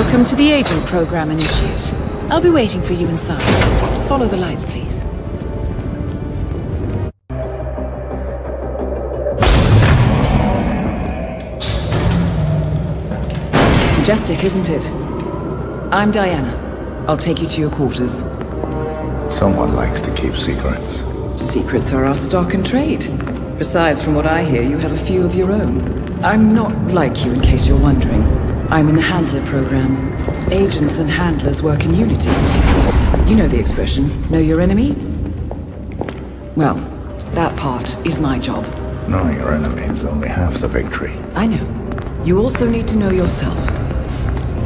Welcome to the Agent Program, Initiate. I'll be waiting for you inside. Follow the lights, please. Majestic, isn't it? I'm Diana. I'll take you to your quarters. Someone likes to keep secrets. Secrets are our stock and trade. Besides, from what I hear, you have a few of your own. I'm not like you, in case you're wondering. I'm in the Handler program. Agents and handlers work in unity. You know the expression, know your enemy? Well, that part is my job. Knowing your enemy is only half the victory. I know. You also need to know yourself.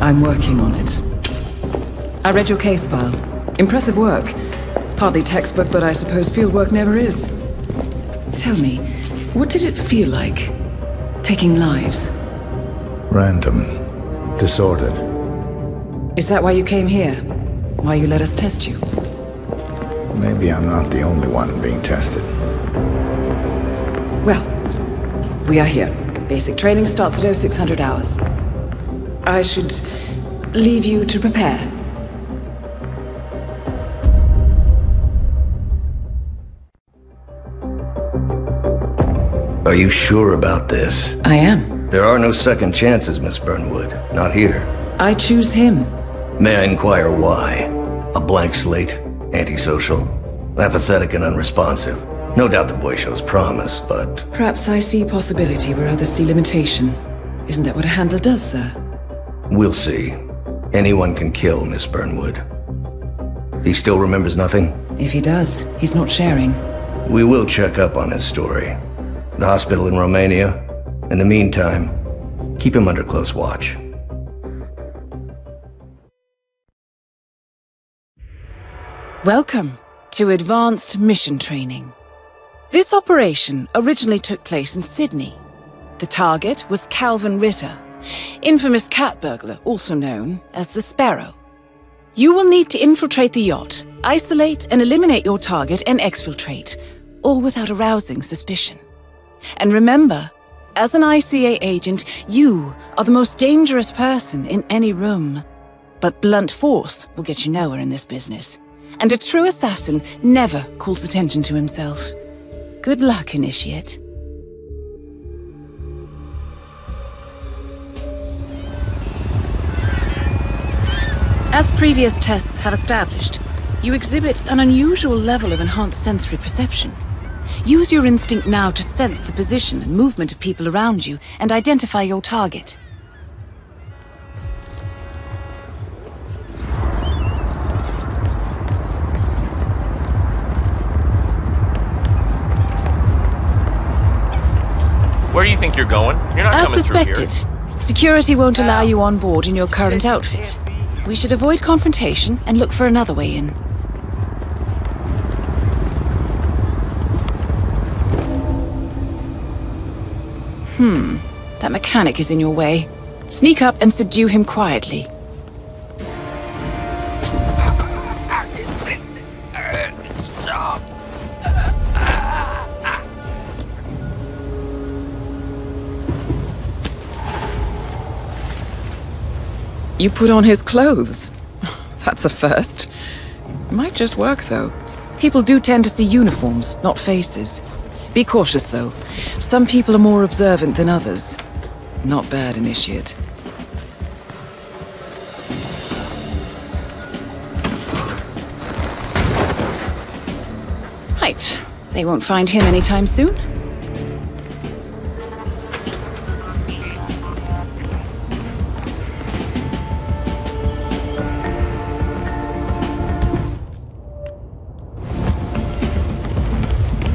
I'm working on it. I read your case file. Impressive work. Hardly textbook, but I suppose fieldwork never is. Tell me, what did it feel like, taking lives? Random. Disordered. Is that why you came here? Why you let us test you? Maybe I'm not the only one being tested. Well, we are here. Basic training starts at 0600 hours. I should leave you to prepare. Are you sure about this? I am. There are no second chances, Miss Burnwood. Not here. I choose him. May I inquire why? A blank slate? Antisocial? Apathetic and unresponsive? No doubt the boy shows promise, but... Perhaps I see possibility where others see limitation. Isn't that what a handler does, sir? We'll see. Anyone can kill Miss Burnwood. He still remembers nothing? If he does, he's not sharing. We will check up on his story. The hospital in Romania. In the meantime, keep him under close watch. Welcome to Advanced Mission Training. This operation originally took place in Sydney. The target was Calvin Ritter, infamous cat burglar, also known as the Sparrow. You will need to infiltrate the yacht, isolate and eliminate your target, and exfiltrate, all without arousing suspicion. And remember, as an ICA agent, you are the most dangerous person in any room. But blunt force will get you nowhere in this business. And a true assassin never calls attention to himself. Good luck, Initiate. As previous tests have established, you exhibit an unusual level of enhanced sensory perception. Use your instinct now to sense the position and movement of people around you and identify your target. Where do you think you're going? You're not As coming suspected, through here. security won't allow you on board in your current outfit. We should avoid confrontation and look for another way in. That mechanic is in your way. Sneak up and subdue him quietly. Stop! You put on his clothes. That's a first. Might just work, though. People do tend to see uniforms, not faces. Be cautious, though. Some people are more observant than others. Not bad, Initiate. Right. They won't find him anytime soon.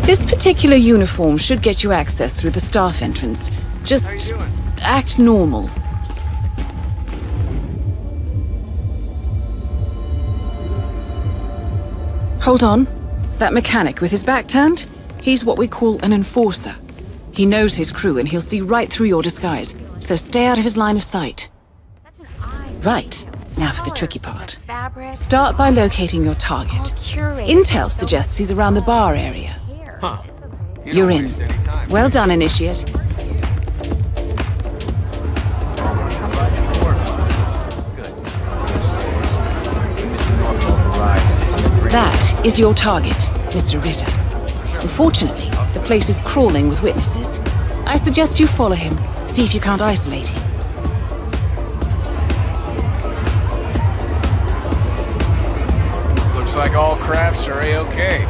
This particular uniform should get you access through the staff entrance. Just act normal. Hold on. That mechanic with his back turned? He's what we call an enforcer. He knows his crew and he'll see right through your disguise, so stay out of his line of sight. Right. Now for the tricky part. Start by locating your target. Intel suggests he's around the bar area. Huh. You're in. Well done, Initiate. That is your target, Mr. Ritter. Unfortunately, the place is crawling with witnesses. I suggest you follow him, see if you can't isolate him. Looks like all crafts are A-okay.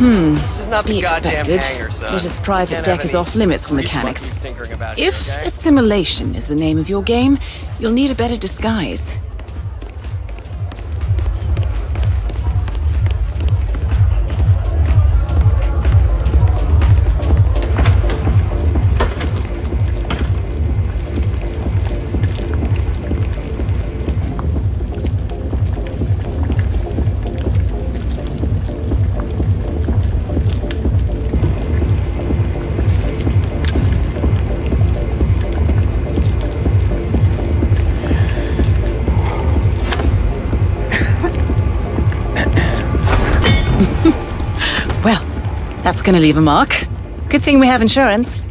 This is not Be the goddamn expected. hangar, son. Ritter's private Can't deck have is any off limits for grease mechanics. monkeys tinkering about here, If okay? assimilation is the name of your game, you'll need a better disguise. Well, that's gonna leave a mark. Good thing we have insurance.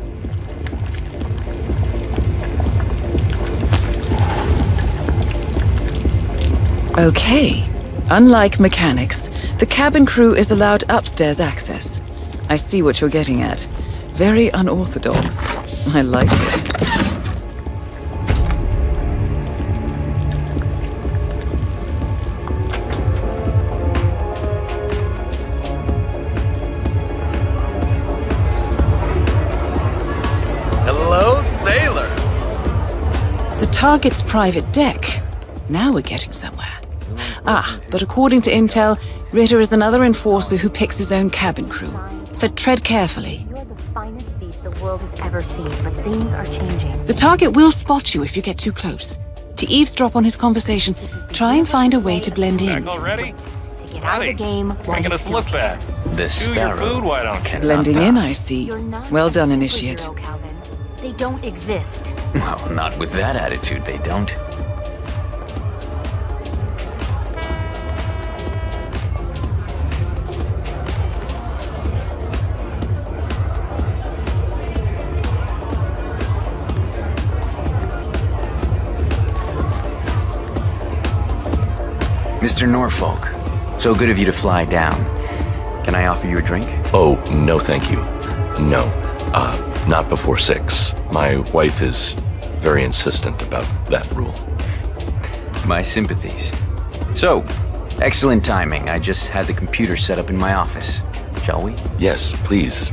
Okay. Unlike mechanics, the cabin crew is allowed upstairs access. I see what you're getting at. Very unorthodox. I like it. Hello, Thaler. The target's private deck. Now we're getting somewhere. Ah, but according to intel, Ritter is another enforcer who picks his own cabin crew. So tread carefully. You're the finest beast the world has ever seen, but things are changing. The target will spot you if you get too close. To eavesdrop on his conversation, try and find a way to blend in. Back already? To get out of the game while Making you us still look can. bad. This Chew your sparrow food, why don't you? cannot Blending die. in, I see. You're not Well a done, superhero, Initiate. Calvin. They don't exist. Well, not with that attitude, they don't. Mr. Norfolk, so good of you to fly down. Can I offer you a drink? Oh, no thank you. No. Not before 6. My wife is very insistent about that rule. My sympathies. So, excellent timing. I just had the computer set up in my office. Shall we? Yes, please,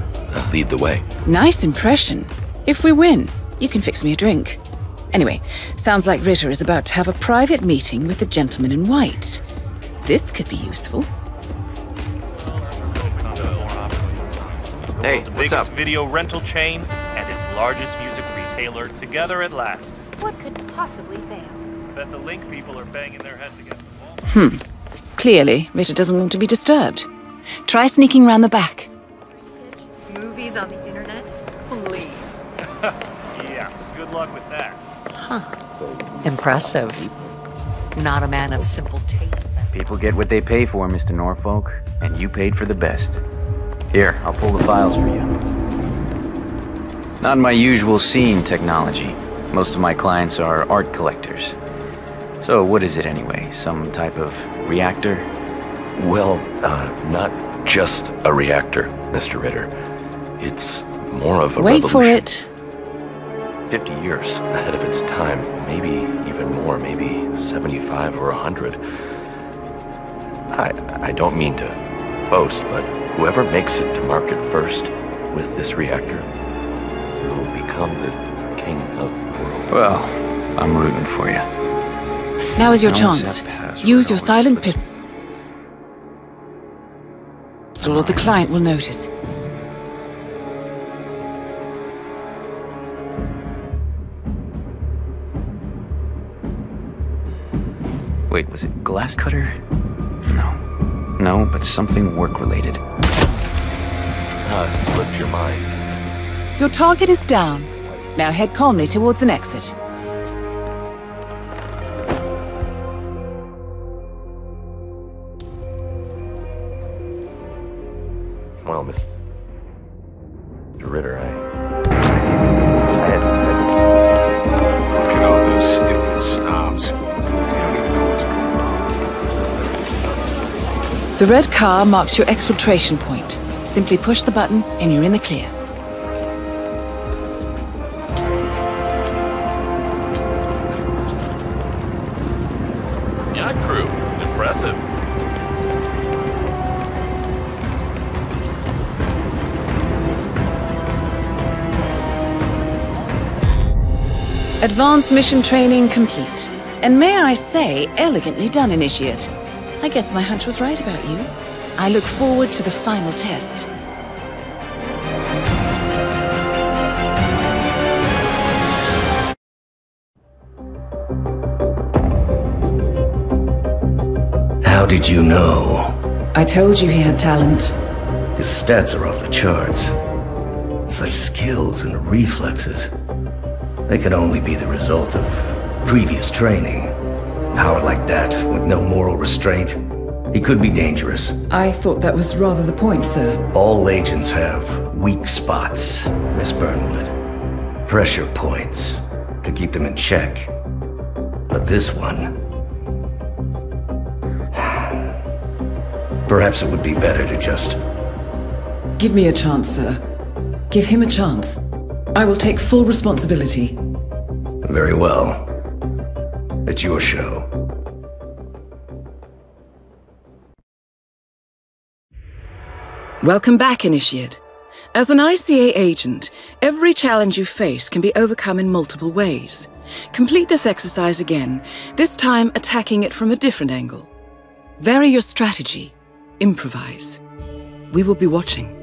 lead the way. Nice impression. If we win, you can fix me a drink. Anyway, sounds like Ritter is about to have a private meeting with the gentleman in white. This could be useful. Hey, World's what's up? biggest video rental chain and its largest music retailer together at last. What could possibly fail? Bet the Link people are banging their heads against the wall. Clearly, Ritter doesn't want to be disturbed. Try sneaking round the back. Movies on the internet? Please. Yeah, good luck with that. Impressive. Not a man of simple taste. People get what they pay for, Mr. Norfolk, and you paid for the best. Here, I'll pull the files for you. Not my usual scene technology. Most of my clients are art collectors. So what is it anyway? Some type of reactor? Well, not just a reactor, Mr. Ritter. It's more of a Wait for revolution. it. 50 years ahead of its time, maybe even more, maybe 75 or 100. I don't mean to boast, but whoever makes it to market first with this reactor will become the king of the world. Well, I'm rooting for you. Now is your No chance. set password Use your always silent slips. pistol, or the client will notice. Wait, was it glass cutter? No. No, but something work-related. It slipped your mind. Your target is down. Now head calmly towards an exit. Well, Mr. Ritter, Look at all those stupid snobs. They don't even The red car marks your exfiltration point. Simply push the button and you're in the clear. Yacht crew. Impressive. Advanced mission training complete. And may I say, elegantly done, Initiate. I guess my hunch was right about you. I look forward to the final test. How did you know? I told you he had talent. His stats are off the charts. Such skills and reflexes. They could only be the result of previous training. Power like that, with no moral restraint, he could be dangerous. I thought that was rather the point, sir. All agents have weak spots, Miss Burnwood. Pressure points to keep them in check. But this one... Perhaps it would be better to just... Give me a chance, sir. Give him a chance. I will take full responsibility. Very well. It's your show. Welcome back, Initiate. As an ICA agent, every challenge you face can be overcome in multiple ways. Complete this exercise again, this time attacking it from a different angle. Vary your strategy. Improvise. We will be watching.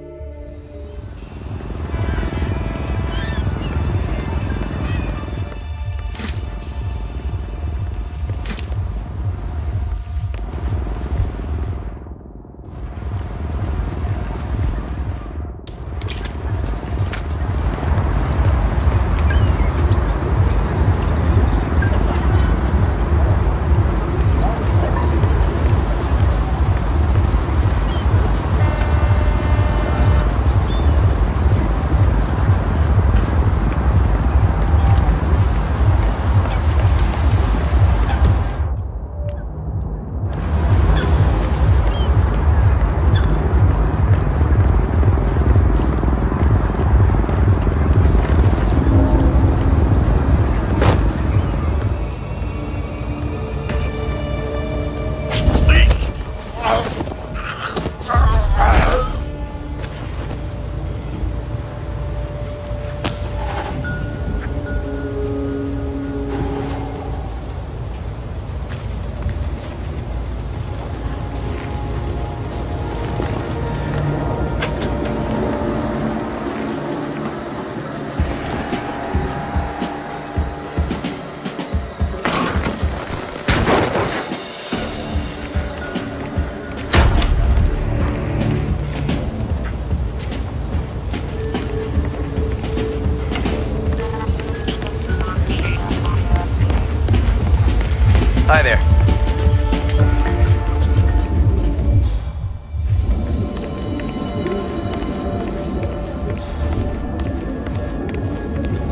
Hi there.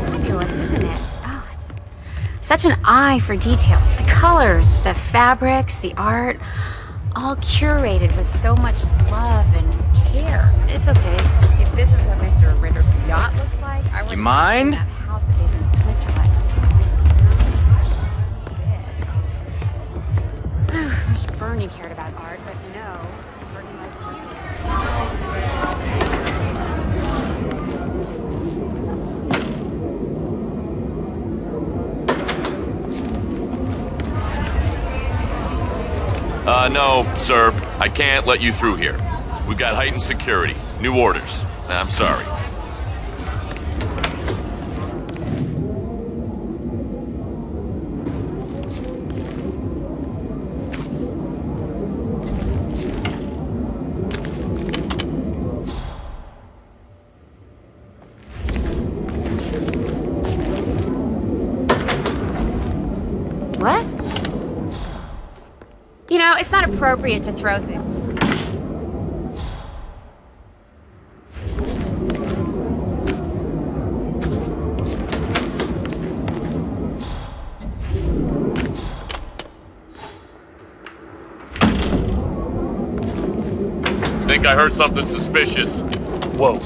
Fabulous, isn't it? Oh, it's such an eye for detail. The colors, the fabrics, the art, all curated with so much love and care. It's okay. If this is what Mr. Ritter's yacht looks like, I would mind? that house of his in Switzerland. I wish Bernie cared about art, but no. Bernie likes No, sir. I can't let you through here. We've got heightened security. New orders. I'm sorry. What? You know, it's not appropriate to throw things. I heard something suspicious. Whoa.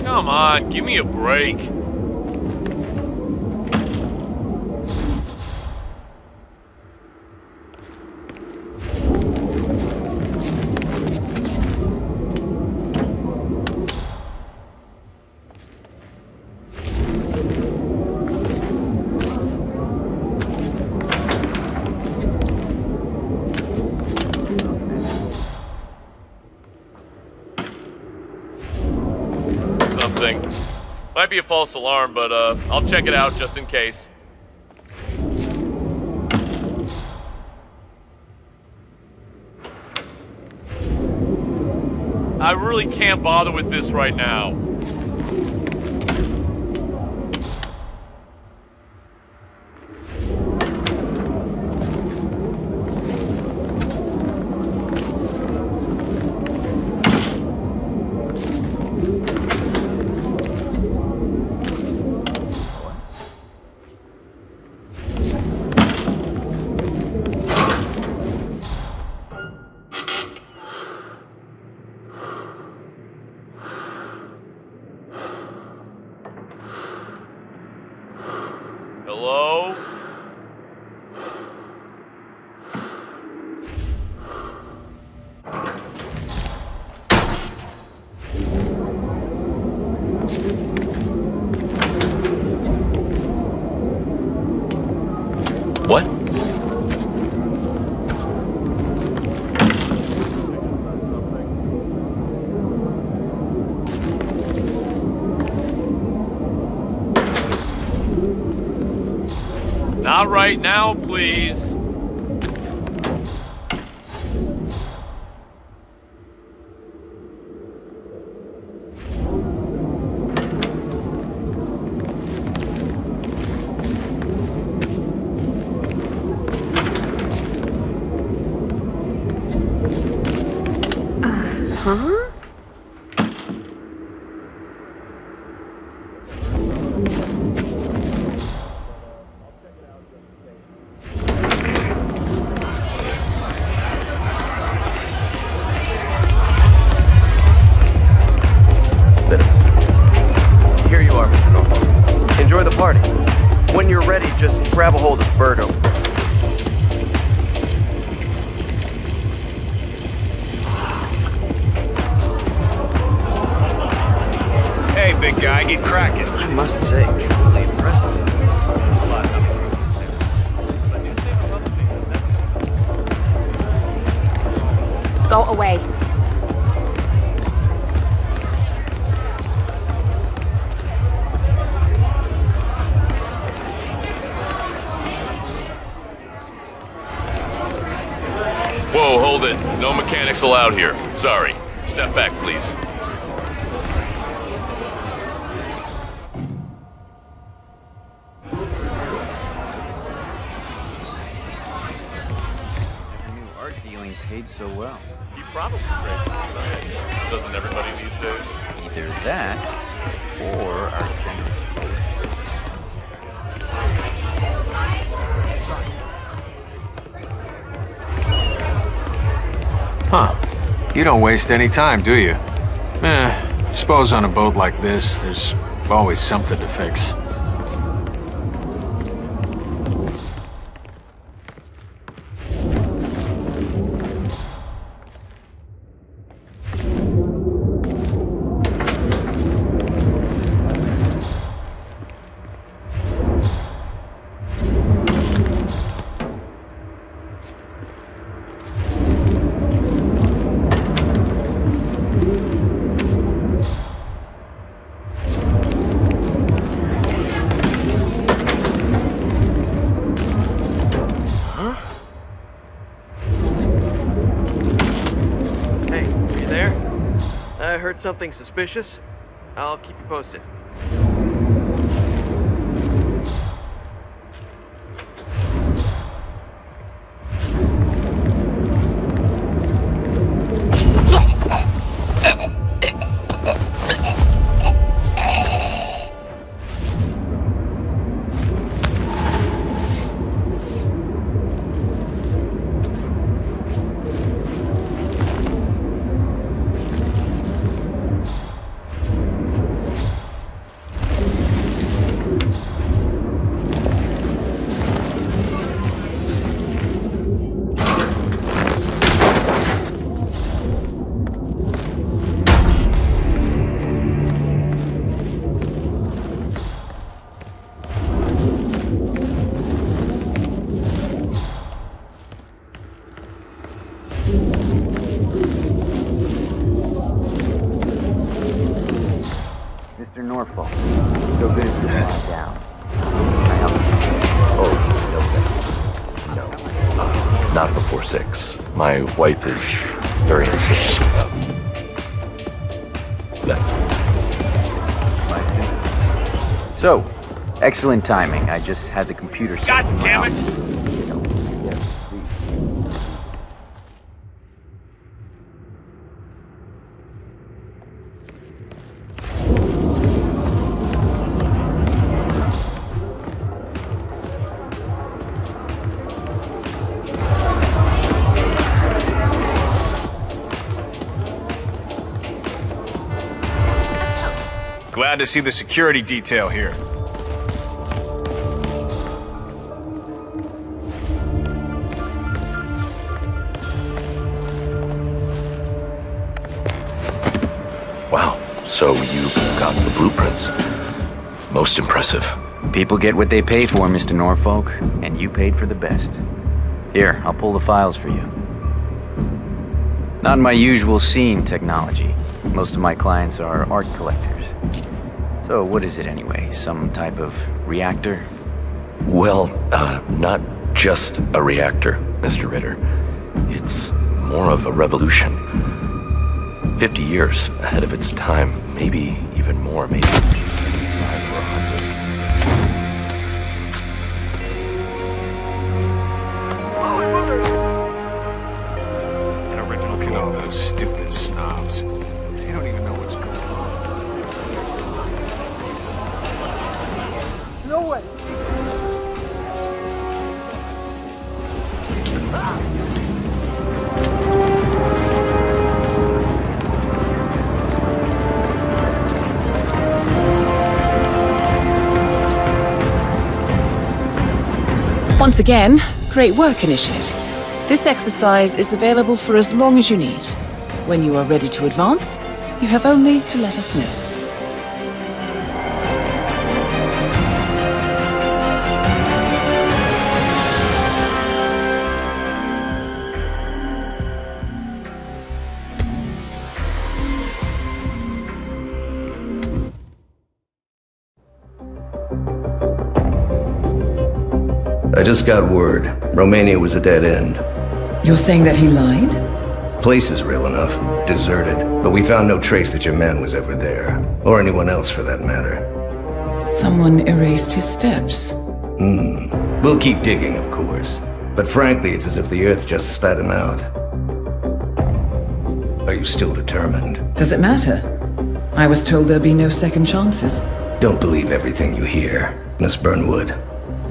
Come on, give me a break. Might be a false alarm, but I'll check it out just in case. I really can't bother with this right now. Hello? What? Not right now, please. Huh? Here you are, Mr. Norfolk. Enjoy the party. When you're ready, just grab a hold of Birdo. Hey, big guy, get cracking. I must say, truly impressive. Go away. Whoa, hold it. No mechanics allowed here. Sorry. Step back, please. Never knew art dealing paid so well. You probably trade. Doesn't everybody these days? Either that, or our generous. Huh. You don't waste any time, do you? Suppose on a boat like this, there's always something to fix. I heard something suspicious. I'll keep you posted. Norfolk. So good as to lie down. I help you. Oh, no. Not before 6. My wife is very insistent about that. So, excellent timing. I just had the computer set. God damn it! Glad to see the security detail here. Wow, so you got the blueprints. Most impressive. People get what they pay for, Mr. Norfolk, and you paid for the best. Here, I'll pull the files for you. Not my usual scene technology. Most of my clients are art collectors. So what is it anyway? Some type of reactor? Well, not just a reactor, Mr. Ritter. It's more of a revolution. 50 years ahead of its time, maybe even more, maybe 5 or 100. An original. Look at all those stupid snobs. They don't even know what's going on. No way! Once again, great work, Initiate. This exercise is available for as long as you need. When you are ready to advance, you have only to let us know. I just got word. Romania was a dead end. You're saying that he lied? Place is real enough. Deserted. But we found no trace that your man was ever there. Or anyone else for that matter. Someone erased his steps. We'll keep digging, of course. But frankly, it's as if the Earth just spat him out. Are you still determined? Does it matter? I was told there'd be no second chances. Don't believe everything you hear, Miss Burnwood.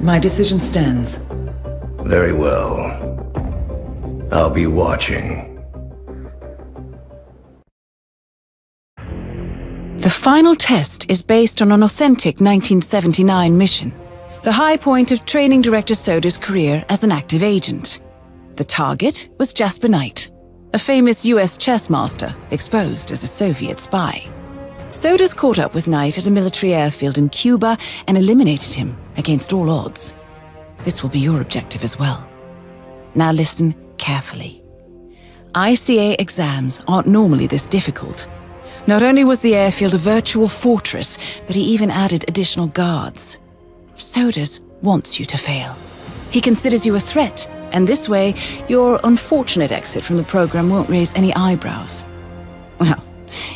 My decision stands. Very well. I'll be watching. The final test is based on an authentic 1979 mission, the high point of training Director Soda's career as an active agent. The target was Jasper Knight, a famous US chess master exposed as a Soviet spy. Soda's caught up with Knight at a military airfield in Cuba and eliminated him against all odds. This will be your objective as well. Now listen carefully. ICA exams aren't normally this difficult. Not only was the airfield a virtual fortress, but he even added additional guards. Sodas wants you to fail. He considers you a threat, and this way, your unfortunate exit from the program won't raise any eyebrows. Well,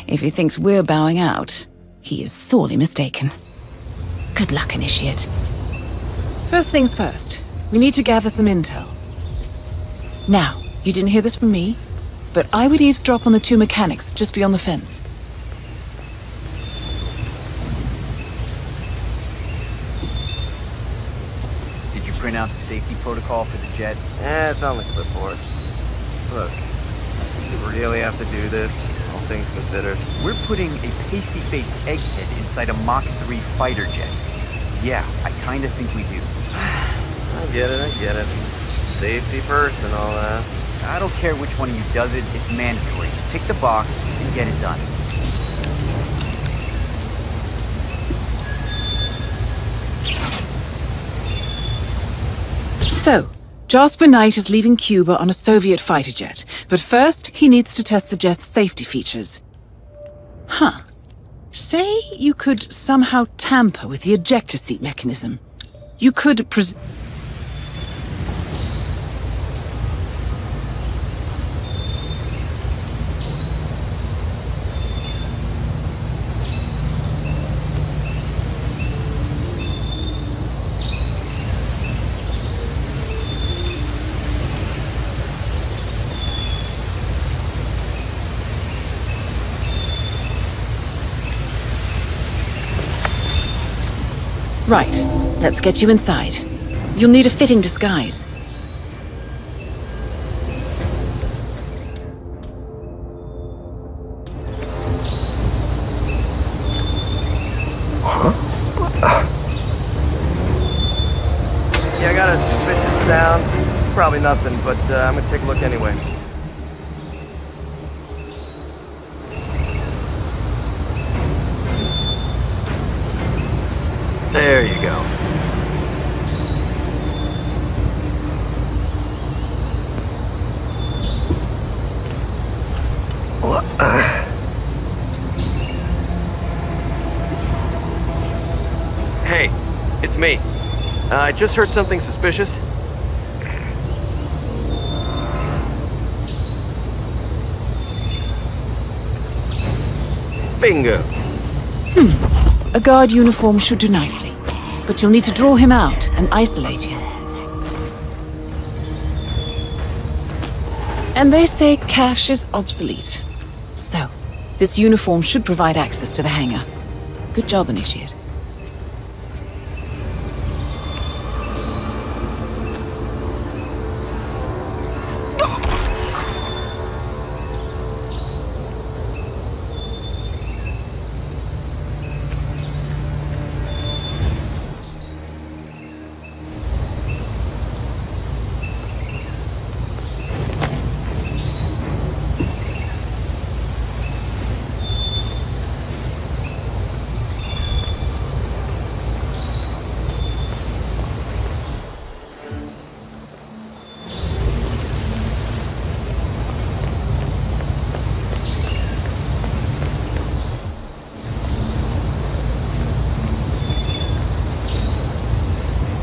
if he thinks we're bowing out, he is sorely mistaken. Good luck, Initiate. First things first, we need to gather some intel. Now, you didn't hear this from me, but I would eavesdrop on the 2 mechanics just beyond the fence. Did you print out the safety protocol for the jet? It's on the clipboard. Look, do we really have to do this? All things considered. We're putting a pasty-faced egghead inside a Mach 3 fighter jet. Yeah, I kinda think we do. I get it. Safety first and all that. I don't care which one of you does it, it's mandatory. Tick the box and get it done. So, Jasper Knight is leaving Cuba on a Soviet fighter jet, but first he needs to test the jet's safety features. Huh. Say you could somehow tamper with the ejector seat mechanism. You could Right. Let's get you inside. You'll need a fitting disguise. Yeah, I got a suspicious sound. Probably nothing, but I'm gonna take a look anyway. There you go. Hey, it's me. I just heard something suspicious. Bingo. A guard uniform should do nicely, but you'll need to draw him out and isolate him. And they say cash is obsolete. So, this uniform should provide access to the hangar. Good job, Initiate.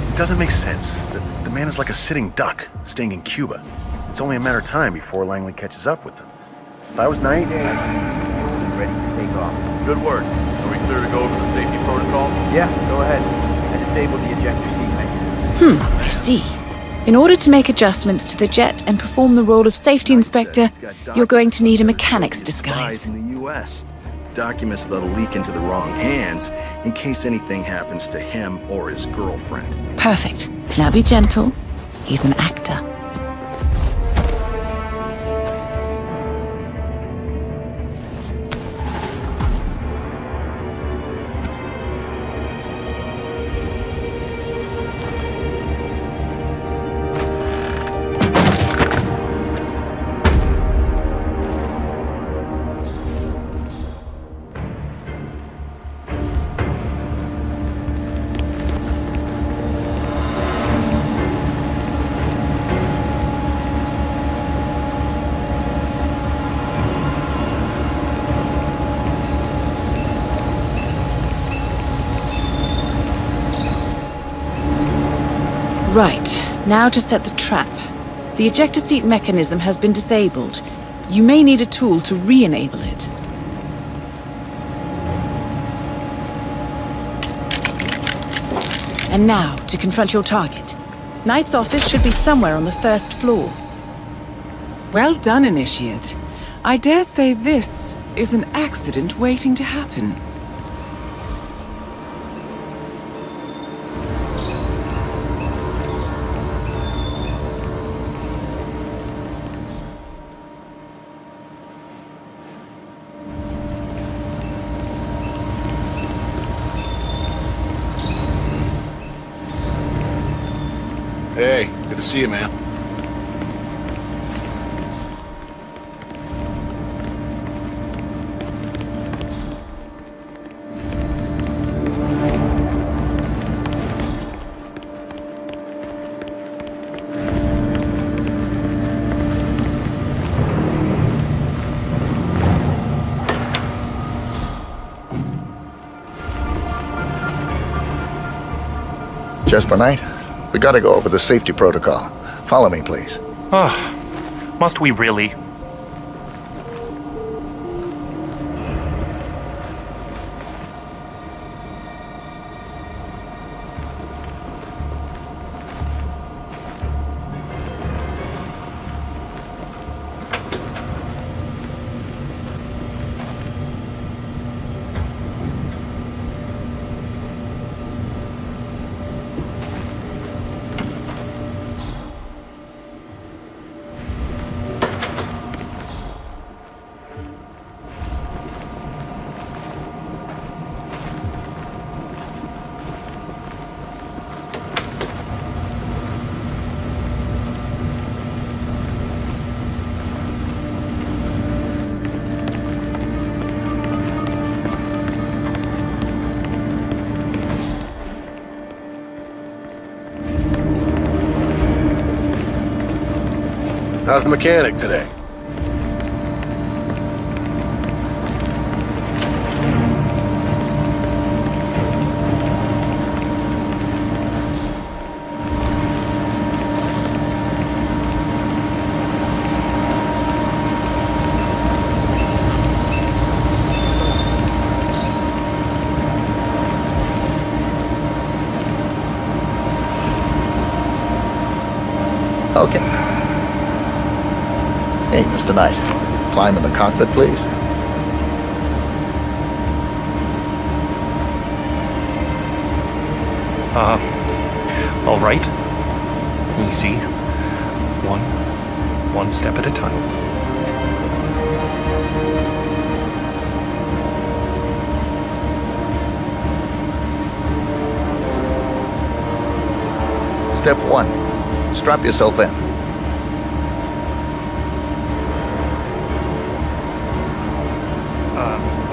It doesn't make sense. The man is like a sitting duck, staying in Cuba. It's only a matter of time before Langley catches up with them. If I was Knight, I'd be ready to take off. Good work. Are we clear to go over the safety protocol? Yeah, go ahead. I disabled the ejector seat mechanism. I see. In order to make adjustments to the jet and perform the role of safety inspector, you're going to need a mechanic's disguise. In the U.S. Documents that'll leak into the wrong hands in case anything happens to him or his girlfriend. Perfect. Now be gentle. He's an actor. Right, now to set the trap. The ejector seat mechanism has been disabled. You may need a tool to re-enable it. And now, to confront your target. Knight's office should be somewhere on the first floor. Well done, Initiate. I dare say this is an accident waiting to happen. Hey, good to see you, man. Jasper Knight, we gotta go over the safety protocol. Follow me, please. Ugh, must we really? How's the mechanic today? Okay. Hey, Mr. Knight, climb in the cockpit, please. All right. Easy. One step at a time. Step 1. Strap yourself in.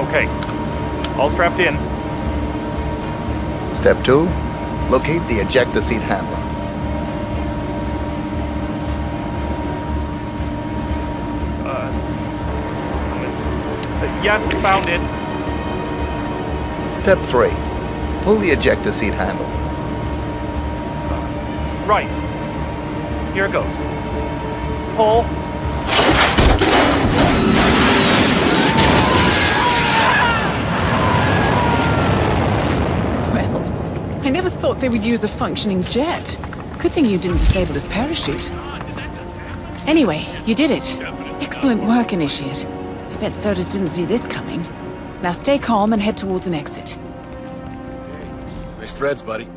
Okay. All strapped in. Step 2. Locate the ejector seat handle. Yes, found it. Step 3. Pull the ejector seat handle. Right. Here it goes. Pull. Well, I never thought they would use a functioning jet. Good thing you didn't disable his parachute. Anyway, you did it. Excellent work, Initiate. I bet Sodas didn't see this coming. Now stay calm and head towards an exit. Nice threads, buddy.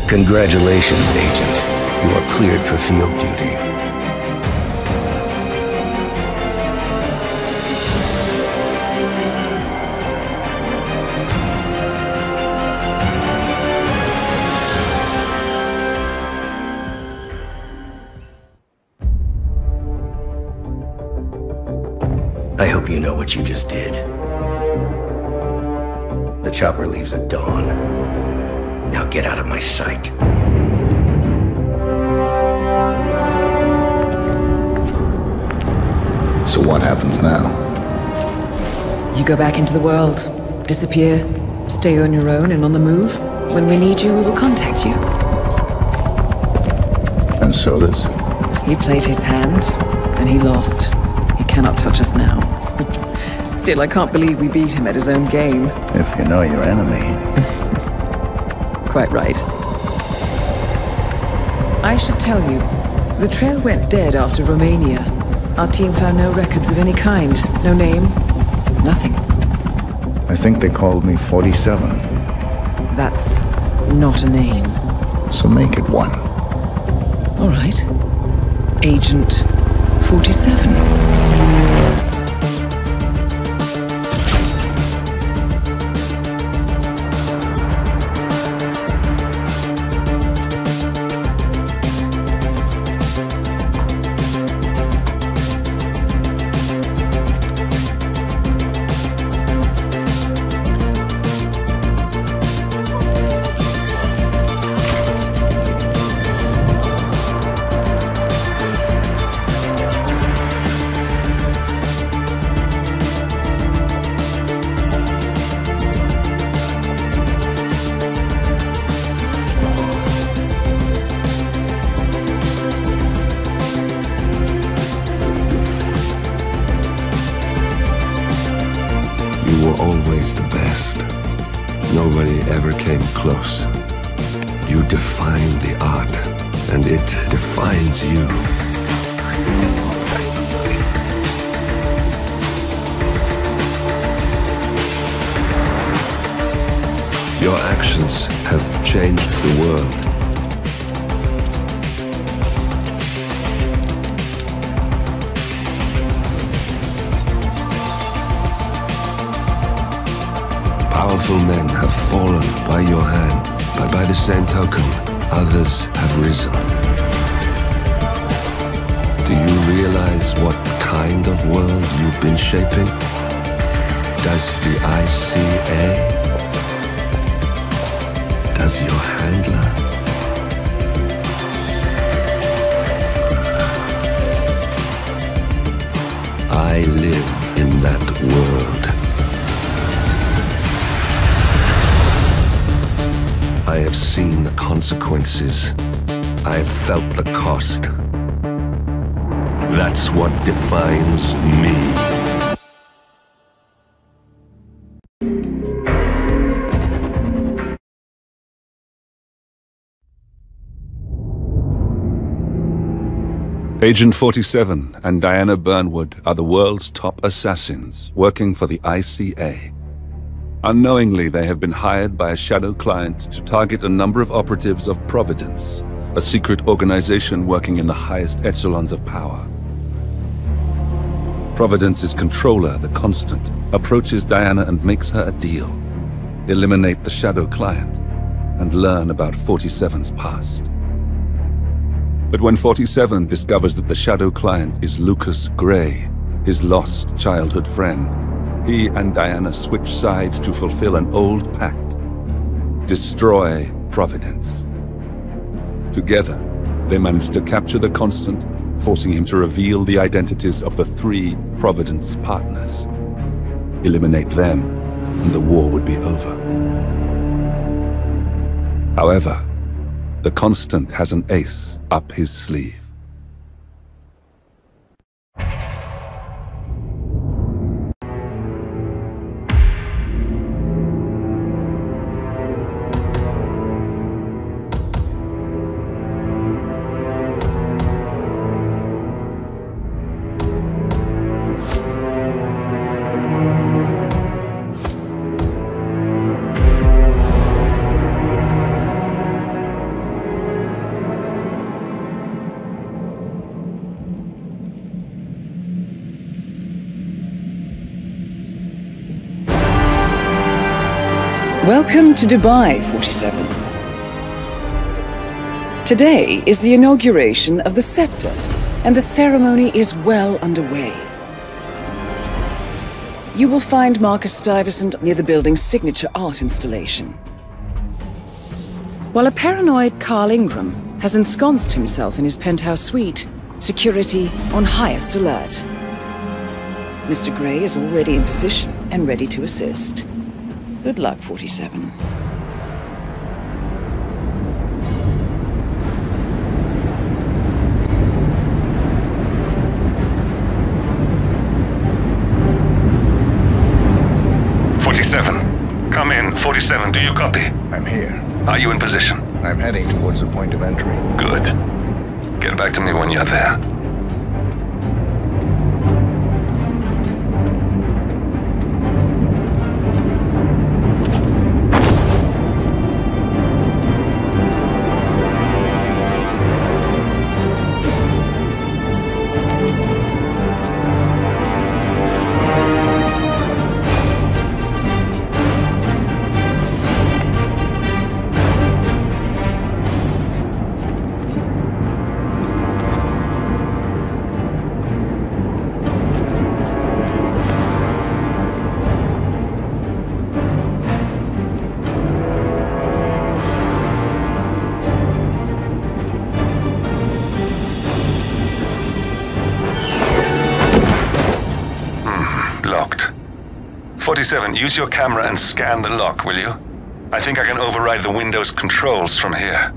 Congratulations, Agent. You are cleared for field duty. I hope you know what you just did. The chopper leaves at dawn. Now get out of my sight. So what happens now? You go back into the world, disappear, stay on your own and on the move. When we need you, we will contact you. And Sodas? He played his hand, and he lost. He cannot touch us now. Still, I can't believe we beat him at his own game. If you know your enemy. Quite right. I should tell you, the trail went dead after Romania. Our team found no records of any kind. No name, nothing. I think they called me 47. That's not a name. So make it one. All right. Agent 47. You were always the best. Nobody ever came close. You define the art, and it defines you. Your actions have changed the world. Powerful men have fallen by your hand, but by the same token, others have risen. Do you realize what kind of world you've been shaping? Does the ICA? Does your handler? I live in that world. I have seen the consequences. I have felt the cost. That's what defines me. Agent 47 and Diana Burnwood are the world's top assassins working for the ICA. Unknowingly, they have been hired by a shadow client to target a number of operatives of Providence, a secret organization working in the highest echelons of power. Providence's controller, the Constant, approaches Diana and makes her a deal. Eliminate the shadow client and learn about 47's past. But when 47 discovers that the shadow client is Lucas Gray, his lost childhood friend, he and Diana switch sides to fulfill an old pact: destroy Providence. Together, they manage to capture the Constant, forcing him to reveal the identities of the 3 Providence partners. Eliminate them, and the war would be over. However, the Constant has an ace up his sleeve. Welcome to Dubai, 47. Today is the inauguration of the Scepter, and the ceremony is well underway. You will find Marcus Stuyvesant near the building's signature art installation. While a paranoid Carl Ingram has ensconced himself in his penthouse suite, security on highest alert. Mr. Gray is already in position and ready to assist. Good luck, 47. Come in. 47, do you copy? I'm here. Are you in position? I'm heading towards the point of entry. Good. Get back to me when you're there. 47, use your camera and scan the lock, will you? I think I can override the Windows controls from here.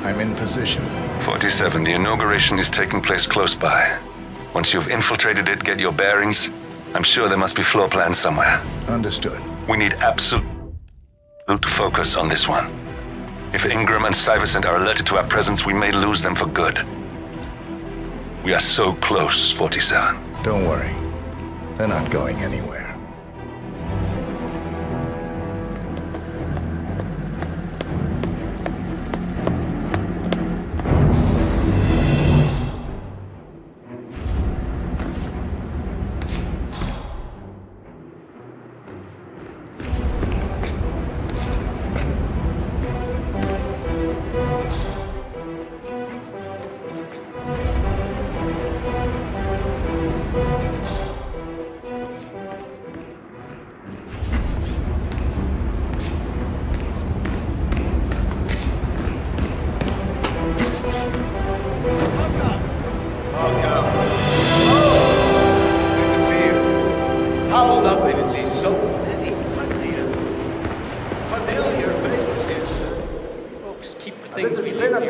I'm in position. 47, the inauguration is taking place close by. Once you've infiltrated it, get your bearings. I'm sure there must be floor plans somewhere. Understood. We need absolute focus on this one. If Ingram and Stuyvesant are alerted to our presence, we may lose them for good. We are so close, 47. Don't worry. They're not going anywhere.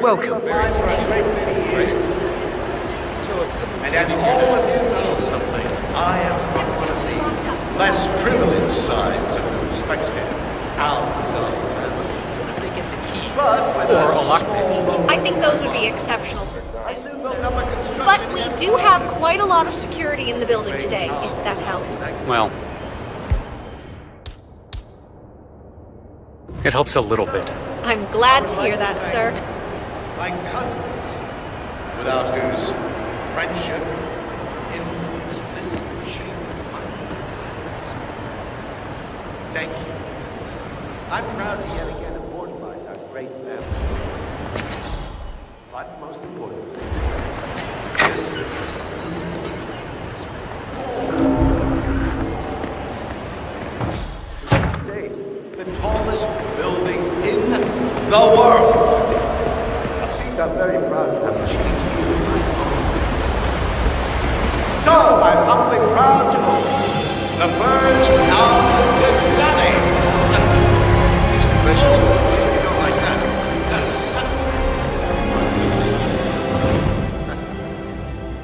Welcome. And as always steals something, I am on one of the less privileged sides of the spectrum. They get the keys or a lockpick. I think those would be exceptional circumstances, sir. But we do have quite a lot of security in the building today, if that helps. Well, it helps a little bit. I'm glad to hear that, sir. My cousins, without whose friendship in this shape. Thank you. I'm proud to yet again immortalize our great family. But most importantly, today, the tallest building in the world. I'm very proud to have achieved you in my home. So I'm humbly proud to open the verge of the Sunny. It's a pleasure to tell my son. The Sunny.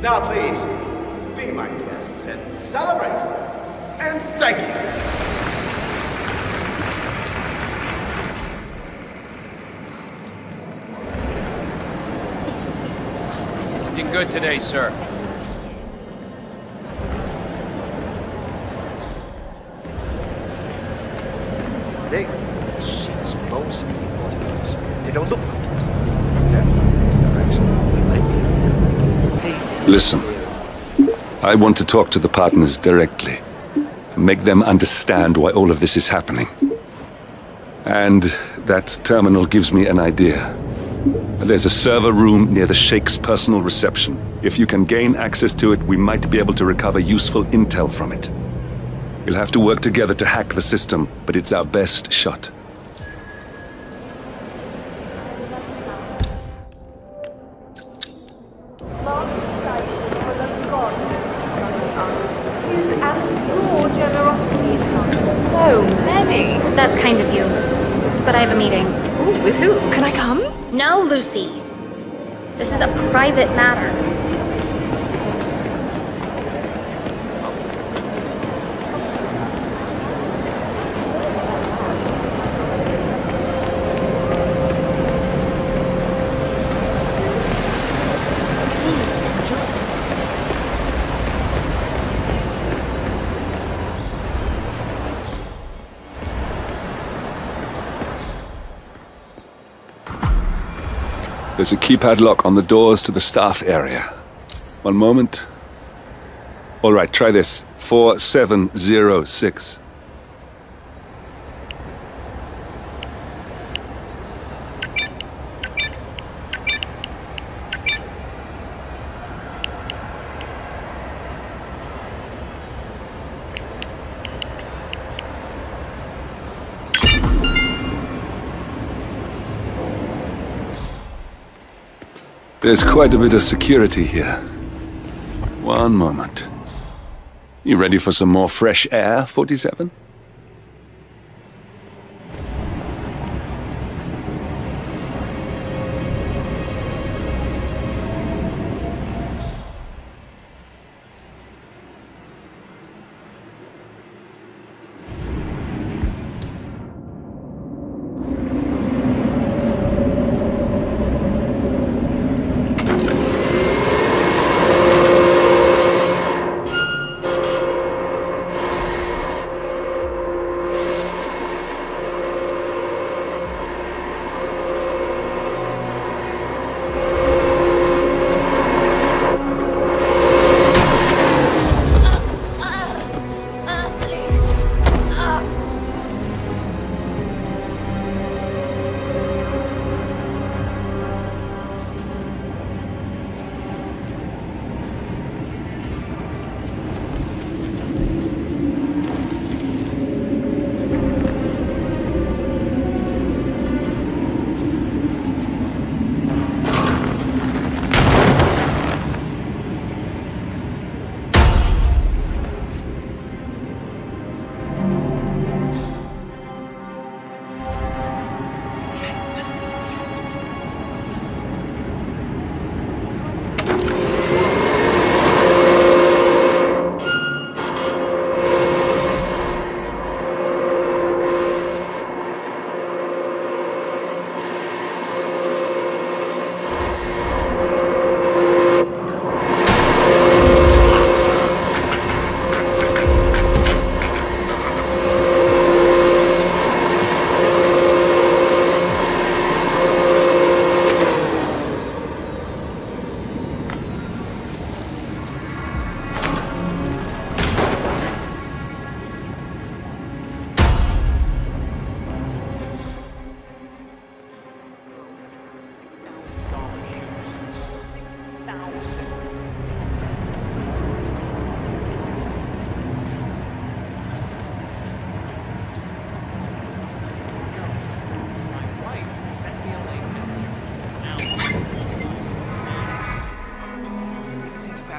Now please, be my guests and celebrate. And thank you. Looking good today, sir. They sheets, bones, they don't look Listen, I want to talk to the partners directly. Make them understand why all of this is happening. And that terminal gives me an idea. There's a server room near the Sheikh's personal reception. If you can gain access to it, we might be able to recover useful intel from it. We'll have to work together to hack the system, but it's our best shot. Oh, Benny. That's kind of you. But I have a meeting. Ooh, with who? Can I come? No, Lucy. This is a private matter. There's a keypad lock on the doors to the staff area. One moment. All right, try this. 4706. There's quite a bit of security here. One moment. You ready for some more fresh air, 47?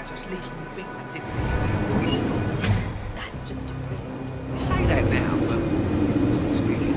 Just leaking the thing that didn't get to. That's just a dream. You say that now, but it's really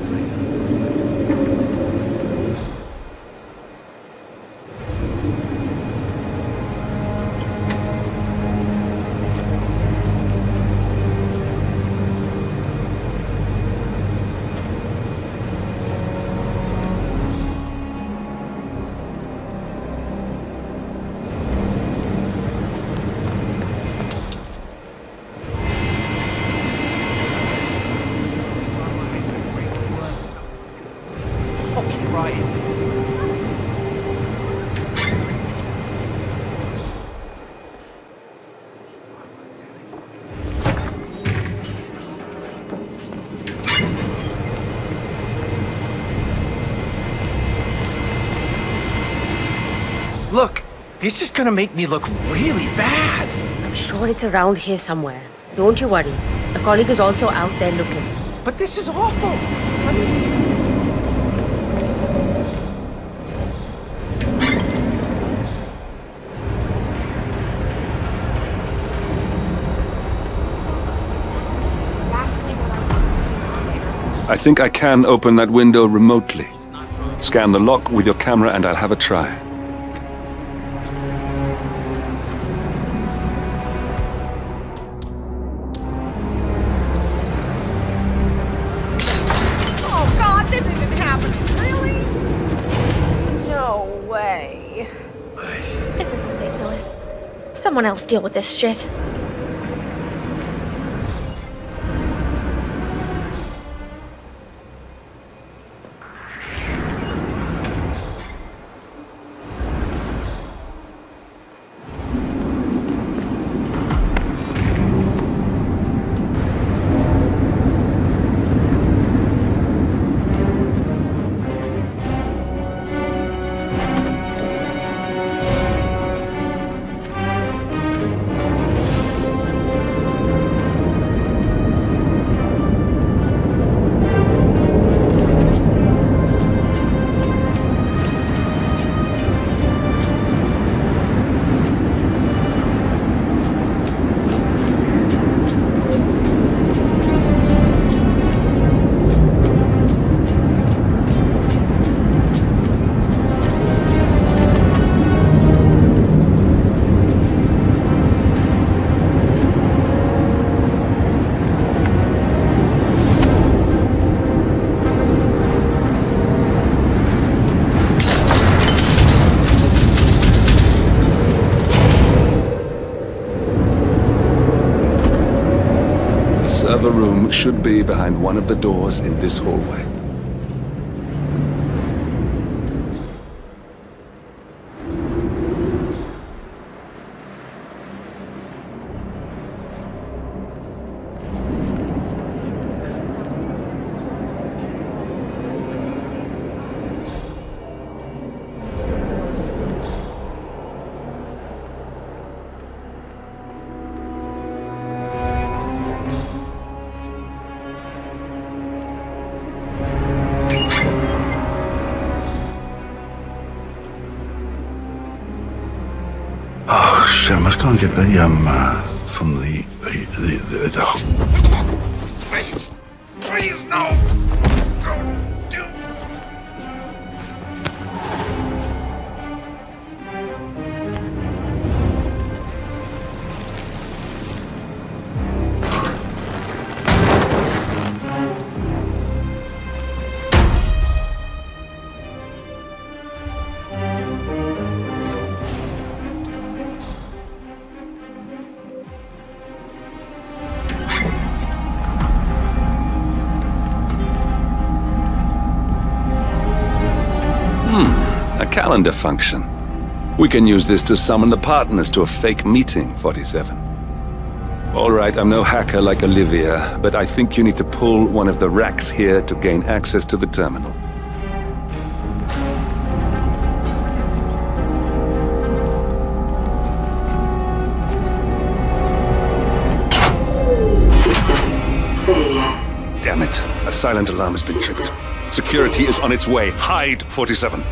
Look, this is gonna make me look really bad. I'm sure it's around here somewhere. Don't you worry. A colleague is also out there looking. But this is awful. I mean... I think I can open that window remotely. Scan the lock with your camera and I'll have a try. Oh God, this isn't happening. Really? No way. This is ridiculous. Someone else deal with this shit. server room should be behind one of the doors in this hallway. Oh, shit, I must go and get the, from the... Please, no! A calendar function. We can use this to summon the partners to a fake meeting, 47. All right, I'm no hacker like Olivia, but I think you need to pull one of the racks here to gain access to the terminal. Damn it. A silent alarm has been tripped. Security is on its way. Hide, 47.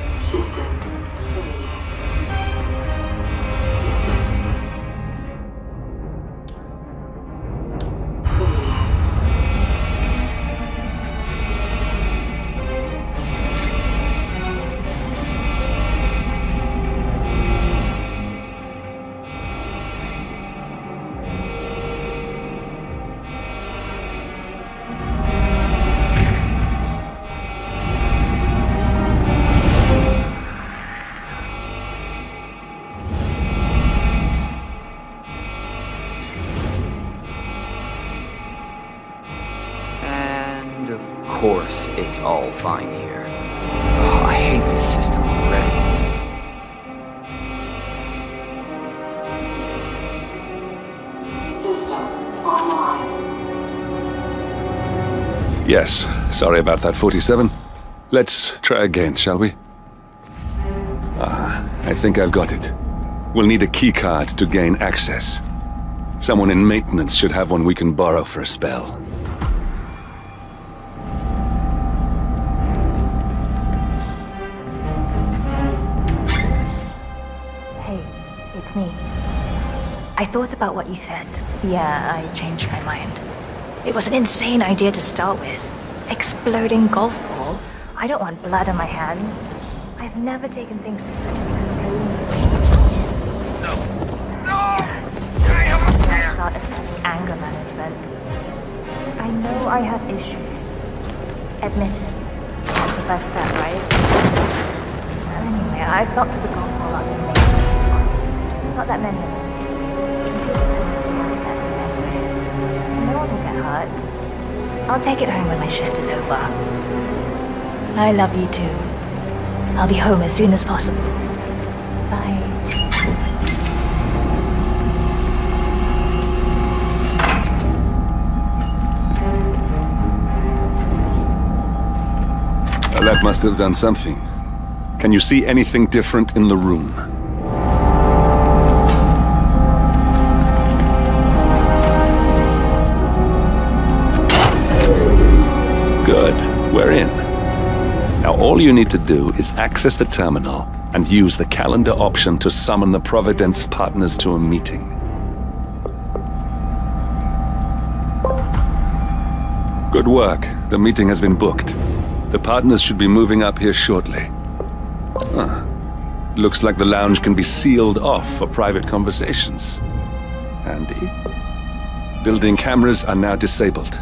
Of course, it's all fine here. Oh, I hate this system already. Yes, sorry about that, 47. Let's try again, shall we? I think I've got it. We'll need a keycard to gain access. Someone in maintenance should have one we can borrow for a spell. It's me. I thought about what you said. Yeah, I changed my mind. It was an insane idea to start with. Exploding golf ball. I don't want blood on my hands. I've never taken things to such an extreme. No! I have a plan! Not assessing anger management. I know I have issues. Admit it. That's the first step, right? Anyway, I've got to the golf ball out in May. Not that many of them. No one will get hurt. I'll take it home when my shift is over. I love you too. I'll be home as soon as possible. Bye. Well, that must have done something. Can you see anything different in the room? Good. We're in. Now all you need to do is access the terminal and use the calendar option to summon the Providence partners to a meeting. Good work. The meeting has been booked. The partners should be moving up here shortly. Looks like the lounge can be sealed off for private conversations. Handy. Building cameras are now disabled.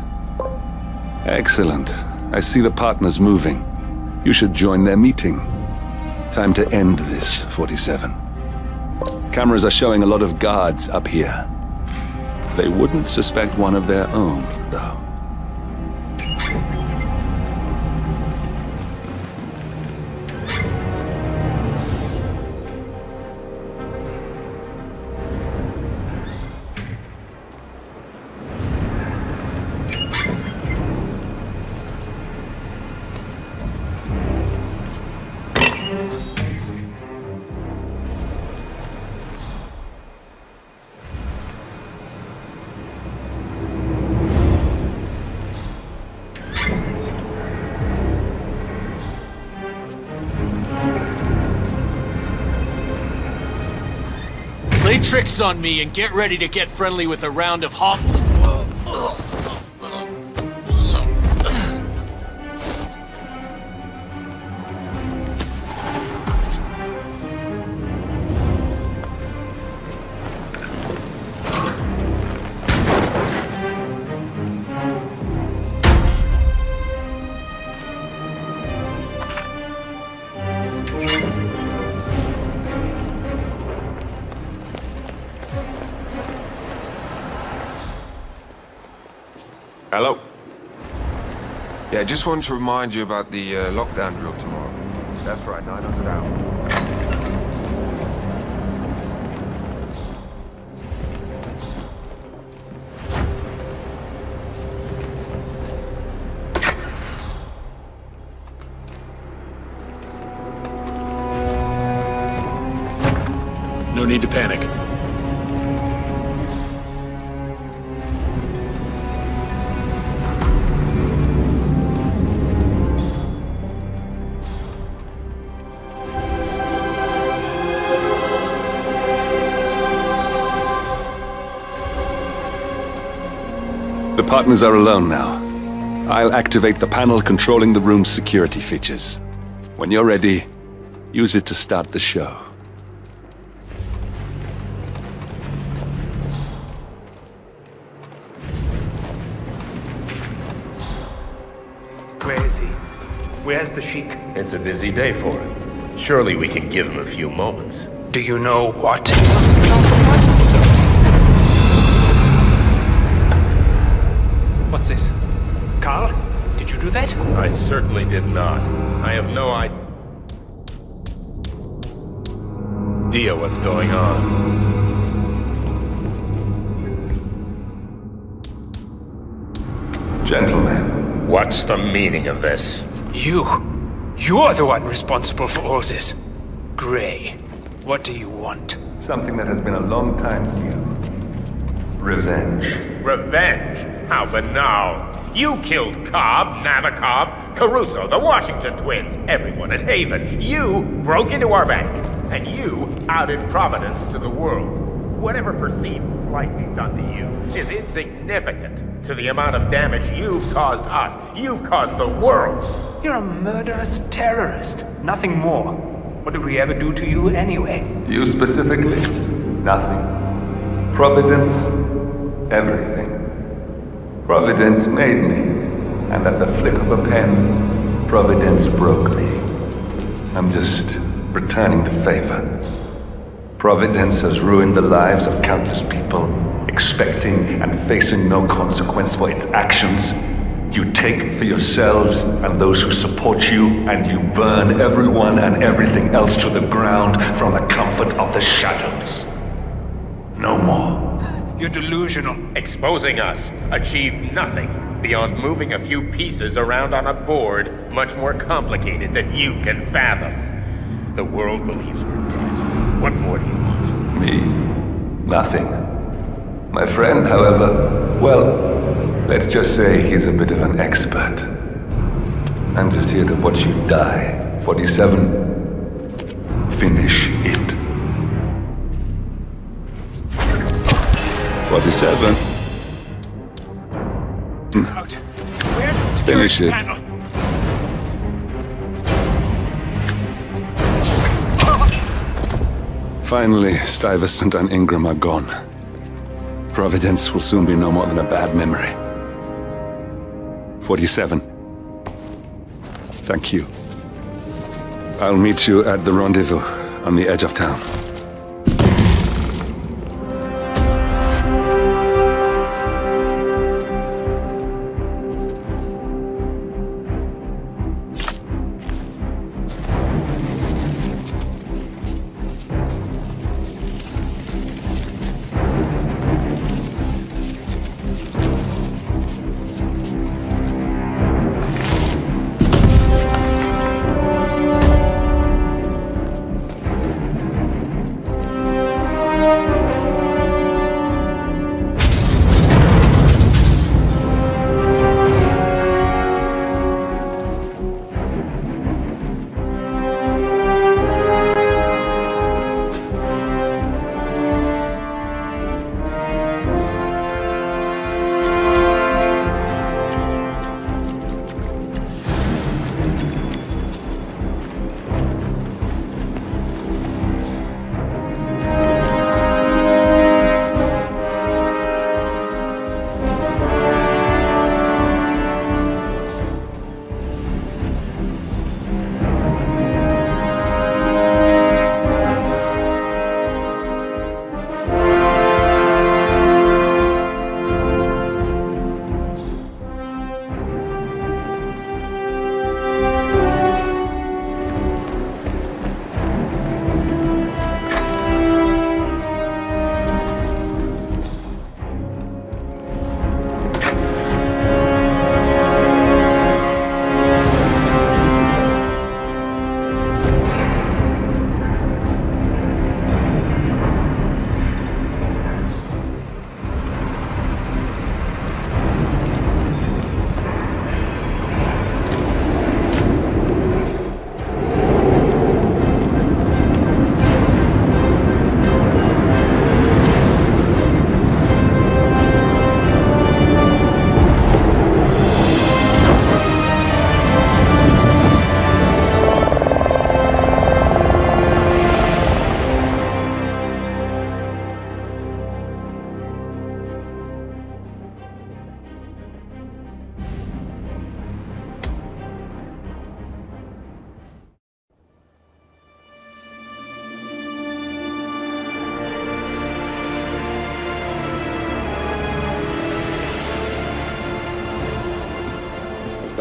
Excellent. I see the partners moving. You should join their meeting. Time to end this, 47. Cameras are showing a lot of guards up here. They wouldn't suspect one of their own, though. Play tricks on me and get ready to get friendly with a round of hop. Hello. Yeah, just wanted to remind you about the lockdown drill tomorrow. That's right, 900 hours. No need to panic. The partners are alone now. I'll activate the panel controlling the room's security features. When you're ready, use it to start the show. Where is he? Where's the Sheik? It's a busy day for him. Surely we can give him a few moments. Do you know what? What's this? Carl? Did you do that? I certainly did not. I have no idea what's going on. Gentlemen. What's the meaning of this? You're the one responsible for all this. Gray, what do you want? Something that has been a long time coming. Revenge. Revenge? How banal. You killed Cobb, Navikov, Caruso, the Washington twins, everyone at Haven. You broke into our bank, and you outed Providence to the world. Whatever perceived slight we've done to you is insignificant to the amount of damage you've caused us. You've caused the world. You're a murderous terrorist, nothing more. What did we ever do to you anyway? You specifically? Nothing. Providence, everything. Providence made me, and at the flick of a pen, Providence broke me. I'm just returning the favor. Providence has ruined the lives of countless people, expecting and facing no consequence for its actions. You take for yourselves and those who support you, and you burn everyone and everything else to the ground from the comfort of the shadows. No more. You're delusional. Exposing us achieved nothing beyond moving a few pieces around on a board much more complicated than you can fathom. The world believes we're dead. What more do you want? Me? Nothing. My friend, however, well, let's just say he's a bit of an expert. I'm just here to watch you die. 47. Finish it. 47. Out. Where's the security Finish it. panel? Finally, Stuyvesant and Ingram are gone. Providence will soon be no more than a bad memory. 47. Thank you. I'll meet you at the rendezvous on the edge of town.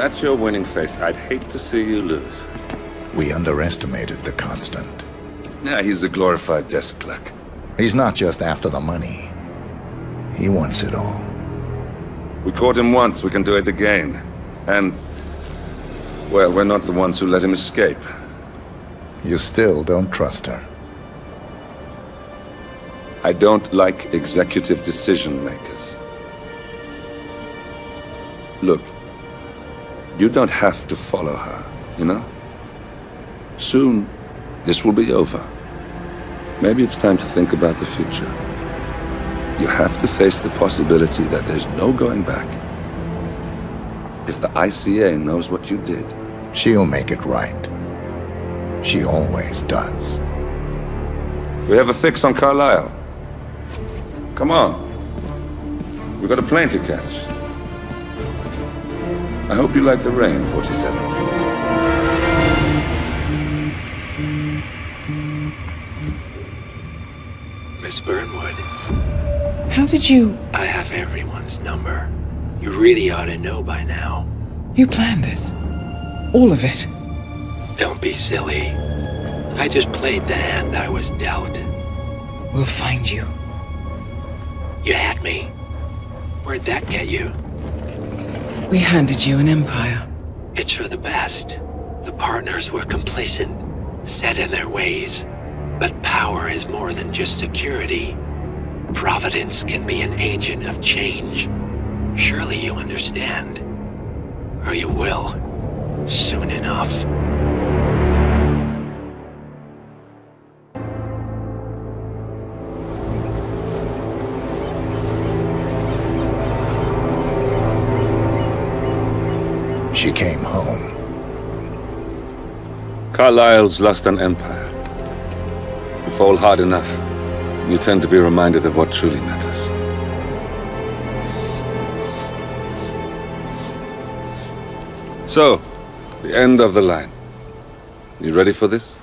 that's your winning face, I'd hate to see you lose. We underestimated the Constant. Yeah, he's a glorified desk clerk. He's not just after the money. He wants it all. We caught him once, we can do it again. And, well, we're not the ones who let him escape. You still don't trust her? I don't like executive decision makers. Look, you don't have to follow her, you know? Soon, this will be over. Maybe it's time to think about the future. You have to face the possibility that there's no going back. If the ICA knows what you did, she'll make it right. She always does. We have a fix on Carlisle. Come on. We've got a plane to catch. I hope you like the rain, 47. Miss Burnwood. How did you... I have everyone's number. You really ought to know by now. You planned this? All of it? Don't be silly. I just played the hand I was dealt. We'll find you. You had me. Where'd that get you? We handed you an empire. It's for the best. The partners were complacent, set in their ways. But power is more than just security. Providence can be an agent of change. Surely you understand. Or you will. Soon enough. She came home. Carlisle's lost an empire. You fall hard enough, you tend to be reminded of what truly matters. So, the end of the line. You ready for this?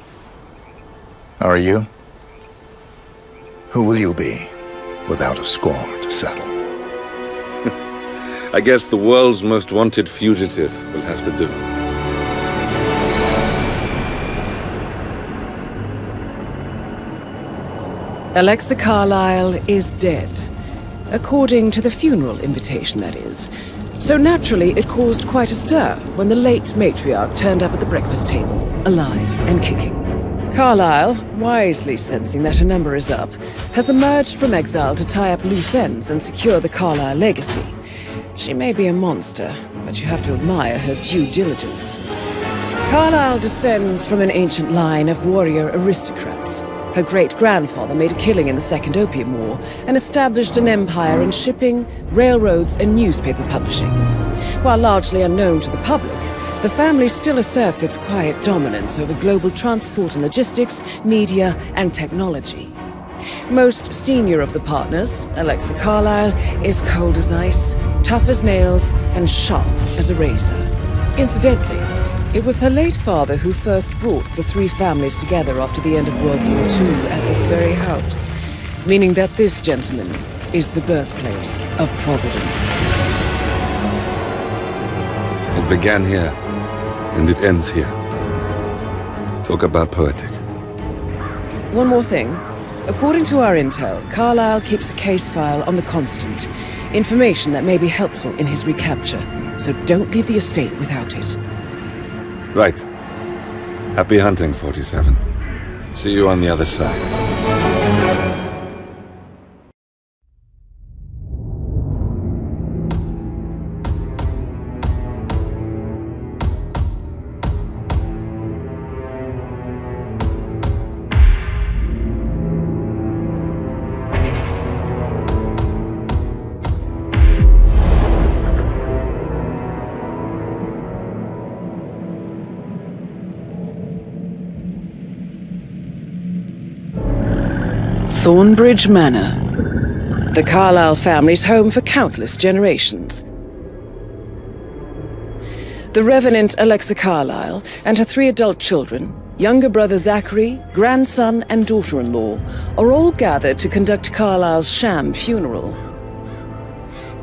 Are you? Who will you be, without a score to settle? I guess the world's most wanted fugitive will have to do. Alexa Carlisle is dead. According to the funeral invitation, that is. So naturally, it caused quite a stir when the late matriarch turned up at the breakfast table, alive and kicking. Carlisle, wisely sensing that her number is up, has emerged from exile to tie up loose ends and secure the Carlisle legacy. She may be a monster, but you have to admire her due diligence. Carlisle descends from an ancient line of warrior aristocrats. Her great-grandfather made a killing in the Second Opium War and established an empire in shipping, railroads, and newspaper publishing. While largely unknown to the public, the family still asserts its quiet dominance over global transport and logistics, media, and technology. Most senior of the partners, Alexa Carlisle, is cold as ice, tough as nails, and sharp as a razor. Incidentally, it was her late father who first brought the three families together after the end of World War II at this very house, meaning that this gentleman is the birthplace of Providence. It began here, and it ends here. Talk about poetic. One more thing. According to our intel, Carlisle keeps a case file on the Constant. Information that may be helpful in his recapture, so don't leave the estate without it. Right. Happy hunting, 47. See you on the other side. Thornbridge Manor. The Carlisle family's home for countless generations. The Revenant Alexa Carlisle and her 3 adult children, younger brother Zachary, grandson and daughter-in-law, are all gathered to conduct Carlisle's sham funeral.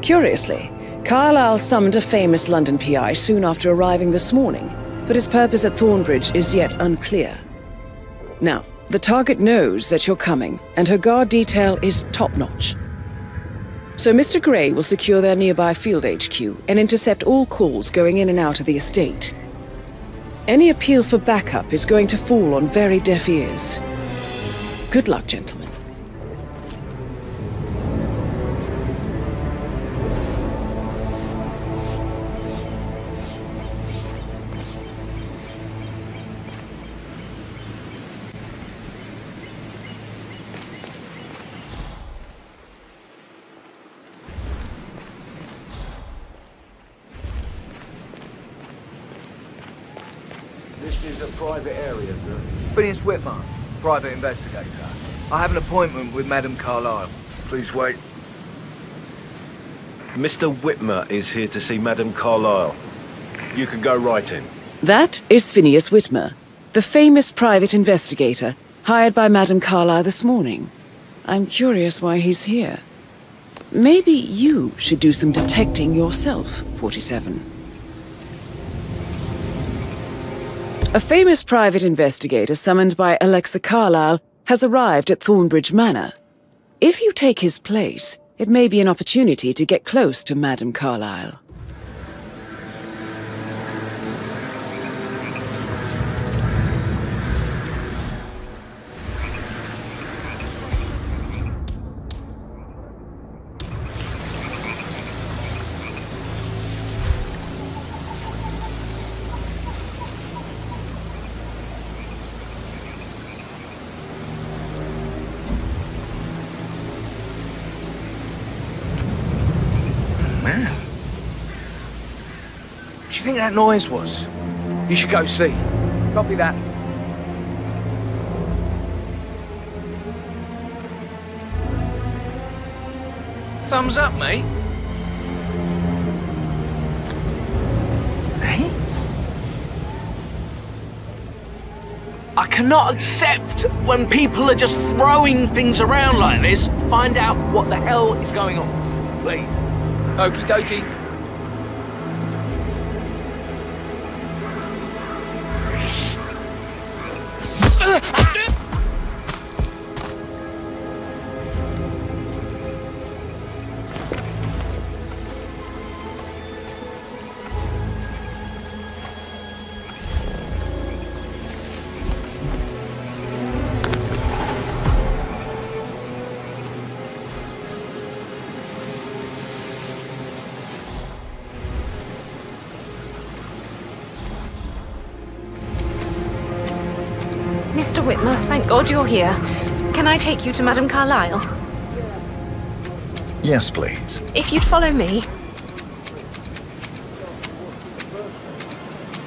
Curiously, Carlyle summoned a famous London PI soon after arriving this morning, but his purpose at Thornbridge is yet unclear. Now, the target knows that you're coming, and her guard detail is top-notch. So Mr. Gray will secure their nearby field HQ and intercept all calls going in and out of the estate. Any appeal for backup is going to fall on very deaf ears. Good luck, gentlemen. This is a private area, sir. Phineas Whitman, private investigator. I have an appointment with Madame Carlyle. Please wait. Mr. Whitmer is here to see Madame Carlyle. You can go right in. That is Phineas Whitmer, the famous private investigator hired by Madame Carlyle this morning. I'm curious why he's here. Maybe you should do some detecting yourself, 47. A famous private investigator summoned by Alexa Carlyle has arrived at Thornbridge Manor. If you take his place, it may be an opportunity to get close to Madame Carlyle. Man. What do you think that noise was? You should go see. Copy that. Thumbs up, mate. Hey? I cannot accept when people are just throwing things around like this. Find out what the hell is going on, please. Okie dokie. Mr. Whitmer, thank God you're here. Can I take you to Madame Carlyle? Yes, please. If you'd follow me.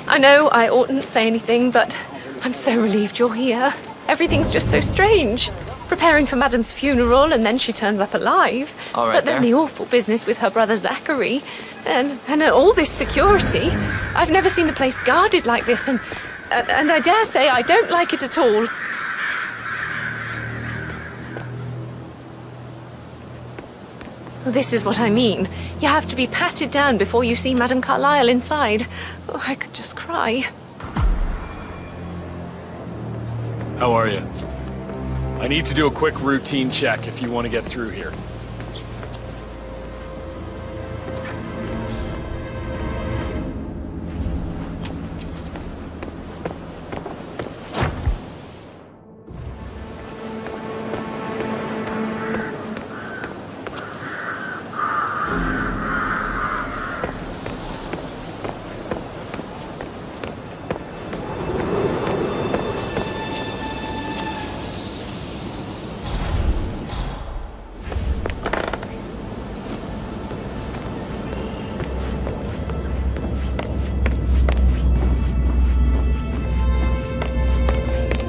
I know I oughtn't say anything, but I'm so relieved you're here. Everything's just so strange. Preparing for Madame's funeral, and then she turns up alive. All right, but then there. the awful business with her brother Zachary, and all this security. I've never seen the place guarded like this, and I dare say I don't like it at all. Well, this is what I mean. You have to be patted down before you see Madame Carlyle inside. Oh, I could just cry. How are you? I need to do a quick routine check if you want to get through here.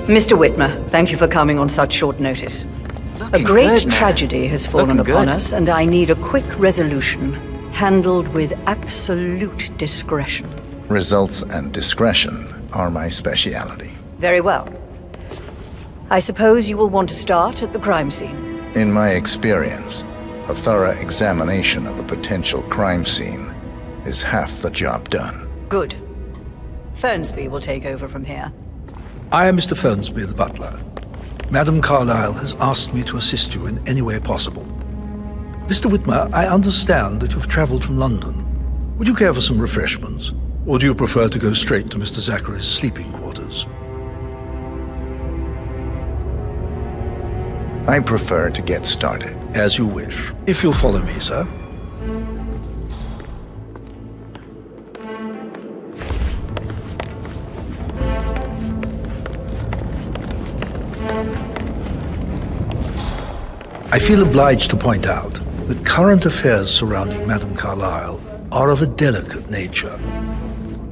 Mr. Whitmer, thank you for coming on such short notice. A great tragedy has fallen upon us, and I need a quick resolution, handled with absolute discretion. Results and discretion are my speciality. Very well. I suppose you will want to start at the crime scene. In my experience, A thorough examination of a potential crime scene is half the job done. Good. Fernsby will take over from here. I am Mr. Fernsby, the butler. Madam Carlyle has asked me to assist you in any way possible. Mr. Whitmer, I understand that you've traveled from London. Would you care for some refreshments? Or do you prefer to go straight to Mr. Zachary's sleeping quarters? I prefer to get started. As you wish. If you'll follow me, sir. I feel obliged to point out that current affairs surrounding Madame Carlyle are of a delicate nature.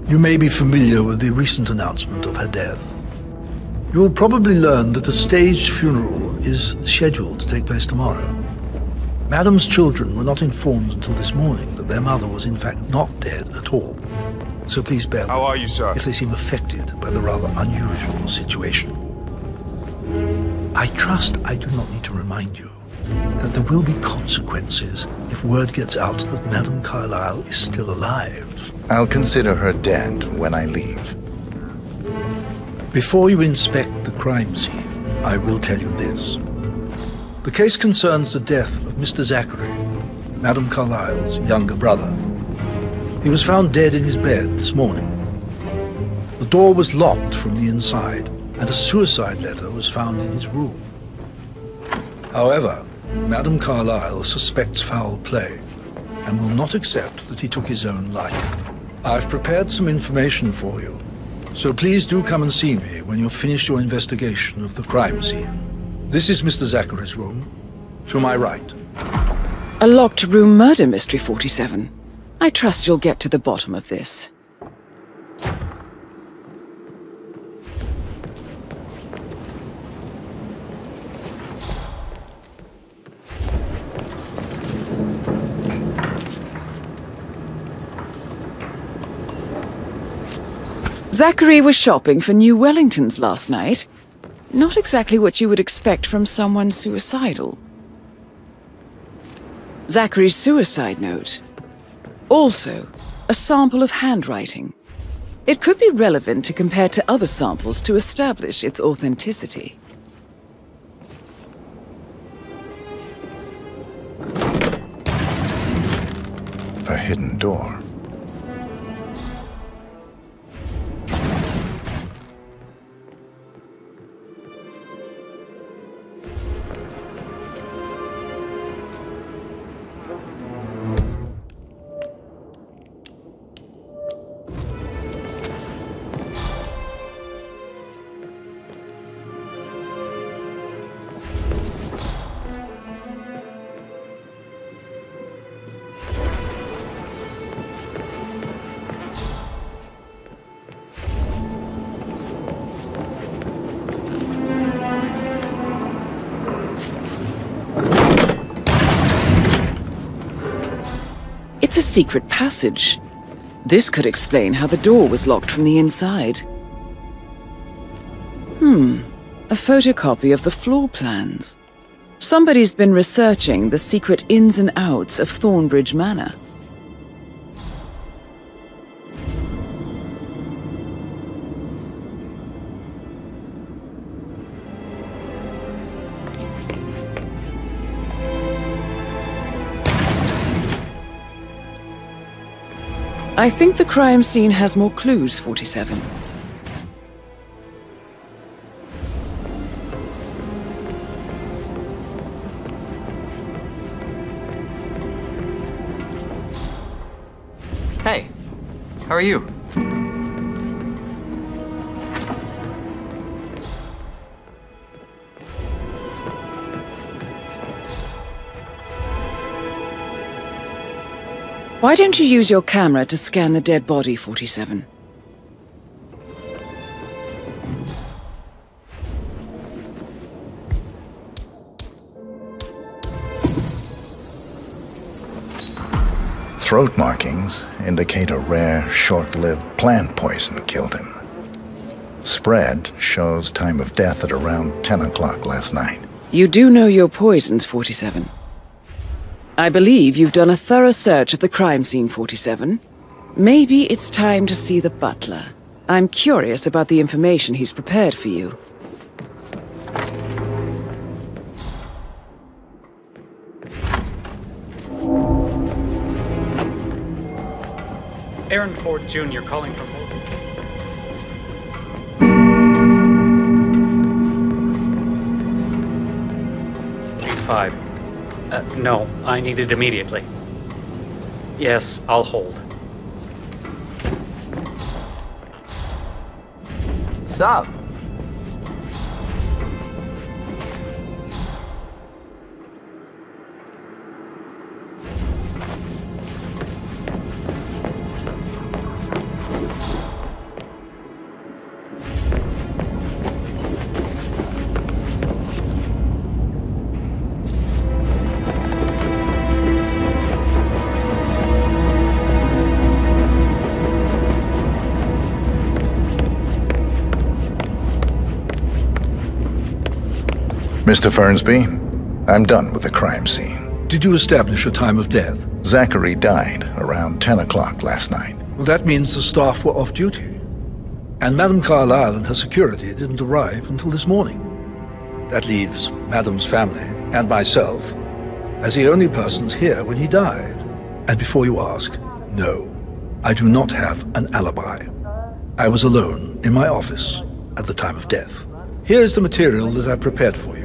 You may be familiar with the recent announcement of her death. You will probably learn that a staged funeral is scheduled to take place tomorrow. Madame's children were not informed until this morning that their mother was in fact not dead at all. So please bear with me. How are you, sir? If they seem affected by the rather unusual situation. I trust I do not need to remind you that there will be consequences if word gets out that Madame Carlyle is still alive. I'll consider her dead when I leave. Before you inspect the crime scene, I will tell you this. The case concerns the death of Mr. Zachary, Madame Carlyle's younger brother. He was found dead in his bed this morning. The door was locked from the inside, and a suicide letter was found in his room. However, Madame Carlyle suspects foul play and will not accept that he took his own life. I've prepared some information for you, so please do come and see me when you've finished your investigation of the crime scene. This is Mr. Zachary's room, to my right. A locked room murder mystery, 47. I trust you'll get to the bottom of this. Zachary was shopping for new Wellingtons last night. Not exactly what you would expect from someone suicidal. Zachary's suicide note. Also, a sample of handwriting. It could be relevant to compare to other samples to establish its authenticity. A hidden door. It's a secret passage. This could explain how the door was locked from the inside. A photocopy of the floor plans. Somebody's been researching the secret ins and outs of Thornbridge Manor. I think the crime scene has more clues, 47. Hey, how are you? Why don't you use your camera to scan the dead body, 47? Throat markings indicate a rare, short-lived plant poison killed him. Spread shows time of death at around 10 o'clock last night. You do know your poisons, 47. I believe you've done a thorough search of the crime scene, 47. Maybe it's time to see the butler. I'm curious about the information he's prepared for you. Aaron Ford Jr. calling from home. Five. No, I need it immediately. Yes, I'll hold. Sup? Mr. Fernsby, I'm done with the crime scene. Did you establish a time of death? Zachary died around 10 o'clock last night. Well, that means the staff were off duty. And Madame Carlyle and her security didn't arrive until this morning. That leaves Madame's family and myself as the only persons here when he died. And before you ask, no, I do not have an alibi. I was alone in my office at the time of death. Here is the material that I've prepared for you.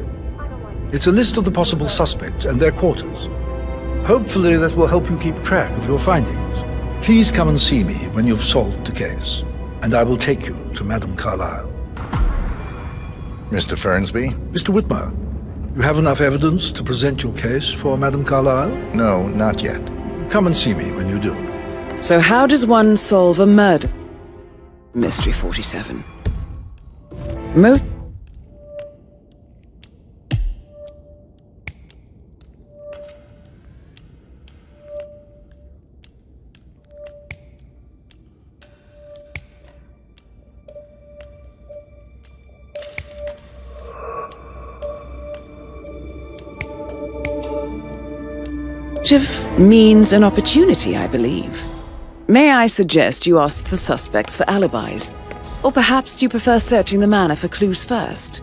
It's a list of the possible suspects and their quarters. Hopefully that will help you keep track of your findings. Please come and see me when you've solved the case, and I will take you to Madame Carlyle. Mr. Fernsby? Mr. Whitmer, you have enough evidence to present your case for Madame Carlyle? No, not yet. Come and see me when you do. So how does one solve a murder? Mystery 47. Motive means an opportunity, I believe. May I suggest you ask the suspects for alibis? Or perhaps you prefer searching the manor for clues first?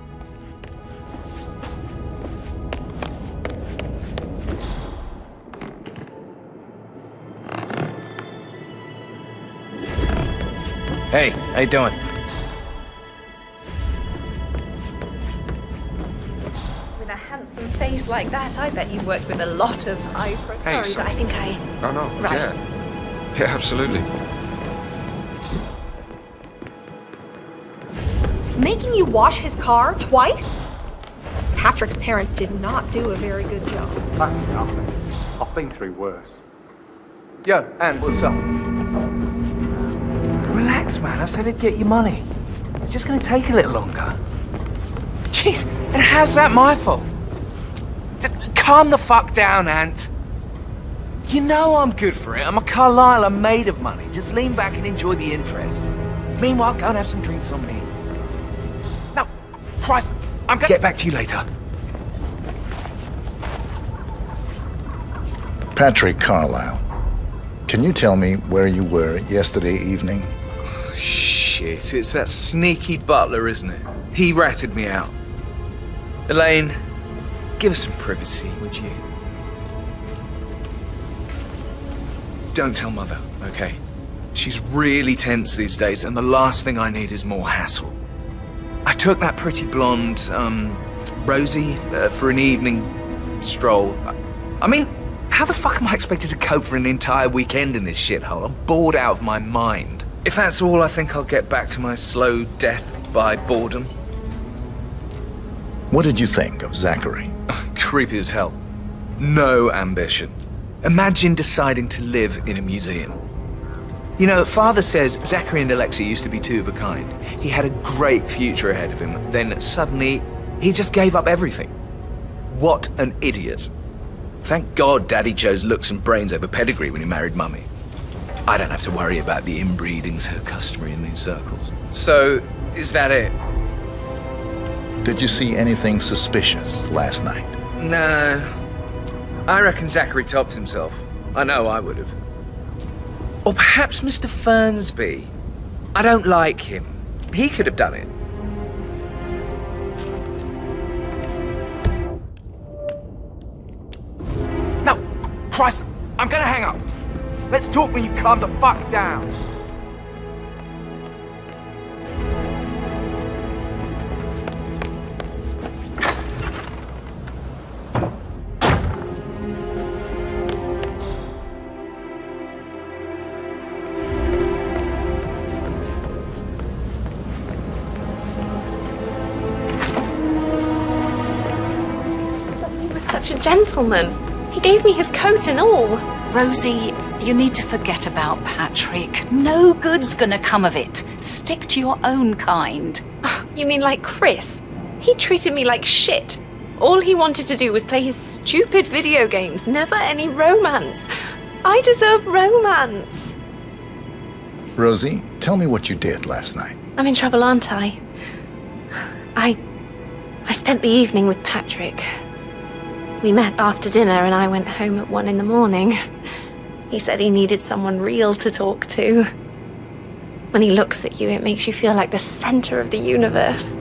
Hey, how you doing? With a handsome face like that, I bet you worked with a lot of high pro... Hey, Sorry, but I think I... Oh, no, Right. Yeah, absolutely. Making you wash his car twice? Patrick's parents did not do a very good job. Fuck nothing. I've been through worse. Yo, Ann, what's up? Relax, man. I said I'd get you money. It's just gonna take a little longer. Jeez, and how's that my fault? Just calm the fuck down, Ant. You know I'm good for it. I'm a Carlyle. I'm made of money. Just lean back and enjoy the interest. Meanwhile, go and have some drinks on me. No, Christ, I'm gonna get back to you later. Patrick Carlyle, can you tell me where you were yesterday evening? Shit, it's that sneaky butler, isn't it? He ratted me out. Elaine, give us some privacy, would you? Don't tell Mother, okay? She's really tense these days, and the last thing I need is more hassle. I took that pretty blonde, Rosie, for an evening stroll. I mean, how the fuck am I expected to cope for an entire weekend in this shithole? I'm bored out of my mind. If that's all, I think I'll get back to my slow death by boredom. What did you think of Zachary? Creepy as hell. No ambition. Imagine deciding to live in a museum. You know, Father says Zachary and Alexei used to be two of a kind. He had a great future ahead of him. Then suddenly, he just gave up everything. What an idiot. Thank God Daddy chose looks and brains over pedigree when he married Mummy. I don't have to worry about the inbreeding so customary in these circles. So, is that it? Did you see anything suspicious last night? No. I reckon Zachary tops himself. I know I would have. Or perhaps Mr. Fernsby. I don't like him. He could have done it. No! Christ! I'm gonna hang up! Let's talk when you calm the fuck down! Such a gentleman. He gave me his coat and all. Rosie, you need to forget about Patrick. No good's gonna come of it. Stick to your own kind. You mean like Chris? He treated me like shit. All he wanted to do was play his stupid video games, never any romance. I deserve romance. Rosie, tell me what you did last night. I'm in trouble, aren't I? I spent the evening with Patrick. We met after dinner and I went home at 1 in the morning. He said he needed someone real to talk to. When he looks at you, it makes you feel like the center of the universe.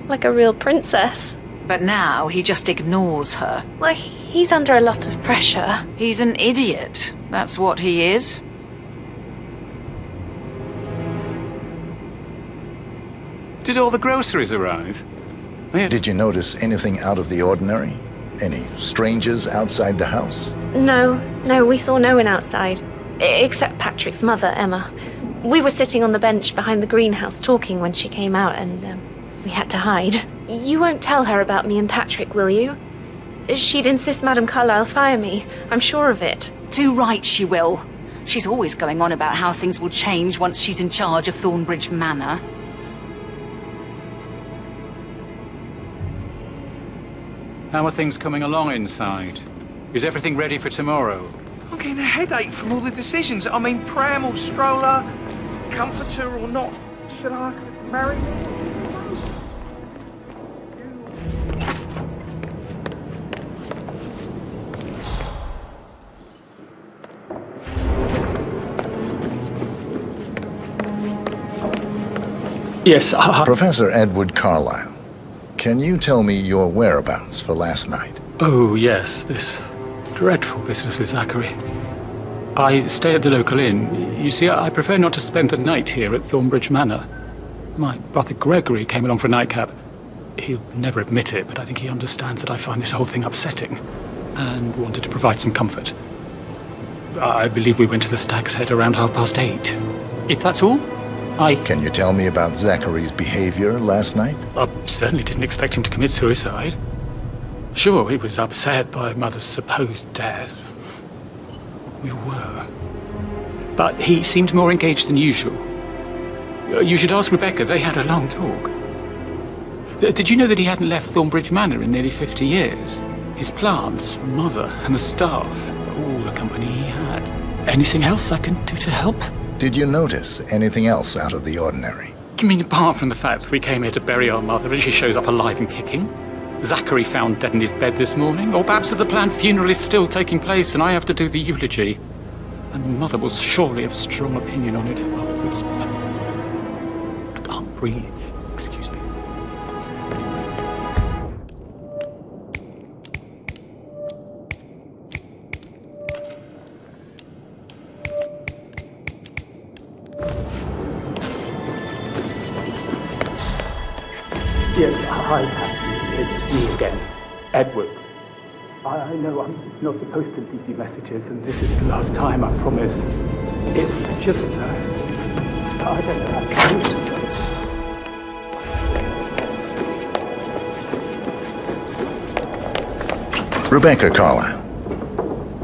Like a real princess. But now he just ignores her. Well, he's under a lot of pressure. He's an idiot. That's what he is. Did all the groceries arrive? Did you notice anything out of the ordinary? Any strangers outside the house? No, we saw no one outside. Except Patrick's mother, Emma. We were sitting on the bench behind the greenhouse talking when she came out and we had to hide. You won't tell her about me and Patrick, will you? She'd insist Madame Carlyle fire me. I'm sure of it. Too right she will. She's always going on about how things will change once she's in charge of Thornbridge Manor. How are things coming along inside? Is everything ready for tomorrow? I'm getting a headache from all the decisions. I mean, pram or stroller, comforter or not. Should I marry you? Yes, Professor Edward Carlyle, can you tell me your whereabouts for last night? Oh, yes, this dreadful business with Zachary. I stay at the local inn. You see, I prefer not to spend the night here at Thornbridge Manor. My brother Gregory came along for a nightcap. He'll never admit it, but I think he understands that I find this whole thing upsetting and wanted to provide some comfort. I believe we went to the Stag's Head around 8:30. If that's all, Can you tell me about Zachary's behavior last night? I certainly didn't expect him to commit suicide. Sure, he was upset by Mother's supposed death. We were. But he seemed more engaged than usual. You should ask Rebecca, they had a long talk. Did you know that he hadn't left Thornbridge Manor in nearly 50 years? His plants, Mother, and the staff, all the company he had. Anything else I can do to help? Did you notice anything else out of the ordinary? You mean apart from the fact that we came here to bury our mother and she shows up alive and kicking? Zachary found dead in his bed this morning? Or perhaps that the planned funeral is still taking place and I have to do the eulogy? And Mother will surely have strong opinion on it afterwards. I can't breathe. Excuse me. Yes, hi, Pat. It's me again, Edward. I know I'm not supposed to leave you messages, and this is the last time, I promise. It's just, I don't know how to do. Rebecca Carlyle,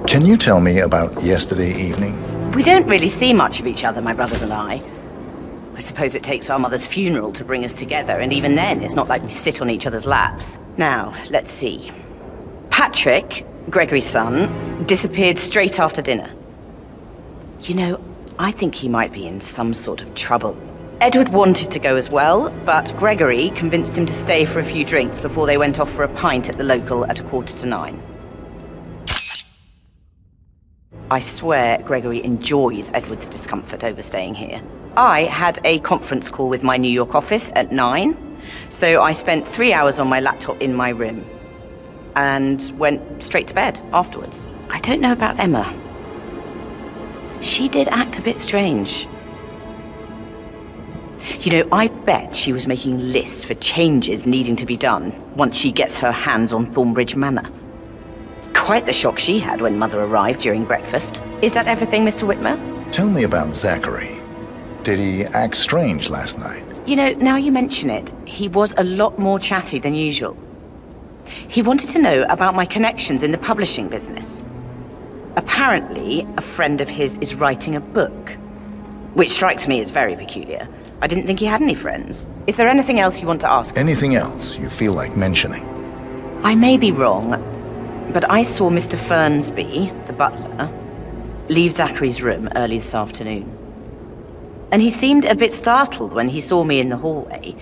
can you tell me about yesterday evening? We don't really see much of each other, my brothers and I. I suppose it takes our mother's funeral to bring us together, and even then, it's not like we sit on each other's laps. Now, let's see. Patrick, Gregory's son, disappeared straight after dinner. You know, I think he might be in some sort of trouble. Edward wanted to go as well, but Gregory convinced him to stay for a few drinks before they went off for a pint at the local at 8:45. I swear Gregory enjoys Edward's discomfort over staying here. I had a conference call with my New York office at 9, so I spent 3 hours on my laptop in my room and went straight to bed afterwards. I don't know about Emma. She did act a bit strange. You know, I bet she was making lists for changes needing to be done once she gets her hands on Thornbridge Manor. Quite the shock she had when Mother arrived during breakfast. Is that everything, Mr. Whitmer? Tell me about Zachary. Did he act strange last night? You know, now you mention it, he was a lot more chatty than usual. He wanted to know about my connections in the publishing business. Apparently, a friend of his is writing a book, which strikes me as very peculiar. I didn't think he had any friends. Is there anything else you want to ask? Anything else you feel like mentioning? I may be wrong, but I saw Mr. Fernsby, the butler, leave Zachary's room early this afternoon. And he seemed a bit startled when he saw me in the hallway.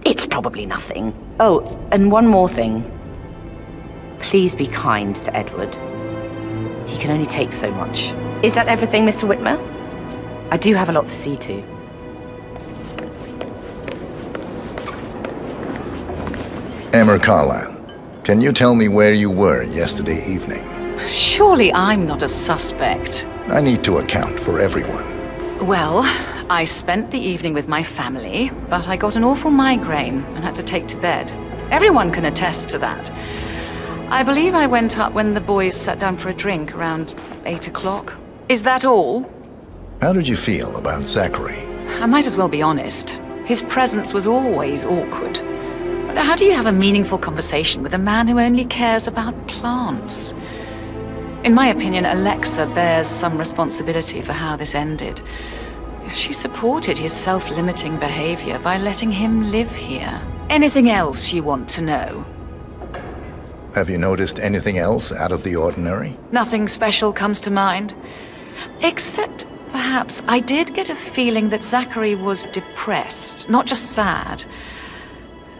It's probably nothing. Oh, and one more thing. Please be kind to Edward. He can only take so much. Is that everything, Mr. Whitmer? I do have a lot to see to. Emma Carlyle, can you tell me where you were yesterday evening? Surely I'm not a suspect. I need to account for everyone. Well, I spent the evening with my family, but I got an awful migraine and had to take to bed. Everyone can attest to that. I believe I went up when the boys sat down for a drink around 8 o'clock. Is that all? How did you feel about Zachary? I might as well be honest. His presence was always awkward. How do you have a meaningful conversation with a man who only cares about plants? In my opinion, Alexa bears some responsibility for how this ended. She supported his self-limiting behavior by letting him live here. Anything else you want to know? Have you noticed anything else out of the ordinary? Nothing special comes to mind. Except, perhaps, I did get a feeling that Zachary was depressed, not just sad.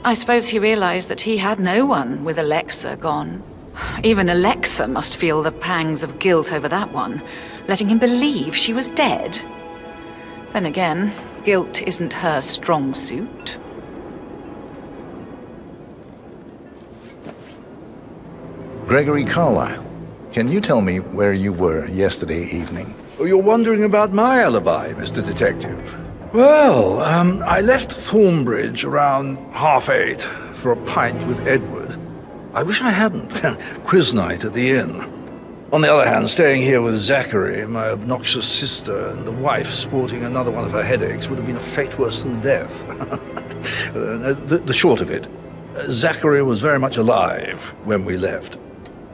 I suppose he realized that he had no one with Alexa gone. Even Alexa must feel the pangs of guilt over that one, letting him believe she was dead. Then again, guilt isn't her strong suit. Gregory Carlyle, can you tell me where you were yesterday evening? Oh, you're wondering about my alibi, Mr. Detective. Well, I left Thornbridge around 8:30 for a pint with Edward. I wish I hadn't. Quiz night at the inn. On the other hand, staying here with Zachary, my obnoxious sister, and the wife sporting another one of her headaches would have been a fate worse than death. The short of it, Zachary was very much alive when we left.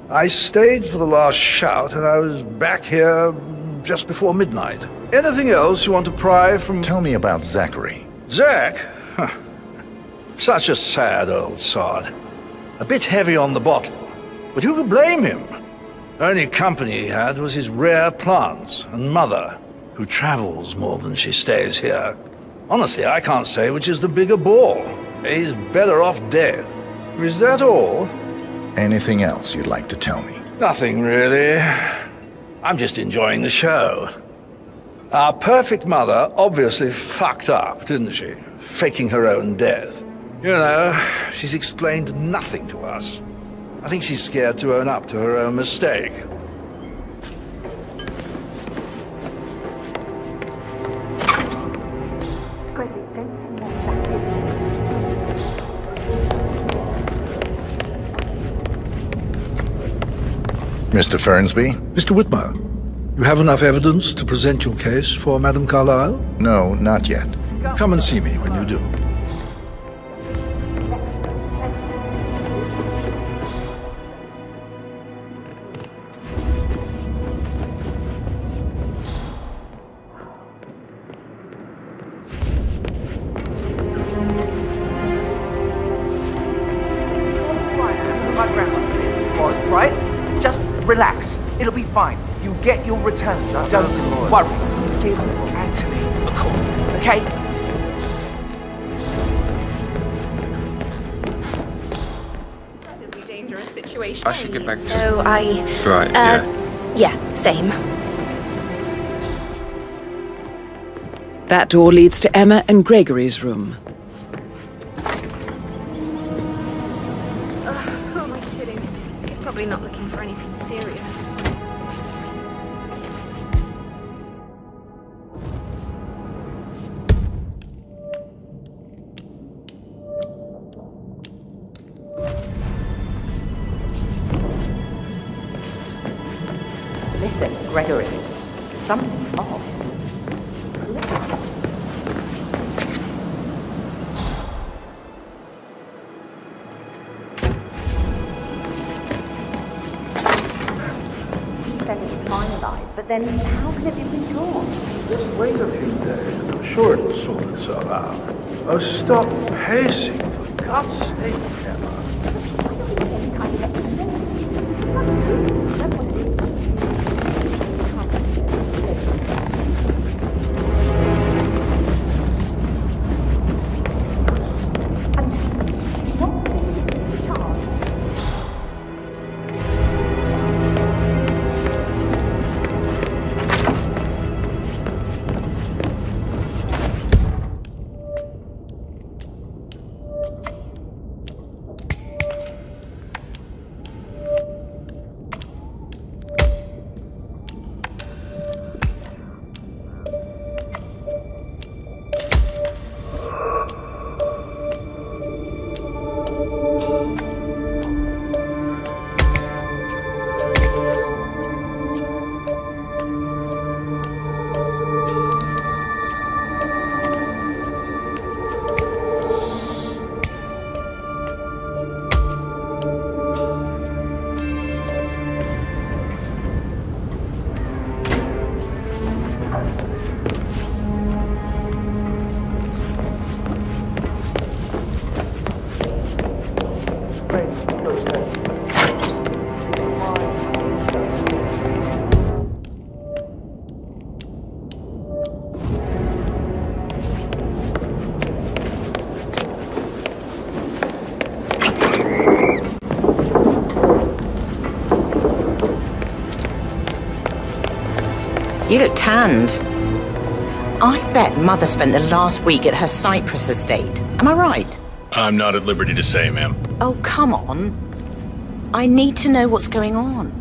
I stayed for the last shout, and I was back here just before midnight. Anything else you want to pry from... Tell me about Zachary. Zach? Huh. Such a sad old sod. A bit heavy on the bottle, but who could blame him? Only company he had was his rare plants and Mother, who travels more than she stays here. Honestly, I can't say which is the bigger bore. He's better off dead. Is that all? Anything else you'd like to tell me? Nothing, really. I'm just enjoying the show. Our perfect mother obviously fucked up, didn't she? Faking her own death. You know, she's explained nothing to us. I think she's scared to own up to her own mistake. Mr. Fernsby? Mr. Whitmer, you have enough evidence to present your case for Madame Carlyle? No, not yet. Come and see me when you do. Relax. It'll be fine. You get your returns. Don't worry. Give Anthony a call, okay? I should get back to... So Right, yeah. Yeah, same. That door leads to Emma and Gregory's room. Who am I kidding? He's probably not looking for anything serious. Listen, Gregory. Something's off. He said it's finalized, but then how can it be withdrawn? Just wait a few days. I'm sure it'll sort itself out. Oh, stop pacing, for God's sake, Emma. You look tanned. I bet Mother spent the last week at her Cyprus estate. Am I right? I'm not at liberty to say, ma'am. Oh, come on. I need to know what's going on.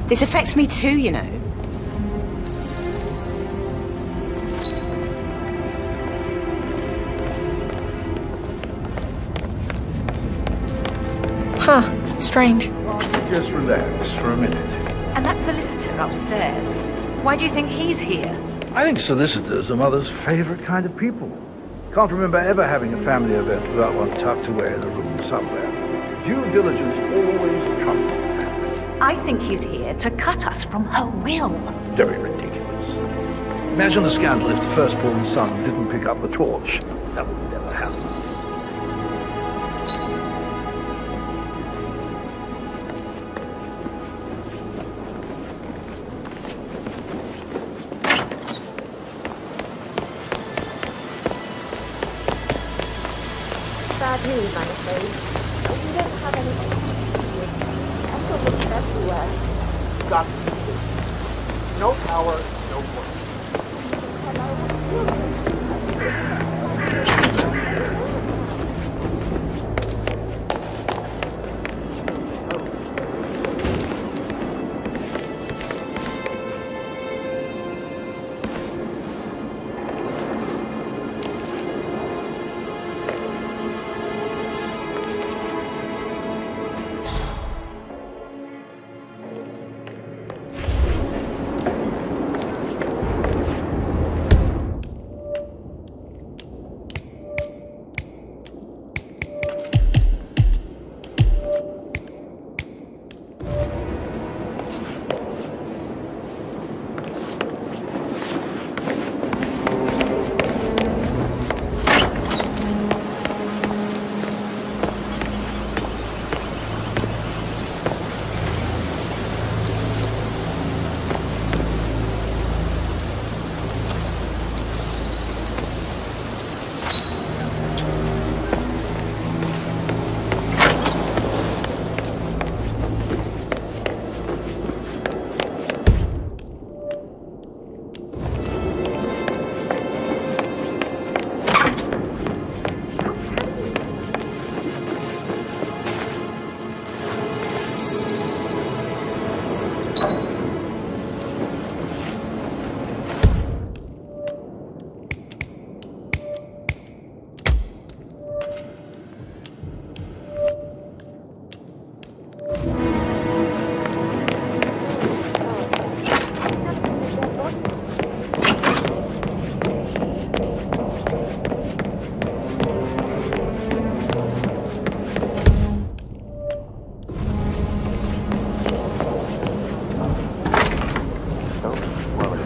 This affects me too, you know. Huh, strange. Just relax for a minute. And that solicitor upstairs, why do you think he's here? I think solicitors are Mother's favorite kind of people. Can't remember ever having a family event without one tucked away in a room somewhere. Due diligence always trumps that. I think he's here to cut us from her will. Very ridiculous. Imagine the scandal if the firstborn son didn't pick up the torch. That would never happen. Bad news, I'm afraid. We don't have any. Uncle looks everywhere. Got to. No power, no work.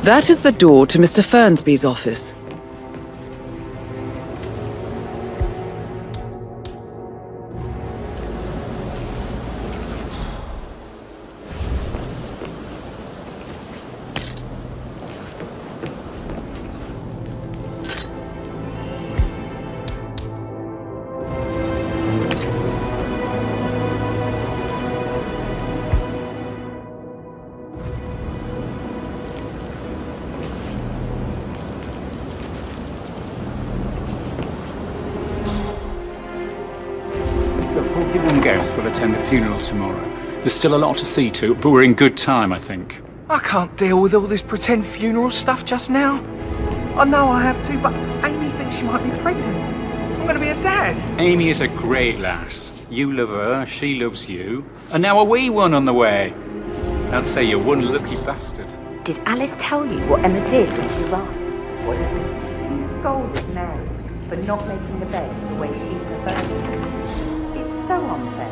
That is the door to Mr. Fernsby's office. Will attend the funeral tomorrow. There's still a lot to see to, but we're in good time, I think. I can't deal with all this pretend funeral stuff just now. I know I have to, but Amy thinks she might be pregnant. I'm going to be a dad. Amy is a great lass. You love her, she loves you. And now a wee one on the way. I'll say you're one lucky bastard. Did Alice tell you what Emma did when she arrived? What is it? She scolded Mary for not making the bed the way she preferred it. It's so unfair.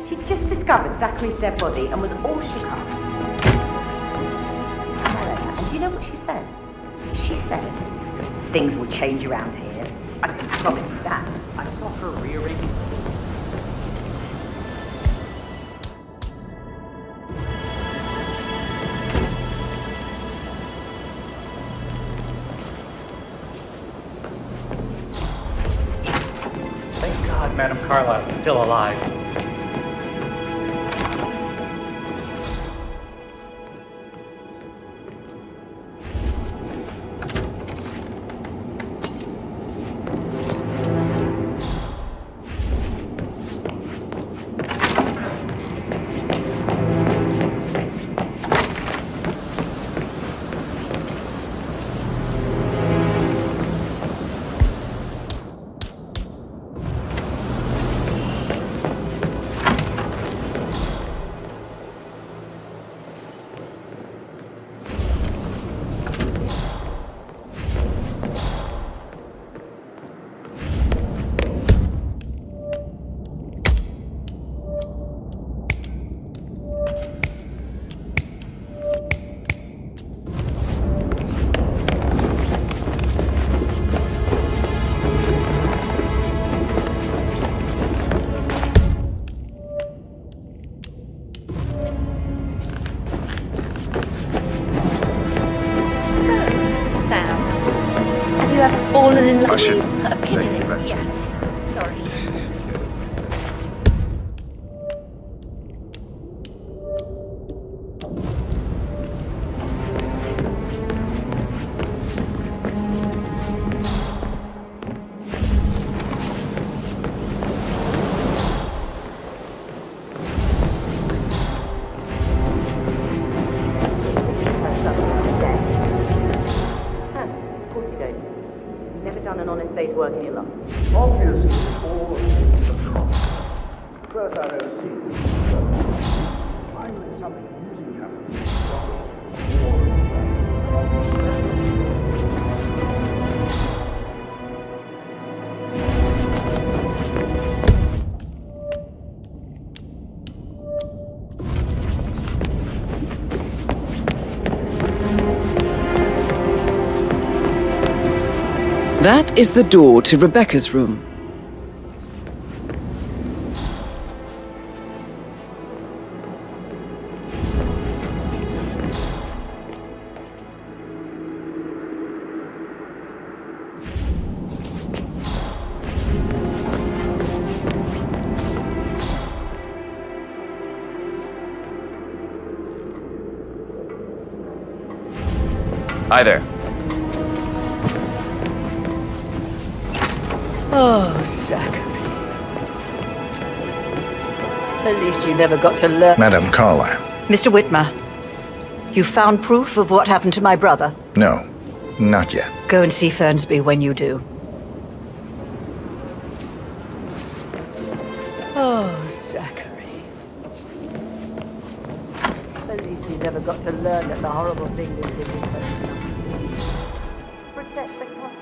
She just discovered Zachary's dead body and was all shook up. And do you know what she said? She said, things will change around here. I can promise you that. I saw her rearing. Thank God Madame Carlyle is still alive. Fallen in love I should. with a pin in it. Yeah. Sorry. Work in your life. Obviously, all of these are common. First, I don't see it. Finally, something amusing happens. That is the door to Rebecca's room. Hi there. Oh, Zachary. At least you never got to learn. Madame Carlyle. Mr. Whitmer, you found proof of what happened to my brother? No, not yet. Go and see Fernsby when you do. Oh, Zachary. At least you never got to learn that the horrible thing you did was protect the country.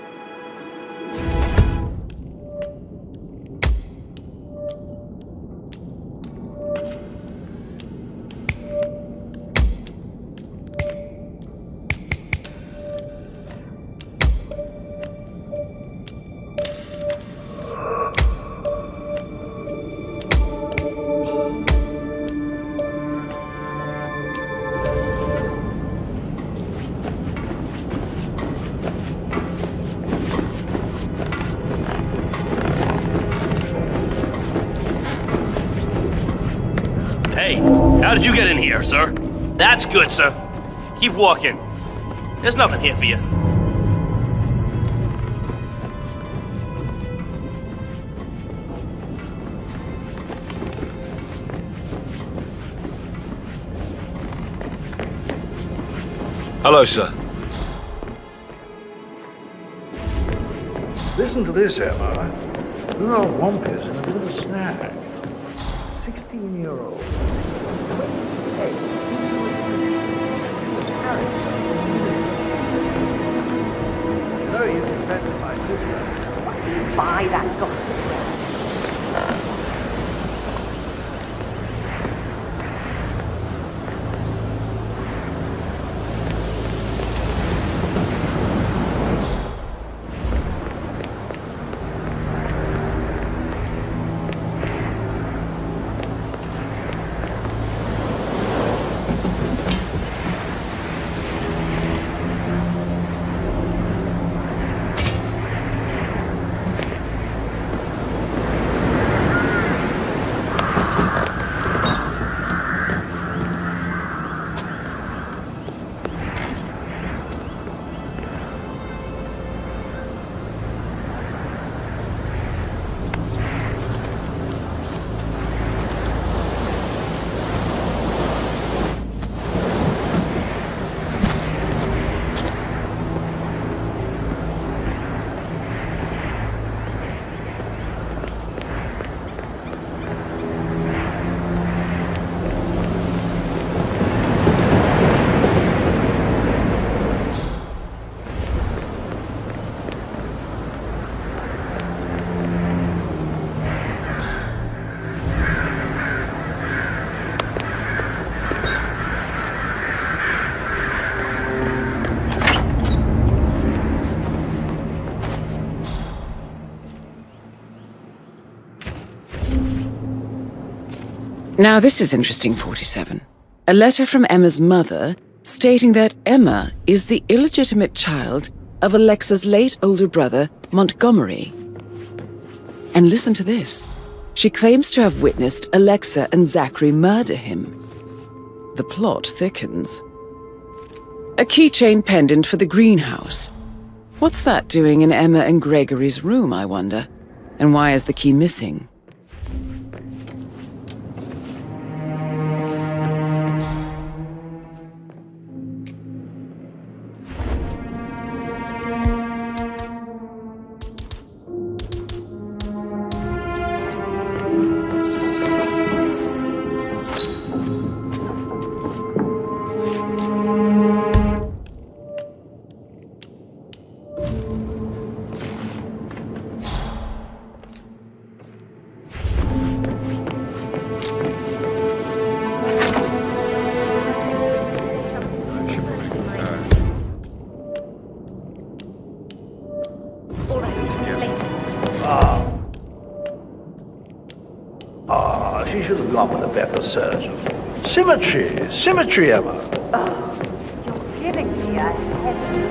How did you get in here, sir? That's good, sir. Keep walking. There's nothing here for you. Hello, sir. Listen to this, Emma. You're old Wampus and a bit of a snag. 16-year-old. No, you confessed my sister. Buy that gossip. Now this is interesting, 47. A letter from Emma's mother stating that Emma is the illegitimate child of Alexa's late older brother, Montgomery. And listen to this. She claims to have witnessed Alexa and Zachary murder him. The plot thickens. A keychain pendant for the greenhouse. What's that doing in Emma and Gregory's room, I wonder? And why is the key missing? She should have gone with a better surgeon. Symmetry! Symmetry, Emma! Oh, you're giving me a headache.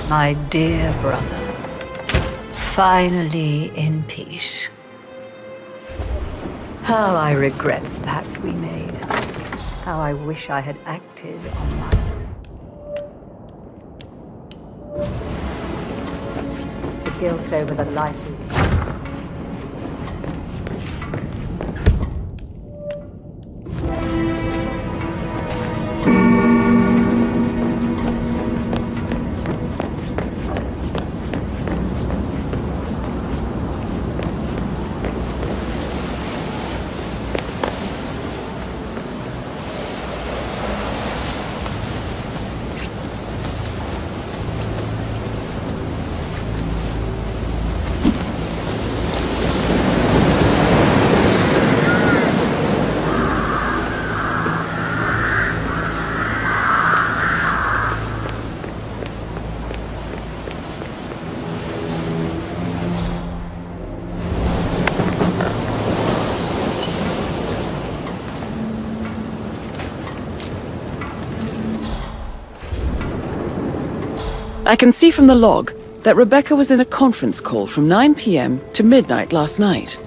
My dear brother, finally in peace. How I regret the pact we made. How I wish I had acted on mine. The guilt over the life we lived. I can see from the log that Rebecca was in a conference call from 9 p.m. to midnight last night.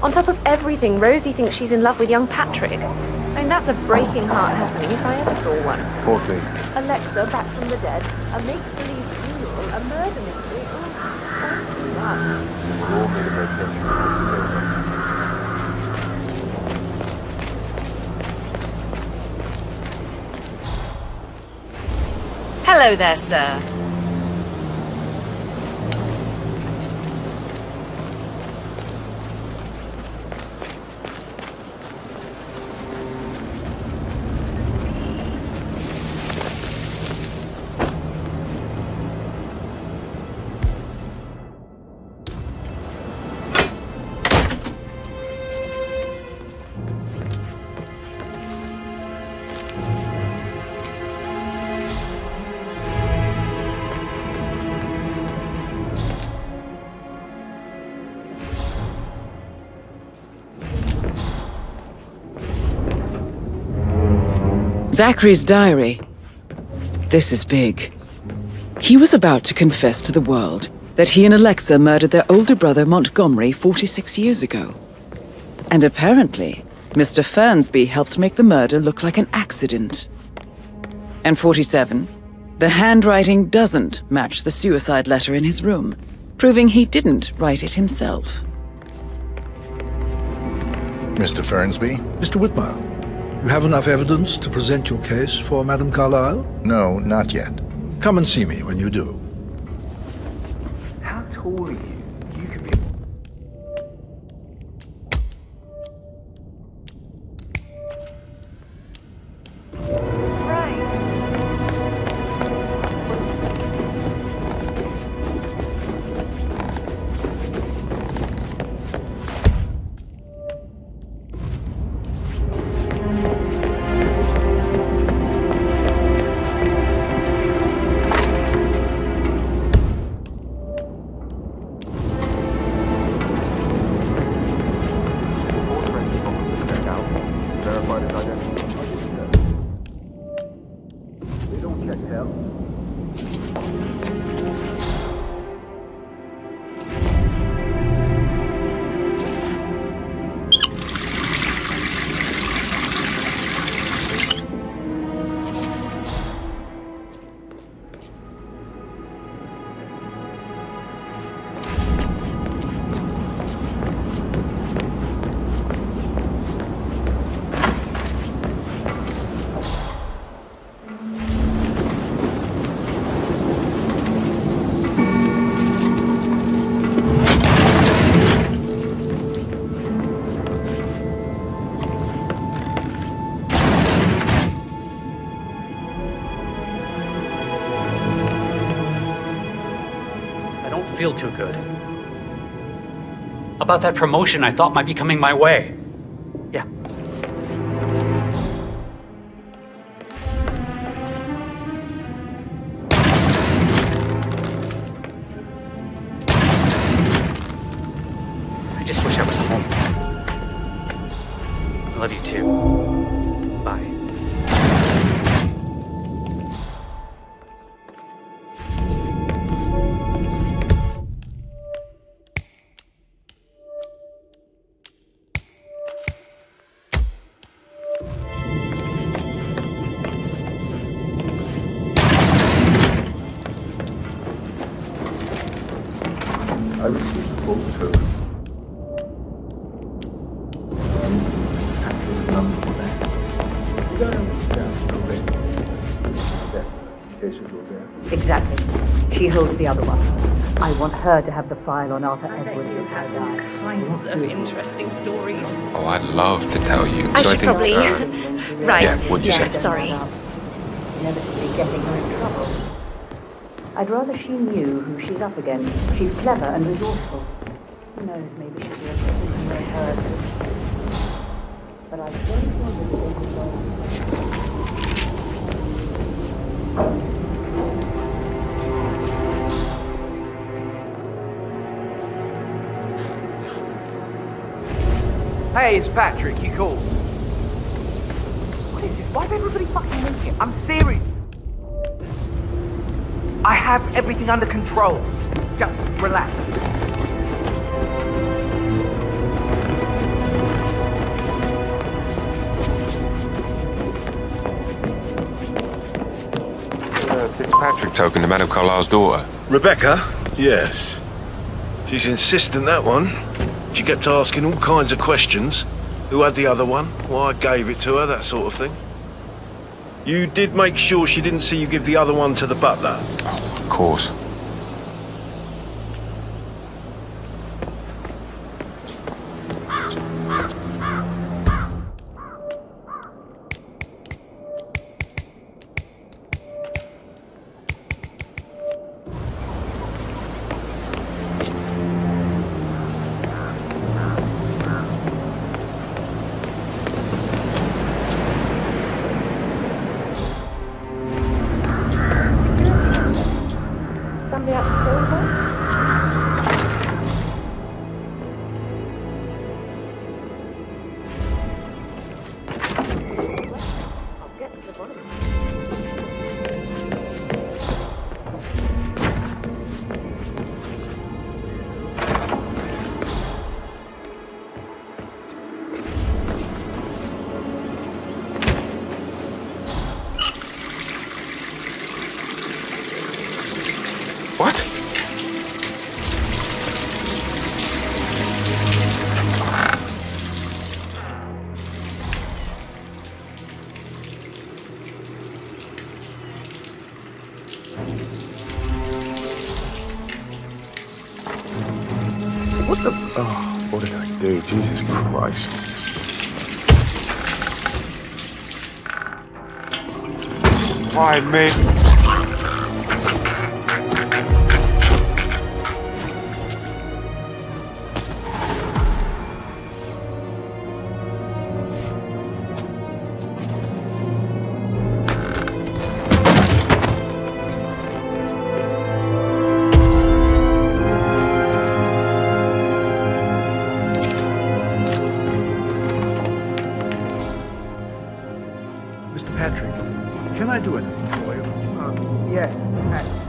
On top of everything, Rosie thinks she's in love with young Patrick. I mean, that's a breaking heart happening if I ever saw one. 14. Alexa, back from the dead. A make-believe funeral, a murder mystery. Hello there, sir. Zachary's diary. This is big. He was about to confess to the world that he and Alexa murdered their older brother Montgomery 46 years ago. And apparently, Mr. Fernsby helped make the murder look like an accident. And 47, the handwriting doesn't match the suicide letter in his room, proving he didn't write it himself. Mr. Fernsby? Mr. Whitmire, you have enough evidence to present your case for Madame Carlyle? No, not yet. Come and see me when you do. How tall are you? You could be... hotel. Feel too good. About that promotion I thought might be coming my way. Yeah. I just wish I was home. I love you too. Bye. I received a call too. Patrick's number was there. Did I understand correctly? That case was all there. Exactly. She holds the other one. I want her to have the file on Arthur Edwards. You have all kinds of interesting stories. Oh, I'd love to tell you. I should probably... right. Yeah, what'd you say? Sorry. Inevitably getting her in trouble. I'd rather she knew who she's up against. She's clever and resourceful. Who knows, maybe she'll be able to persuade her. But I don't want her to get involved. Hey, it's Patrick. You called. What is this? Why is everybody fucking leaving? I'm serious. I have everything under control. Just relax. Fitzpatrick token to Madame Carlyle's daughter. Rebecca? Yes. She's insistent, that one. She kept asking all kinds of questions. Who had the other one? Why I gave it to her, that sort of thing. You did make sure she didn't see you give the other one to the butler? Oh, of course. What? What the... Oh, what did I do? Jesus Christ. Why, man? Mr. Patrick, can I do anything for you? Yes, actually.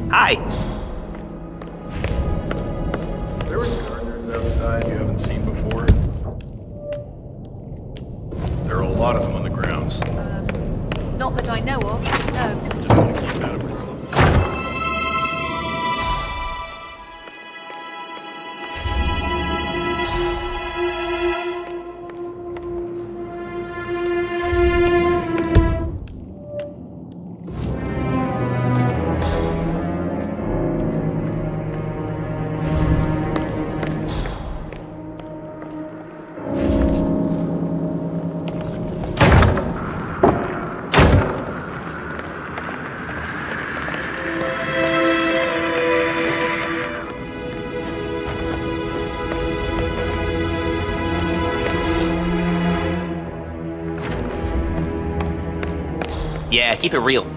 Hi. There were gardeners outside you haven't seen before. There are a lot of them on the grounds. Not that I know of, no. Just want to keep out of it. Yeah, keep it real.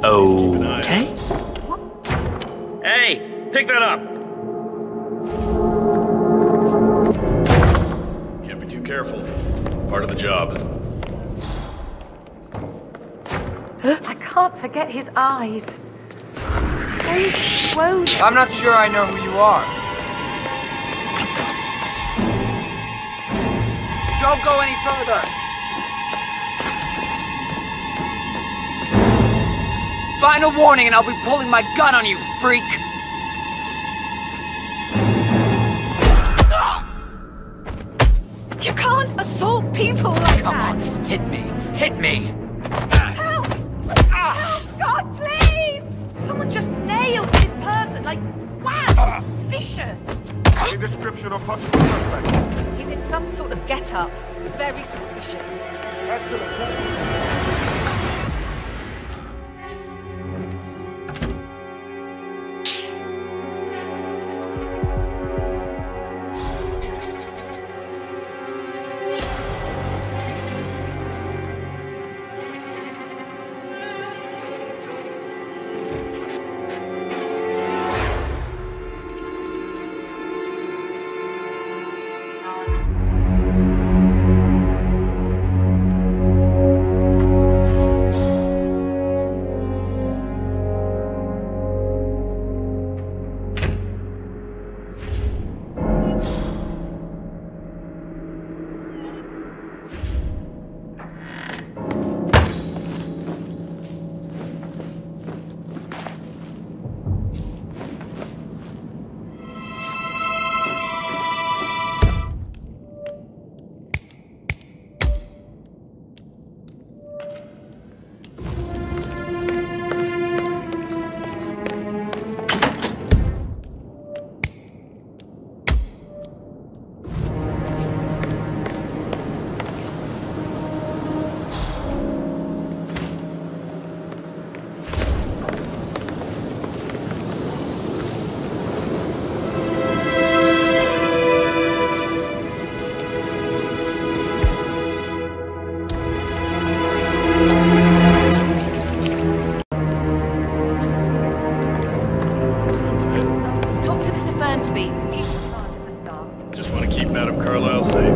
Okay. Hey, pick that up. Can't be too careful. Part of the job. I can't forget his eyes. So swollen. I'm not sure I know who you are. Don't go any further. Final warning and I'll be pulling my gun on you, freak! You can't assault people like that! Come on, hit me! Hit me! Help! God, please! Someone just nailed this person, like, wow, vicious! Any description of possible suspect? He's in some sort of get-up, very suspicious. Just want to keep Madame Carlyle safe.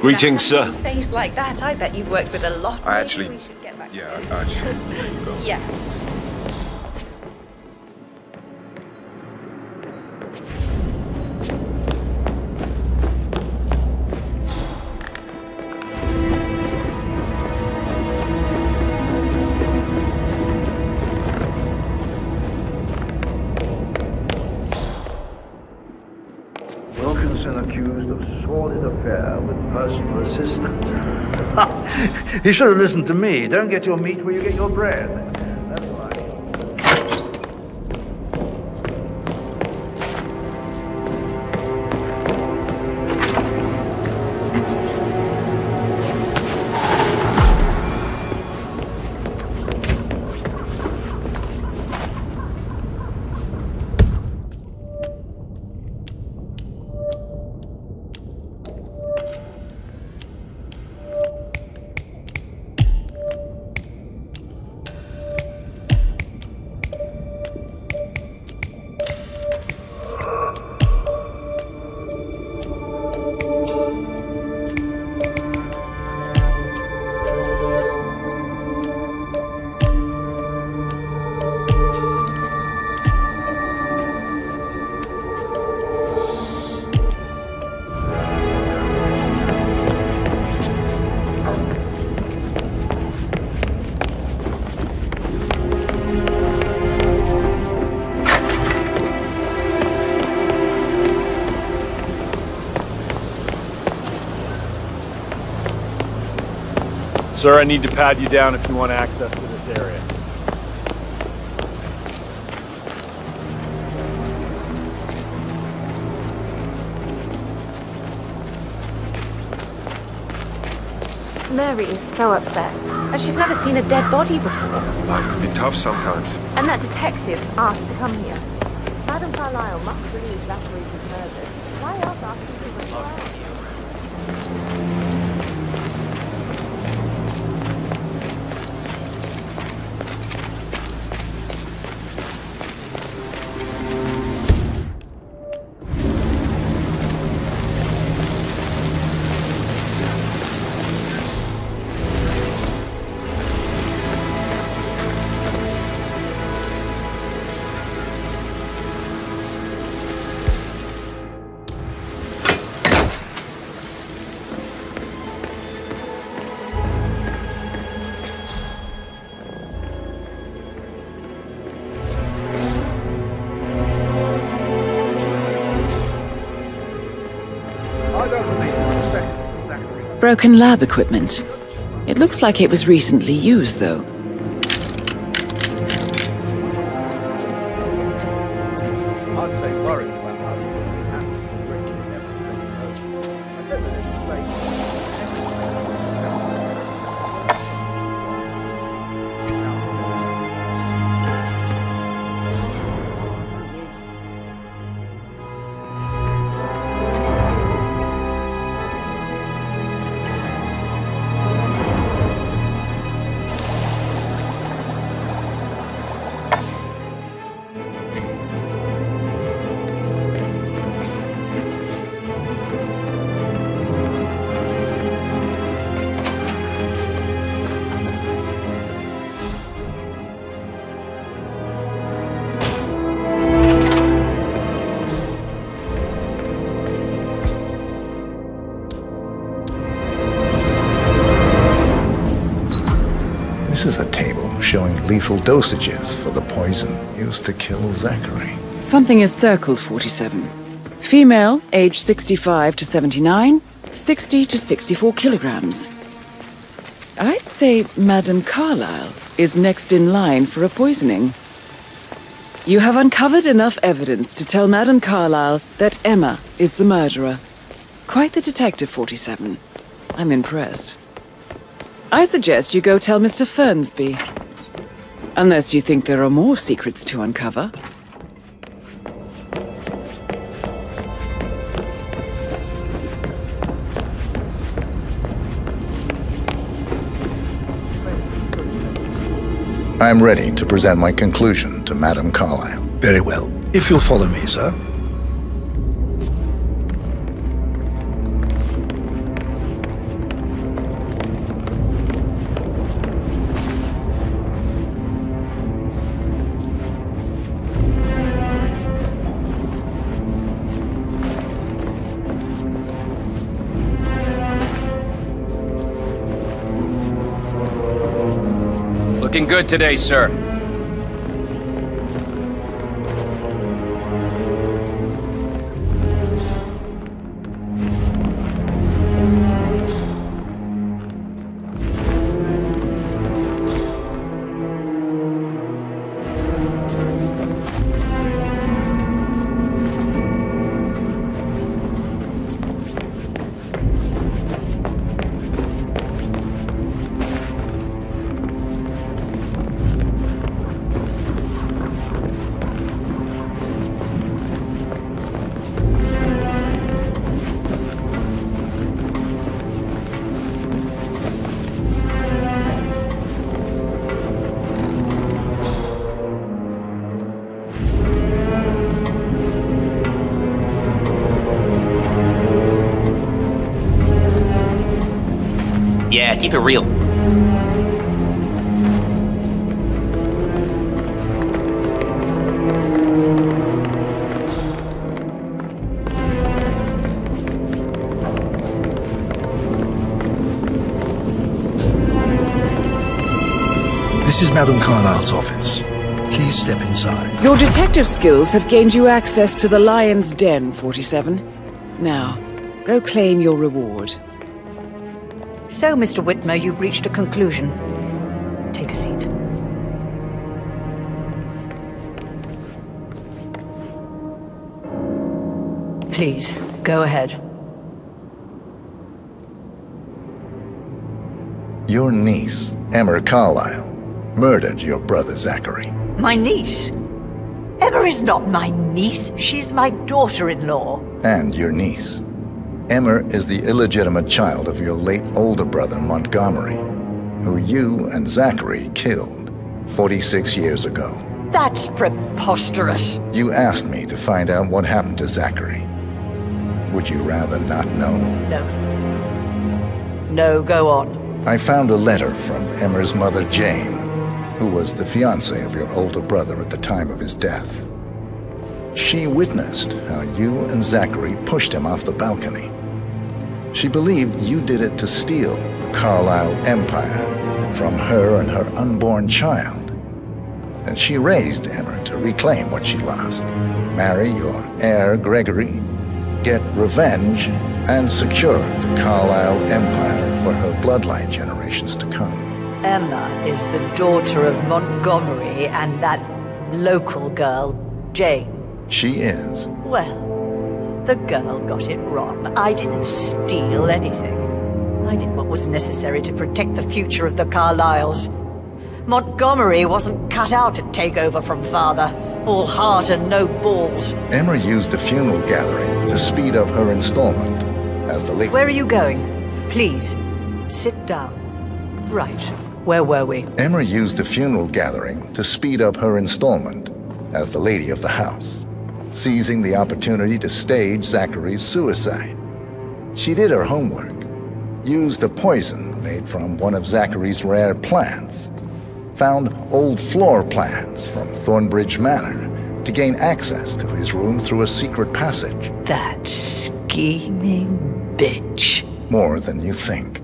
Greetings, sir. Face like that, I bet you've worked with a lot. I actually... Yeah, I actually... Yeah. Wilkinson accused of sordid affair with personal assistant. He should have listened to me. Don't get your meat where you get your bread. That's why. Sir, I need to pat you down if you want access to this area. Mary is so upset, as she's never seen a dead body before. Life can be tough sometimes. And that detective asked to come here. Madam Carlyle must believe Zachary was murdered. Why else ask him to reply? Broken lab equipment. It looks like it was recently used, though. I'd say worried about This is a table showing lethal dosages for the poison used to kill Zachary. Something is circled, 47. Female, age 65 to 79, 60 to 64 kilograms. I'd say Madame Carlyle is next in line for a poisoning. You have uncovered enough evidence to tell Madame Carlyle that Emma is the murderer. Quite the detective, 47. I'm impressed. I suggest you go tell Mr. Fernsby. Unless you think there are more secrets to uncover. I'm ready to present my conclusion to Madame Carlyle. Very well. If you'll follow me, sir. Looking good today, sir. Yeah, keep it real. This is Madame Carlyle's office. Please step inside. Your detective skills have gained you access to the Lion's Den, 47. Now, go claim your reward. So, Mr. Whitmer, you've reached a conclusion. Take a seat. Please, go ahead. Your niece, Emma Carlyle, murdered your brother Zachary. My niece? Emma is not my niece. She's my daughter-in-law. And your niece. Emma is the illegitimate child of your late older brother Montgomery, who you and Zachary killed 46 years ago. That's preposterous. You asked me to find out what happened to Zachary. Would you rather not know? No. No, go on. I found a letter from Emma's mother, Jane, who was the fiancée of your older brother at the time of his death. She witnessed how you and Zachary pushed him off the balcony. She believed you did it to steal the Carlyle empire from her and her unborn child. And she raised Emma to reclaim what she lost, marry your heir Gregory, get revenge, and secure the Carlyle empire for her bloodline generations to come. Emma is the daughter of Montgomery and that local girl, Jane. She is. Well, the girl got it wrong. I didn't steal anything. I did what was necessary to protect the future of the Carlyles. Montgomery wasn't cut out to take over from father. All heart and no balls. Emma used a funeral gathering to speed up her installment as the late... Where are you going? Please, sit down. Right, where were we? Emma used the funeral gathering to speed up her installment as the lady of the house, seizing the opportunity to stage Zachary's suicide. She did her homework, used a poison made from one of Zachary's rare plants, found old floor plans from Thornbridge Manor to gain access to his room through a secret passage. That scheming bitch. More than you think.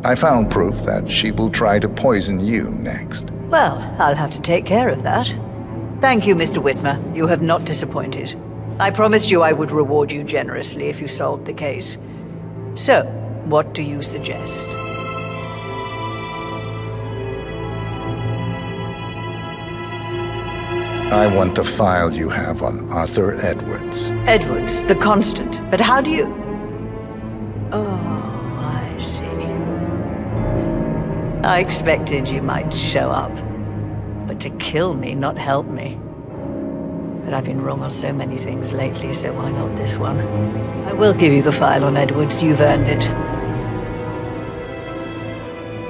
I found proof that she will try to poison you next. Well, I'll have to take care of that. Thank you, Mr. Whitmer. You have not disappointed. I promised you I would reward you generously if you solved the case. So, what do you suggest? I want the file you have on Arthur Edwards. Edwards, the Constant. But how do you... Oh, I see. I expected you might show up. But to kill me, not help me. But I've been wrong on so many things lately, so why not this one? I will give you the file on Edwards. You've earned it.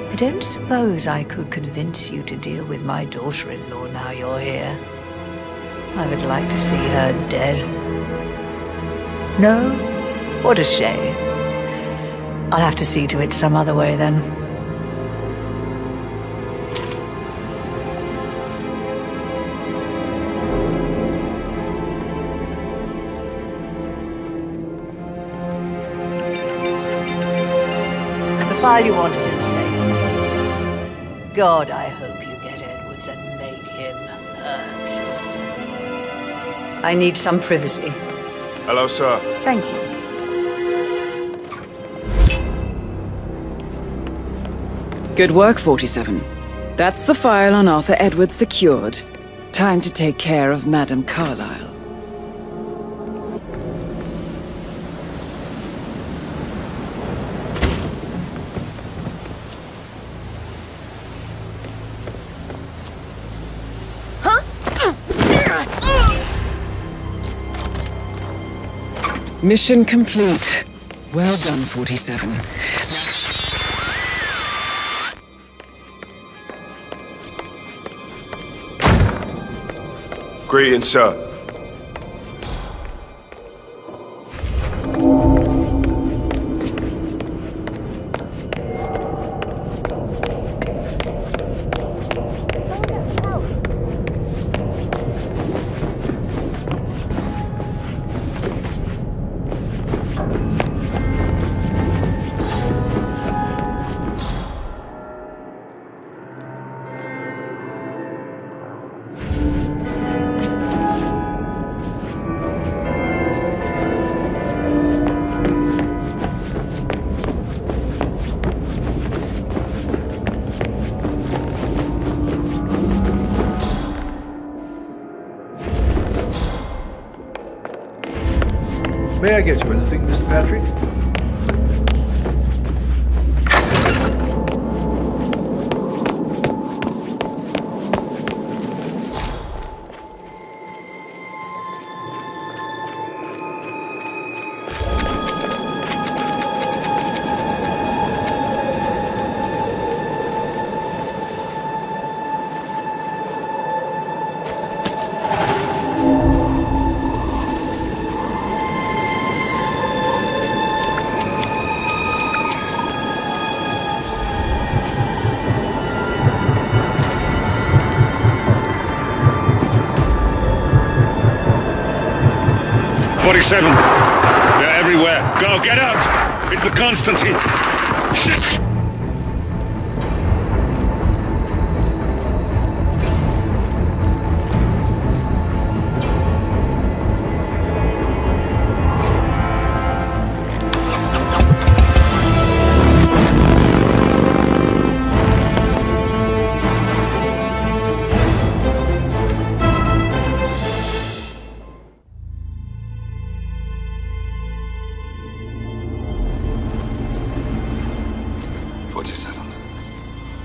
I don't suppose I could convince you to deal with my daughter-in-law now you're here. I would like to see her dead. No? What a shame. I'll have to see to it some other way then. The file you want is in the safe. God, I hope you get I need some privacy. Hello, sir. Thank you. Good work, 47. That's the file on Arthur Edwards secured. Time to take care of Madame Carlyle. Mission complete. Well done, 47. Greetings, sir. May I get you anything, Mr. Patrick? 47. They're everywhere. Go, get out! It's the Constantine. Shit!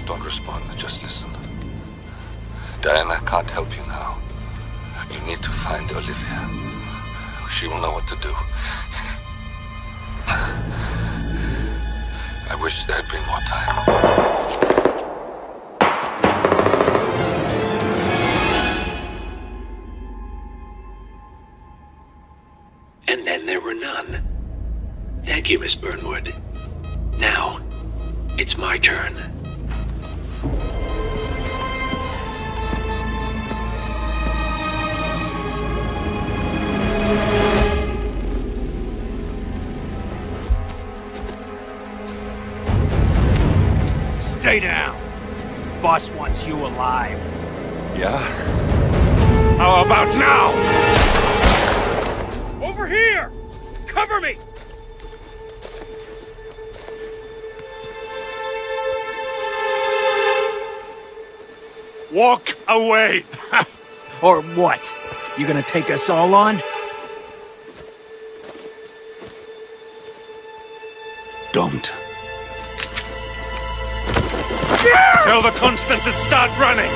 Don't respond, just listen. Diana can't help you now. You need to find Olivia. She will know what to do. I wish there had been more time. And then there were none. Thank you, Miss Burnwood. Now, it's my turn. Stay down. Boss wants you alive. Yeah? How about now? Over here! Cover me! Walk away! Or what? You gonna take us all on? Don't. Tell the Constant to start running!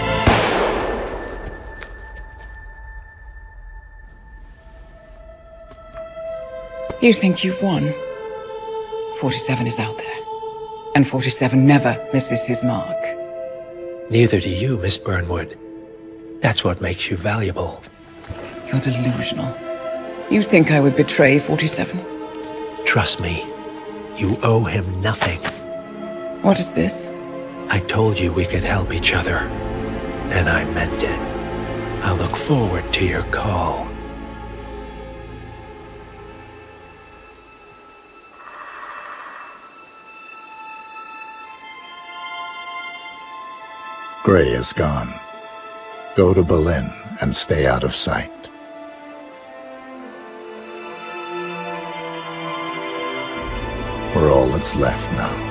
You think you've won? 47 is out there. And 47 never misses his mark. Neither do you, Miss Burnwood. That's what makes you valuable. You're delusional. You think I would betray 47? Trust me, you owe him nothing. What is this? I told you we could help each other, and I meant it. I look forward to your call. Gray is gone. Go to Berlin and stay out of sight. what's left now.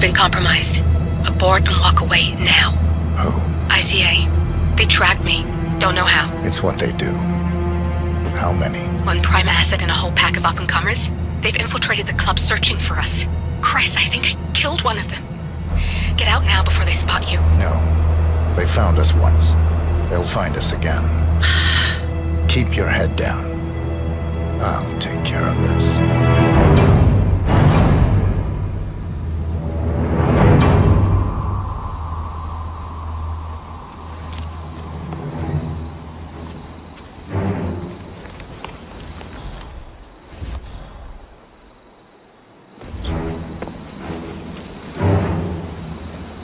We've been compromised. Abort and walk away now. Who? ICA. They tracked me. Don't know how. It's what they do. How many? One prime asset and a whole pack of up-and-comers. They've infiltrated the club searching for us. Christ, I think I killed one of them. Get out now before they spot you. No. They found us once. They'll find us again. Keep your head down. I'll take care of this.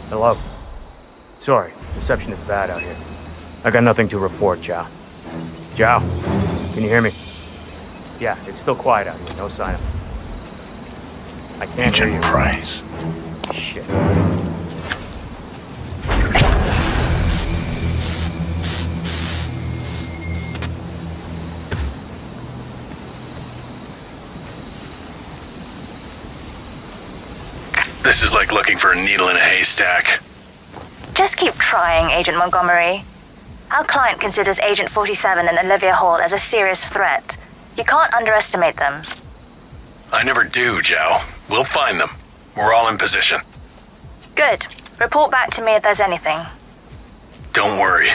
Hello? Sorry, reception is bad out here. I got nothing to report, Chow. Chow, can you hear me? Yeah, it's still quiet out here. No sign of him. I can't hear you. Agent Price. Shit. This is like looking for a needle in a haystack. Just keep trying, Agent Montgomery. Our client considers Agent 47 and Olivia Hall as a serious threat. You can't underestimate them. I never do, Joe. We'll find them. We're all in position. Good. Report back to me if there's anything. Don't worry.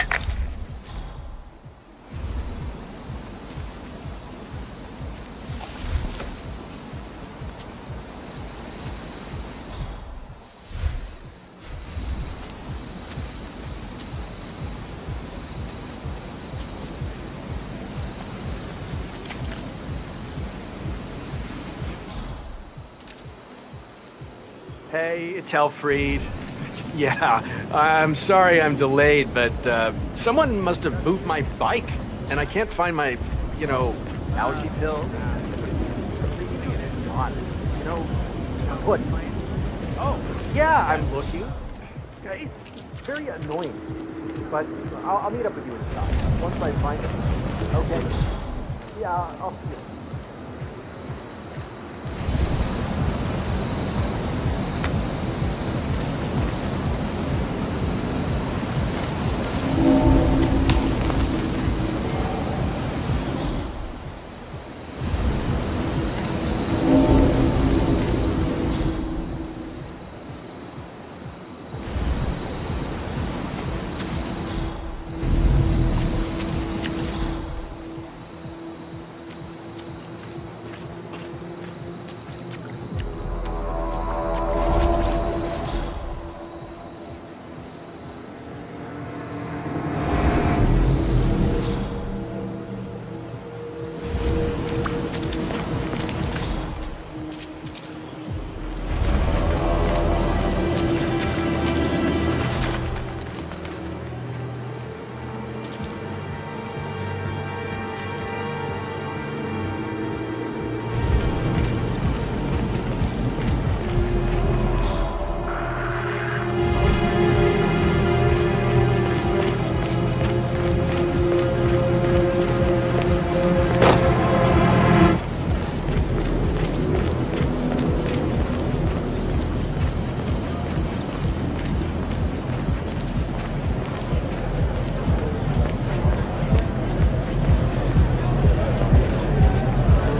Hey, it's Alfred. Yeah, I'm sorry I'm delayed, but someone must have moved my bike, and I can't find my, allergy pill. What? Oh, yeah, I'm looking. It's very annoying, but I'll meet up with you inside once I find it. Okay? Yeah, I'll see you.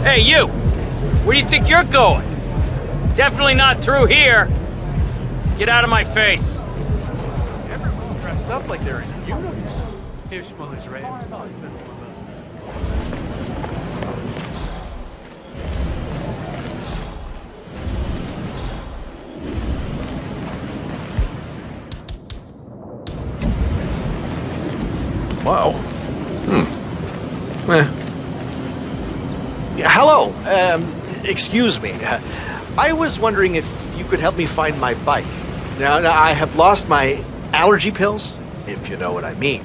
Hey, you! Where do you think you're going? Definitely not through here. Get out of my face. Everyone's dressed up like they're in uniform. Ishmael is ready. Wow. Hello. Excuse me. I was wondering if you could help me find my bike. Now, I have lost my allergy pills, if you know what I mean.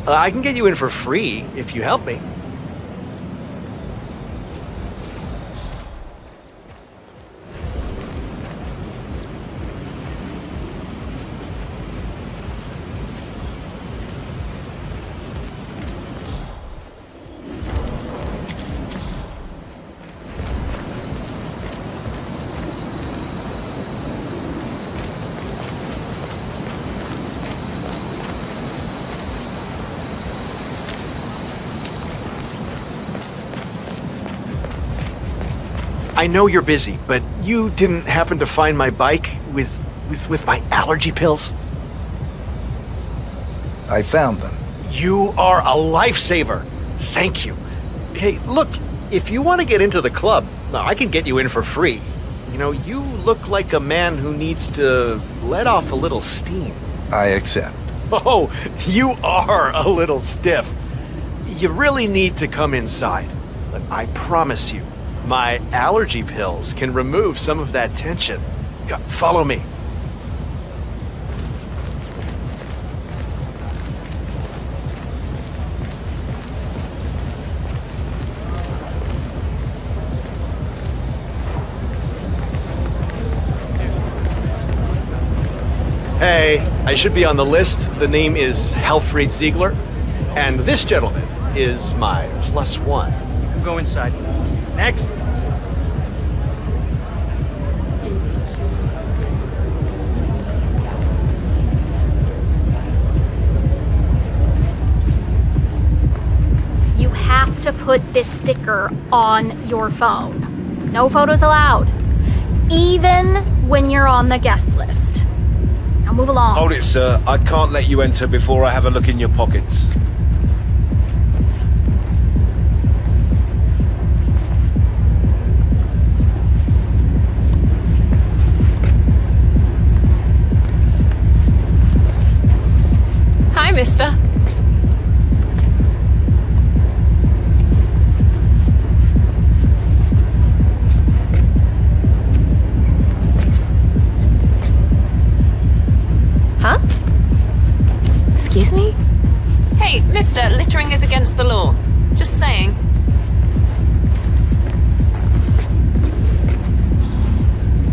I can get you in for free if you help me. I know you're busy, but you didn't happen to find my bike with my allergy pills? I found them. You are a lifesaver. Thank you. Hey, look, if you want to get into the club, I can get you in for free. You know, you look like a man who needs to let off a little steam. I accept. Oh, you are a little stiff. You really need to come inside. But I promise you, my allergy pills can remove some of that tension. Follow me. Hey, I should be on the list. The name is Helfried Ziegler, and this gentleman is my +1. You can go inside. Next. You have to put this sticker on your phone. No photos allowed. Even when you're on the guest list. Now move along. Hold it, sir. I can't let you enter before I have a look in your pockets. Hi, mister. Huh? Excuse me? Hey, mister, littering is against the law. Just saying.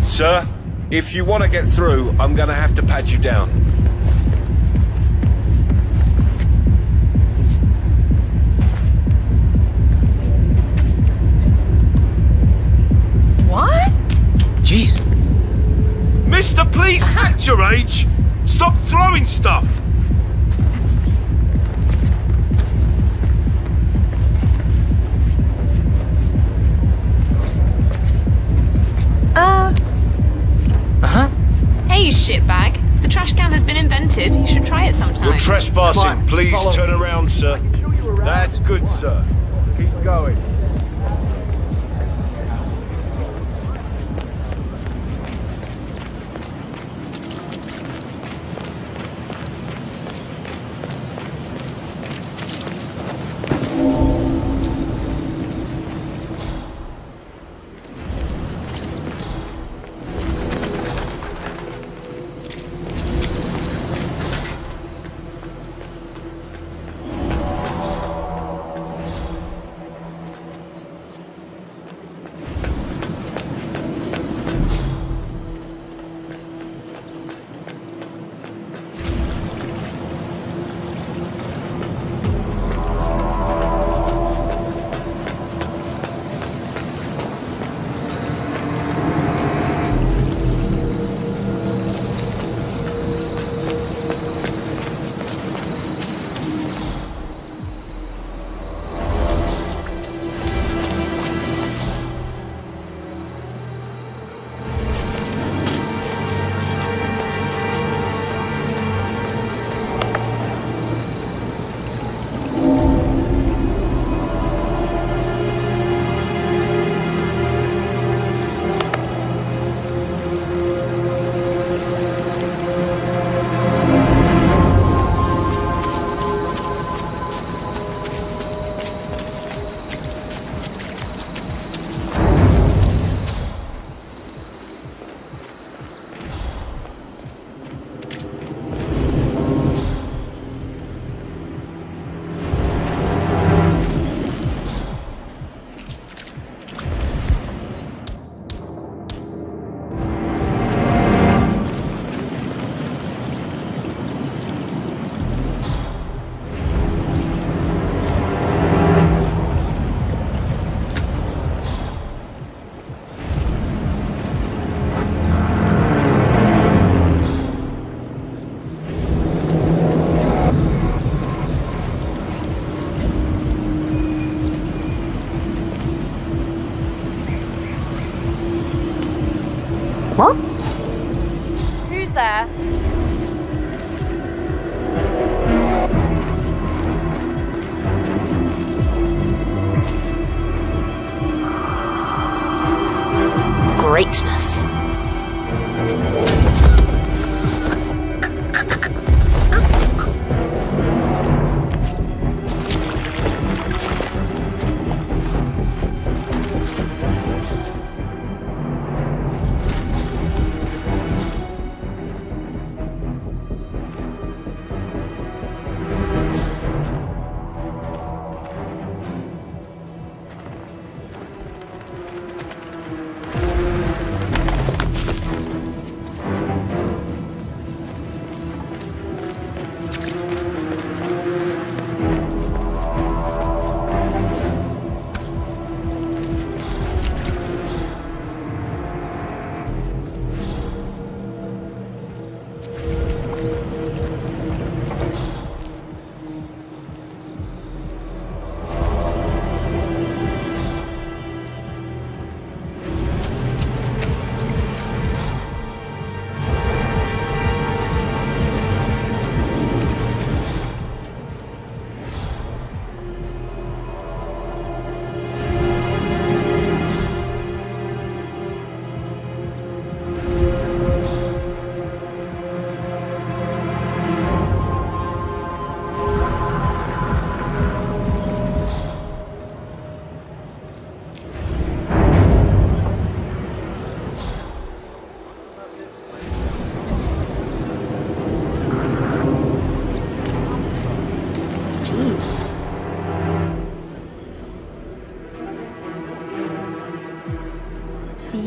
Sir, if you want to get through, I'm gonna have to pat you down. What? Jeez. Mister, please act your age! Stop throwing stuff! Uh-huh. Hey, shitbag. The trash can has been invented. You should try it sometime. You're trespassing. Please follow turn around, sir. That's good, sir. Keep going. What? Who's there? Greatness.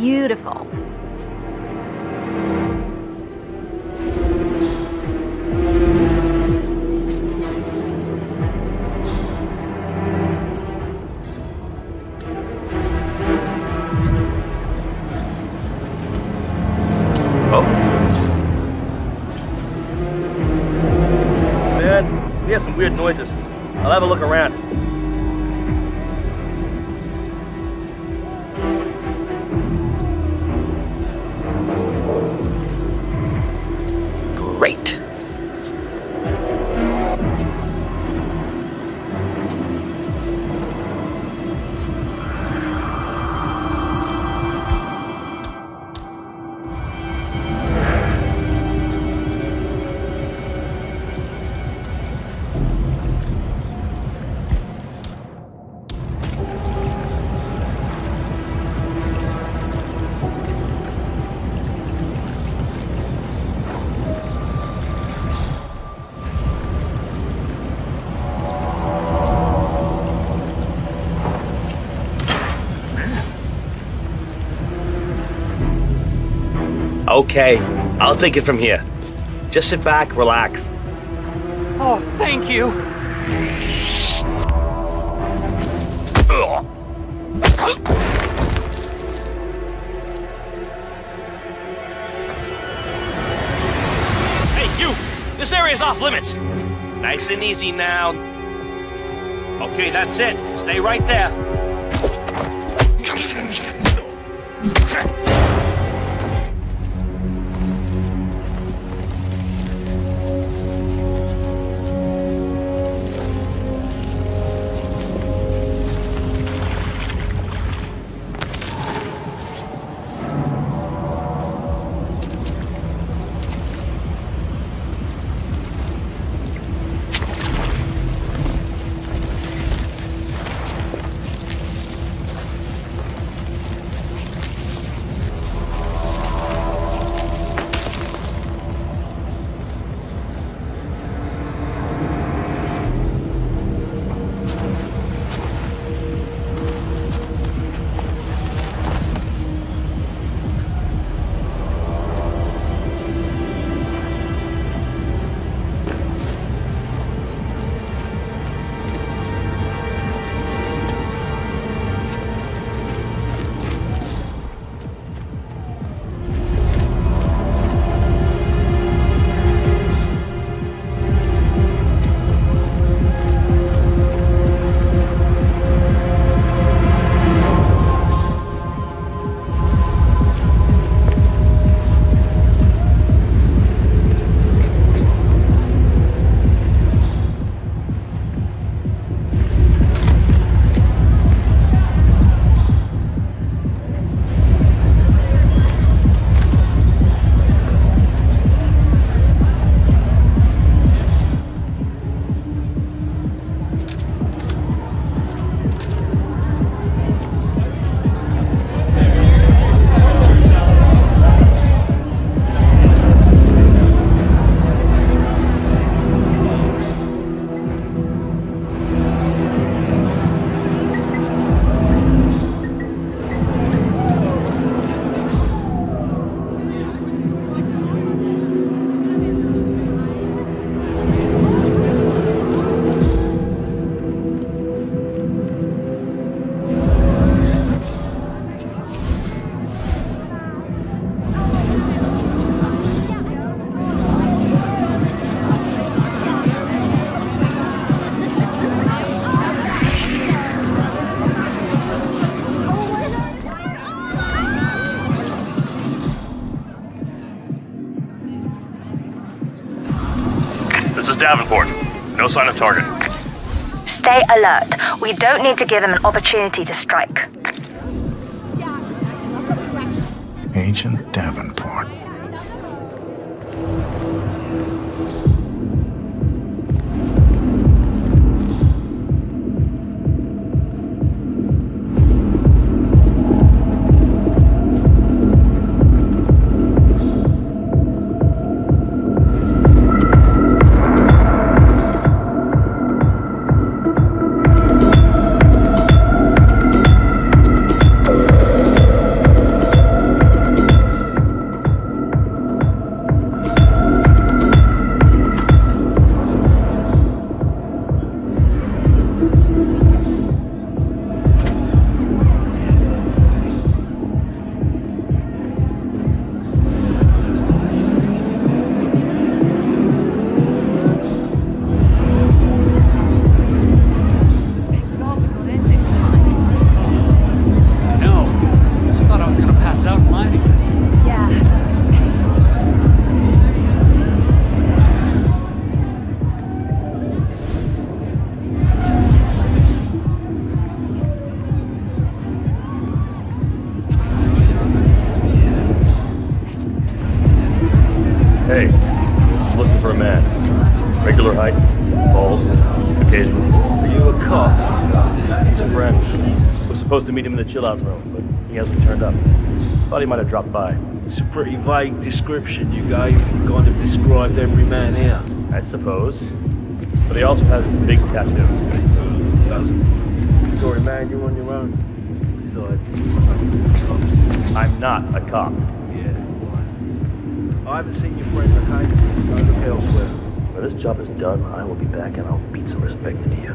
Beautiful. Man, we have some weird noises. I'll have a look around. Great. Okay, I'll take it from here. Just sit back, relax. Oh, thank you. Hey, you! This area's off limits. Nice and easy now. Okay, that's it. Stay right there. This is Davenport. No sign of target. Stay alert. We don't need to give him an opportunity to strike. Agent Davenport. friend. Was supposed to meet him in the chill-out room, but he hasn't turned up. Thought he might have dropped by. It's a pretty vague description you gave. You kind of described every man here. I suppose. But he also has this big tattoo. Who doesn't? Sorry, man, you're on your own. Besides, I'm not a cop. Yeah, right. I haven't seen your friend, okay? Go look elsewhere. When this job is done, I will be back and I'll beat some respect into you.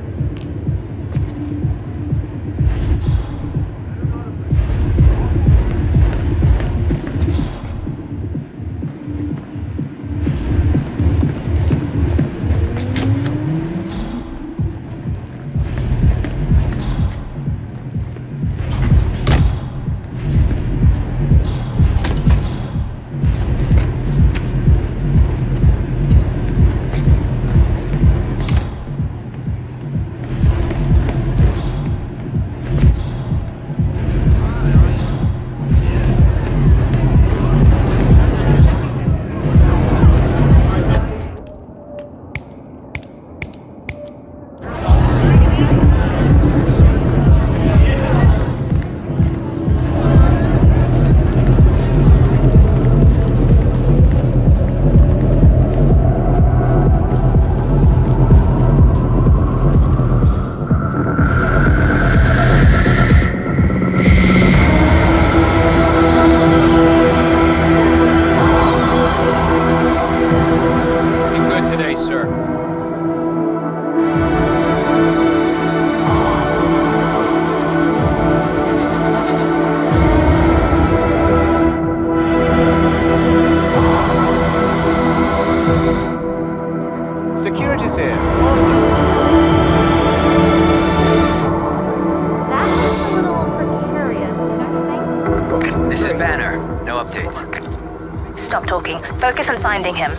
Stop talking. Focus on finding him.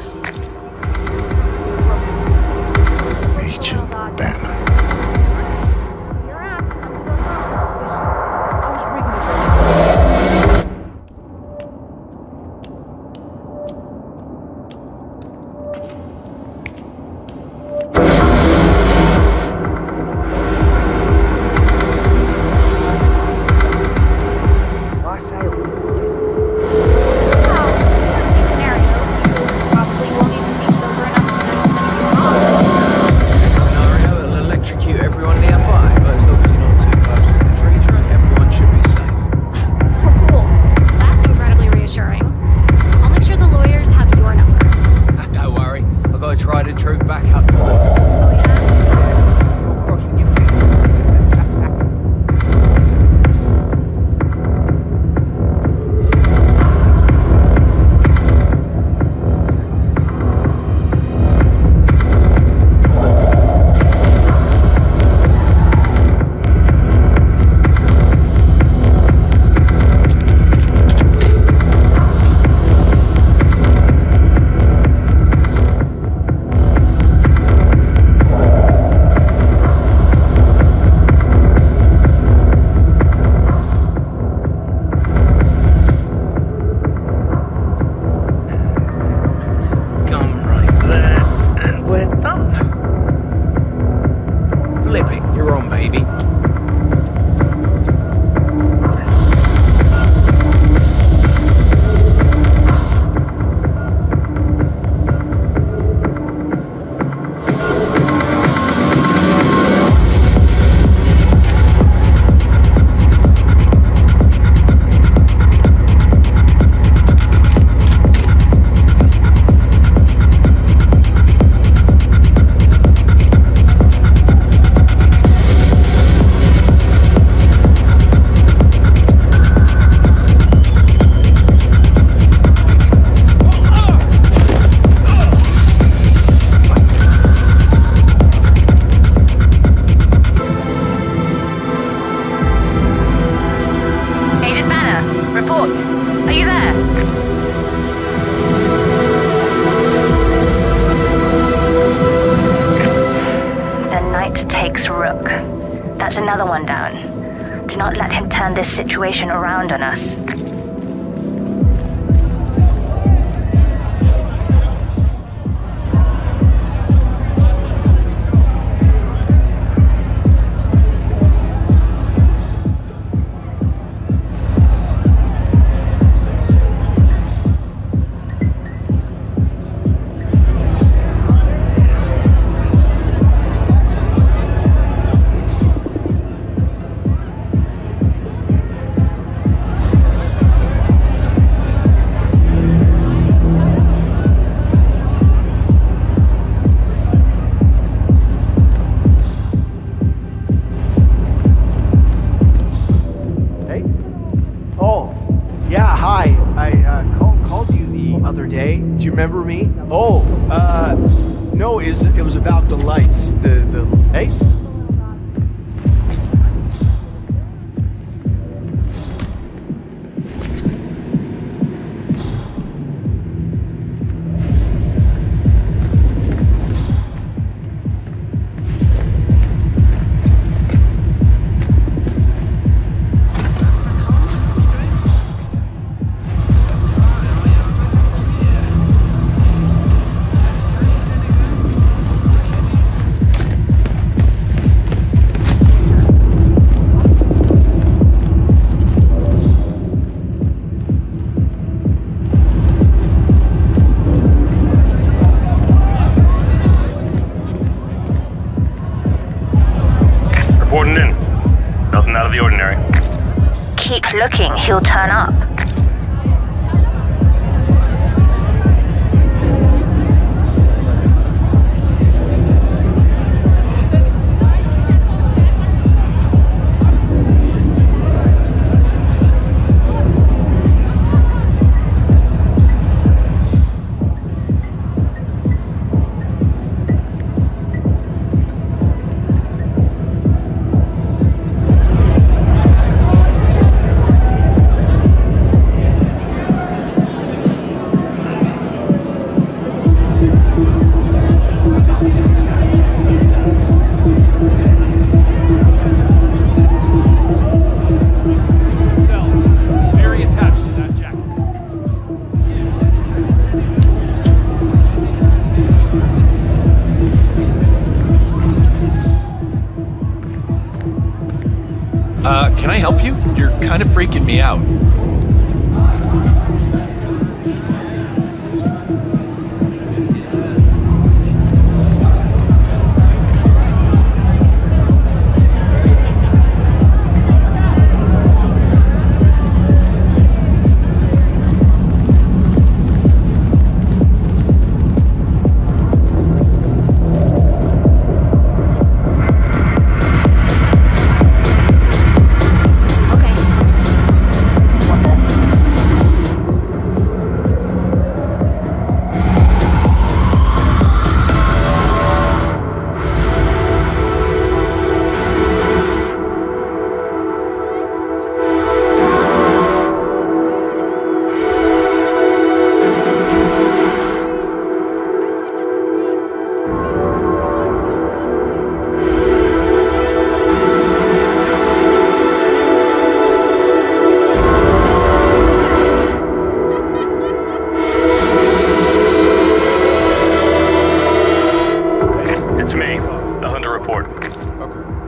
Agent Banner. That's another one down. Do not let him turn this situation around on us. other day. Do you remember me? Oh, no, it was about the lights. Hey? Reporting in. Nothing out of the ordinary. Keep looking, he'll turn up. Can I help you? You're kind of freaking me out.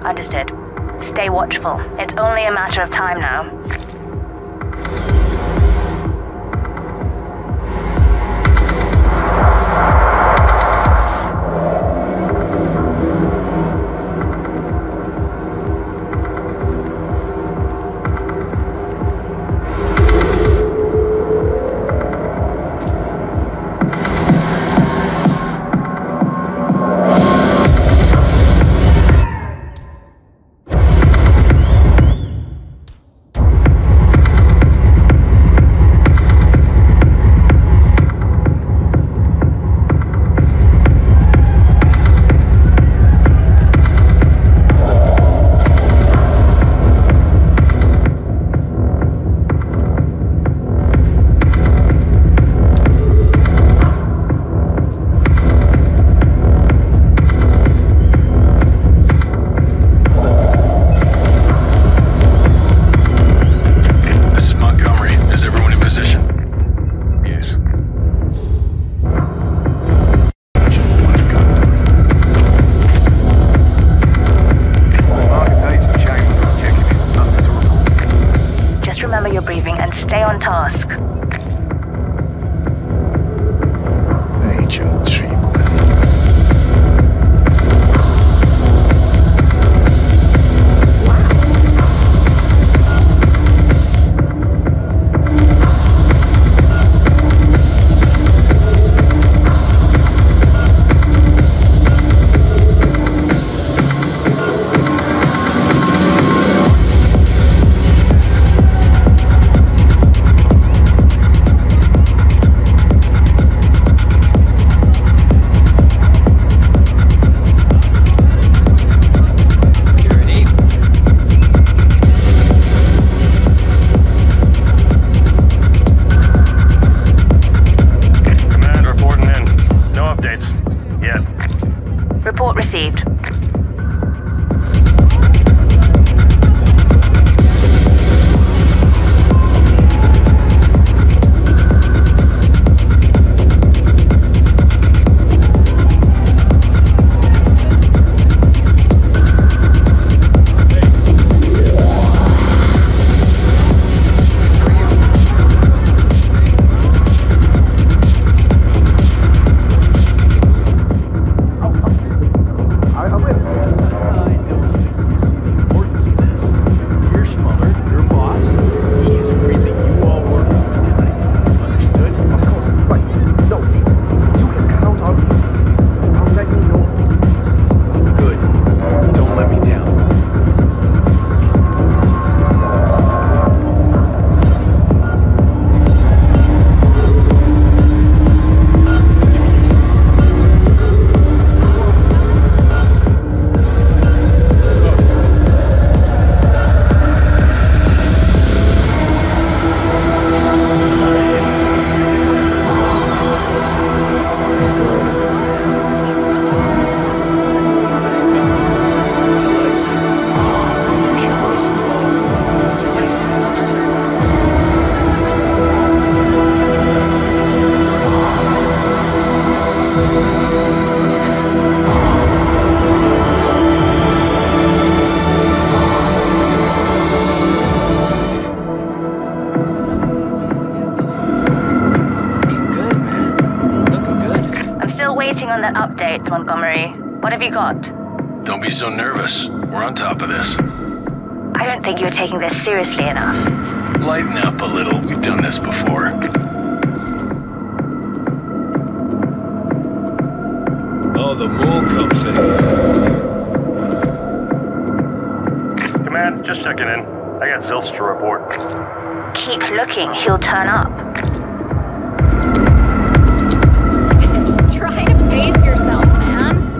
Understood. Stay watchful. It's only a matter of time now. Remember your breathing and stay on task. Agent Dreamland. that update, Montgomery. What have you got? Don't be so nervous. We're on top of this. I don't think you're taking this seriously enough. Lighten up a little. We've done this before. Oh, the mall comes in. Command, just checking in. I got zilch to report. Keep looking, he'll turn up. Try to pace yourself, man.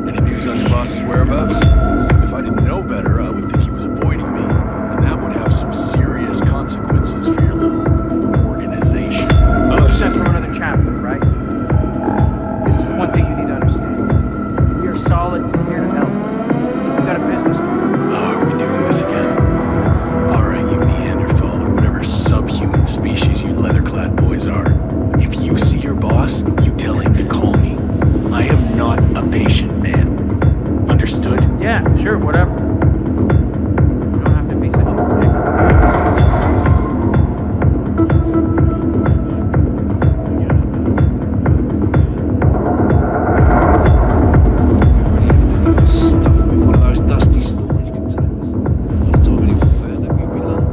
Any news on your boss's whereabouts? If I didn't know better, I would think he was avoiding me. And that would have some serious consequences for your little organization. Oh, sent from another chapter, right? This is one thing you need to understand. We are solid, we're here to help. We got a business to do. Oh, are we doing this again? Alright, you Neanderthal, or whatever subhuman species you leather-clad boys are. If you see your boss, you tell him to call me. I am not a patient man. Understood? Yeah, sure, whatever. You don't have to be such a dick. Stuff them in one of those dusty storage containers. By the time anyone found them, you'd be long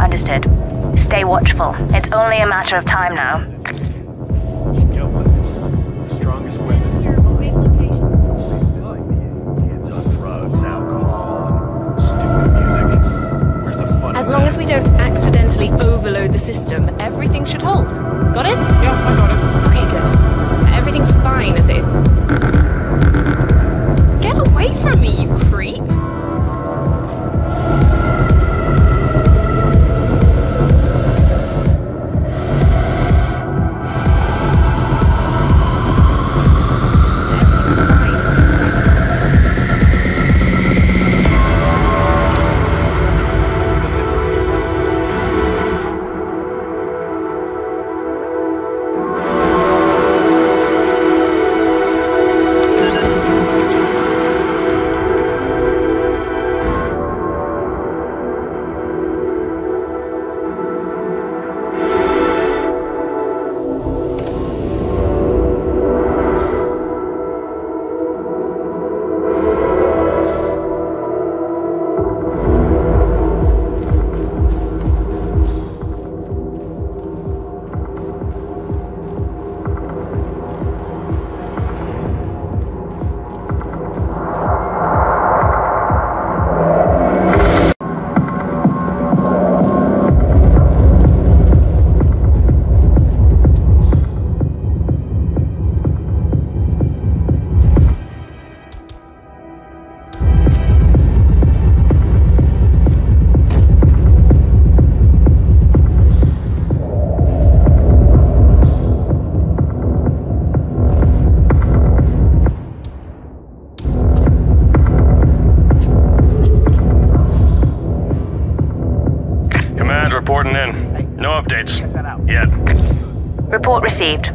Understood. Stay watchful. It's only a matter of time now. Strongest weapon. Kids on drugs, alcohol, and stupid music. Where's the fun As in long that? as we don't accidentally overload the system, everything should hold. Got it? Yeah, I got it. Okay, good. Everything's fine, is it? Get away from me, you creep! Reporting in. No updates. Yet. Report received.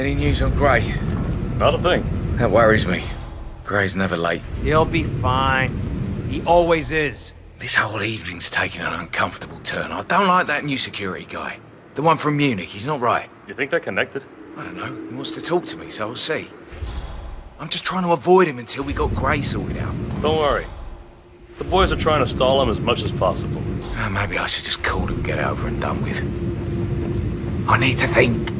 Any news on Gray? Not a thing. That worries me. Gray's never late. He'll be fine. He always is. This whole evening's taking an uncomfortable turn. I don't like that new security guy. The one from Munich, he's not right. You think they're connected? I don't know. He wants to talk to me, so we'll see. I'm just trying to avoid him until we got Gray sorted out. Don't worry. The boys are trying to stall him as much as possible. Maybe I should just call him, get it over and done with. I need to think.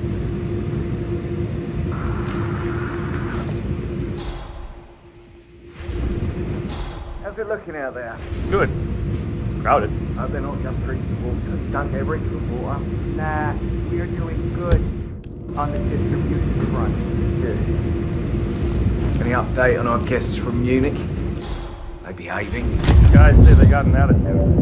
How's it looking out there? Good. Crowded. Hope they're not just drinking water. Don't get rich with water. Nah, we're doing good on the distribution front. Good. Any update on our guests from Munich? They behaving? Guys say they got an attitude.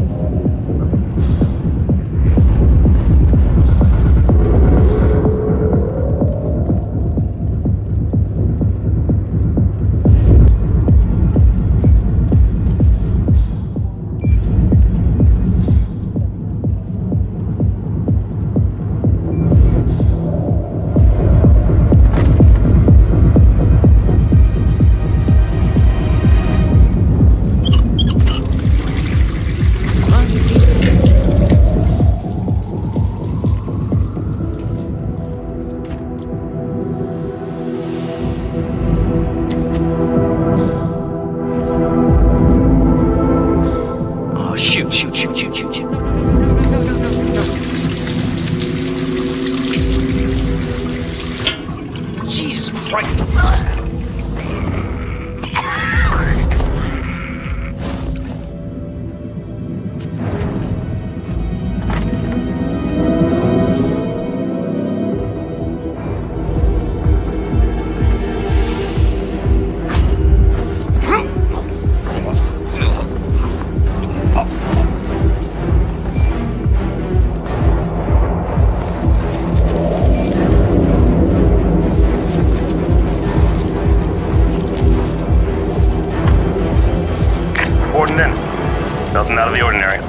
Nothing out of the ordinary.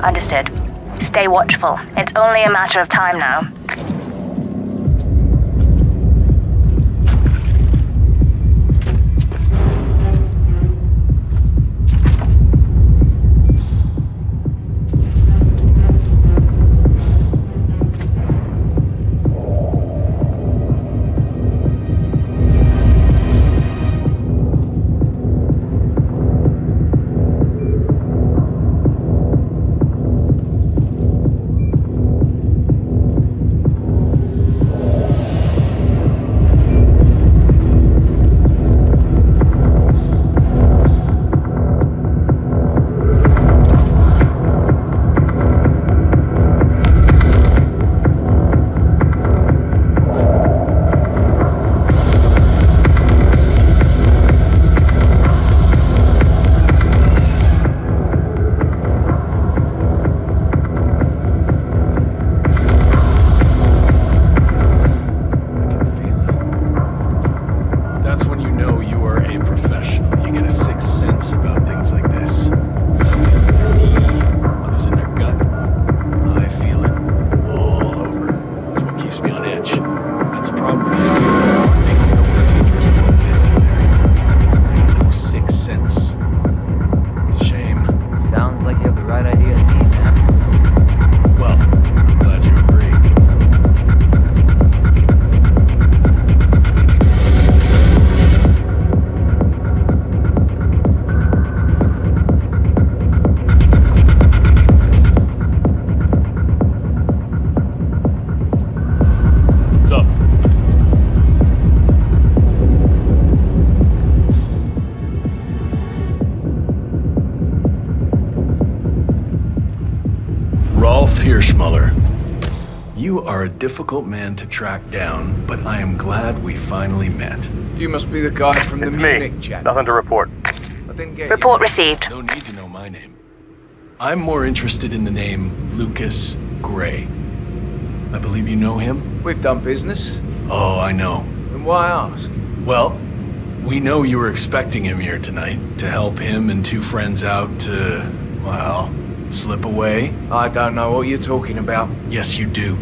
Understood. Stay watchful. It's only a matter of time now. You are a difficult man to track down, but I am glad we finally met. You must be the guy from the Munich chat. Nothing to report. I didn't get Report received. No need to know my name. I'm more interested in the name Lucas Gray. I believe you know him? We've done business. Oh, I know. Then why ask? Well, we know you were expecting him here tonight to help him and two friends out to, well, slip away. I don't know what you're talking about. Yes, you do.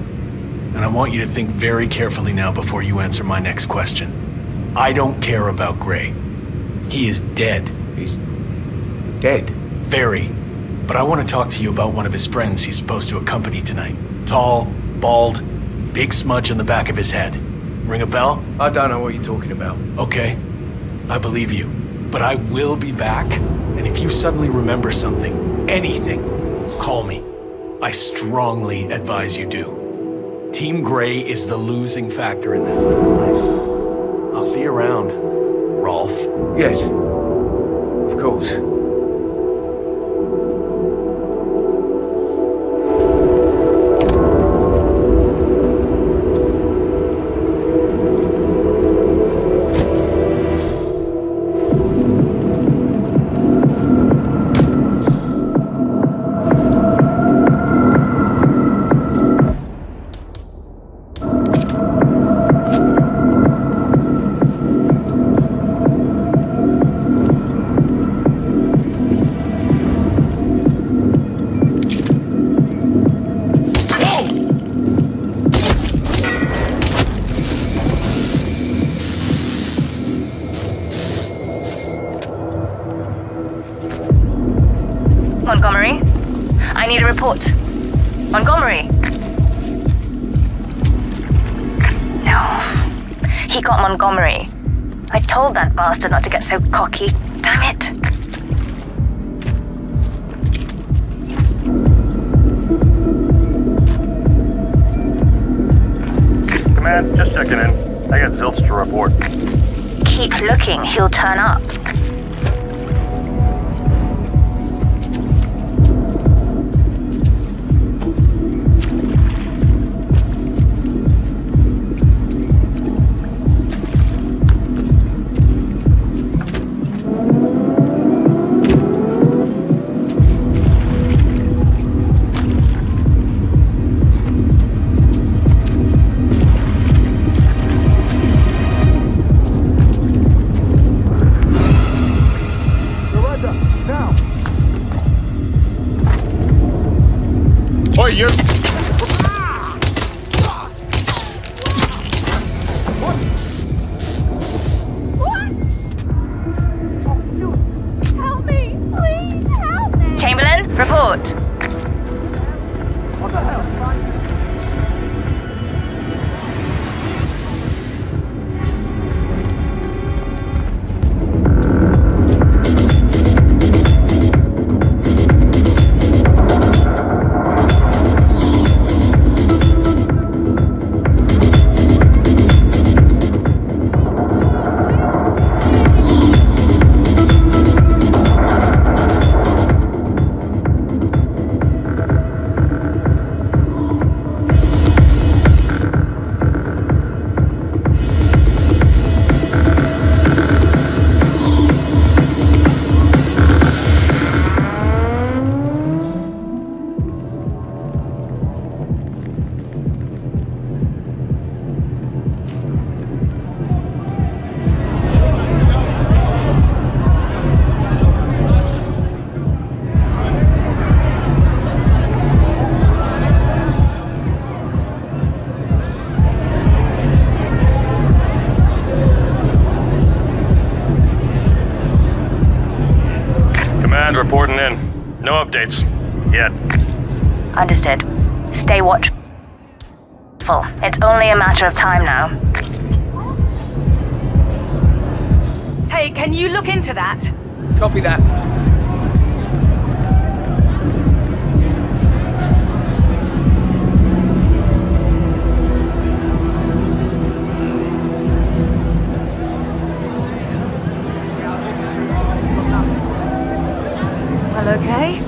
And I want you to think very carefully now before you answer my next question. I don't care about Gray. He is dead. He's dead? Very. But I want to talk to you about one of his friends he's supposed to accompany tonight. Tall, bald, big smudge on the back of his head. Ring a bell? I don't know what you're talking about. Okay. I believe you. But I will be back, and if you suddenly remember something, anything, call me. I strongly advise you do. Team Gray is the losing factor in this. I'll see you around, Rolf. Yes. Of course. Montgomery? I need a report. Montgomery? No. He got Montgomery. I told that bastard not to get so cocky. Damn it. Command, just checking in. I got Zilch to report. Keep looking. He'll turn up. Reporting in. No updates. Yet. Understood. Stay watchful. It's only a matter of time now. Hey, can you look into that? Copy that. Okay.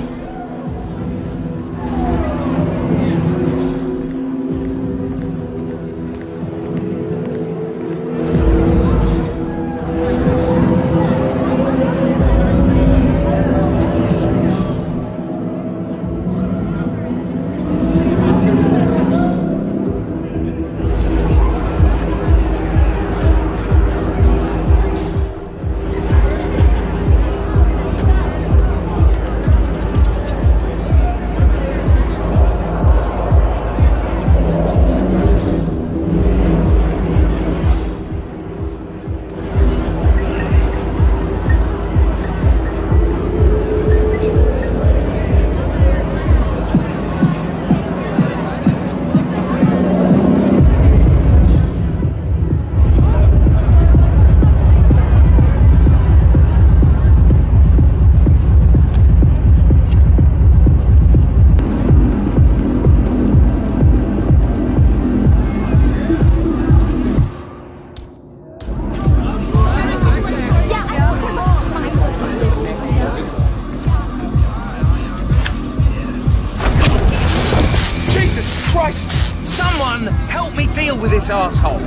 Someone help me deal with this asshole.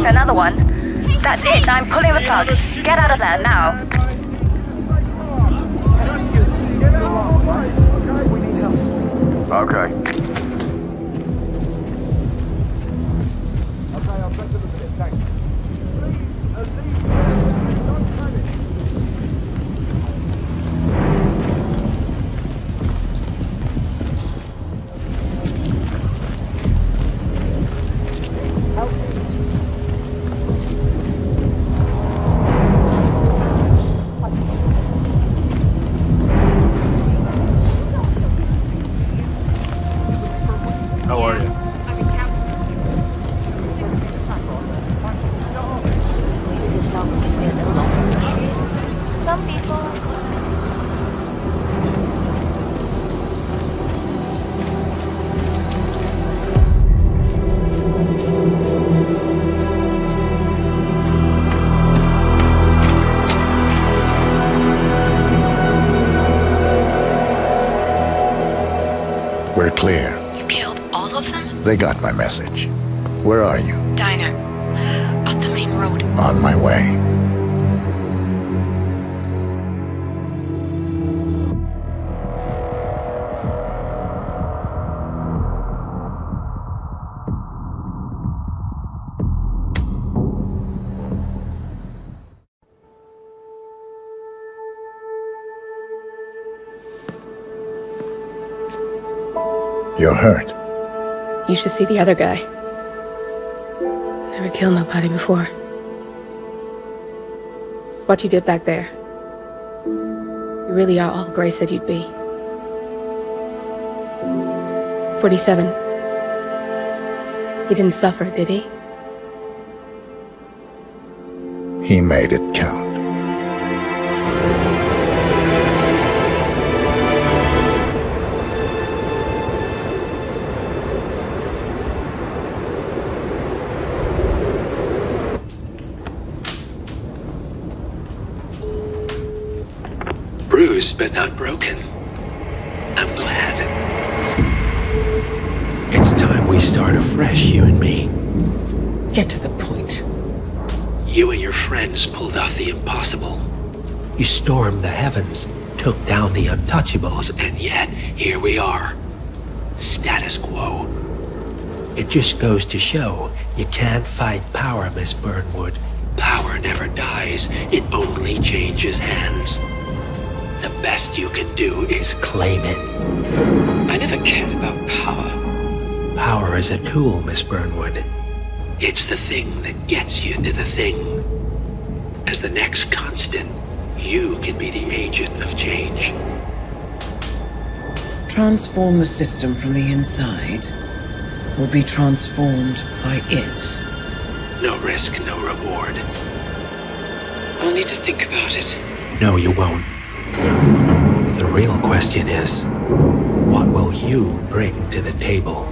Another one? That's it, I'm pulling the plug. Get out of there, now. Okay. How are you? Some people. We're clear. You killed all of them? They got my message. Where are you? Diner. Up the main road. On my way. You're hurt. You should see the other guy. Never killed nobody before. What you did back there. You really are all Gray said you'd be. 47. He didn't suffer, did he? He made it count. Bruised but not broken. I'm glad. It's time we start afresh, you and me. Get to the point. You and your friends pulled off the impossible. You stormed the heavens, took down the untouchables, and yet here we are. Status quo. It just goes to show you can't fight power, Miss Burnwood. Power never dies, it only changes hands. The best you can do is claim it. I never cared about power. Power is a tool, Miss Burnwood. It's the thing that gets you to the thing. As the next constant, you can be the agent of change. Transform the system from the inside, or be transformed by it. No risk, no reward. I'll need to think about it. No, you won't. The real question is, what will you bring to the table?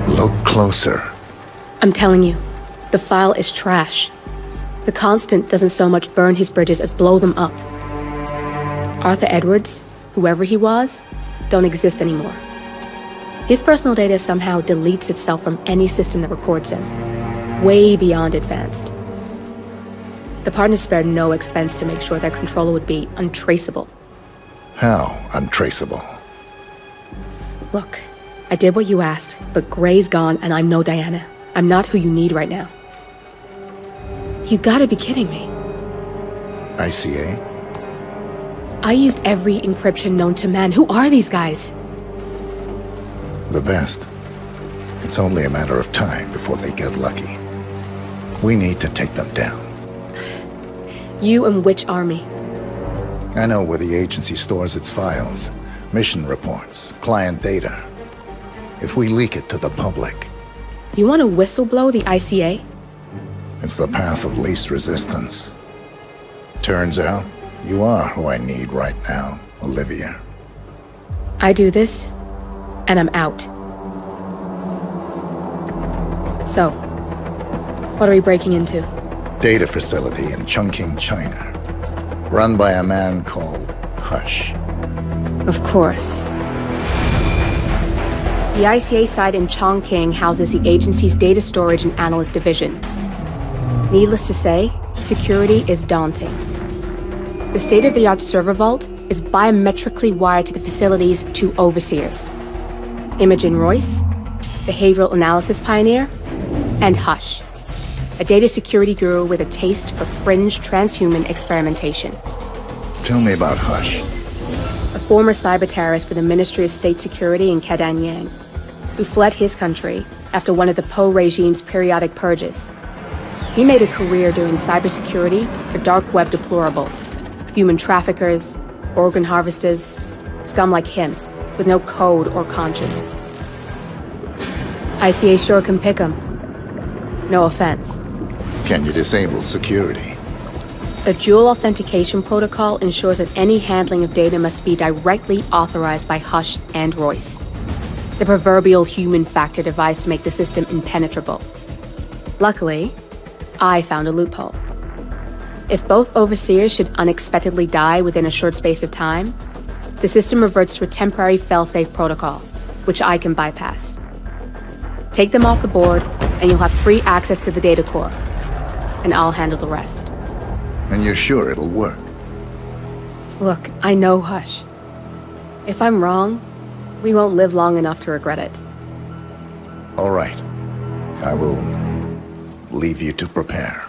Look closer. I'm telling you, the file is trash. The Constant doesn't so much burn his bridges as blow them up. Arthur Edwards, whoever he was, don't exist anymore. His personal data somehow deletes itself from any system that records him. Way beyond advanced. The partners spared no expense to make sure their controller would be untraceable. How untraceable? Look, I did what you asked, but Gray's gone and I'm no Diana. I'm not who you need right now. You gotta be kidding me. ICA? I used every encryption known to man. Who are these guys? The best. It's only a matter of time before they get lucky. We need to take them down. You and which army? I know where the agency stores its files, mission reports, client data. If we leak it to the public... You want to whistleblow the ICA? It's the path of least resistance. Turns out, You are who I need right now, Olivia. I do this, and I'm out. So, what are we breaking into? Data facility in Chongqing, China. Run by a man called Hush. Of course. The ICA site in Chongqing houses the agency's data storage and analyst division. Needless to say, security is daunting. The state-of-the-art server vault is biometrically wired to the facility's 2 overseers. Imogen Royce, behavioral analysis pioneer, and Hush, a data security guru with a taste for fringe transhuman experimentation. Tell me about Hush. A former cyber terrorist for the Ministry of State Security in Kadanyang, who fled his country after one of the Po regime's periodic purges. He made a career doing cybersecurity for dark web deplorables, human traffickers, organ harvesters, scum like him, with no code or conscience. ICA sure can pick him. No offense. Can you disable security? A dual authentication protocol ensures that any handling of data must be directly authorized by Hush and Royce. The proverbial human factor device to make the system impenetrable. Luckily, I found a loophole. If both overseers should unexpectedly die within a short space of time, the system reverts to a temporary failsafe protocol, which I can bypass. Take them off the board, and you'll have free access to the data core. And I'll handle the rest. And you're sure it'll work? Look, I know Hush. If I'm wrong, we won't live long enough to regret it. All right. I will leave you to prepare.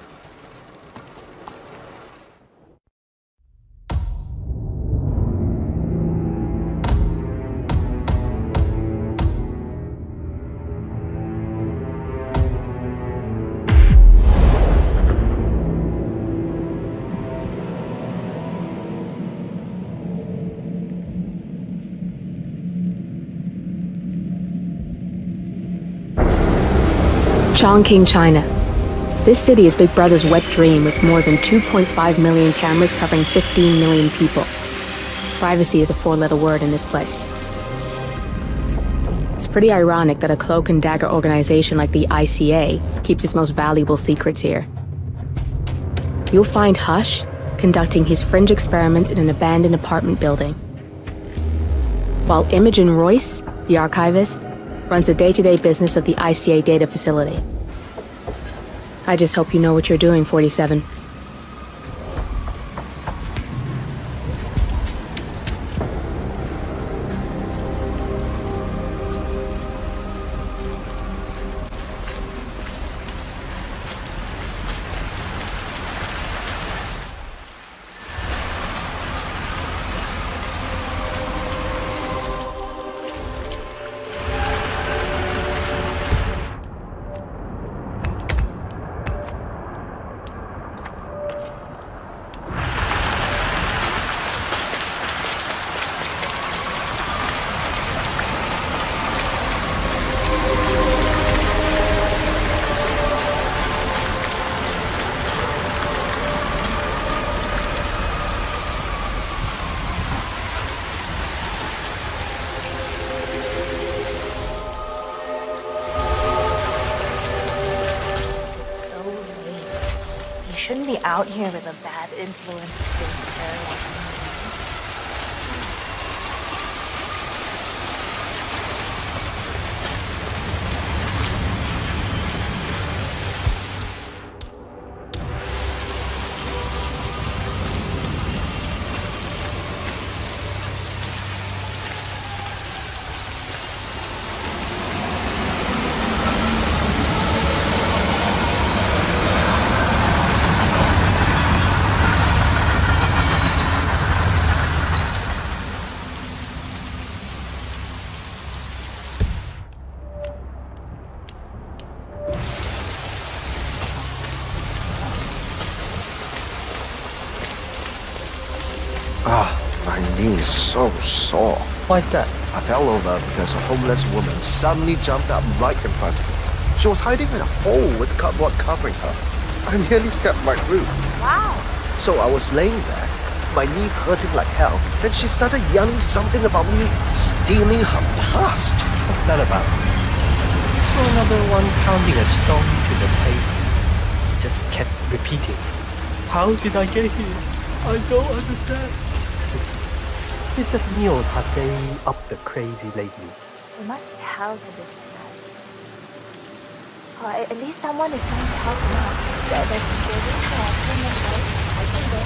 Chongqing, China. This city is Big Brother's wet dream with more than 2.5 million cameras covering 15 million people. Privacy is a 4-letter word in this place. It's pretty ironic that a cloak and dagger organization like the ICA keeps its most valuable secrets here. You'll find Hush conducting his fringe experiments in an abandoned apartment building, while Imogen Royce, the archivist, runs the day-to-day business of the ICA data facility. I just hope you know what you're doing, 47. Shouldn't be out here with a bad influence doing terror. My knee is so sore. Why's that? I fell over because a homeless woman suddenly jumped up right in front of me. She was hiding in a hole with cardboard covering her. I nearly stepped right through. Wow. So I was laying there, my knee hurting like hell. Then she started yelling something about me stealing her past. What's that about? So another one pounding a stone to the pavement. Just kept repeating. How did I get here? I don't understand. It's just Neil has been up the crazy lately. We must help her this time. Or at least someone is going to help him out. There's a building connection and I can go.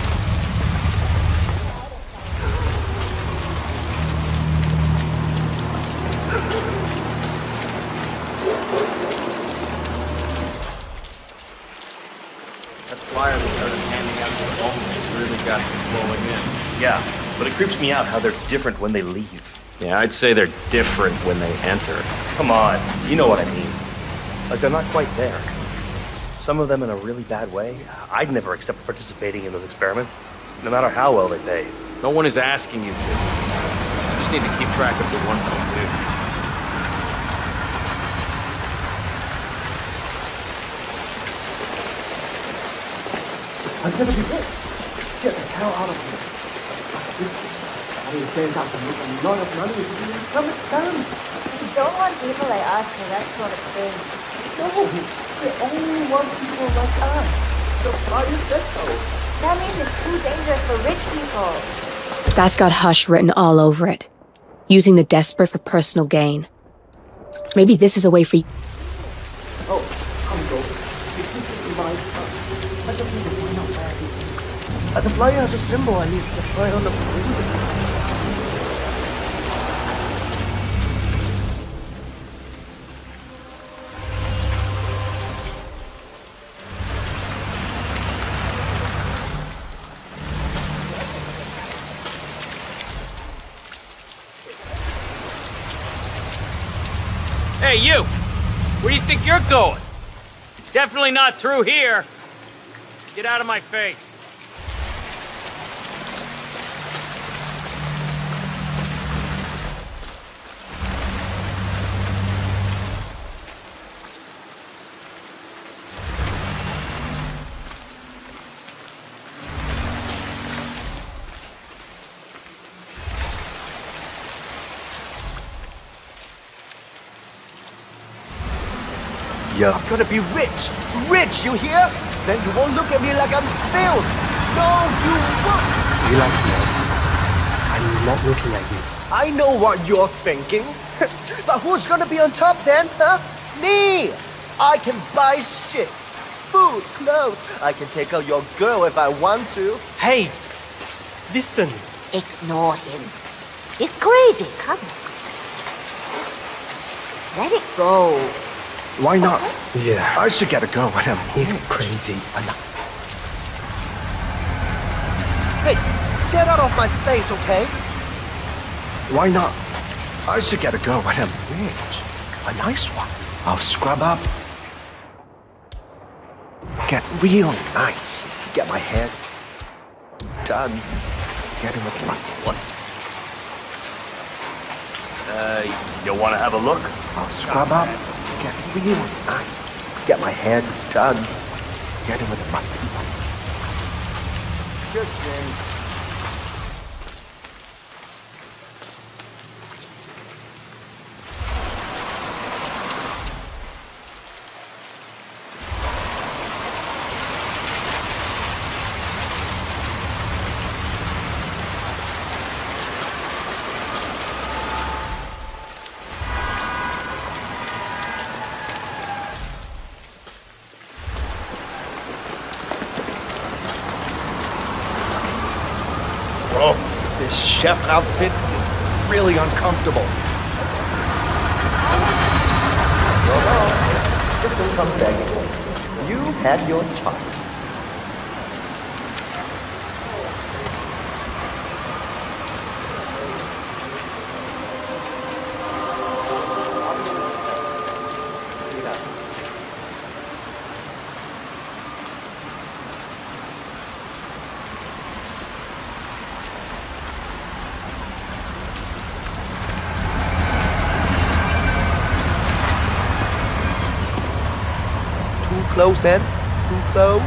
That flyer they started handing out to the homeless really got me flowing in. Yeah, but it creeps me out how they're different when they leave. Yeah, I'd say they're different when they enter. Come on, you know what I mean. Like they're not quite there. Some of them in a really bad way. I'd never accept participating in those experiments, no matter how well they pay. No one is asking you to. You just need to keep track of the ones you do. I'm gonna be rich. Get the hell out of here. I mean, save out to make a lot of money if you do some experiments. You don't want people like us for that sort of thing. No, they only want people like us. The flyer said so. That means it's too dangerous for rich people. That's got hush written all over it. Using the desperate for personal gain. Maybe this is a way for you. Oh, I'm going. This is my son. I don't need to find out where he is. The flyer has a symbol I need to find on the perimeter. Hey, you! Where do you think you're going? Definitely not through here. Get out of my face. Yeah. I'm gonna be rich! Rich, you hear? Then you won't look at me like I'm filth! No, you won't! Relax, man. I'm not looking at you. I know what you're thinking. But who's gonna be on top then, huh? Me! I can buy shit. Food, clothes. I can take out your girl if I want to. Hey! Listen. Ignore him. He's crazy. Come on. Let it go. Why not? Yeah. I should get a go at him. He's crazy enough. Hey, get out of my face, okay? Why not? I should get a go at him. Rich. A nice one. I'll scrub up. Get real nice. Get my head done. Get him with my one. You want to have a look? I'll scrub up. Get real nice. Get my head done. Get him with my good thing. This chef outfit is really uncomfortable. Well, just don't come begging. You had your choice. Close then? Too close?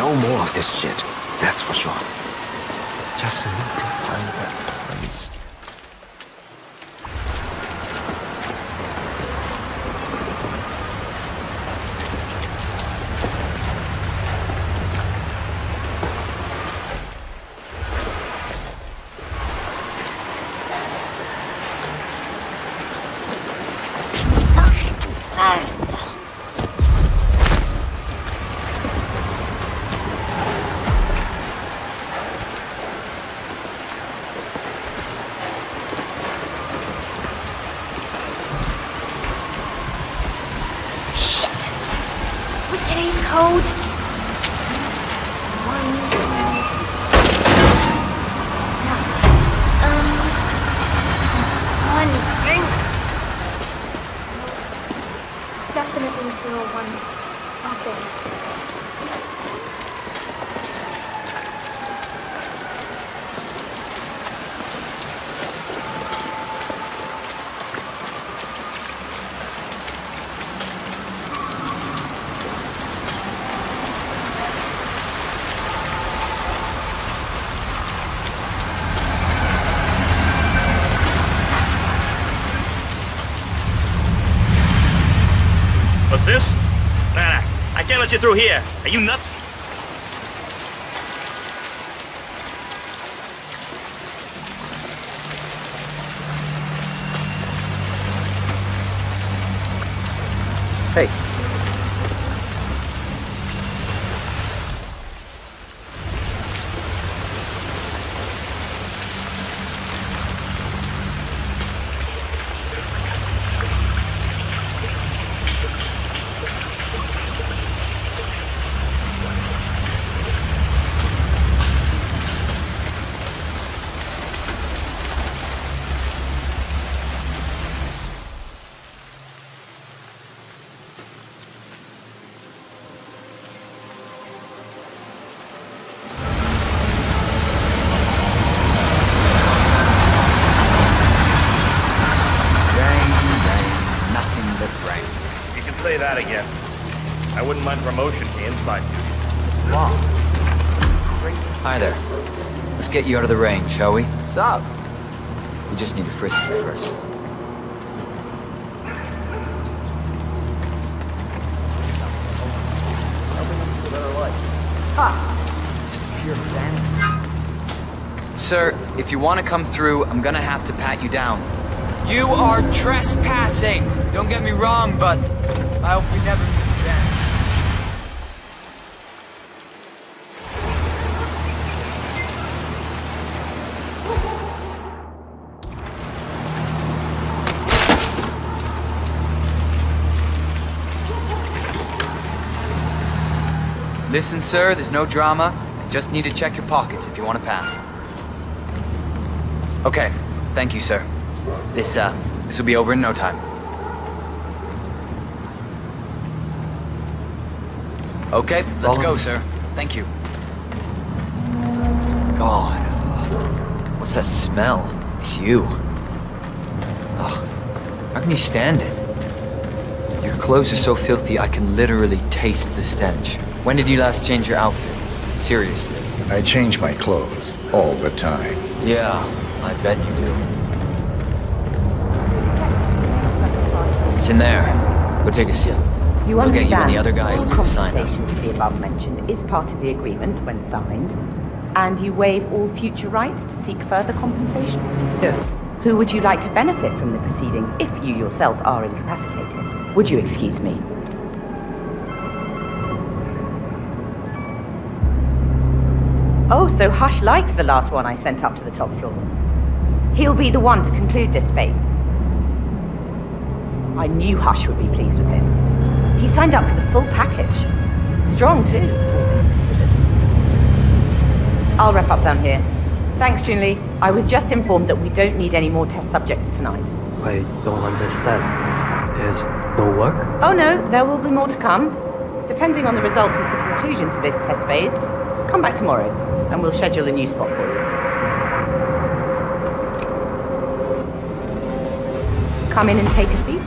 No more of this shit, that's for sure. Just need to find that place. Code. Definitely 01. Okay. What's this? Nah, I can't let you through here. Are you nuts? Hey. Say that again. I wouldn't mind promotion to inside duty. Wow. Hi there. Let's get you out of the rain, shall we? What's up? We just need to frisk you first. Pure vanity. Sir, if you want to come through, I'm gonna have to pat you down. You are trespassing! Don't get me wrong, but... I hope we never see you again. Listen, sir, there's no drama. I just need to check your pockets if you want to pass. Okay, thank you, sir. This will be over in no time. Okay, let's go, sir. Thank you. God. What's that smell? It's you. Oh, how can you stand it? Your clothes are so filthy I can literally taste the stench. When did you last change your outfit? Seriously. I change my clothes all the time. Yeah, I bet you do. It's in there. Go take a seat. You We'll understand get you and the other guys to sign up. compensation for the above mentioned is part of the agreement when signed, and you waive all future rights to seek further compensation? Yes. Who would you like to benefit from the proceedings if you yourself are incapacitated? Would you excuse me? Oh, so Hush likes the last one I sent up to the top floor. He'll be the one to conclude this phase. I knew Hush would be pleased with him. He signed up for the full package. Strong, too. I'll wrap up down here. Thanks, Junli. I was just informed that we don't need any more test subjects tonight. I don't understand. There's no work? Oh no, there will be more to come. Depending on the results of the conclusion to this test phase, come back tomorrow, and we'll schedule a new spot for you. Come in and take a seat.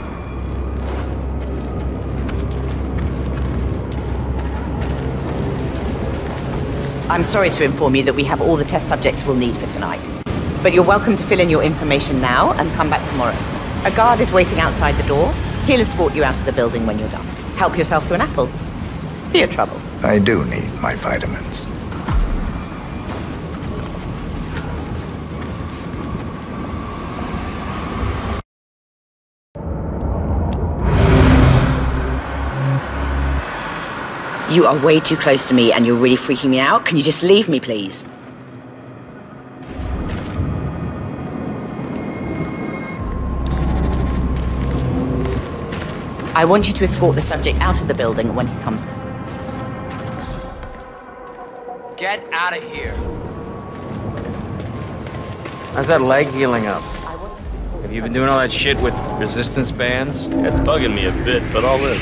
I'm sorry to inform you that we have all the test subjects we'll need for tonight. But you're welcome to fill in your information now and come back tomorrow. A guard is waiting outside the door. He'll escort you out of the building when you're done. Help yourself to an apple. For your trouble. I do need my vitamins. You are way too close to me and you're really freaking me out. Can you just leave me, please? I want you to escort the subject out of the building when he comes. Get out of here. How's that leg healing up? Have you been doing all that shit with resistance bands? It's bugging me a bit, but I'll live.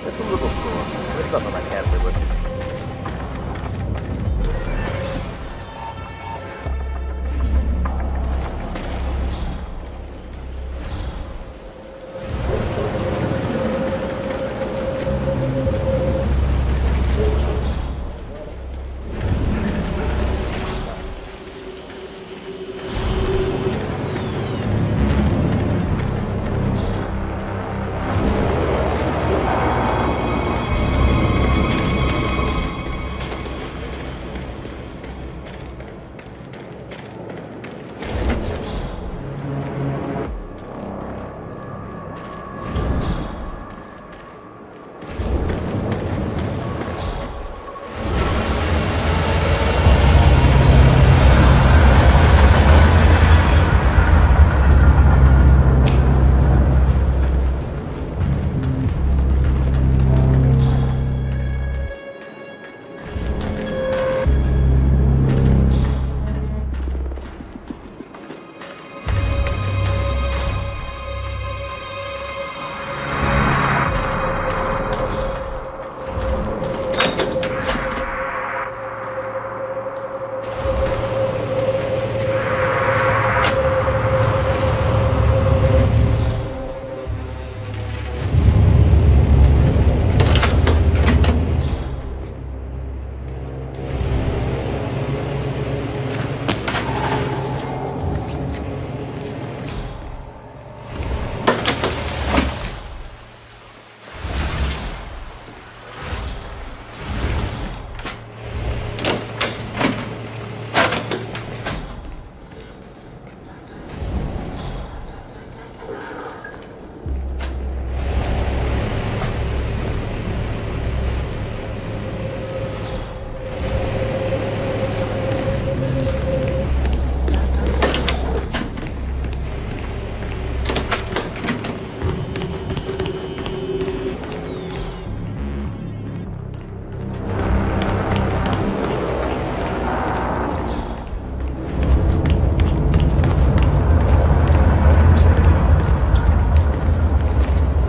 It's a little sore. There's nothing I can't live with.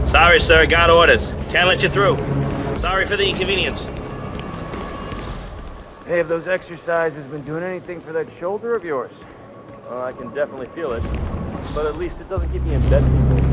Sorry, sir. Got orders. Can't let you through. Sorry for the inconvenience. Hey, have those exercises been doing anything for that shoulder of yours? Well, I can definitely feel it, but at least it doesn't keep me in bed too late.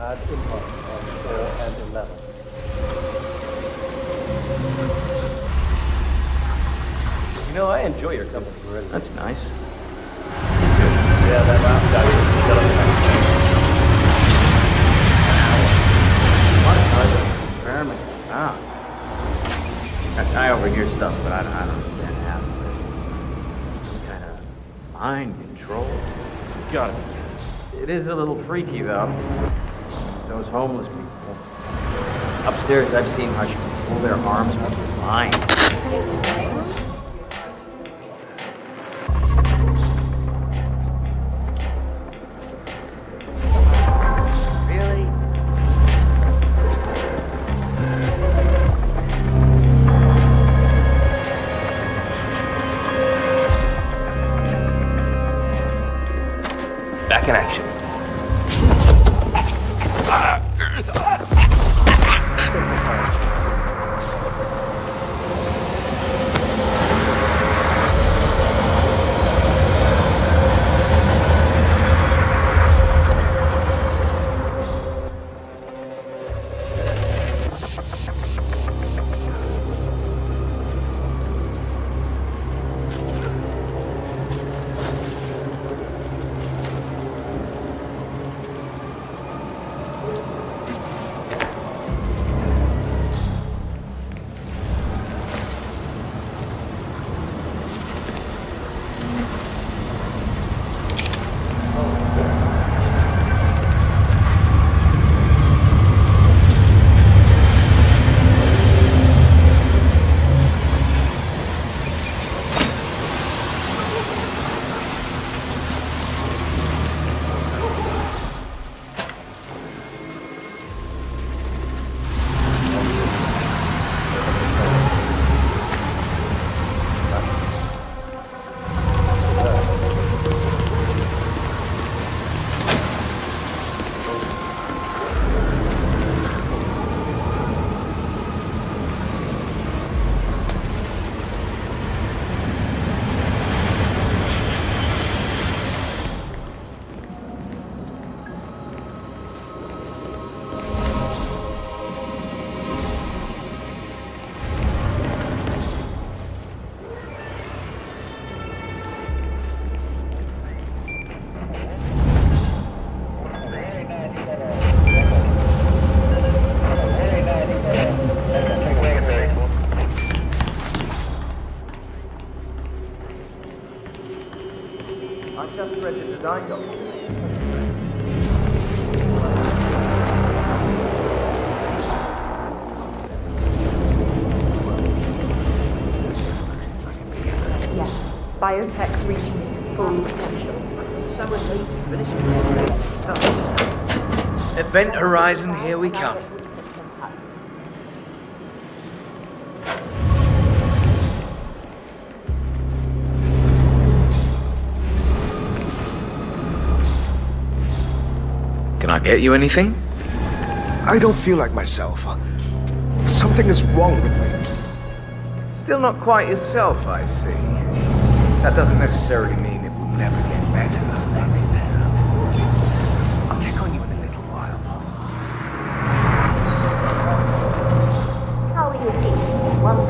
Add impulse on 4 and 11. You know, I enjoy your company, really. That's nice. Yeah, that last guy was Experiment. Ah. I overhear stuff, but I don't understand half of it. Some kind of mind control. Got it. It is a little freaky, though. Those homeless people. Upstairs, I've seen how she can pull their arms out of their mind. Back in action. I just read the design document. Yes, biotech reaching its full potential. So elated finishing this. Event Horizon, here we come. Can I get you anything? I don't feel like myself. Something is wrong with me. Still not quite yourself, I see. That doesn't necessarily mean it will never get better. I'll check on you in a little while. How are you feeling? Well,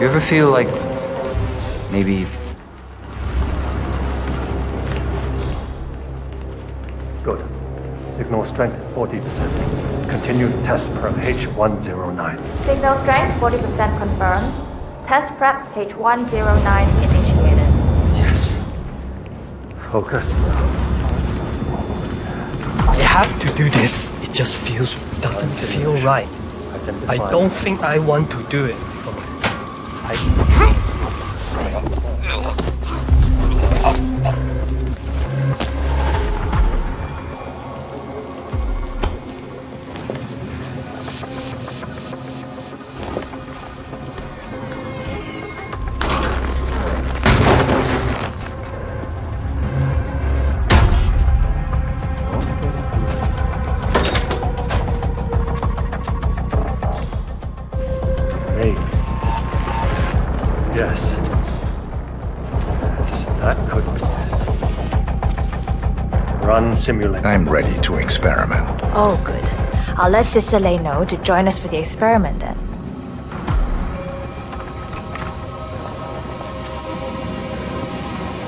Do you ever feel like maybe Good. Signal strength 40%. Continued test per H109. signal strength 40% confirmed. Test prep H109 initiated. Yes. Focus. I have to do this. It just doesn't feel right. I don't think I want to do it. Hey. Yes. That could be it. Run simulation. I'm ready to experiment. Oh, good. I'll let Sister Lei know to join us for the experiment then.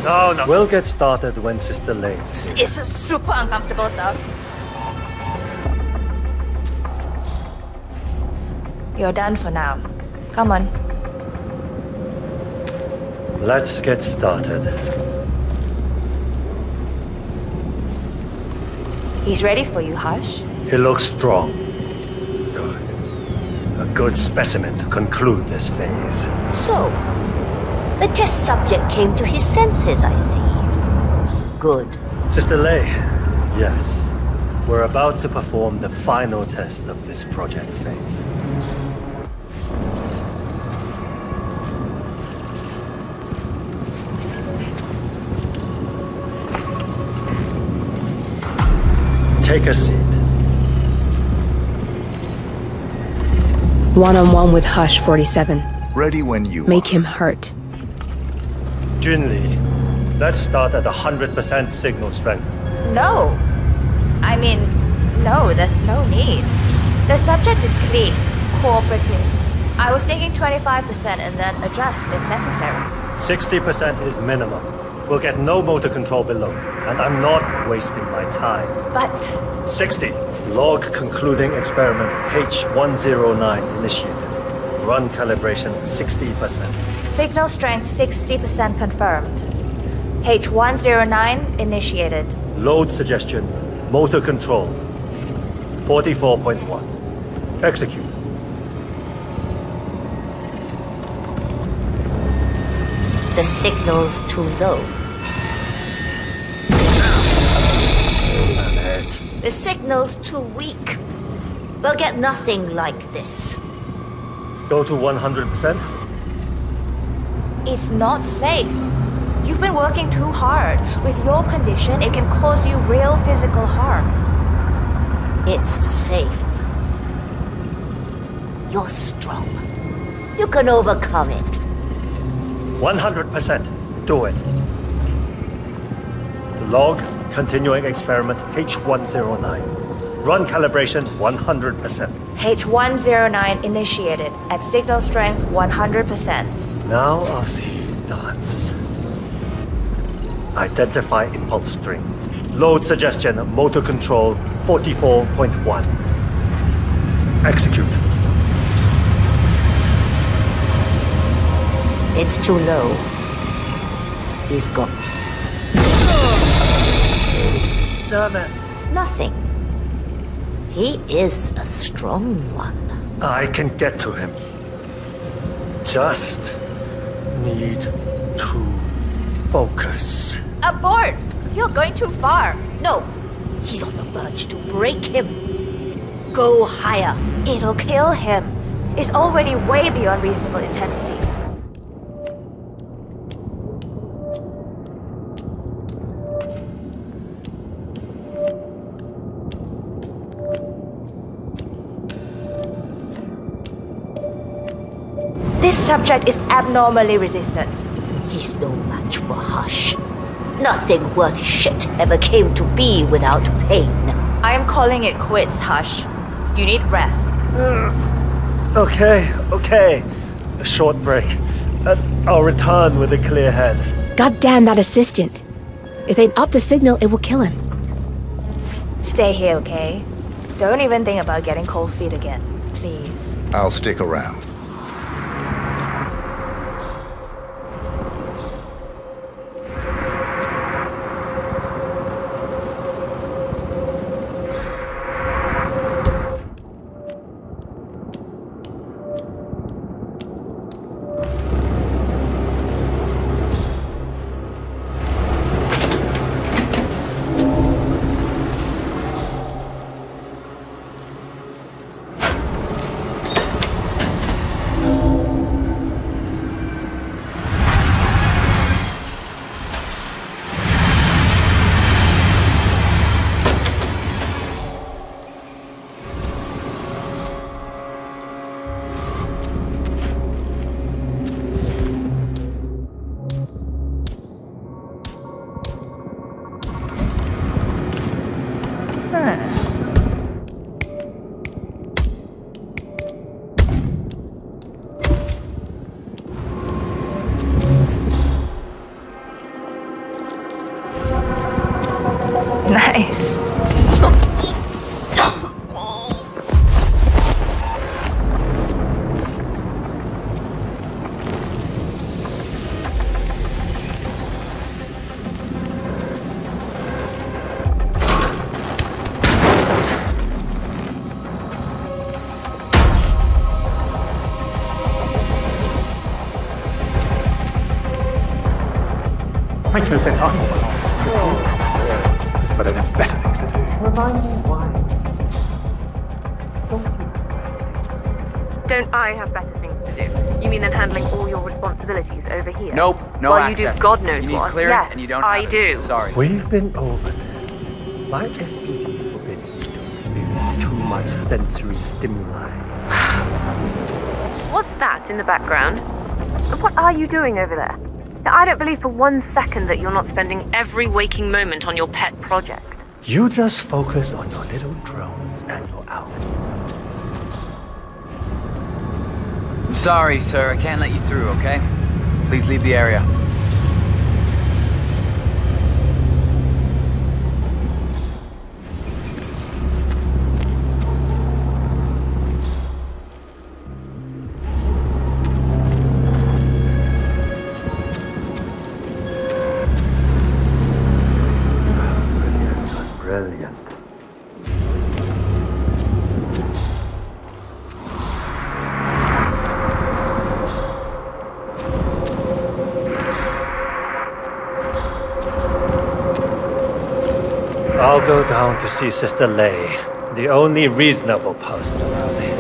No. We'll get started when Sister Lei's here. It's super uncomfortable, sir. You're done for now. Come on. Let's get started. He's ready for you, Hush. He looks strong. Good. A good specimen to conclude this phase. So, the test subject came to his senses, I see. Good. Sister Lei, yes. We're about to perform the final test of this project phase. Take a seat. One-on-one with Hush 47. Ready when you Make him hurt. Junli, let's start at 100% signal strength. No. I mean, no, there's no need. The subject is clean, cooperative. I was thinking 25% and then adjust if necessary. 60% is minimum. We'll get no motor control below, and I'm not wasting my time. But... 60. Log concluding experiment H109 initiated. Run calibration 60%. Signal strength 60% confirmed. H109 initiated. Load suggestion, motor control 44.1. Execute. The signal's too low. The signal's too weak. We'll get nothing like this. Go to 100%? It's not safe. You've been working too hard. With your condition, it can cause you real physical harm. It's safe. You're strong. You can overcome it. 100%. Do it. Log continuing experiment H109. Run calibration 100%. H109 initiated at signal strength 100%. Now I'll see you dance. Identify impulse string. Load suggestion, motor control 44.1. Execute. It's too low. He's gone. Damn it. Nothing. He is a strong one. I can get to him. Just need to focus. Abort! You're going too far. No, he's on the verge to break him. Go higher. It'll kill him. It's already way beyond reasonable intensity. This subject is abnormally resistant. He's no match for Hush. Nothing worth shit ever came to be without pain. I am calling it quits, Hush. You need rest. Okay. A short break. I'll return with a clear head. God damn that assistant. If they up the signal, it will kill him. Stay here, okay? Don't even think about getting cold feet again, please. I'll stick around. makes no sense. I'm but I have better things to do. Remind me why. Don't I have better things to do? You mean than handling all your responsibilities over here? Nope, no While access. you do God knows You need what. clearance Yes, and you don't I have it. do. Sorry. We've been over this. My SPG forbids me to experience too much sensory stimuli. What's that in the background? And what are you doing over there? Now, I don't believe for 1 second that you're not spending every waking moment on your pet project. You just focus on your little drones and you're out. I'm sorry, sir. I can't let you through, okay? Please leave the area. Brilliant. I'll go down to see Sister Lay, the only reasonable person around here.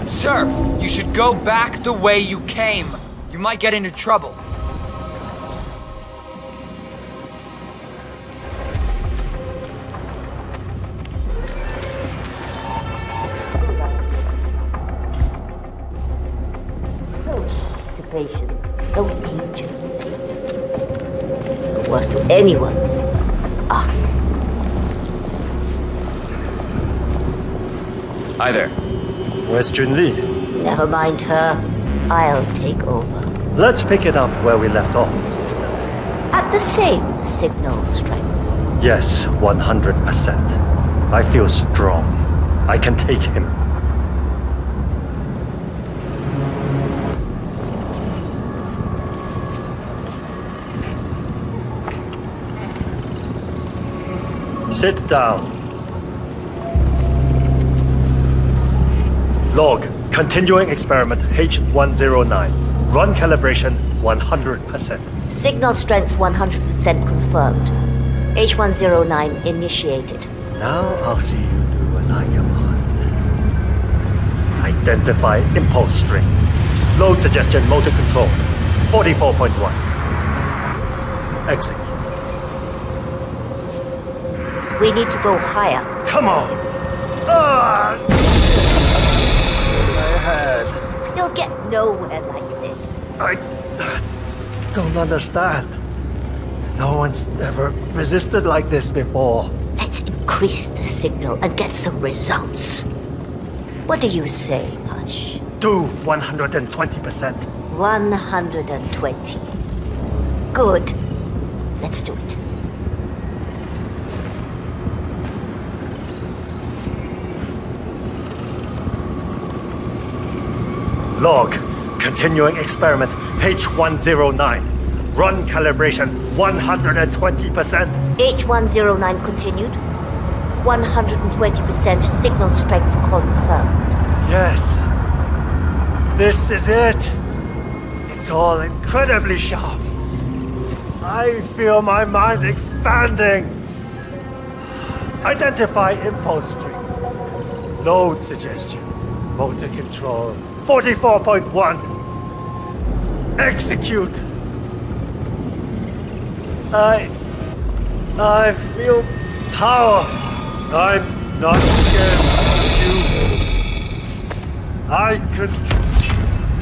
Sir, you should go back the way you came. You might get into trouble. No participation, no agency. The worst of anyone, us. Hi there. Where's Junli? Never mind her. I'll take over. Let's pick it up where we left off, sister. At the same signal strength. Yes, 100%. I feel strong. I can take him. Sit down. Log, continuing experiment H109. Run calibration 100%. Signal strength 100% confirmed. H109 initiated. Now I'll see you do as I command. Identify impulse string. Load suggestion motor control. 44.1. Exit. We need to go higher. Come on! My head. You'll get nowhere like this. I don't understand. No one's ever resisted like this before. Let's increase the signal and get some results. What do you say, Hush? Do 120%. 120. Good. Let's do it. Log, continuing experiment H109. Run calibration 120%. H109 continued. 120% signal strength confirmed. Yes. This is it. It's all incredibly sharp. I feel my mind expanding. Identify impulse string. Load suggestion. Motor control. 44.1. Execute. I feel power. I'm not scared of you. I could...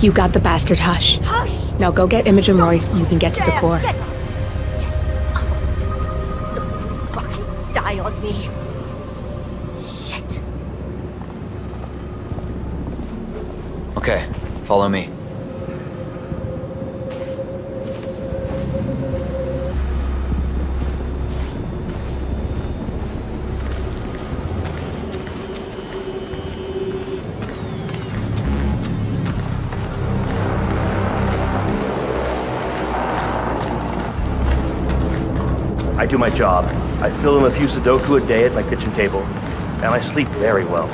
You got the bastard, Hush. Hush! Now go get Imogen Royce and we can get to the core. Die on me. Shit. Okay, follow me. I do my job. I fill in a few Sudoku a day at my kitchen table, and I sleep very well.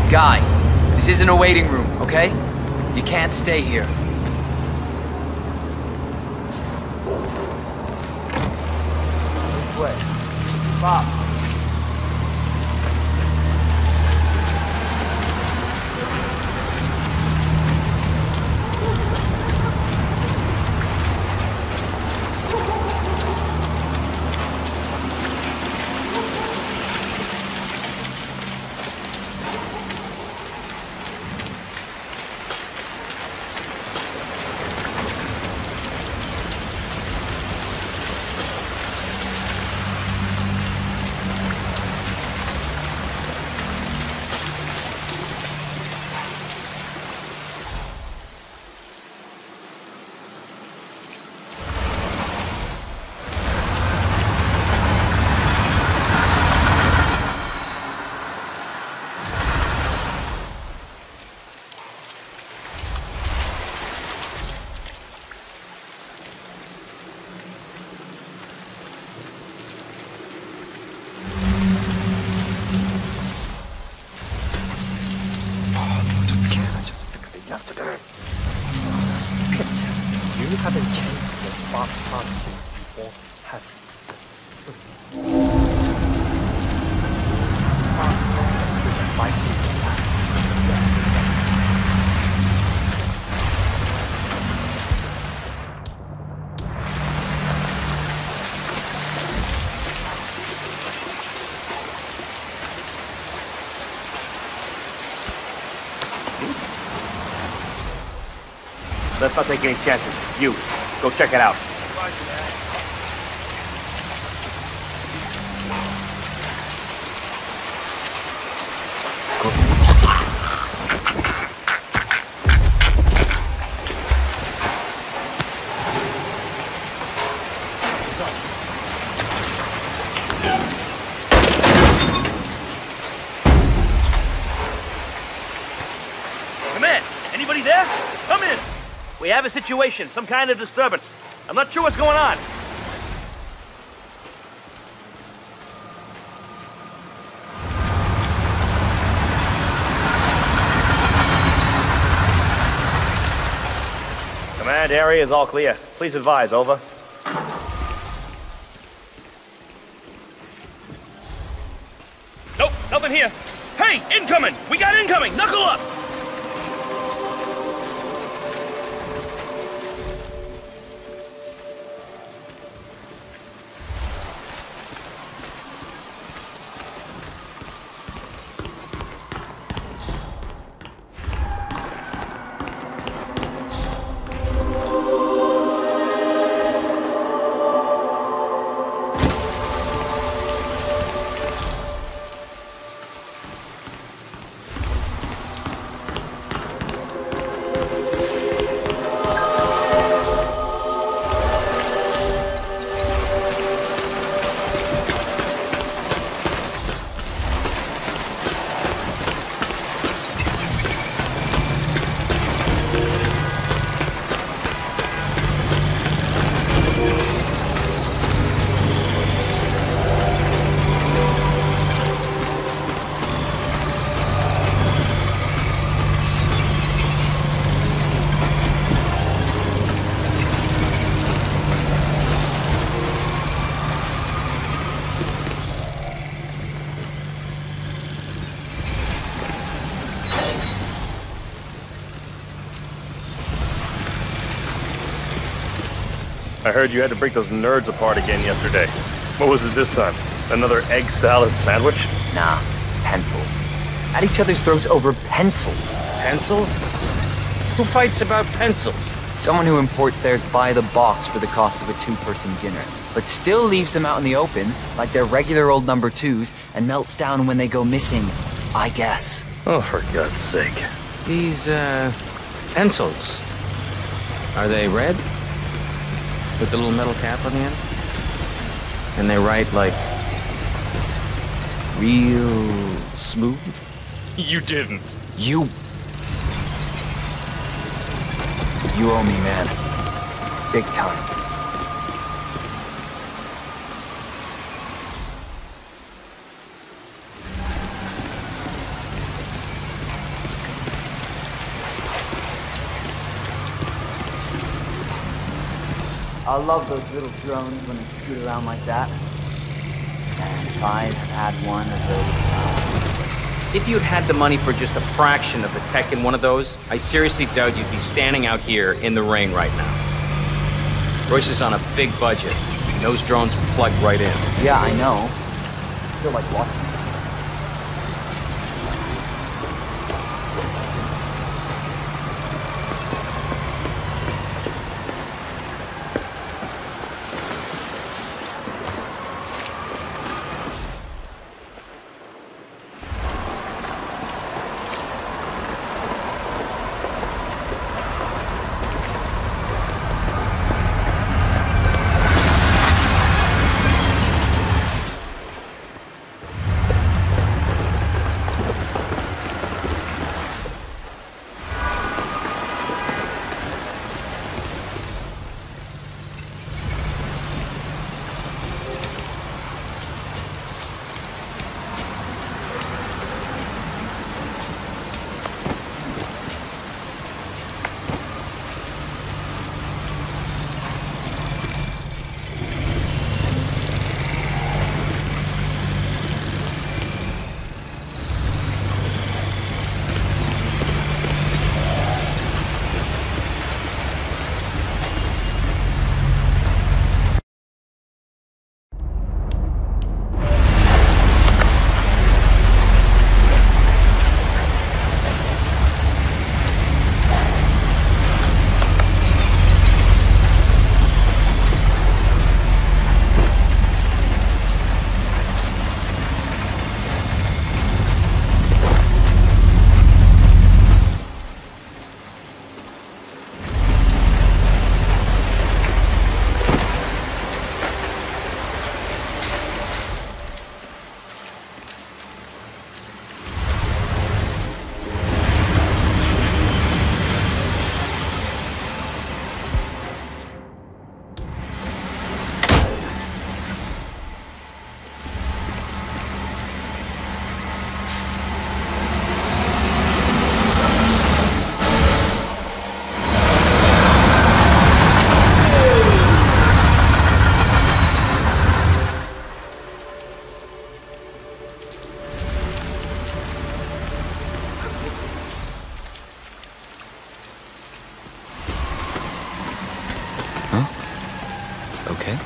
Guy, this isn't a waiting room, okay? You can't stay here. Wait. Bob. You haven't changed your smart policy before, have Let's not take any chances. You, go check it out. Come in. Anybody there? Come in. We have a situation, some kind of disturbance. I'm not sure what's going on. Command area is all clear. Please advise, over. Nope, nothing here. Hey, incoming! We got incoming! Knuckle up! I heard you had to break those nerds apart again yesterday. What was it this time? Another egg salad sandwich? Nah, pencils. At each other's throats over pencils. Pencils? Who fights about pencils? Someone who imports theirs by the box for the cost of a two-person dinner, but still leaves them out in the open, like they're regular old number twos, and melts down when they go missing, I guess. Oh, for God's sake. These, pencils. Are they red? With the little metal cap on the end? And they write, like, real smooth? You didn't. You owe me, man. Big time. I love those little drones when they scoot around like that. And if I had one of those... If you'd had the money for just a fraction of the tech in one of those, I seriously doubt you'd be standing out here in the rain right now. Royce is on a big budget, and those drones plug right in. Yeah, I know. I feel like watching. Okay.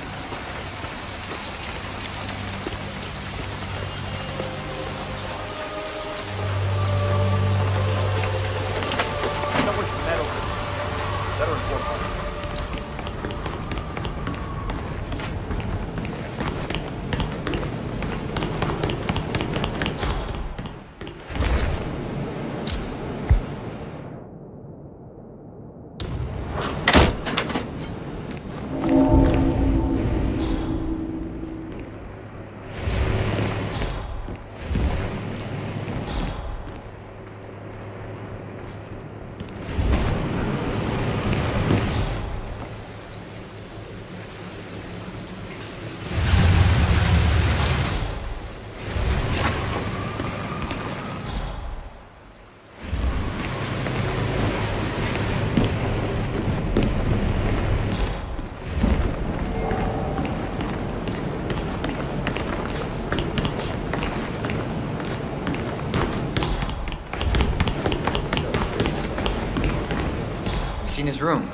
Seen his room.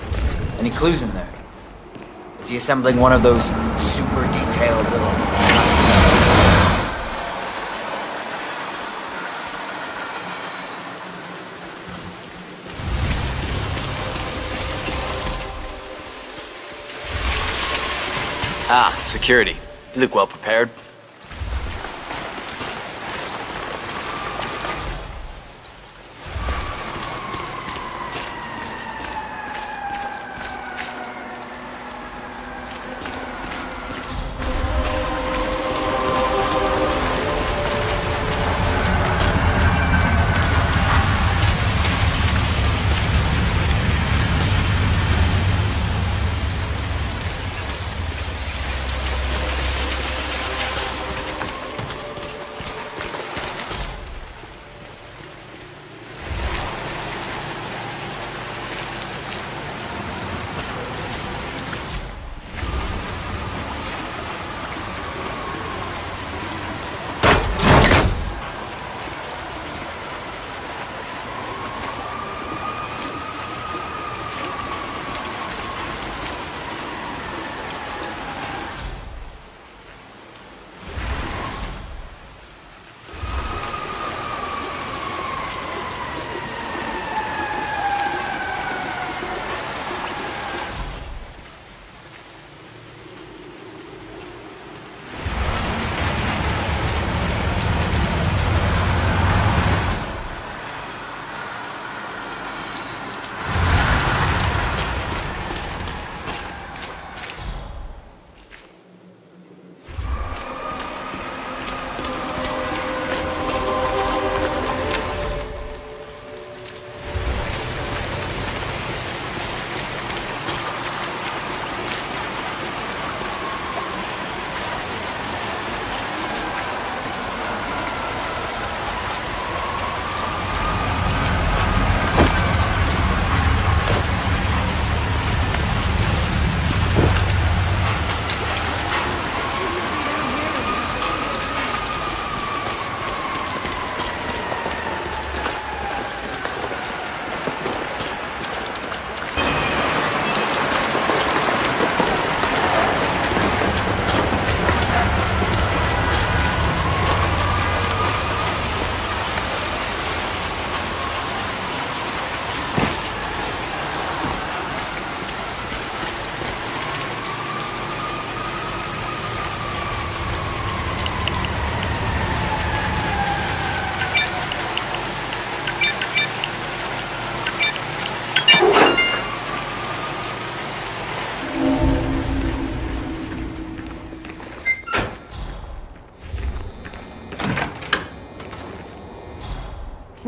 Any clues in there? It he assembling one of those super detailed little... Ah, security. You look well prepared.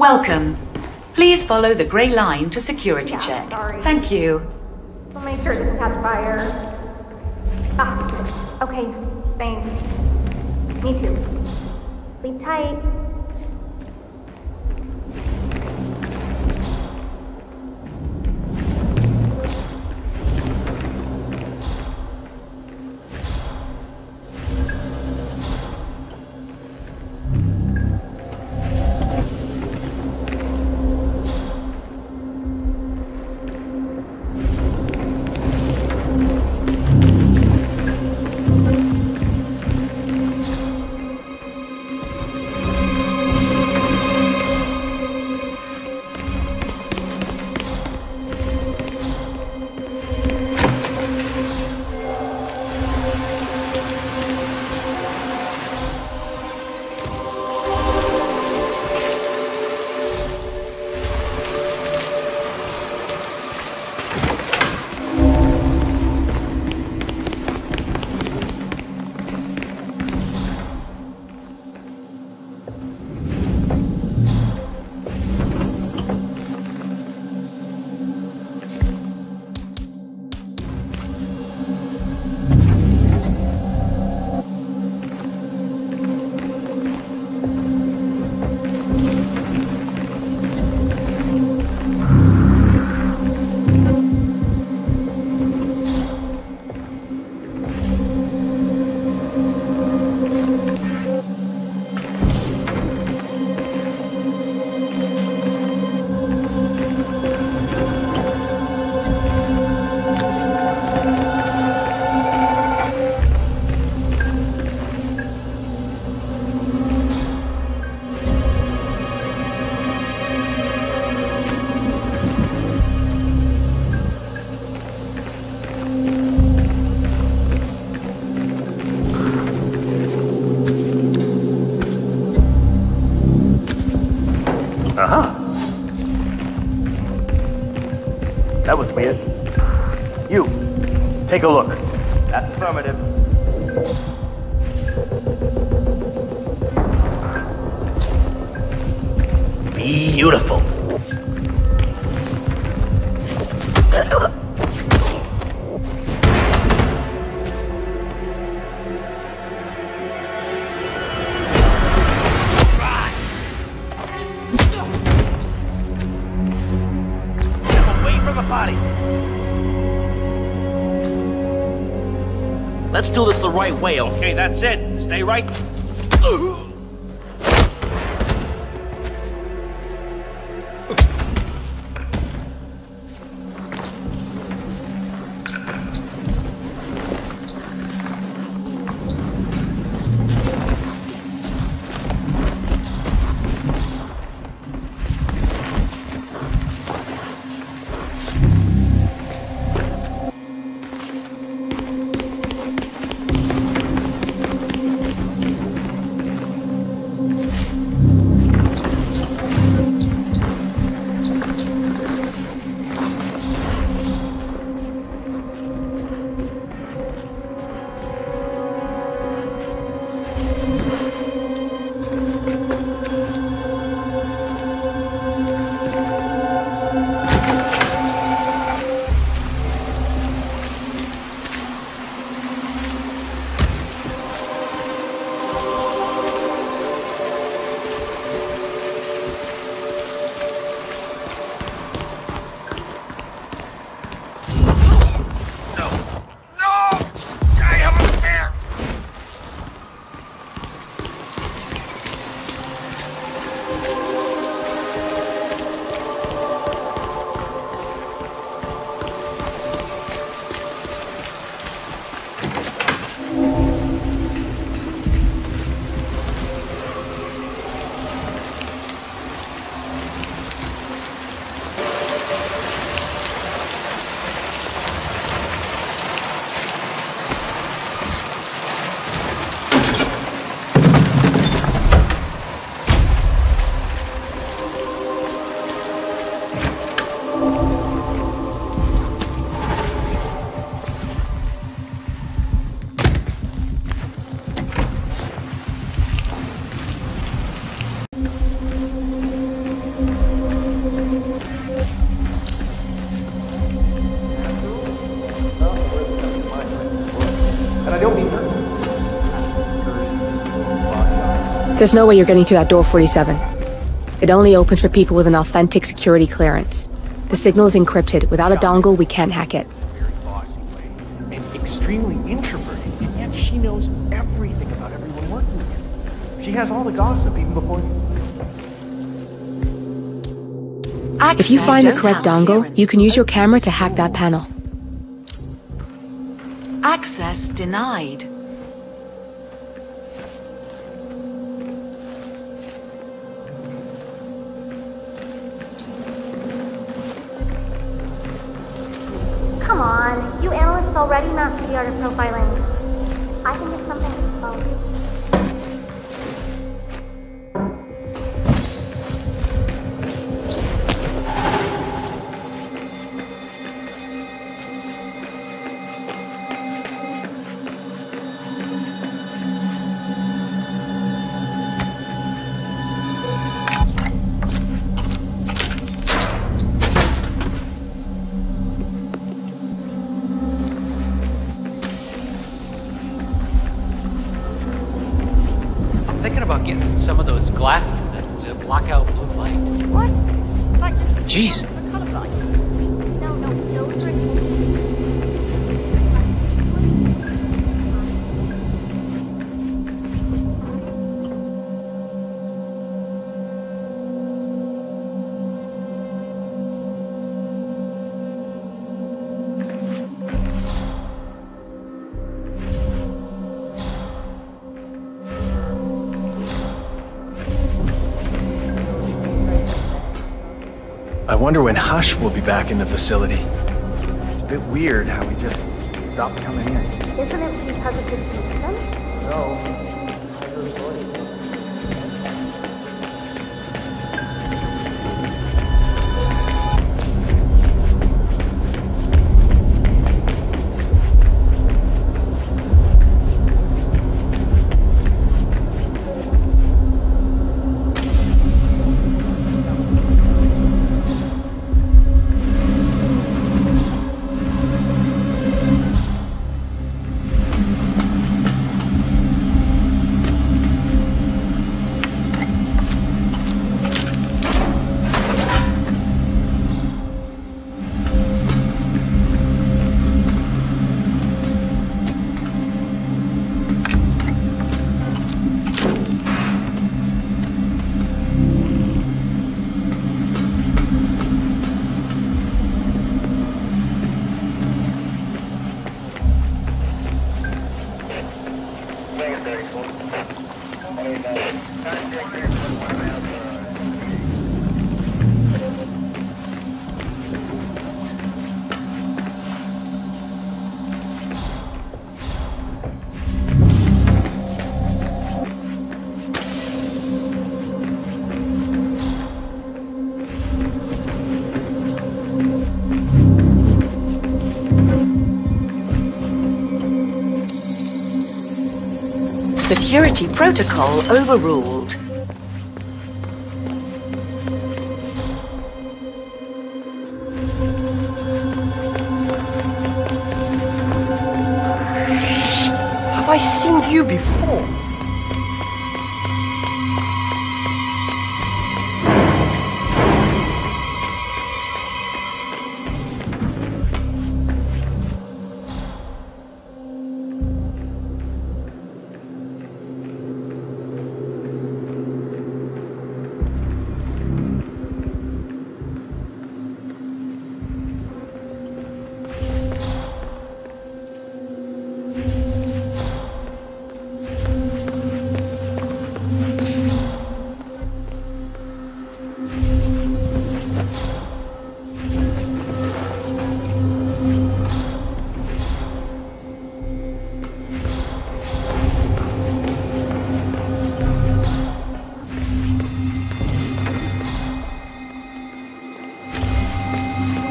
Welcome. Please follow the grey line to security check. Sorry. Thank you. We'll make sure it doesn't catch fire. Ah, okay, thanks. Me too. Sleep tight. That was weird. You, take a look. That's affirmative. Beautiful. Let's do this the right way, okay? That's it. Stay right. There's no way you're getting through that door 47. It only opens for people with an authentic security clearance. The signal is encrypted. Without a dongle, we can't hack it. And extremely introverted, and yet she knows everything about everyone working here. She has all the gossip even before... If you find the correct dongle, you can use your camera to hack that panel. Access denied. Come on, you analysts already mastered the art of profiling. I think it's something to follow. Getting some of those glasses that block out blue light. What? Like, Jeez. No, those are... I wonder when Hush will be back in the facility. It's a bit weird how we just stopped coming in. Isn't it because of his system? No. Security protocol overruled. Have I seen you before?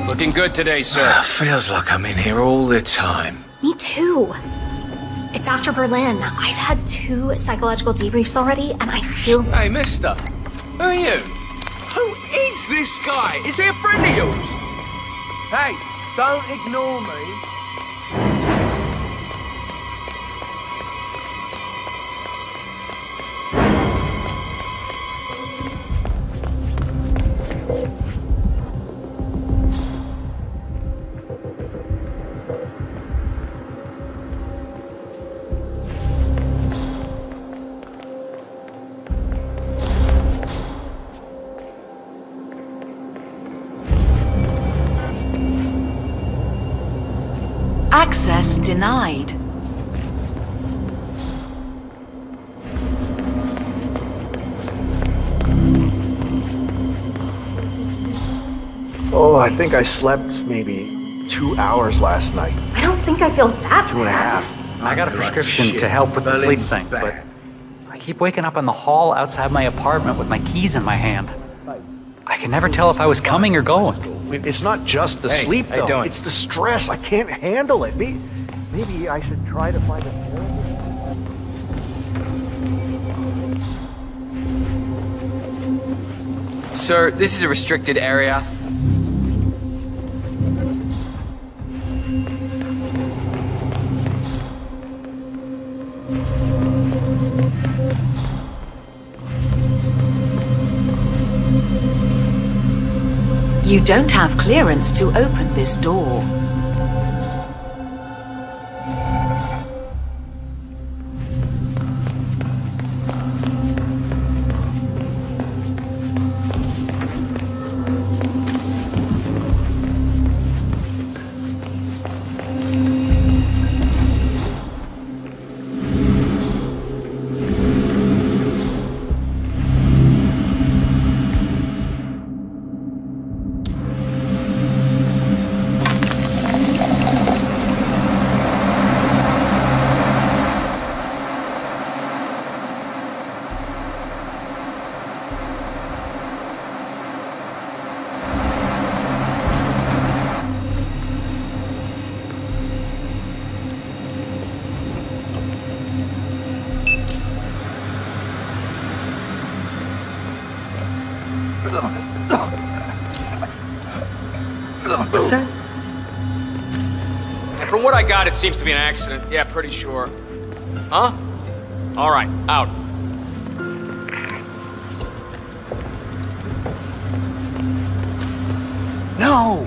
Looking good today, sir. Feels like I'm in here all the time. Me too. It's after Berlin. I've had 2 psychological debriefs already, and I still... Hey, mister. Who are you? Who is this guy? Is he a friend of yours? Hey, don't ignore me. Access denied. Oh, I think I slept maybe 2 hours last night. I don't think I feel that 2.5. I got a prescription to help with the sleep thing, but I keep waking up in the hall outside my apartment with my keys in my hand. I can never tell if I was coming or going. It's not just the sleep, how you though. doing? It's the stress. I can't handle it. Maybe I should try to find a therapist. Sir, this is a restricted area. You don't have clearance to open this door. What's that? And from what I got, it seems to be an accident. Yeah, pretty sure. Huh? All right, out. No!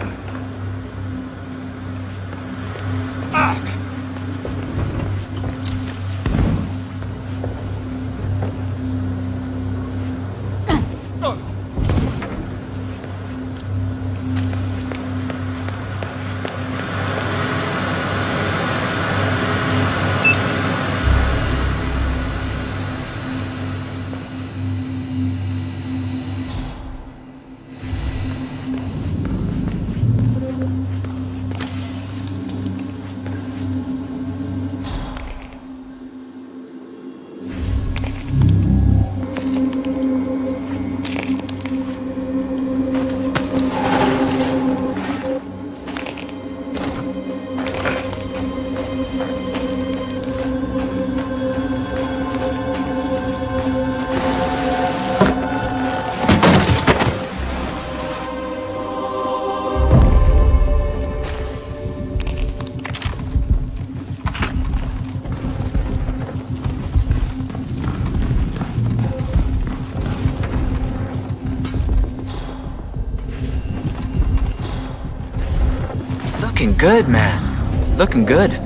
Looking good, man. Looking good.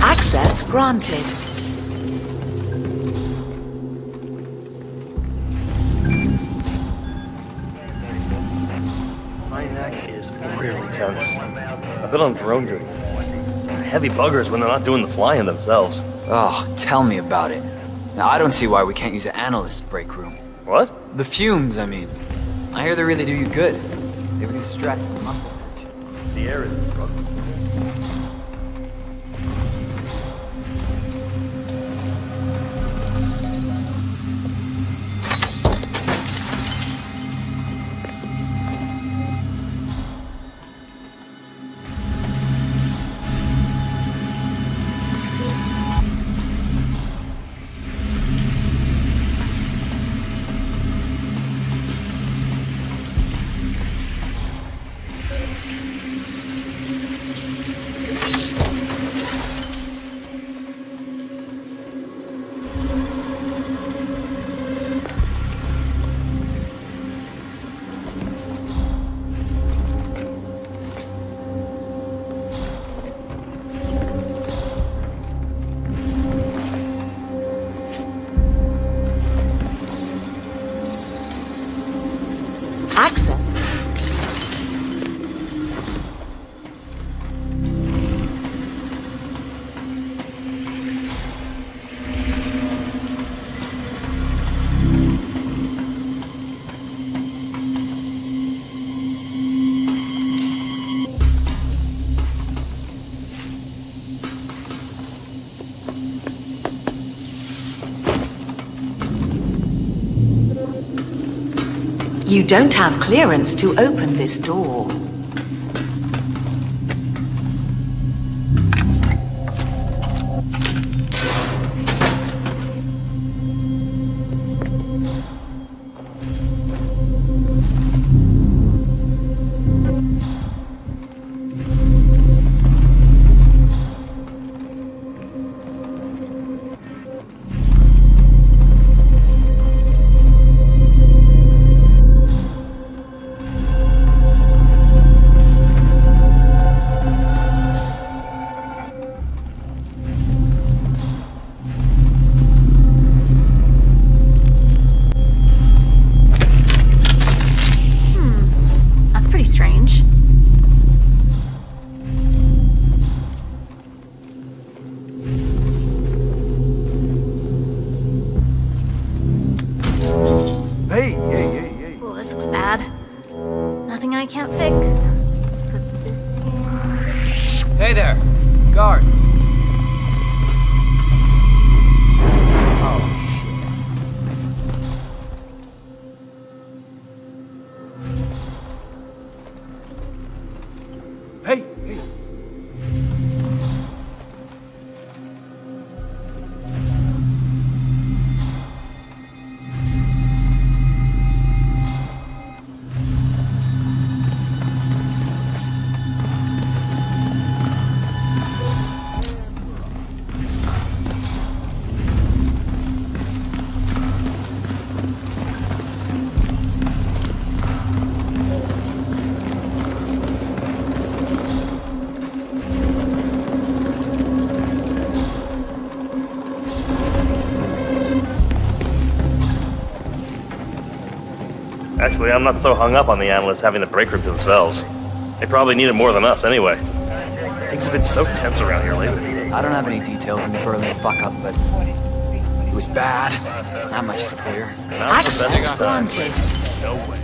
Access granted. My neck is really tense. I've been on drone duty. Heavy buggers when they're not doing the flying themselves. Oh, tell me about it. Now, I don't see why we can't use an analyst's break room. What? The fumes, I mean. I hear they really do you good. They would distract the muscle tension. The air is rough. Access. You don't have clearance to open this door. Strange. Hey. Oh, this looks bad. Nothing I can't fix. Hey there, guard. Hey. Actually, I'm not so hung up on the analysts having the break room to themselves. They probably need it more than us anyway. Things have been so tense around here lately. I don't have any details on the Berlin fuck-up, but it was bad. That much is clear. Access granted. No way.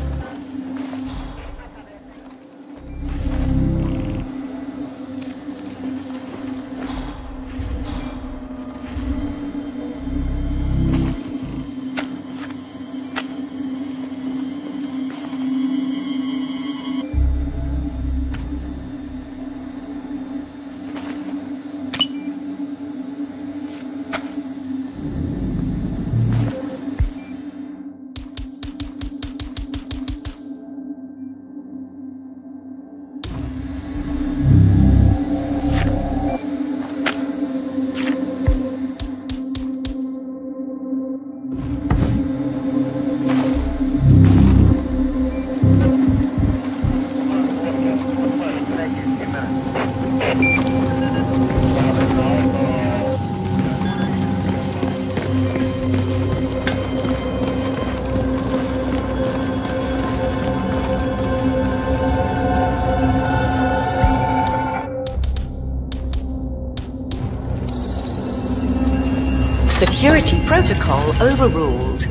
Security protocol overruled.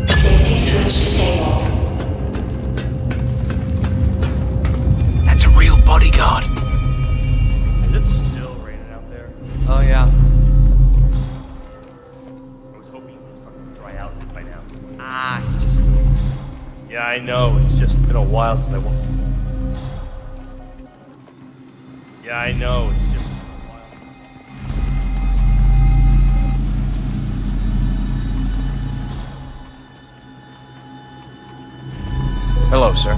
Safety switch disabled. That's a real bodyguard. Is it still raining out there? Oh, yeah. I was hoping it was starting to dry out by now. Ah, it's just... Yeah, I know. It's just been a while since I won. Yeah, I know. It's just been a while. Hello, sir.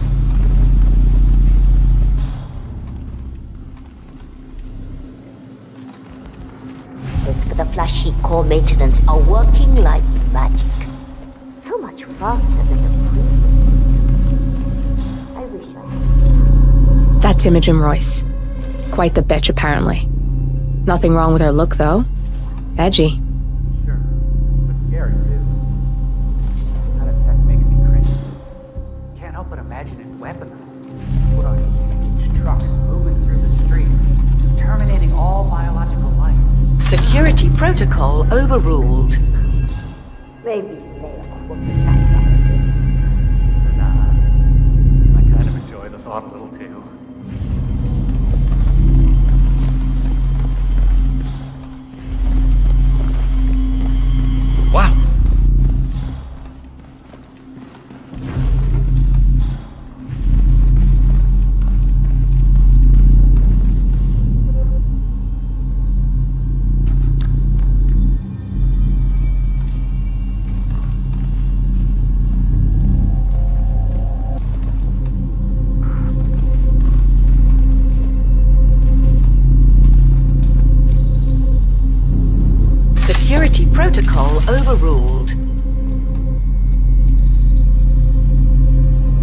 The flashy core maintenance are working like magic. So much faster than the previous. I wish I had. That's Imogen Royce. Quite the bitch, apparently. Nothing wrong with her look, though. Edgy. Sure. But scary, too. That effect makes me cringe. Can't help but imagine it weaponized. Put on huge trucks moving through the streets, terminating all biological life. Security protocol overruled. Maybe Nah. I kind of enjoy the thought a little too. Wow. Security protocol overruled.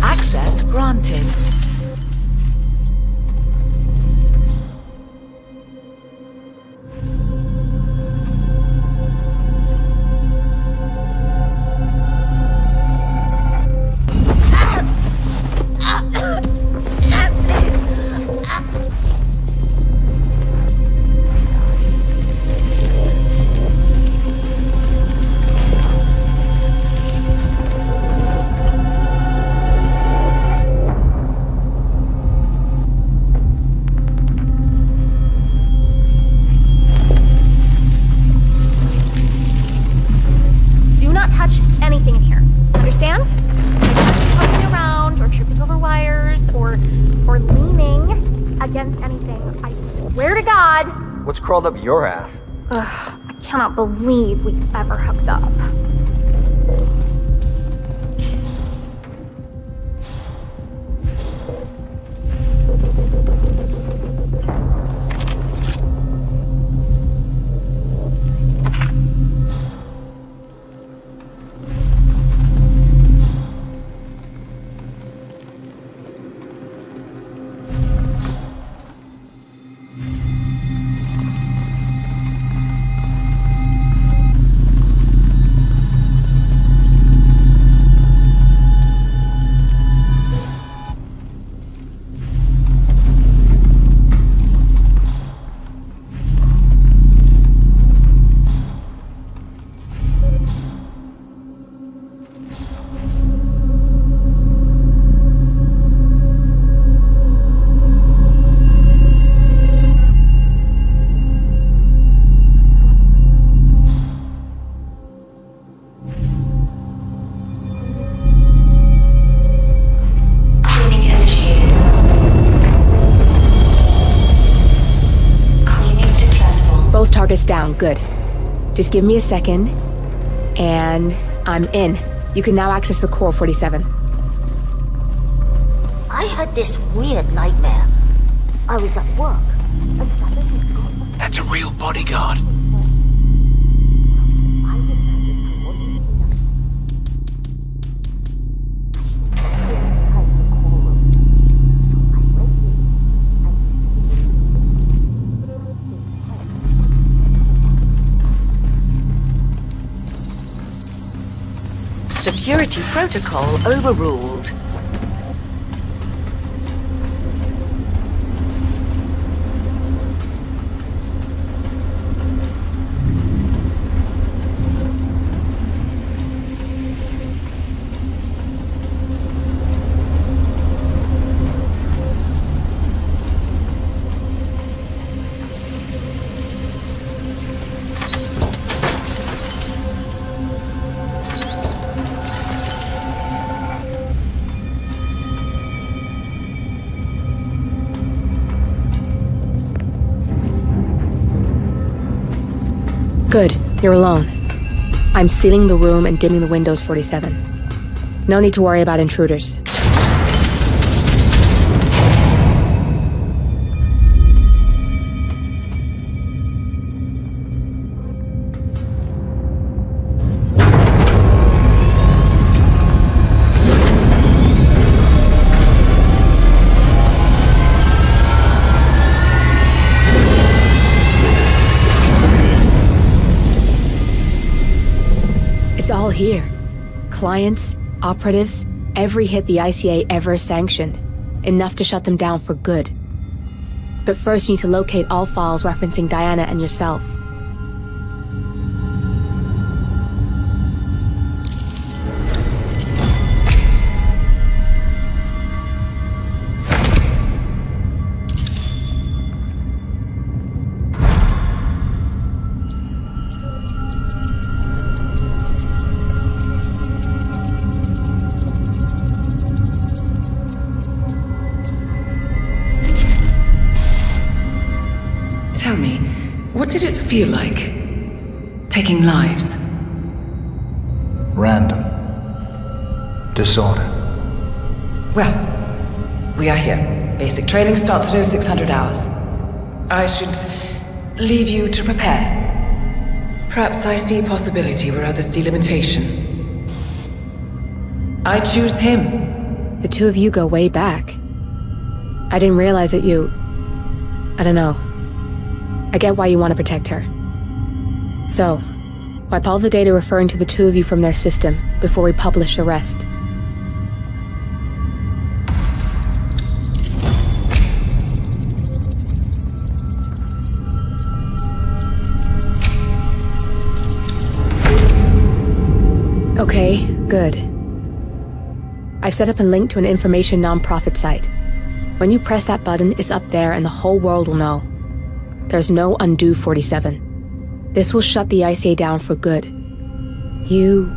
Access granted. Do not touch anything in here. Understand? Pushing around or tripping over wires or leaning against anything. I swear to God. What's crawled up your ass? Ugh, I cannot believe we ever hooked up. Targets down, good. Just give me a second, and I'm in. You can now access the core 47. I had this weird nightmare. I was at work. That's a real bodyguard. Security protocol overruled. Good, you're alone. I'm sealing the room and dimming the windows, 47. No need to worry about intruders. It's all here. Clients, operatives, every hit the ICA ever sanctioned. Enough to shut them down for good. But first you need to locate all files referencing Diana and yourself. Tell me, what did it feel like? Taking lives? Random. Disorder. Well, we are here. Basic training starts at 0600 hours. I should leave you to prepare. Perhaps I see possibility where others see limitation. I choose him. The two of you go way back. I didn't realize that you... I don't know. I get why you want to protect her. So, wipe all the data referring to the two of you from their system before we publish the rest. Okay, good. I've set up a link to an information non-profit site. When you press that button, it's up there and the whole world will know. There's no undo 47. This will shut the ICA down for good. You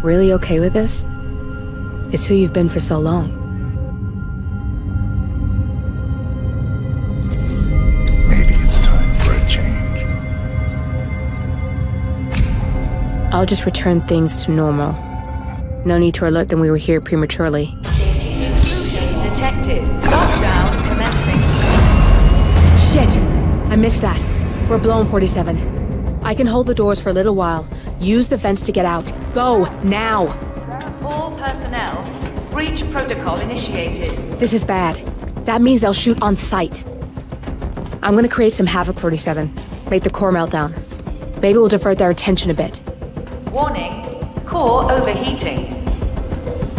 really okay with this? It's who you've been for so long. Maybe it's time for a change. I'll just return things to normal. No need to alert them we were here prematurely. Intrusion detected. Lockdown commencing. Shit! I missed that. We're blown, 47. I can hold the doors for a little while. Use the vents to get out. Go, now! All personnel, breach protocol initiated. This is bad. That means they'll shoot on sight. I'm gonna create some havoc, 47. Make the core meltdown. Maybe we'll divert their attention a bit. Warning, core overheating.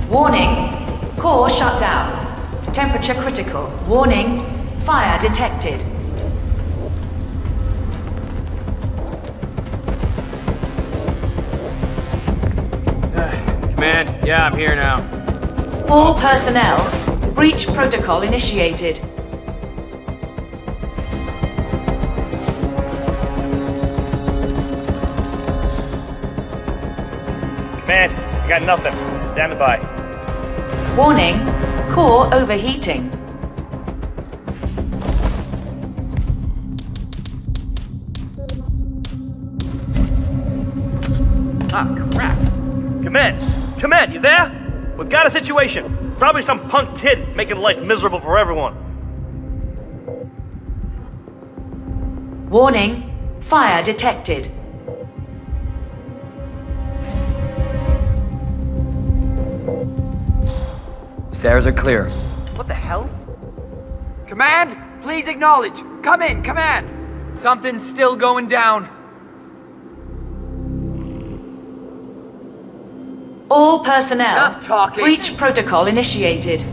Warning, core shut down. Temperature critical. Warning, fire detected. Command, yeah, I'm here now. All personnel, breach protocol initiated. Command, I got nothing. Stand by. Warning, core overheating. Ah, crap. Command, you there? We've got a situation. Probably some punk kid making life miserable for everyone. Warning, fire detected. Stairs are clear. What the hell? Command, please acknowledge. Come in, command. Something's still going down. All personnel. Enough talking. Breach protocol initiated.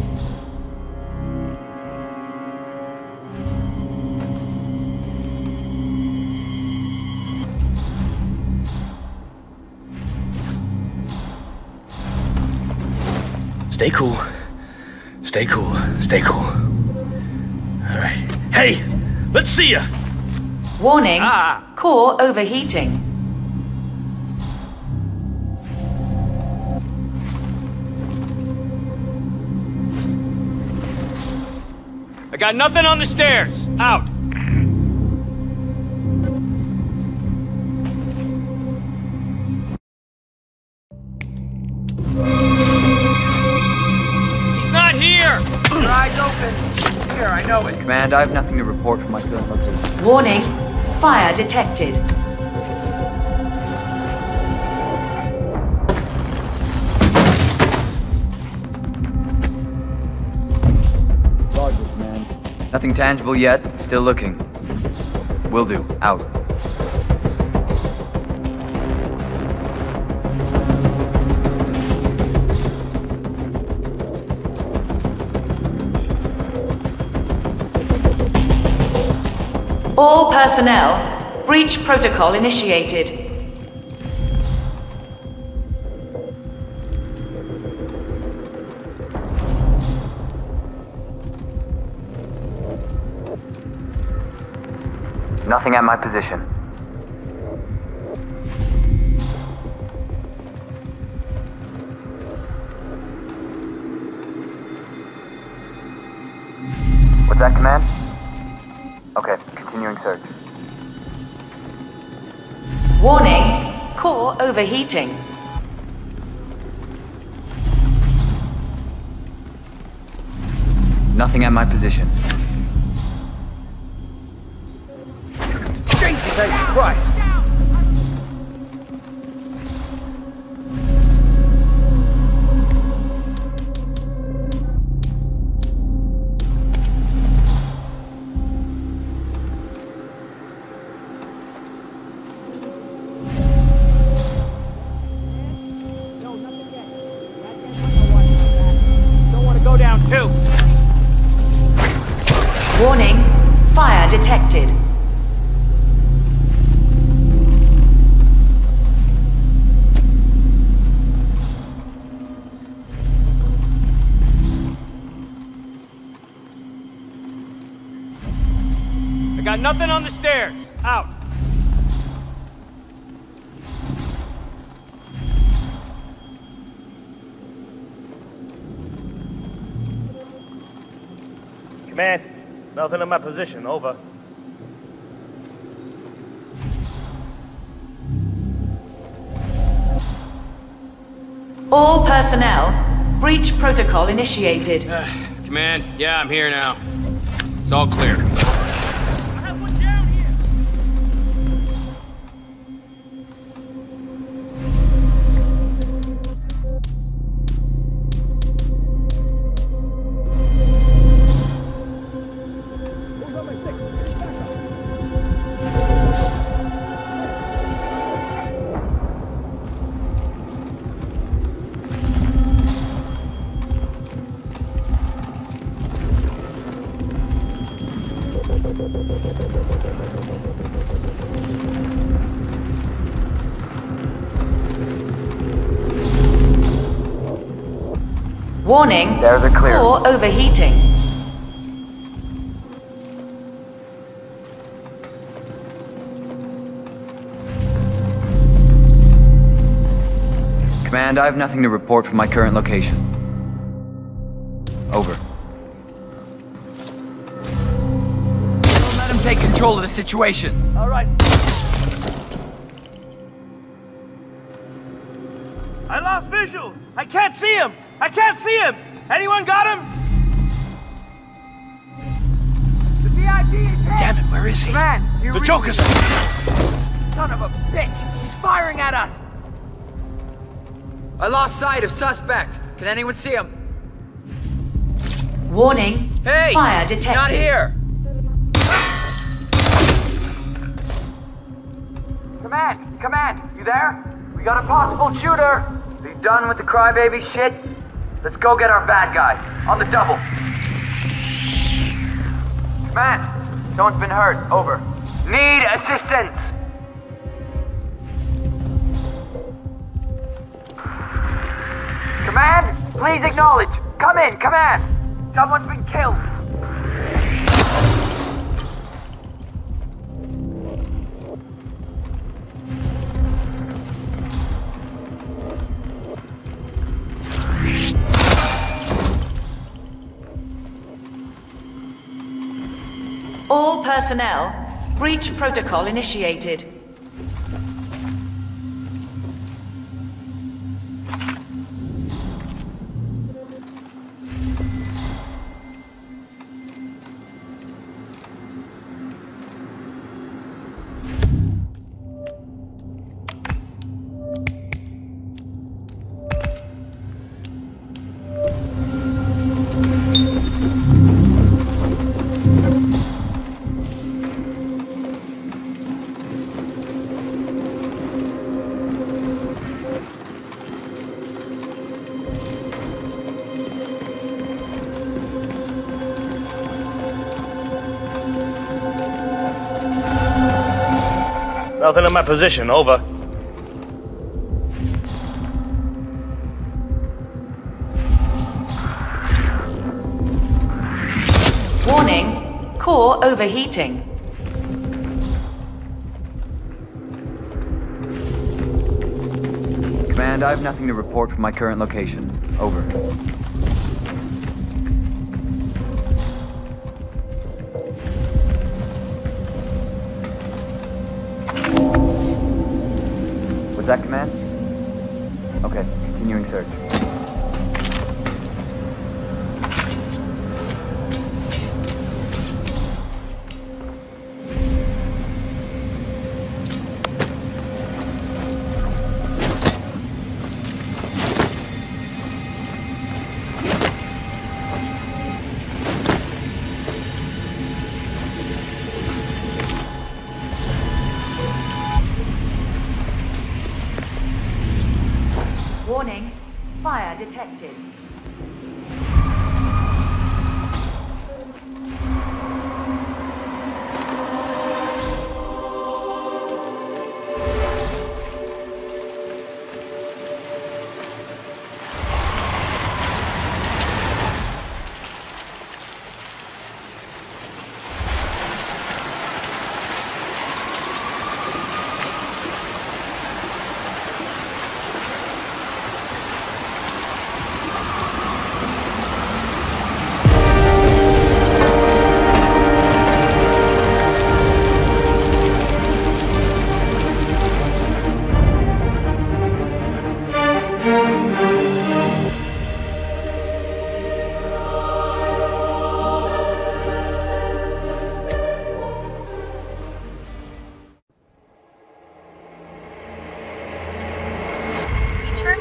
Stay cool. Stay cool. Stay cool. All right. Hey, let's see ya. Warning. Core overheating. I got nothing on the stairs. Out. He's not here! Your eyes open. Here, I know it. Command, I have nothing to report from my current location. Warning. Fire detected. Roger, Command. Nothing tangible yet. Still looking. Will do. Out. All personnel. Breach protocol initiated. Nothing at my position. What's that, Command? Okay, continuing search. Warning. Core overheating. Nothing at my position. Jesus Christ! Go down too. Warning. Fire detected. I got nothing on the stairs. Out. Command, nothing in my position. Over. All personnel. Breach protocol initiated. Command, yeah, I'm here now. It's all clear. Warning. There's a clear. Core overheating. Command, I have nothing to report from my current location. Over. Don't let him take control of the situation. All right. I lost visual. I can't see him. I can't see him. Anyone got him? The VIP is hit. Damn it, where is he? Man, The Joker's... Son of a bitch! He's firing at us! I lost sight of suspect. Can anyone see him? Warning. Hey! Fire detected. Not here! Command! Command! You there? We got a possible shooter! They You done with the crybaby shit? Let's go get our bad guy. On the double. Man, someone's been hurt. Over. Need assistance! Command, please acknowledge. Come in, command. Someone's been killed. All personnel, breach protocol initiated. Nothing in my position, over. Warning, core overheating. Command, I have nothing to report from my current location. Over. Was that command? Okay, continuing search. Warning, fire detected.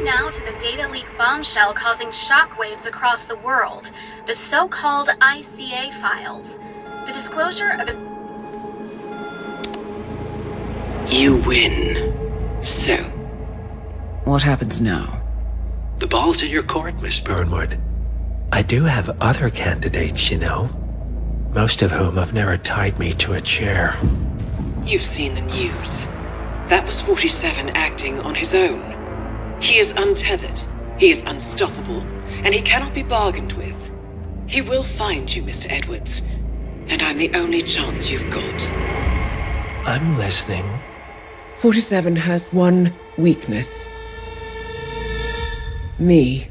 Now to the data leak bombshell causing shockwaves across the world, the so-called ICA files. The disclosure of a... You win. So, what happens now? The ball's in your court, Miss Burnwood. I do have other candidates, you know. Most of whom have never tied me to a chair. You've seen the news. That was 47 acting on his own. He is untethered, he is unstoppable, and he cannot be bargained with. He will find you, Mr. Edwards, and I'm the only chance you've got. I'm listening. 47 has one weakness. Me.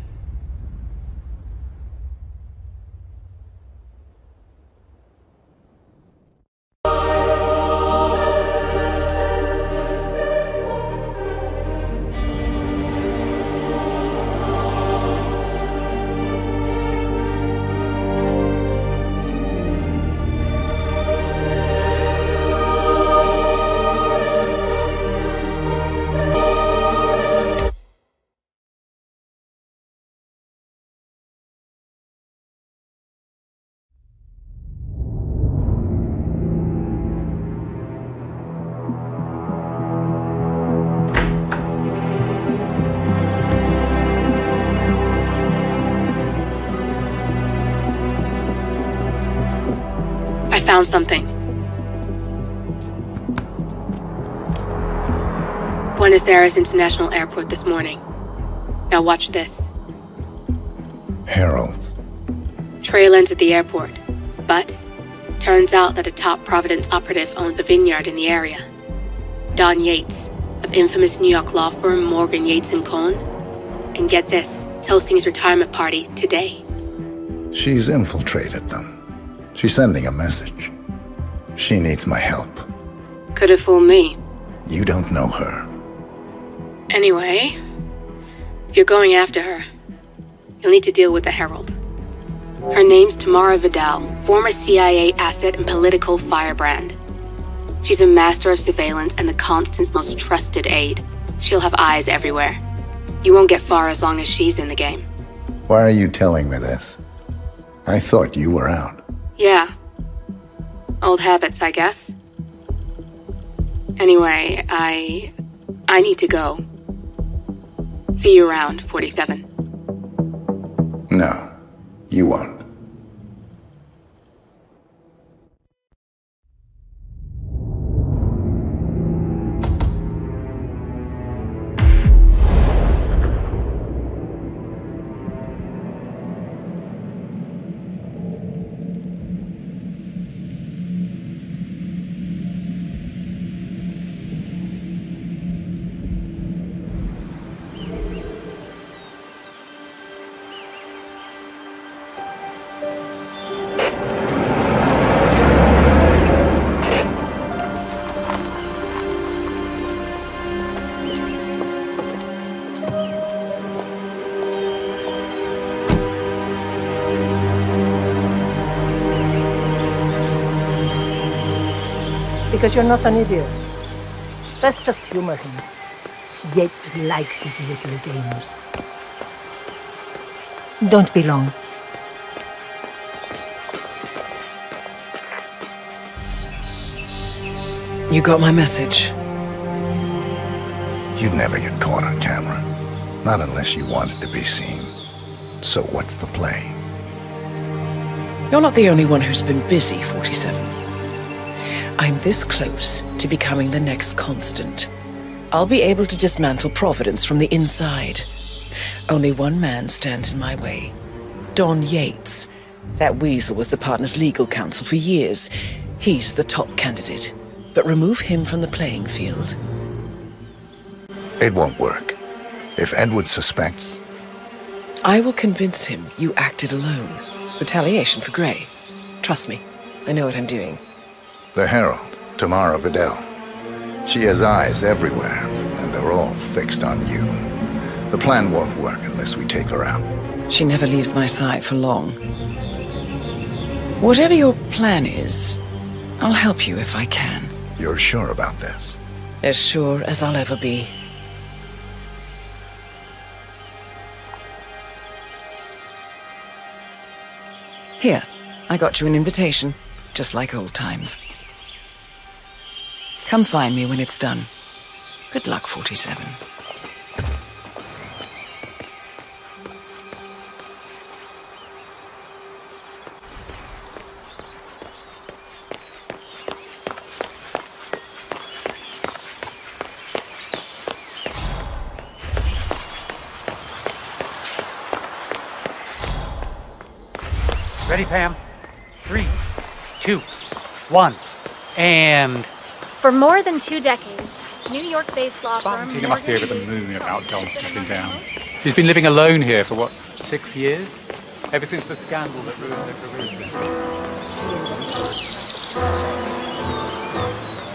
found something. Buenos Aires International Airport this morning. Now watch this. Heralds. Trail ends at the airport, but turns out that a top Providence operative owns a vineyard in the area. Don Yates, of infamous New York law firm Morgan, Yates & Cohn. And get this, is hosting his retirement party today. She's infiltrated them. She's sending a message. She needs my help. Could have fooled me. You don't know her. Anyway, if you're going after her, you'll need to deal with the Herald. Her name's Tamara Vidal, former CIA asset and political firebrand. She's a master of surveillance and the Constant's most trusted aide. She'll have eyes everywhere. You won't get far as long as she's in the game. Why are you telling me this? I thought you were out. Yeah. Old habits, I guess. Anyway, I need to go. See you around, 47. No, you won't. Because you're not an idiot. Let's just humor him. Yates likes his little games. Don't be long. You got my message. You'd never get caught on camera. Not unless you wanted to be seen. So what's the play? You're not the only one who's been busy, 47. I'm this close to becoming the next Constant. I'll be able to dismantle Providence from the inside. Only one man stands in my way. Don Yates. That weasel was the partner's legal counsel for years. He's the top candidate. But remove him from the playing field. It won't work. If Edward suspects... I will convince him you acted alone. Retaliation for Gray. Trust me, I know what I'm doing. The Herald, Tamara Vidal. She has eyes everywhere, and they're all fixed on you. The plan won't work unless we take her out. She never leaves my side for long. Whatever your plan is, I'll help you if I can. You're sure about this? As sure as I'll ever be. Here, I got you an invitation, just like old times. Come find me when it's done. Good luck, 47. Ready, Pam? 3, 2, 1, and... For more than 2 decades, New York-based law firm... Tina must be over the moon about John stepping down. She's been living alone here for, what, 6 years? Ever since the scandal that ruined her career.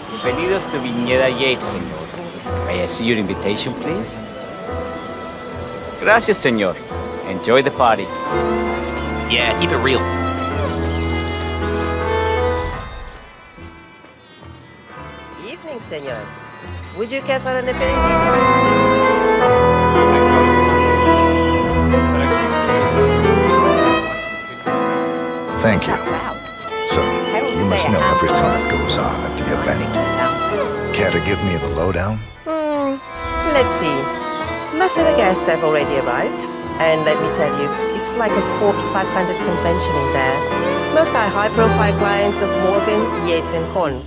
Bienvenidos to Viñeda Yates, señor. May I see your invitation, please? Gracias, señor. Enjoy the party. Yeah, keep it real. Evening, senor. Would you care for an aperitif? Thank you. So, you must know everything that goes on at the event. Care to give me the lowdown? Let's see. Most of the guests have already arrived. And let me tell you, it's like a Forbes 500 convention in there. Most are high-profile clients of Morgan, Yates, and Horn.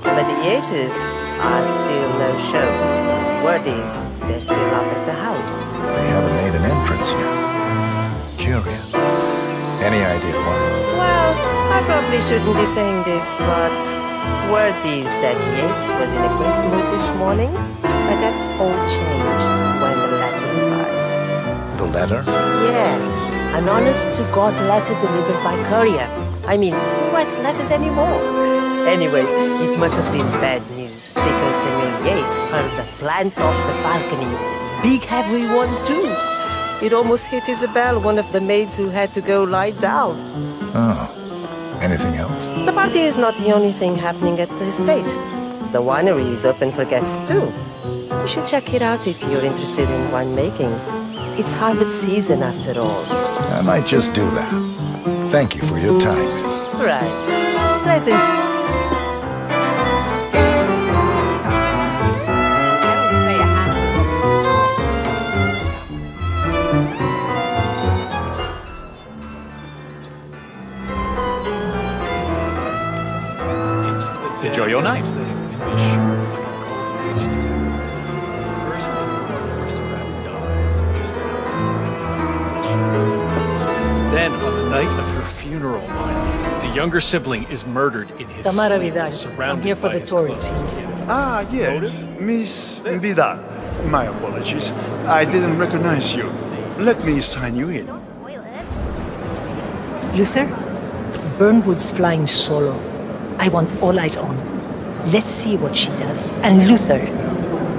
But the Yateses are still no-shows. Worthies, they're still up at the house. They haven't made an entrance yet. Curious. Any idea why? Well, I probably shouldn't be saying this, but worthies that Yates was in a great mood this morning, but that all changed when the letter arrived. The letter? Yeah, an honest-to-God letter delivered by courier. I mean, who writes letters anymore? Anyway, it must have been bad news, because Senor Yates heard the plant off the balcony. Big heavy one, too. It almost hit Isabel, one of the maids who had to go lie down. Oh. Anything else? The party is not the only thing happening at the estate. The winery is open for guests, too. You should check it out if you're interested in winemaking. It's harvest season, after all. I might just do that. Thank you for your time, miss. Right. Pleasant. Enjoy your night. Then, on the night of her funeral, the younger sibling is murdered in his Tamara sleep, Vidal. I'm surrounded here for by the his tourists. close. Ah, yes. Miss Vidal. My apologies. I didn't recognize you. Let me sign you in. Luther, Burnwood's flying solo. I want all eyes on. Let's see what she does. And Luther,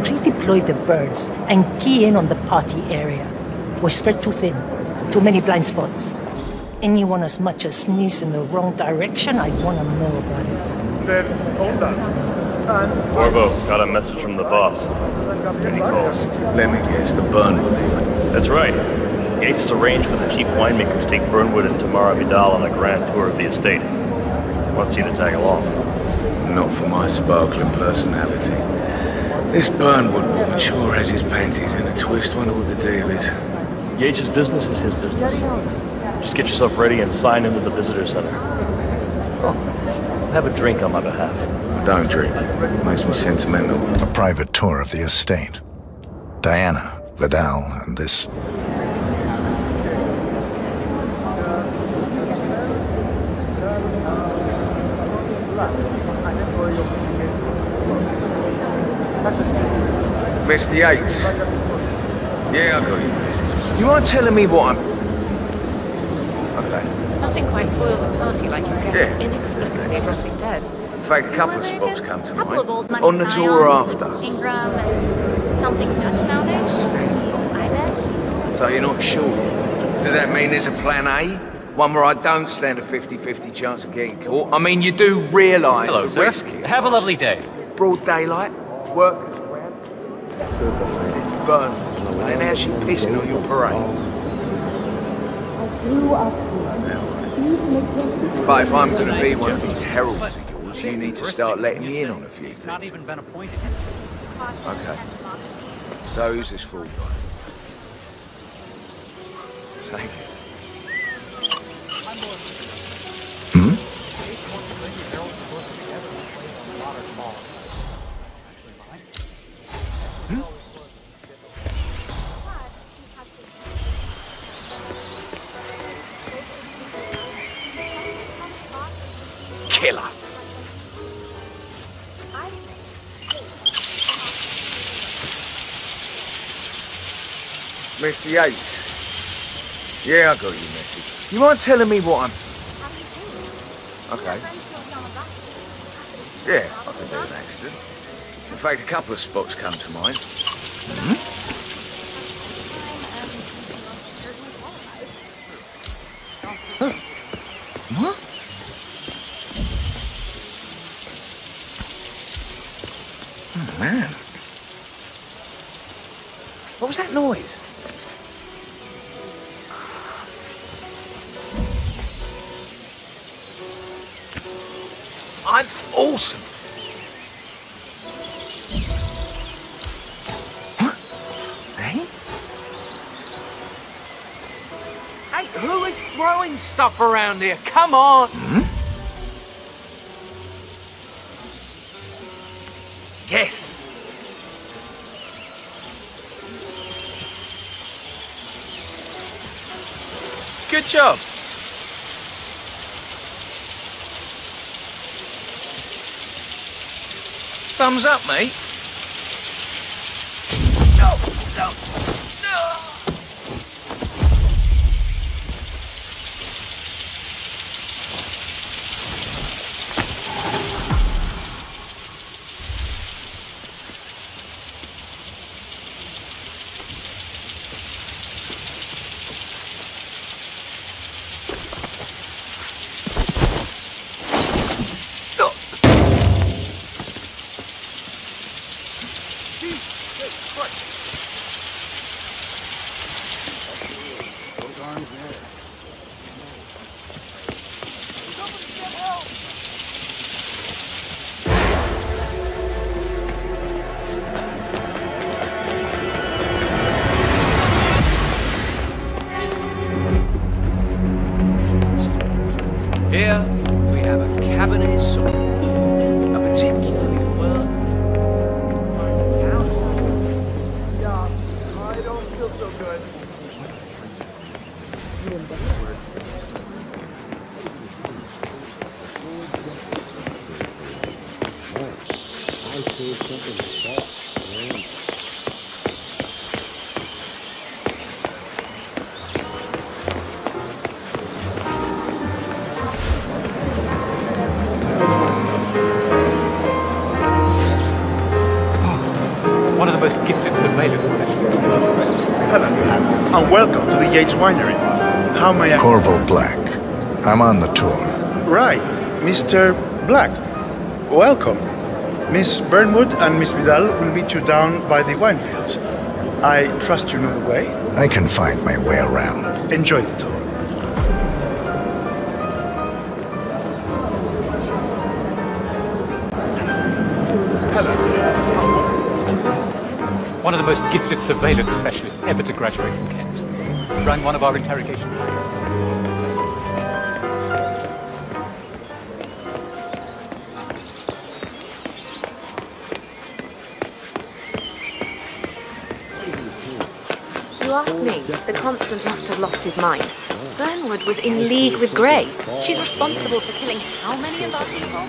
redeploy the birds and key in on the party area. We're spread too thin. Too many blind spots. Anyone as much as sneeze in the wrong direction, I want to know about it. Then, hold on. Corvo, got a message from the boss. Any calls? Let me guess, the Burnwood. That's right. Yates has arranged with the chief winemaker to take Burnwood and Tamara Vidal on a grand tour of the estate. He wants you to tag along. Not for my sparkling personality. This Burnwood woman sure has his panties in a twist. Wonder what the deal is. Yates' business is his business. Just get yourself ready and sign into the visitor center. Oh, have a drink on my behalf. Don't drink. It makes me sentimental. A private tour of the estate. Diana, Vidal, and this... Mr. Yates. Yeah, I got your message. You aren't telling me what I'm... Okay. Nothing quite spoils a party like your guests inexplicably dropping dead. In fact, a couple of spots come to Couple mind. of old money On the tour or scions, after? Ingram and something Dutch sounding. I bet. So you're not sure? Does that mean there's a plan A? One where I don't stand a 50-50 chance of getting caught? I mean, you do realise Hello, the sir. risk here. Have a lovely day. Broad daylight, work, burn, and now she's pissing on your parade. But if I'm going to be one of these heralds of yours, you need to start letting me in on a few things. Not even been appointed. Okay. So who's this fool guy? Thank you. Killer. Mr. Yates. Yeah, I got your message. You aren't telling me what I'm... Okay. Yeah, I can do an accident. In fact, a couple of spots come to mind. What? Oh, man. What was that noise? I'm awesome. What? Hey? Hey, who is... throwing stuff around here. Come on. Yes. Good job. Thumbs up, mate. No, no, no. Here we have a Cabernet Sauvignon, a particularly well. Yeah, I don't feel so good. I see something soft. One of the most gifted surveillance specialists. Hello, and welcome to the Yates Winery. How may I... Corvo Black. I'm on the tour. Right, Mr. Black. Welcome. Miss Burnwood and Miss Vidal will meet you down by the wine fields. I trust you know the way. I can find my way around. Enjoy the tour. One of the most gifted surveillance specialists ever to graduate from Kent. Ran one of our interrogation lines. You ask me, the Constant must have lost his mind. Burnwood was in league with Grey. She's responsible for killing how many of our people?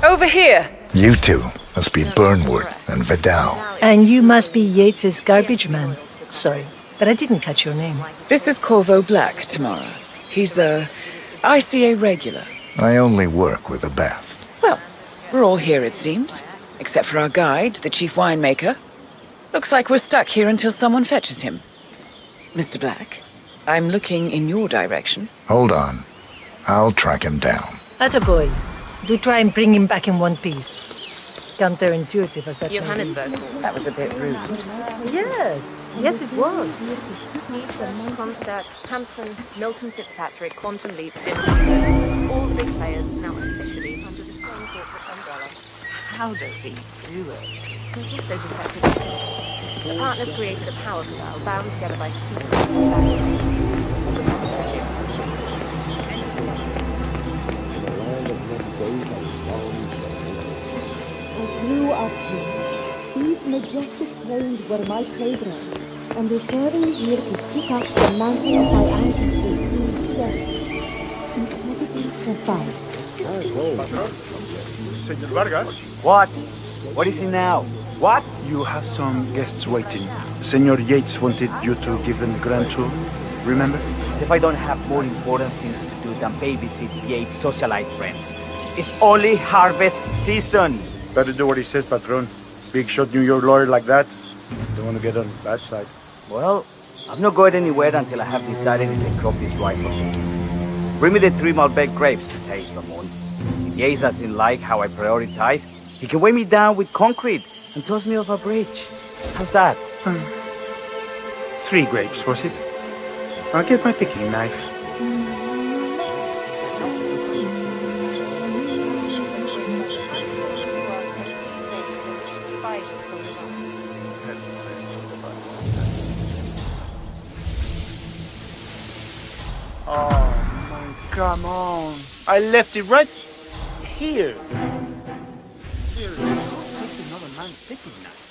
Over here. You two must be Burnwood and Vidal. And you must be Yates's garbage man. Sorry, but I didn't catch your name. This is Corvo Black, Tamara. He's a ICA regular. I only work with the best. Well, we're all here, it seems. Except for our guide, the chief winemaker. Looks like we're stuck here until someone fetches him. Mr. Black, I'm looking in your direction. Hold on. I'll track him down. Attaboy. Do try and bring him back in one piece. Counterintuitive as that may be. Johannesburg. That was a bit rude. Yes, yes it was. Eaton, Comstock, Hampton, Milton Fitzpatrick, Quantum Leap, Dim. All the big players now officially under the same corporate umbrella. How does he do it? Those effective. The partners created a power cell bound together by secret. Grew up here. These majestic plains were my playground, and returning here to pick up the mantle of my ancestors incredibly survived. Senor Vargas? What? What is it now? What? You have some guests waiting. Senor Yates wanted you to give them the grand tour. Remember? As if I don't have more important things to do than babysit Yates' socialite friends. It's only harvest season. Better do what he says, Patron. Big shot New York lawyer like that. Don't want to get on the bad side. Well, I'm not going anywhere until I have decided if the crop is right for me. Bring me the 3 Malbec grapes to taste, Ramon. If Yates doesn't like how I prioritize, he can weigh me down with concrete and toss me off a bridge. How's that? 3 grapes, was it? I'll get my picking knife. Oh, man, come on. I left it right here. Seriously, who takes another man's sticking knife?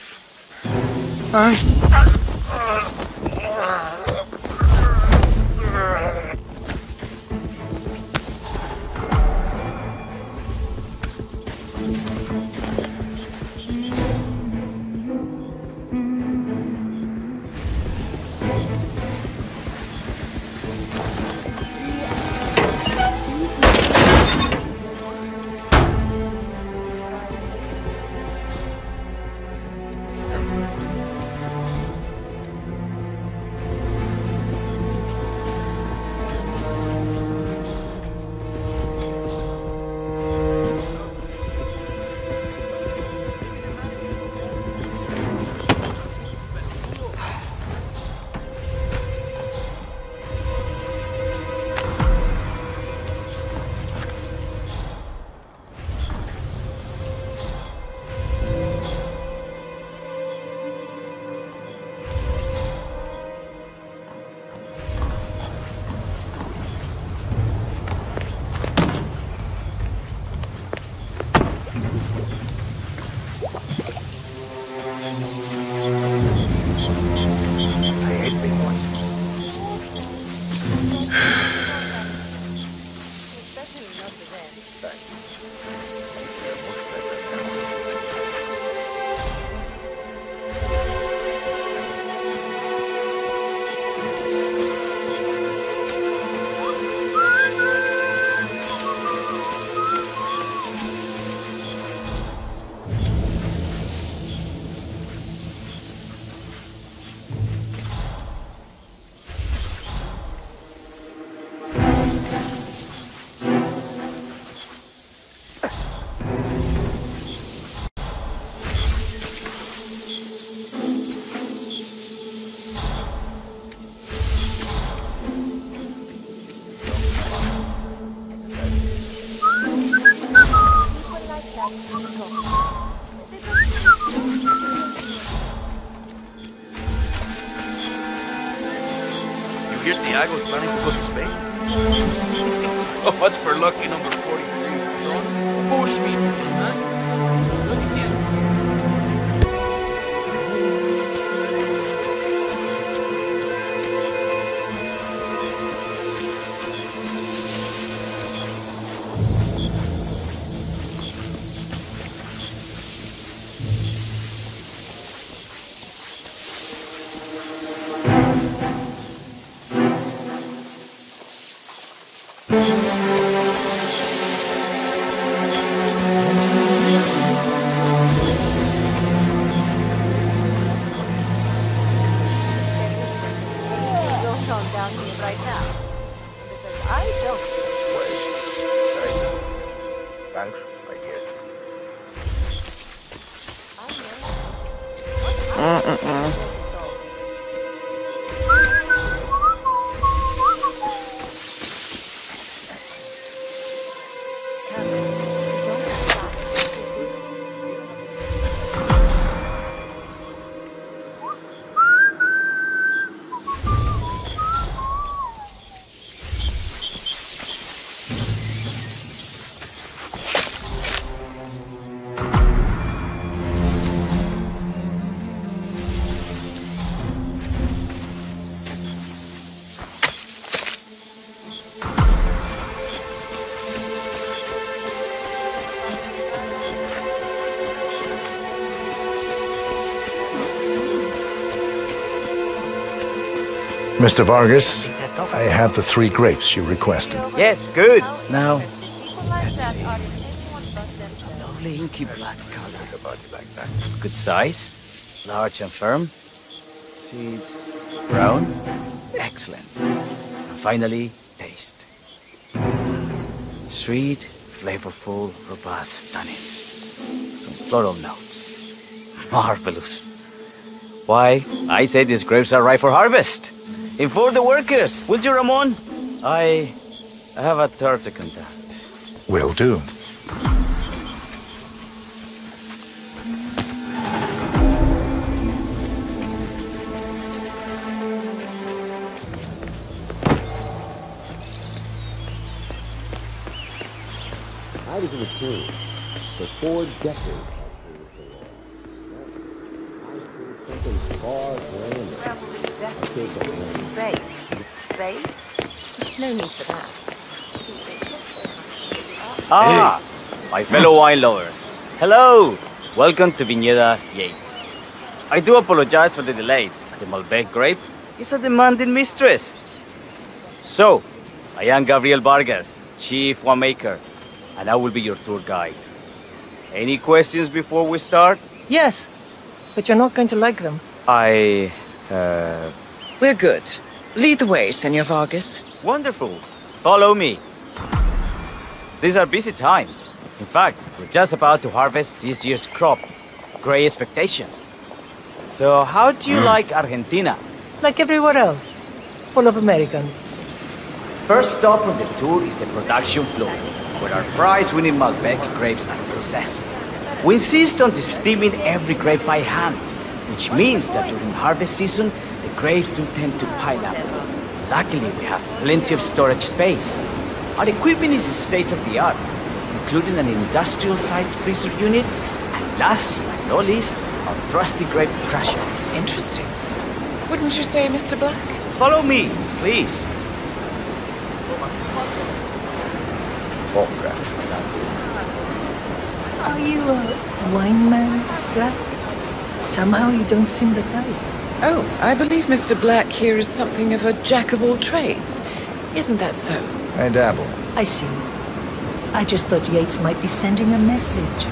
Here's Tiago's planning to go to Spain. So much for lucky number 43. Push me, huh? Lo diciendo. Thanks, my dear. Mr. Vargas, I have the 3 grapes you requested. Yes, good. Now, Lovely inky black color. Good size, large and firm. Seeds brown. Excellent. And finally, taste. Sweet, flavorful, robust tannins. Some floral notes. Marvelous. Why, I say these grapes are ripe for harvest. Inform the workers, would you, Ramon? I have a third to contact. Will do. I was in the team for 4 decades. Something far grander. Space. Space? No need for that. Ah, my fellow wine lovers. Hello. Welcome to Viñeda Yates. I do apologize for the delay. The Malbec grape is a demanding mistress. So, I am Gabriel Vargas, Chief Winemaker, and I will be your tour guide. Any questions before we start? Yes, but you're not going to like them. We're good. Lead the way, Senor Vargas. Wonderful. Follow me. These are busy times. In fact, we're just about to harvest this year's crop. Great expectations. So, how do you like Argentina? Like everywhere else. Full of Americans. First stop on the tour is the production floor, where our prize-winning Malbec grapes are processed. We insist on steaming every grape by hand, which means that during harvest season, the grapes do tend to pile up. Luckily, we have plenty of storage space. Our equipment is state-of-the-art, including an industrial-sized freezer unit, and last but not least, our trusty grape crusher. Interesting. Wouldn't you say, Mr. Black? Follow me, please. Are you a wine man, Black? Somehow you don't seem the type. Oh, I believe Mr. Black here is something of a jack-of-all-trades. Isn't that so? I dabble. I see. I just thought Yates might be sending a message.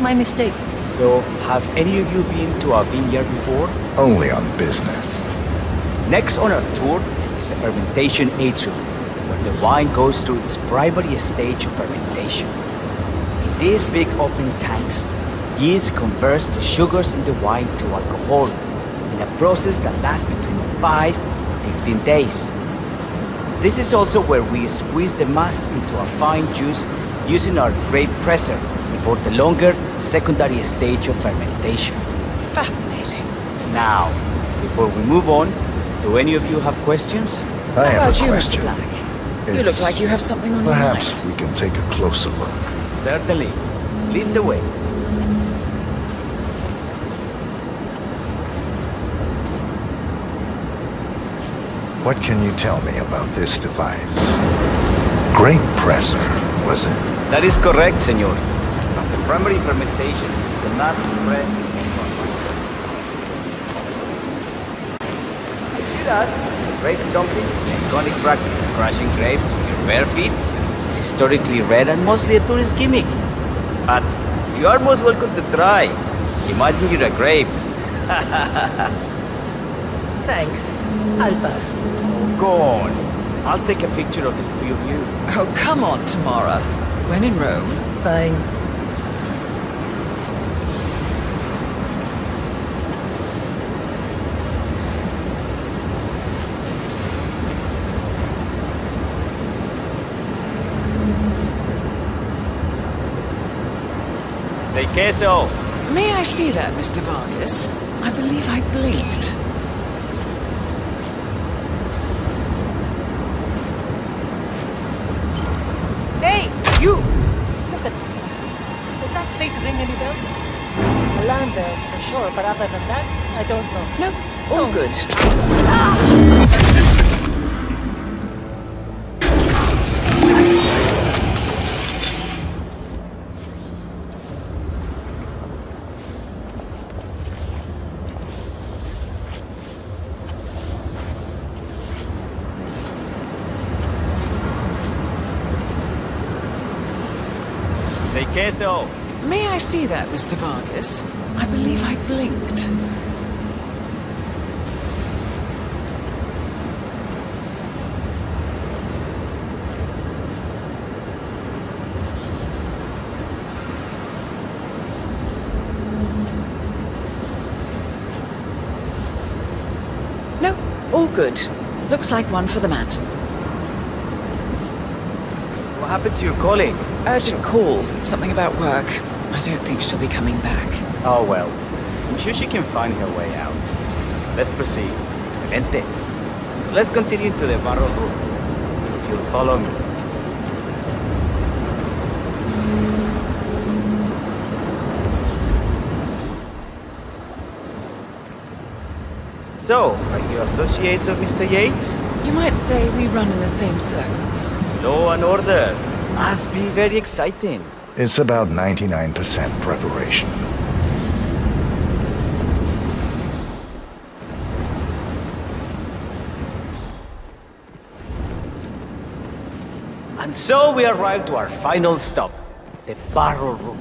My mistake. So, have any of you been to our vineyard before? Only on business. Next on our tour is the fermentation atrium, where the wine goes through its primary stage of fermentation. In these big open tanks, yeast converts the sugars in the wine to alcohol, in a process that lasts between 5 and 15 days. This is also where we squeeze the mass into a fine juice using our grape presser before the longer secondary stage of fermentation. Fascinating. Now, before we move on, do any of you have questions? I How have about a you, question. Mr. Black? You look like you have something on your mind. Perhaps we can take a closer look. Certainly. Lead the way. What can you tell me about this device? Grape presser, was it? That is correct, senor. After primary fermentation, the nut spread. See that? Grape dumping, iconic practice of crushing grapes with your bare feet, is historically rare and mostly a tourist gimmick. But you are most welcome to try. Imagine you're a grape. Thanks. I'll pass. Go on. I'll take a picture of the 3 of you. Oh, come on, Tamara. When in Rome. Fine. Say queso. May I see that, Mr. Vargas? I believe I blinked. Hey, you! Look at me. Does that face ring any bells? Alarm bells for sure, but other than that, I don't know. No, all good. Say queso. May I see that, Mr. Vargas? I believe I blinked. No, all good. Looks like one for the mat. What happened to your colleague? Urgent call. Something about work. I don't think she'll be coming back. Oh well. I'm sure she can find her way out. Let's proceed. Excelente. So let's continue to the Barro Room. If you'll follow me. So, are you associates of Mr. Yates? You might say we run in the same circles. Law and order. Must be very exciting. It's about 99% preparation. And so we arrive to our final stop, the barrel room.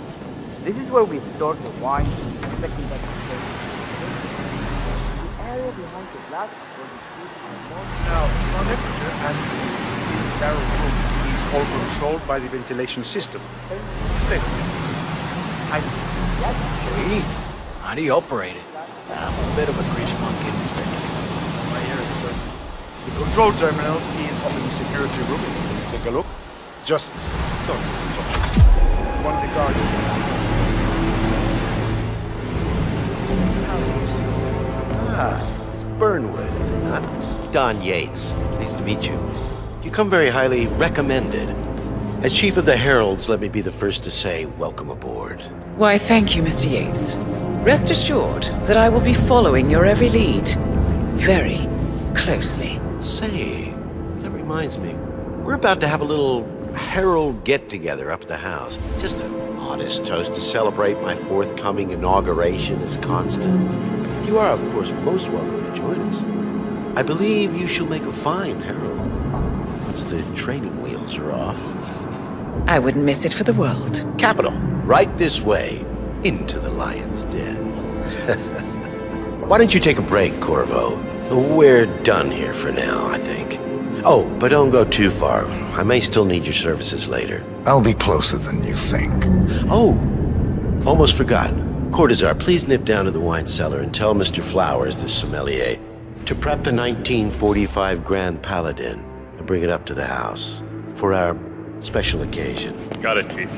This is where we store the wine, expecting that to stay. The area behind the glass where we keep our most... Now, temperature and this barrel room is all controlled by the ventilation system. Hey, how do you operate it? I'm a bit of a grease monkey in this thing. Right here, sir. The control terminal is up in the security room. Take a look. Just don't touch. One of the guards. It's Burnwood, not Don Yates. Pleased to meet you. You come very highly recommended. As Chief of the Heralds, let me be the first to say welcome aboard. Why, thank you, Mr. Yates. Rest assured that I will be following your every lead. Very closely. Say, that reminds me. We're about to have a little Herald get-together up at the house. Just a modest toast to celebrate my forthcoming inauguration as Constant. You are, of course, most welcome to join us. I believe you shall make a fine Herald, once the training wheels are off. I wouldn't miss it for the world. Capital. Right this way, into the lion's den. Why don't you take a break, Corvo? We're done here for now, I think. Oh, but don't go too far. I may still need your services later. I'll be closer than you think. Oh, almost forgot. Cortazar, please nip down to the wine cellar and tell Mr. Flowers, the sommelier, to prep the 1945 Grand Paladin and bring it up to the house for our special occasion. Got it, Chief.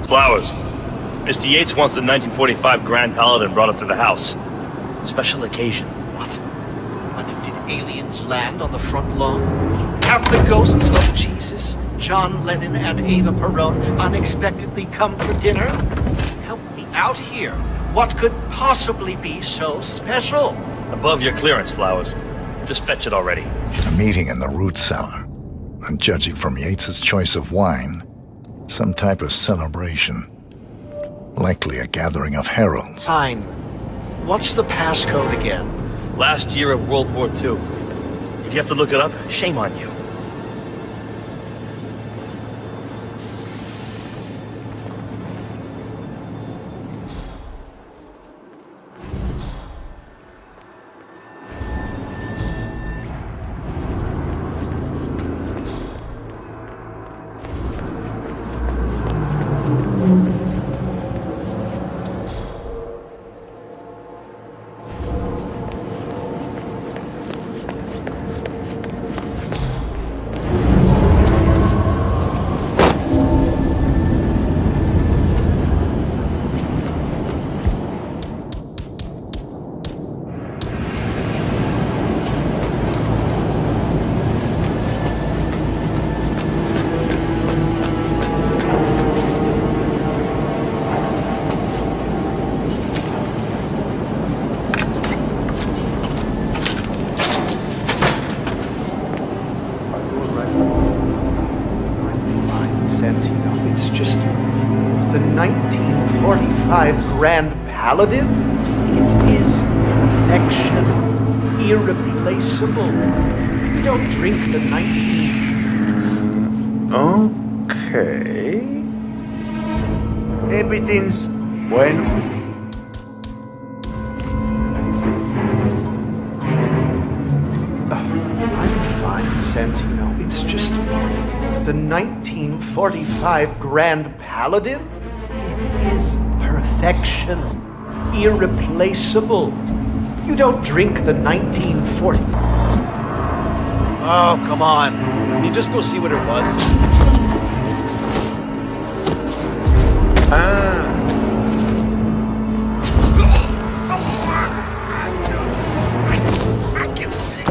Flowers. Mr. Yates wants the 1945 Grand Paladin brought up to the house. Special occasion. What? Did aliens land on the front lawn? Have the ghosts of Jesus, John Lennon, and Eva Peron unexpectedly come for dinner? Help me out here. What could possibly be so special? Above your clearance, Flowers. Just fetch it already. A meeting in the root cellar. And judging from Yates's choice of wine, some type of celebration. Likely a gathering of heralds. Fine. What's the passcode again? Last year of World War II. If you have to look it up, shame on you. It's just the 1945 Grand Paladin. It is perfection, irreplaceable. You don't drink the 19... Okay. Everything's bueno. I'm fine, Santino. It's just the 1945 Grand Paladin. It is perfection, irreplaceable. You don't drink the 1940. Oh, come on. Can you just go see what it was? I can see.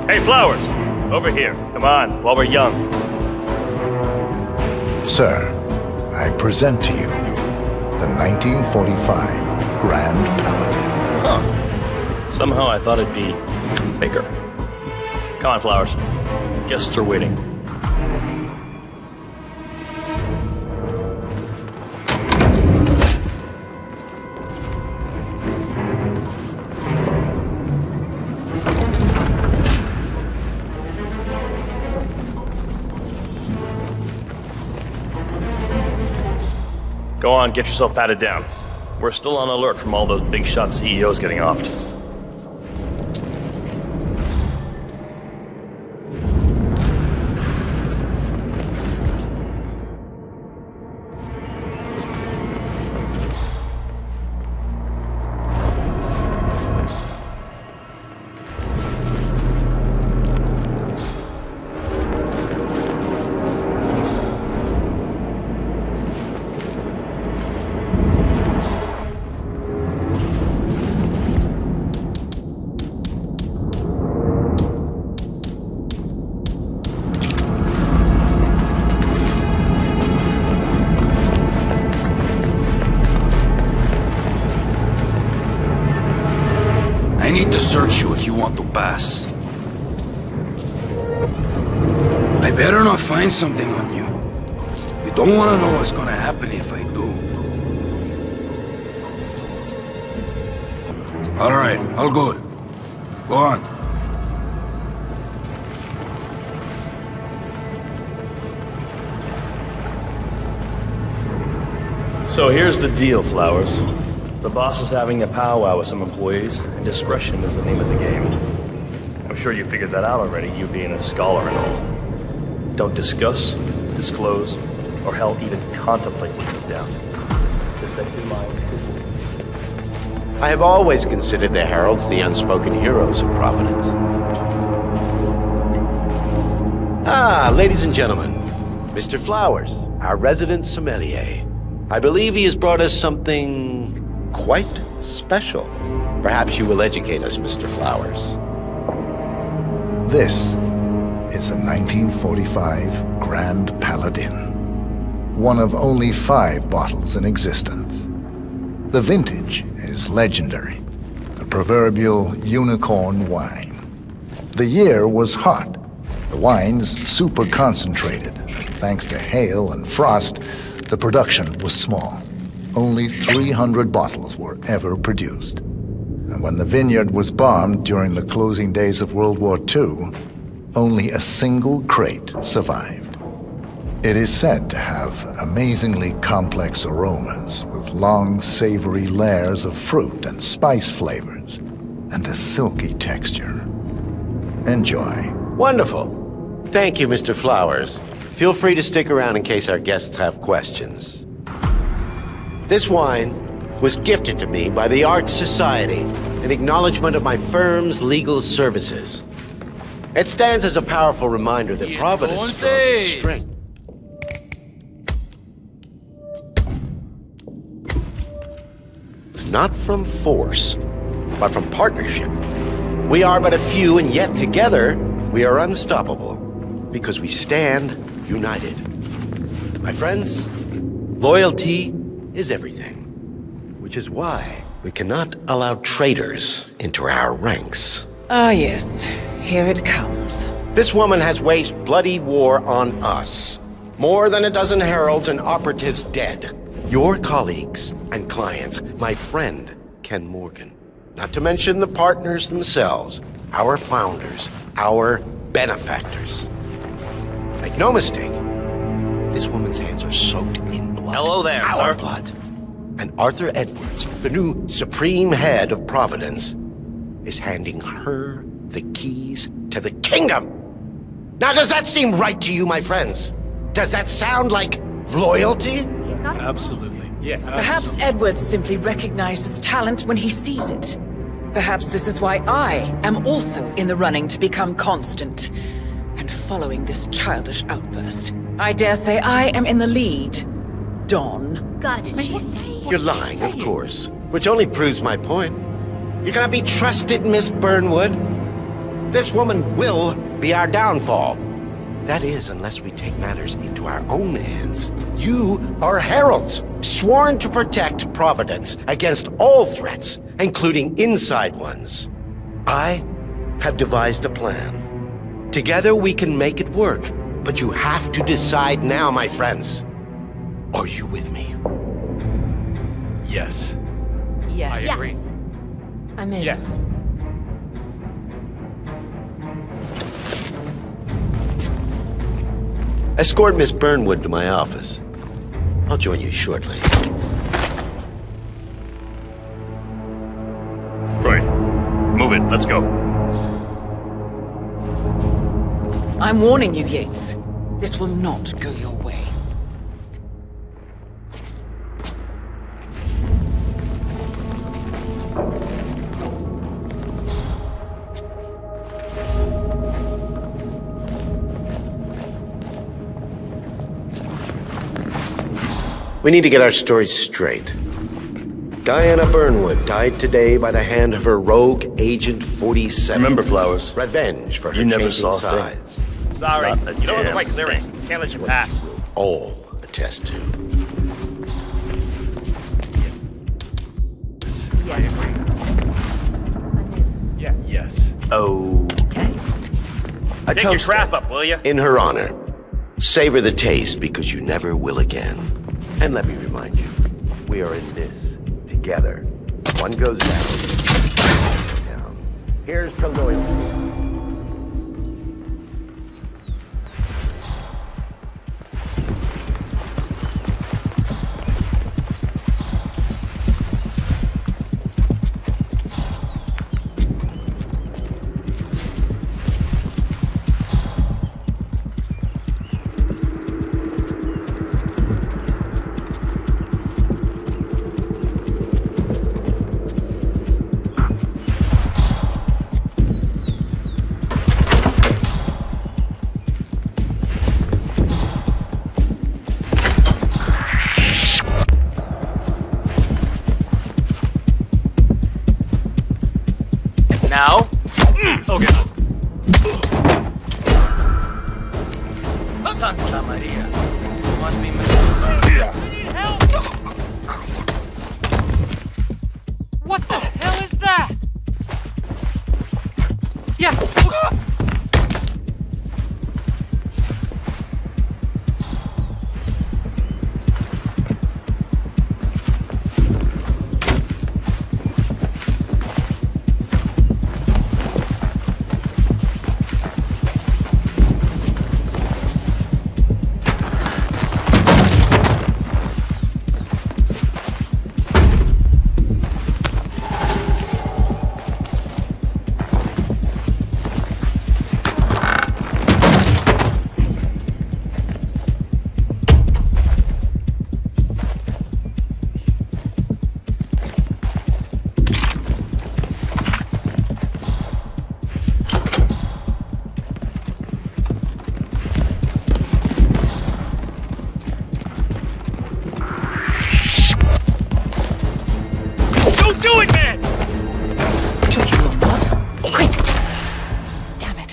Hey, Flowers! Over here. Come on, while we're young. Sir, I present to you the 1945 Grand Paladin. Huh. Somehow I thought it'd be bigger. Come on, Flowers. Guests are waiting. Go on, get yourself patted down. We're still on alert from all those big shot CEOs getting offed. I need to search you if you want to pass. I better not find something on you. You don't want to know what's gonna happen if I do. Alright, all good. Go on. So here's the deal, Flowers. The boss is having a powwow with some employees, and discretion is the name of the game. I'm sure you figured that out already, you being a scholar and all. Don't discuss, disclose, or hell, even contemplate what you've done. Protect your mind. I have always considered the heralds the unspoken heroes of Providence. Ah, ladies and gentlemen, Mr. Flowers, our resident sommelier. I believe he has brought us something quite special. Perhaps you will educate us, Mr. Flowers. This is the 1945 Grand Paladin, one of only 5 bottles in existence. The vintage is legendary, a proverbial unicorn wine. The year was hot, the wine's super concentrated, and thanks to hail and frost, the production was small. Only 300 bottles were ever produced. And when the vineyard was bombed during the closing days of World War II, only a single crate survived. It is said to have amazingly complex aromas with long, savory layers of fruit and spice flavors, and a silky texture. Enjoy. Wonderful. Thank you, Mr. Flowers. Feel free to stick around in case our guests have questions. This wine was gifted to me by the Art Society in acknowledgement of my firm's legal services. It stands as a powerful reminder that Providence draws its strength. Not from force, but from partnership. We are but a few, and yet together we are unstoppable, because we stand united. My friends, loyalty is everything, which is why we cannot allow traitors into our ranks. Ah, yes. Here it comes. This woman has waged bloody war on us. More than a dozen heralds and operatives dead. Your colleagues and clients, my friend, Ken Morgan. Not to mention the partners themselves, our founders, our benefactors. Make no mistake, this woman's hands are soaked in blood. Hello there, our sir. blood. And Arthur Edwards, the new supreme head of Providence, is handing her the keys to the kingdom. Now, does that seem right to you, my friends? Does that sound like loyalty? Absolutely. Yes. Perhaps Edwards simply recognizes talent when he sees it. Perhaps this is why I am also in the running to become constant. And following this childish outburst, I dare say I am in the lead. Dawn. God, did she say? You're lying, of course, which only proves my point. You cannot be trusted, Miss Burnwood. This woman will be our downfall. That is, unless we take matters into our own hands. You are heralds, sworn to protect Providence against all threats, including inside ones. I have devised a plan. Together we can make it work, but you have to decide now, my friends. Are you with me? Yes. Yes. I agree. Yes. I'm in. Yes. Escort Miss Burnwood to my office. I'll join you shortly. Right. Move it. Let's go. I'm warning you, Yates. This will not go your way. We need to get our stories straight. Diana Burnwood died today by the hand of her rogue Agent 47. Remember, Flowers. Revenge for her You never changing saw a thing. sides. Sorry, Not a you don't damn look like clearance. thing. Can't let you pass. All attest to. I agree. Yeah. Yes. Okay. Pick your crap up, will you? In her honor, savor the taste because you never will again. And let me remind you, we are in this together. One goes down. Here's to loyalty. Now? Okay. Santa Maria. Must be What the hell is that? Yeah. doing, man? Took you long enough. Quick! Damn it.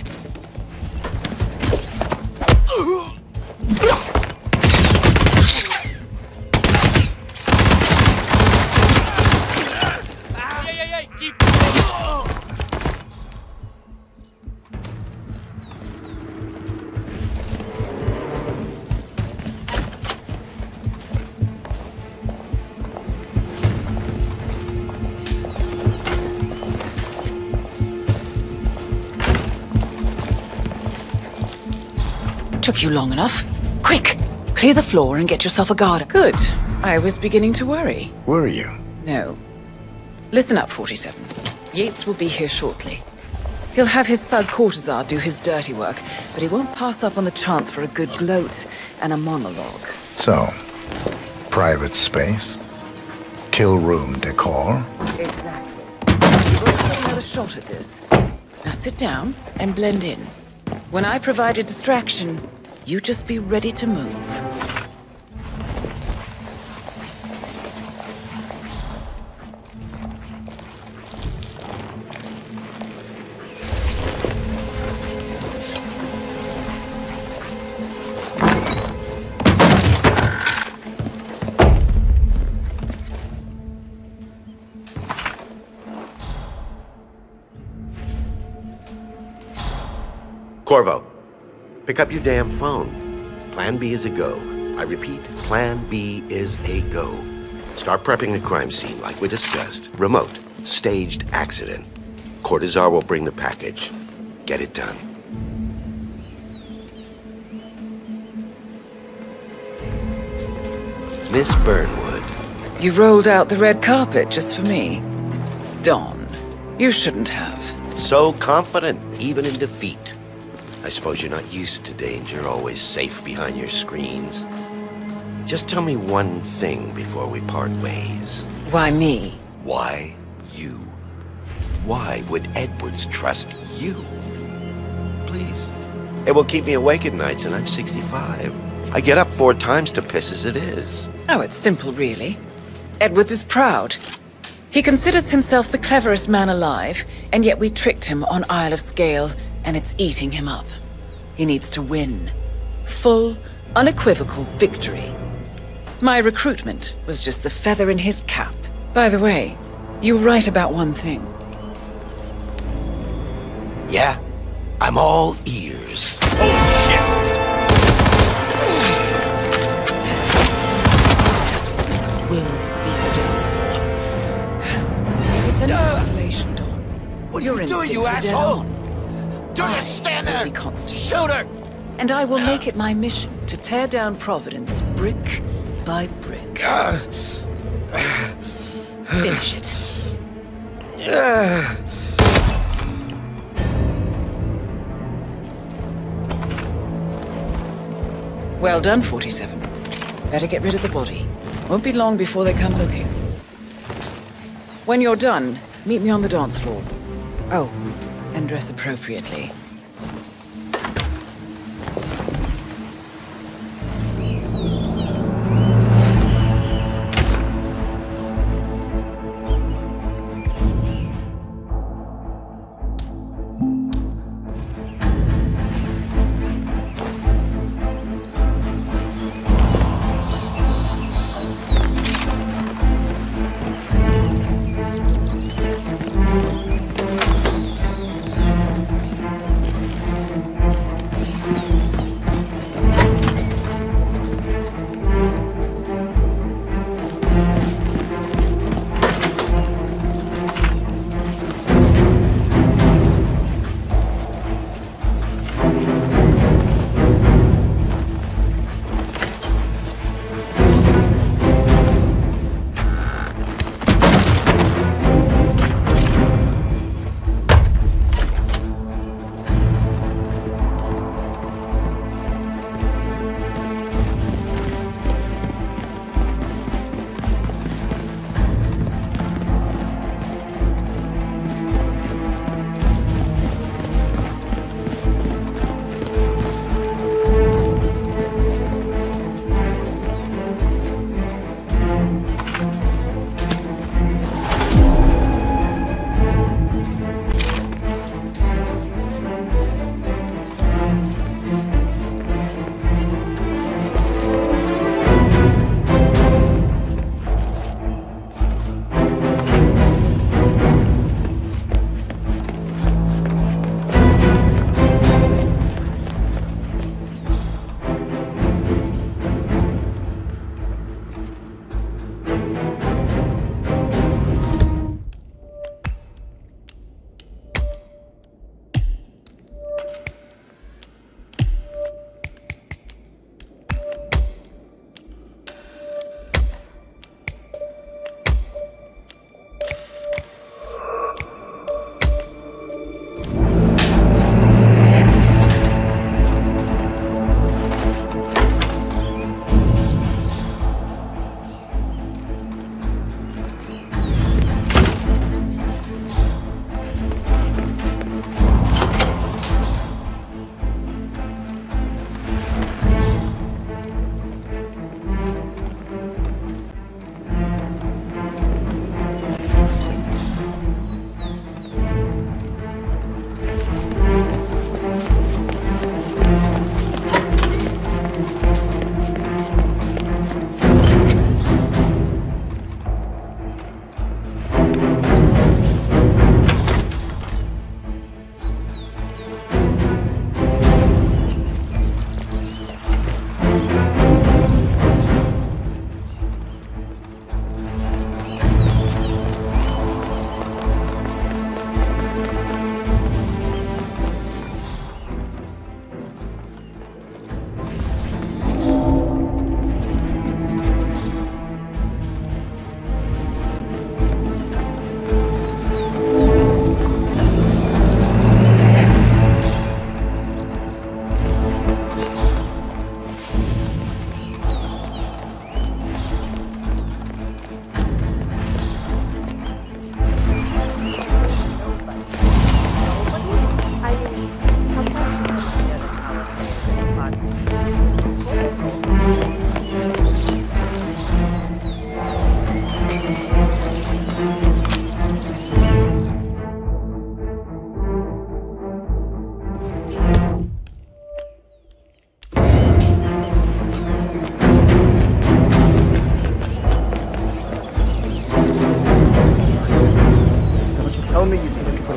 Hey, keep... Took you long enough. Quick! Clear the floor and get yourself a guard. Good. I was beginning to worry. Were you? No. Listen up, 47. Yates will be here shortly. He'll have his thug Cortazar do his dirty work, but he won't pass up on the chance for a good gloat and a monologue. So, private space? Kill room decor? Exactly. We'll take another shot at this. Now sit down and blend in. When I provide a distraction, you just be ready to move. Corvo, pick up your damn phone. Plan B is a go. I repeat, Plan B is a go. Start prepping the crime scene like we discussed. Remote, staged accident. Cortazar will bring the package. Get it done. Miss Burnwood. You rolled out the red carpet just for me. Don, you shouldn't have. So confident, even in defeat. I suppose you're not used to danger, always safe behind your screens. Just tell me one thing before we part ways. Why me? Why you? Why would Edwards trust you? Please. It will keep me awake at nights, and I'm 65. I get up 4 times to piss as it is. Oh, it's simple, really. Edwards is proud. He considers himself the cleverest man alive, and yet we tricked him on Isle of Scale, and it's eating him up. He needs to win. Full, unequivocal victory. My recruitment was just the feather in his cap. By the way, you were right about one thing. Yeah? I'm all ears. Oh, shit! Will be your downfall. If it's any consolation, Dawn, What your are you doing, instincts you were dead asshole? on. Just stand there! Will be constant. Shoot her! And I will make it my mission to tear down Providence brick by brick. Finish it. Well done, 47. Better get rid of the body. Won't be long before they come looking. When you're done, meet me on the dance floor. Oh, and dress appropriately.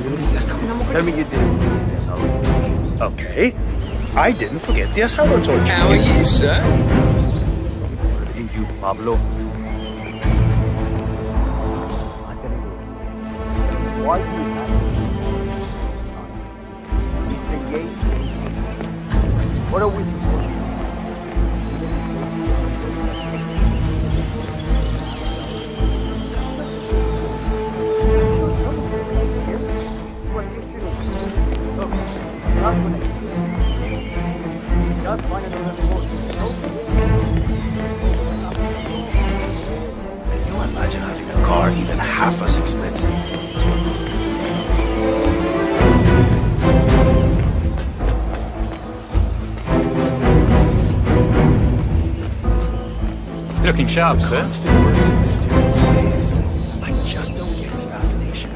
Tell me you didn't forget the asado torch. Okay. I didn't forget the asado torch. How are you, sir? And you, Pablo. Why do you have It's the gate. What are we to say? Can you imagine having a car even half as expensive? You're looking sharp, sir. Constant works in mysterious ways. I just don't get his fascination.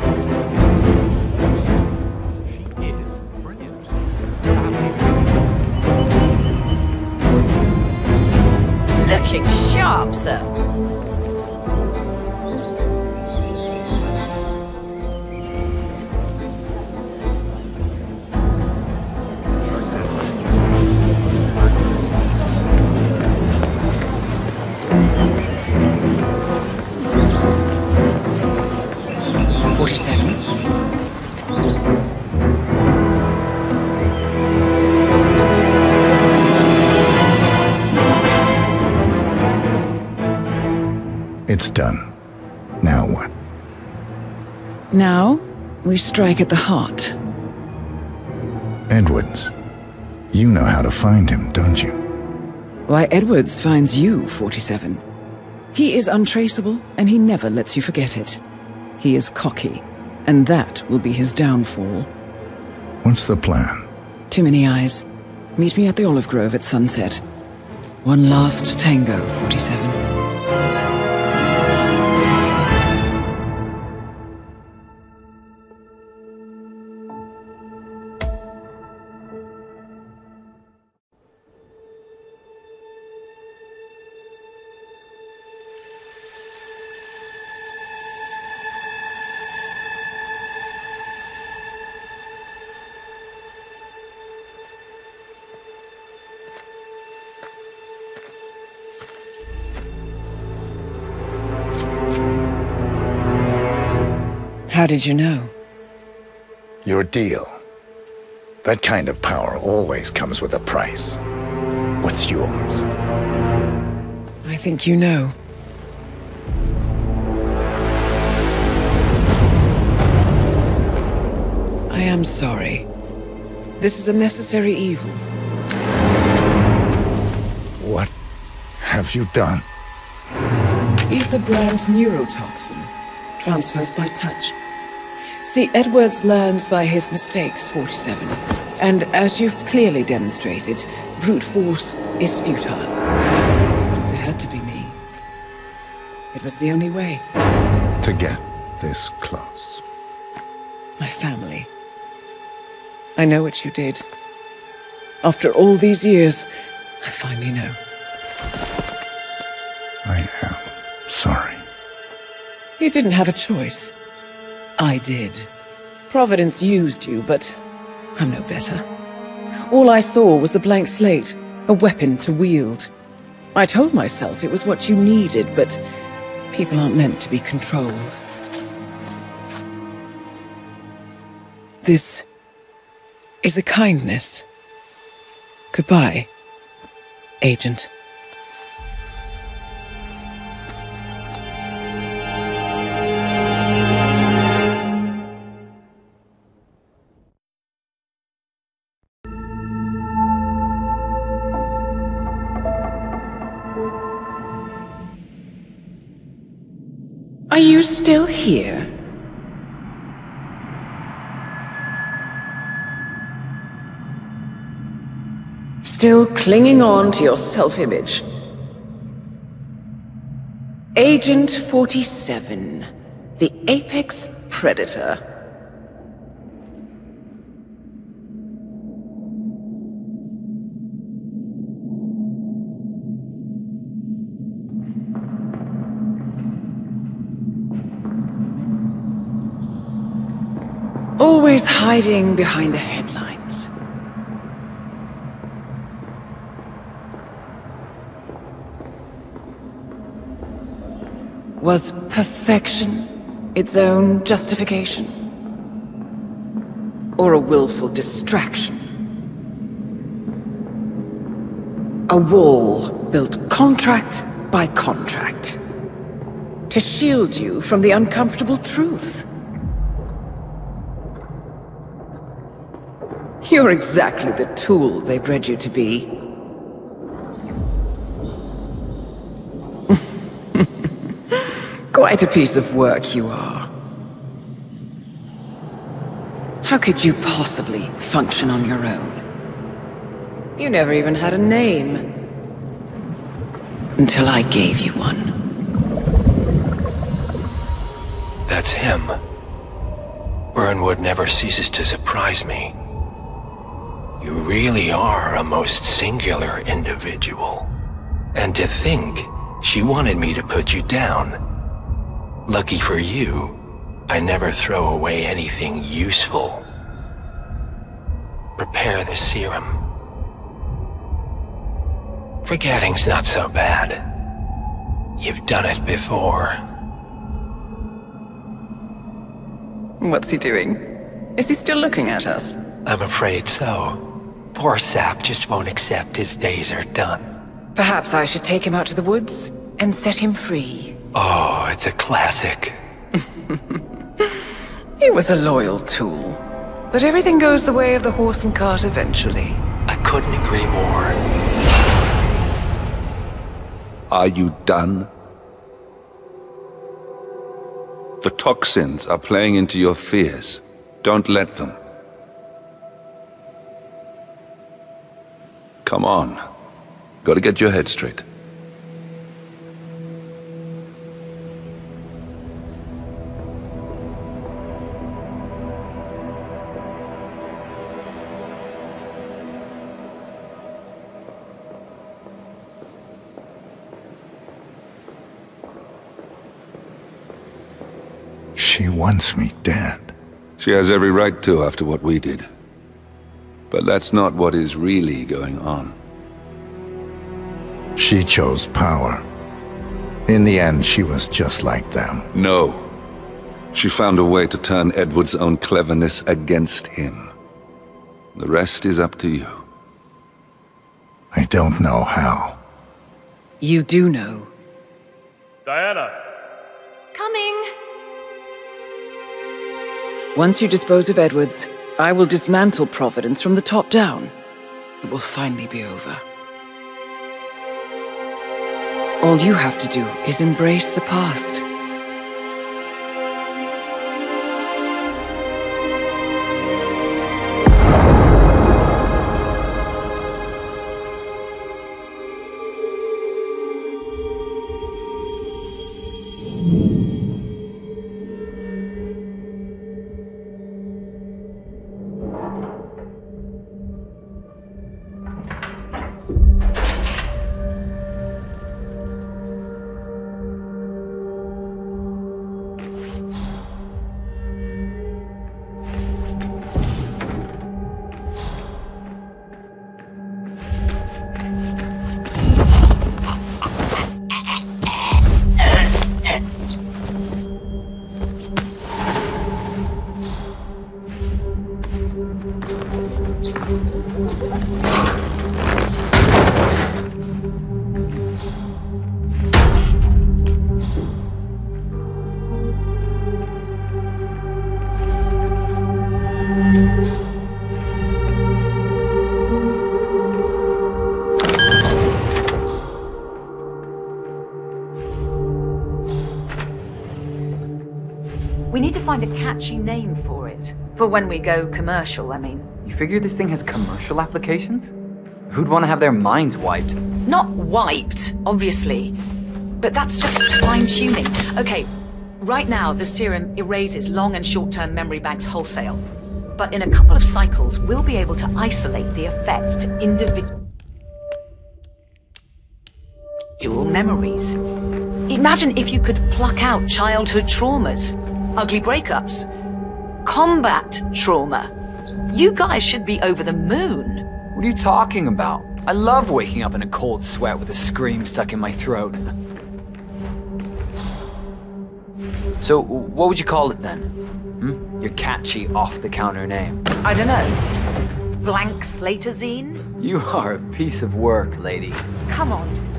She is brilliant. Looking sharp, sir. It's done. Now what? Now, we strike at the heart. Edwards. You know how to find him, don't you? Why, Edwards finds you, 47. He is untraceable, and he never lets you forget it. He is cocky, and that will be his downfall. What's the plan? Too many eyes. Meet me at the Olive Grove at sunset. One last tango, 47. How did you know? Your deal. That kind of power always comes with a price. What's yours? I think you know. I am sorry. This is a necessary evil. What have you done? Ether brand neurotoxin. Transfers by touch. See, Edwards learns by his mistakes, 47. And as you've clearly demonstrated, brute force is futile. It had to be me. It was the only way. To get this close. My family. I know what you did. After all these years, I finally know. I am sorry. You didn't have a choice. I did. Providence used you, but I'm no better. All I saw was a blank slate, a weapon to wield. I told myself it was what you needed, but people aren't meant to be controlled. This is a kindness. Goodbye, Agent. Are you still here? Still clinging on to your self-image? Agent 47, the apex predator. Always hiding behind the headlines. Was perfection its own justification? Or a willful distraction? A wall built contract by contract to shield you from the uncomfortable truth. You're exactly the tool they bred you to be. Quite a piece of work you are. How could you possibly function on your own? You never even had a name. Until I gave you one. That's him. Burnwood never ceases to surprise me. You really are a most singular individual. And to think she wanted me to put you down. Lucky for you, I never throw away anything useful. Prepare the serum. Forgetting's not so bad. You've done it before. What's he doing? Is he still looking at us? I'm afraid so. Poor sap just won't accept his days are done. Perhaps I should take him out to the woods and set him free. Oh, it's a classic. He was a loyal tool. But everything goes the way of the horse and cart eventually. I couldn't agree more. Are you done? The toxins are playing into your fears. Don't let them. Come on. Gotta get your head straight. She wants me dead. She has every right to after what we did. But that's not what is really going on. She chose power. In the end, she was just like them. No. She found a way to turn Edward's own cleverness against him. The rest is up to you. I don't know how. You do know. Diana! Coming! Once you dispose of Edwards, I will dismantle Providence from the top down. It will finally be over. All you have to do is embrace the past. We need to find a catchy name for it. For when we go commercial, I mean. You figure this thing has commercial applications? Who'd want to have their minds wiped? Not wiped, obviously. But that's just fine-tuning. Okay, right now the serum erases long and short-term memory banks wholesale. But in a couple of cycles, we'll be able to isolate the effects to individual memories. Imagine if you could pluck out childhood traumas, ugly breakups, combat trauma. You guys should be over the moon. What are you talking about? I love waking up in a cold sweat with a scream stuck in my throat. So, what would you call it then? Your catchy, off-the-counter name. I don't know. Blank Slaterzine? You are a piece of work, lady. Come on.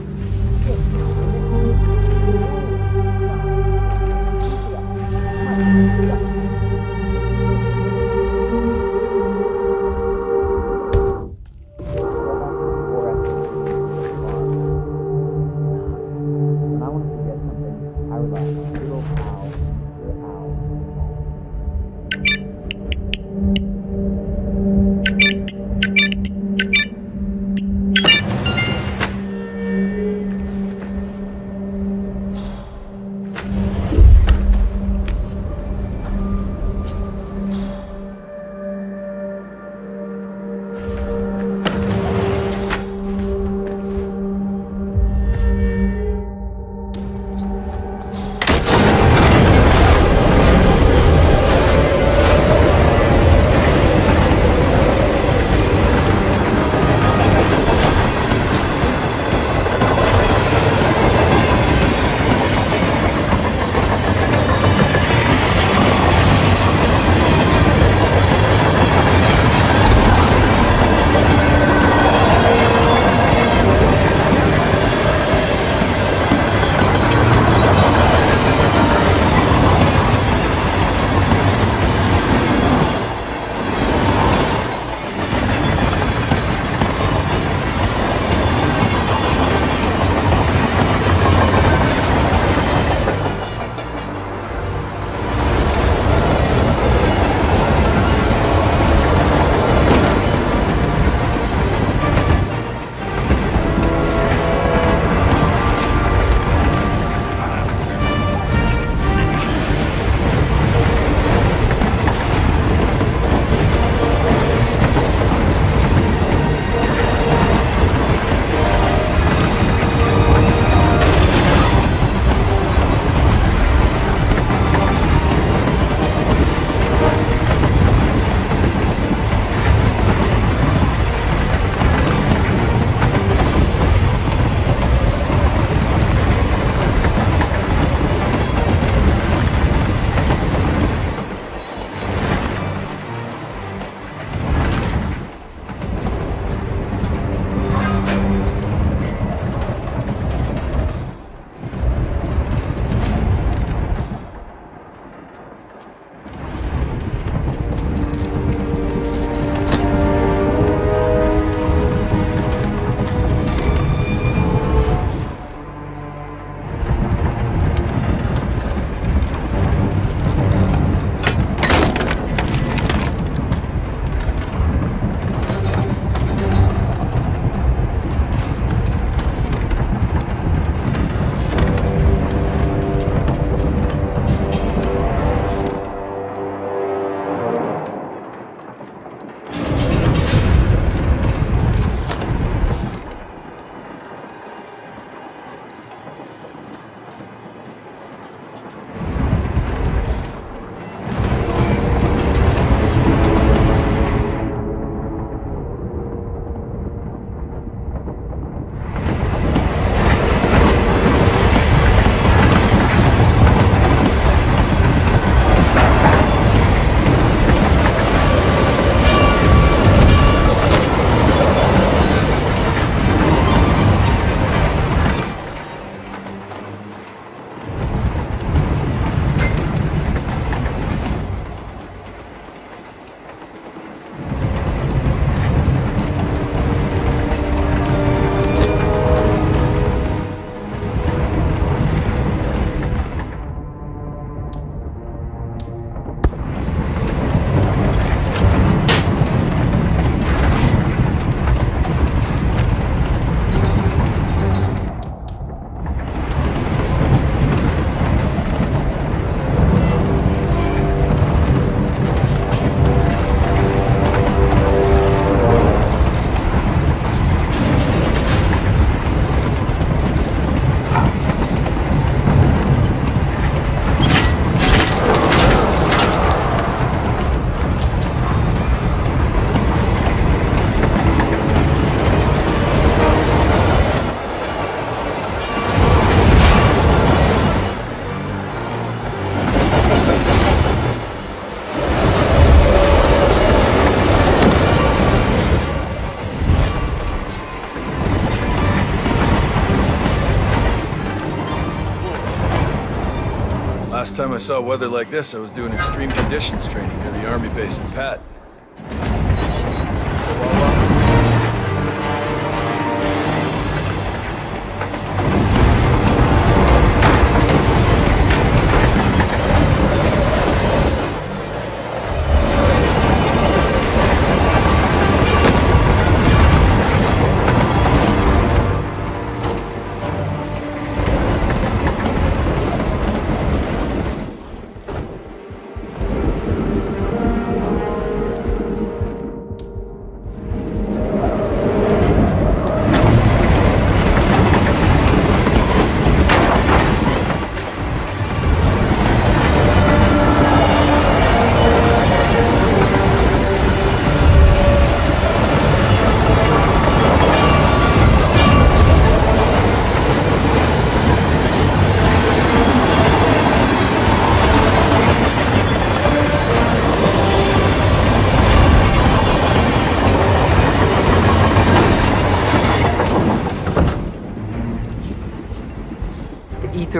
time I saw weather like this, I was doing extreme conditions training near the army base in Pat.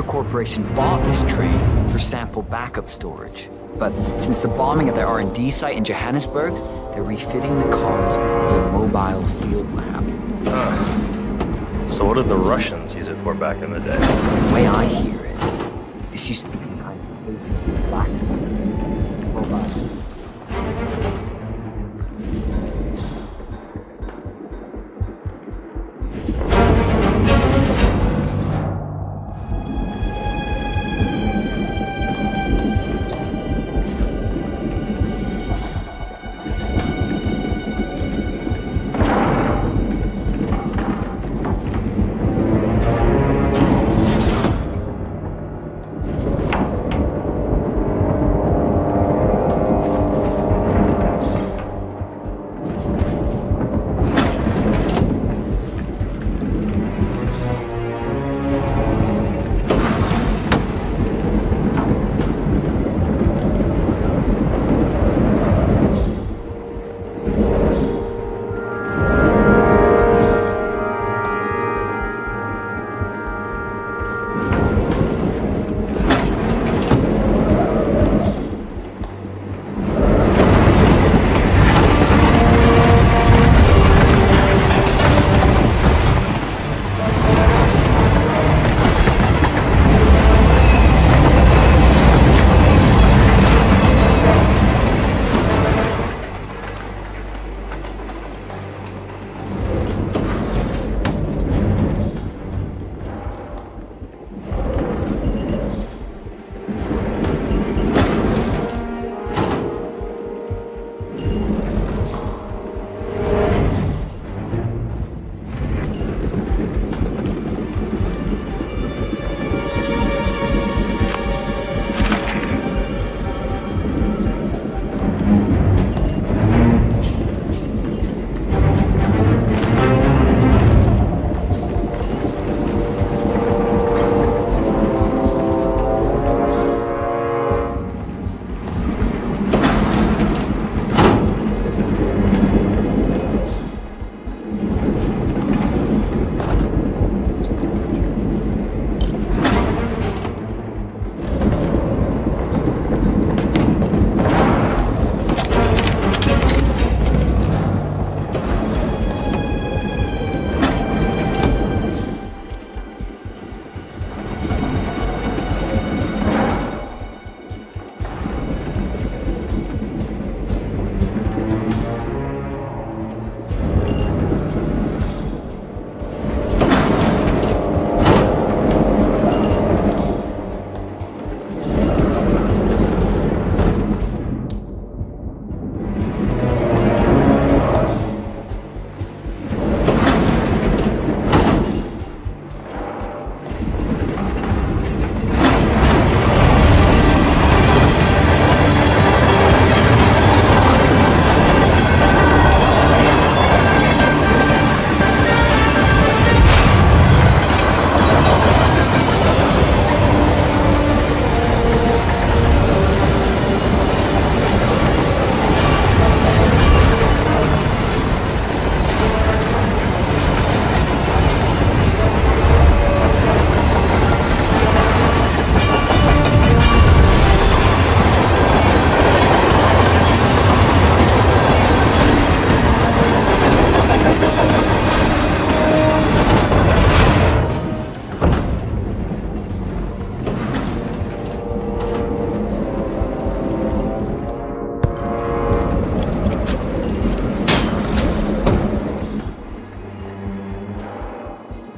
Corporation bought this train for sample backup storage. But since the bombing of their R&D site in Johannesburg, they're refitting the cars as a mobile field lab. So what did the Russians use it for back in the day? The way I hear it, this used to be some kind of black mobile.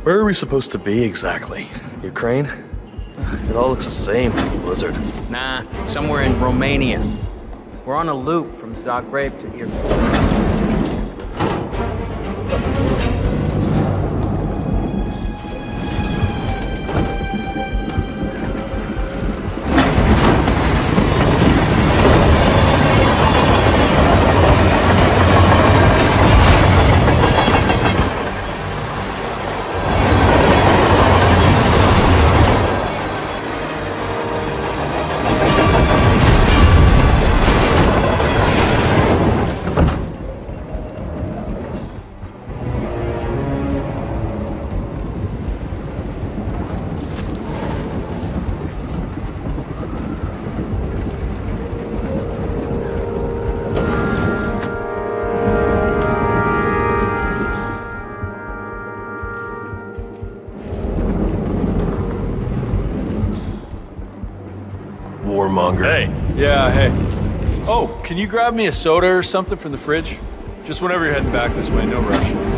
Where are we supposed to be exactly? Ukraine? It all looks the same. Blizzard. Nah, somewhere in Romania. We're on a loop from Zagreb to here. Warmonger. Hey. Yeah, hey. Oh, can you grab me a soda or something from the fridge? Just whenever you're heading back this way, no rush.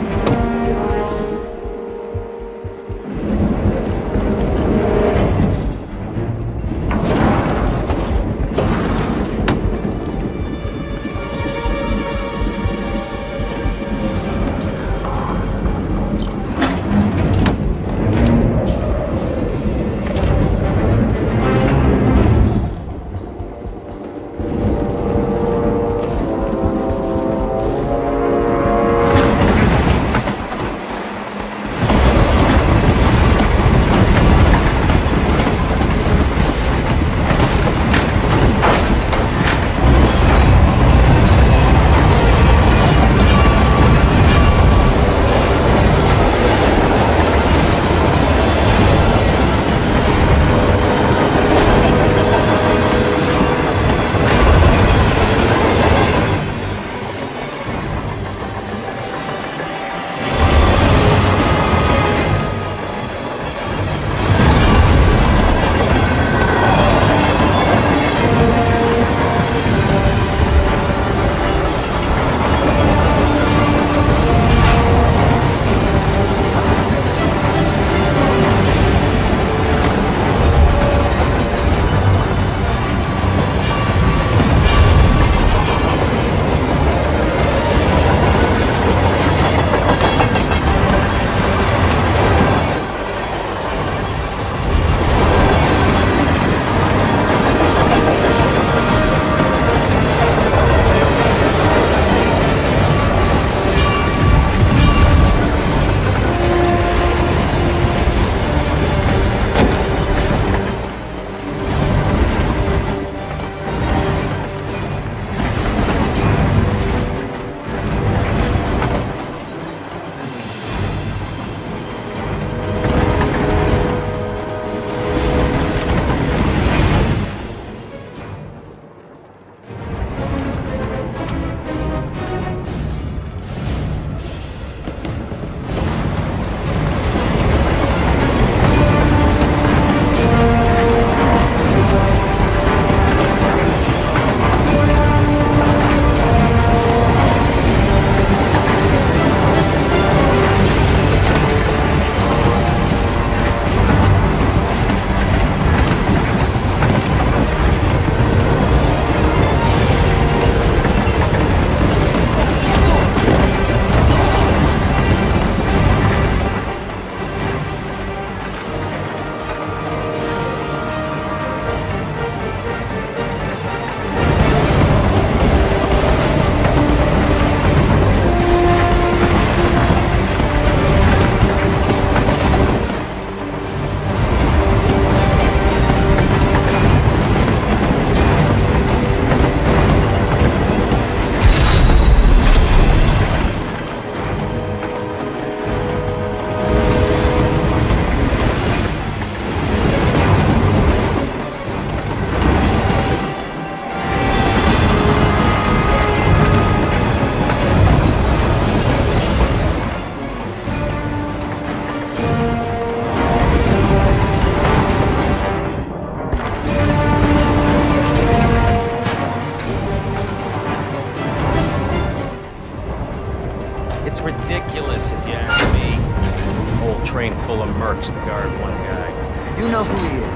know who he is.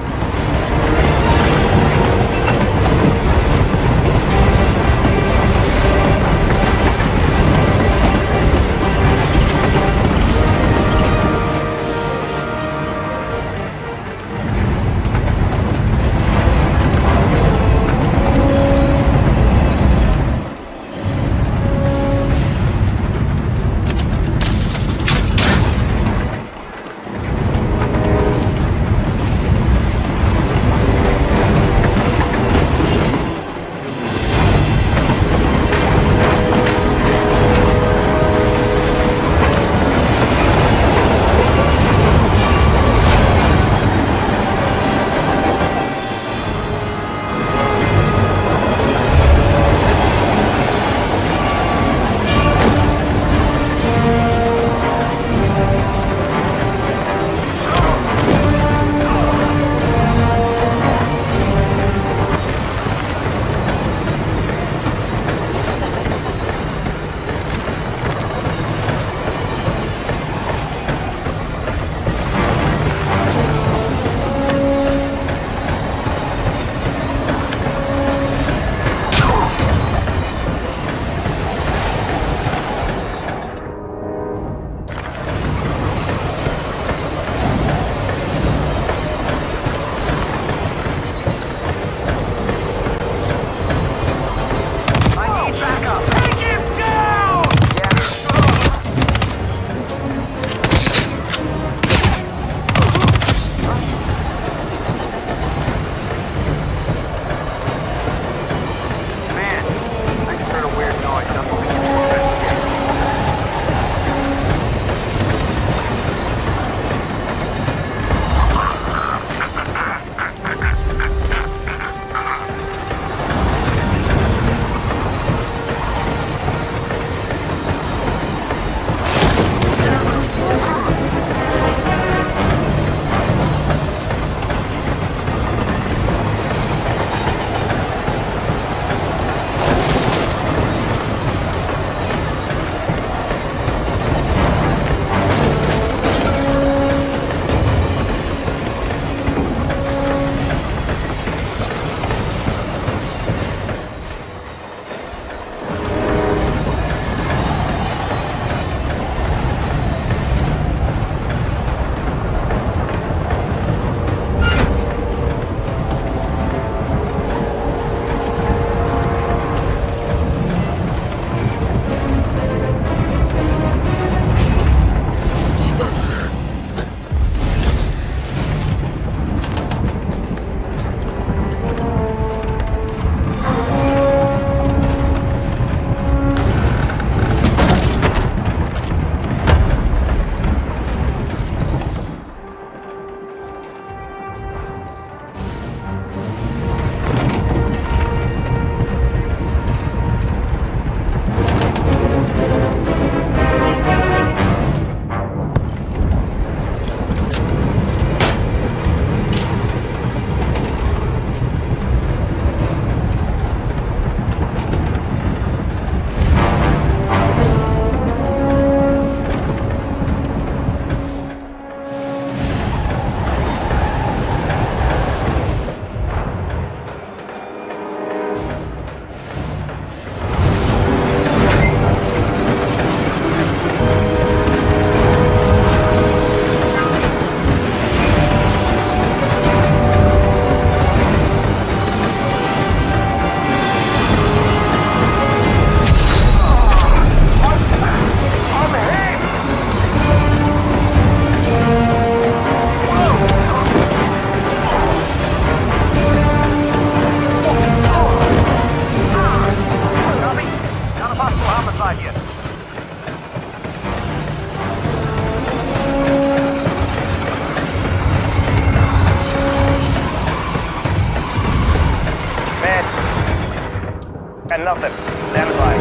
And nothing. Stand by.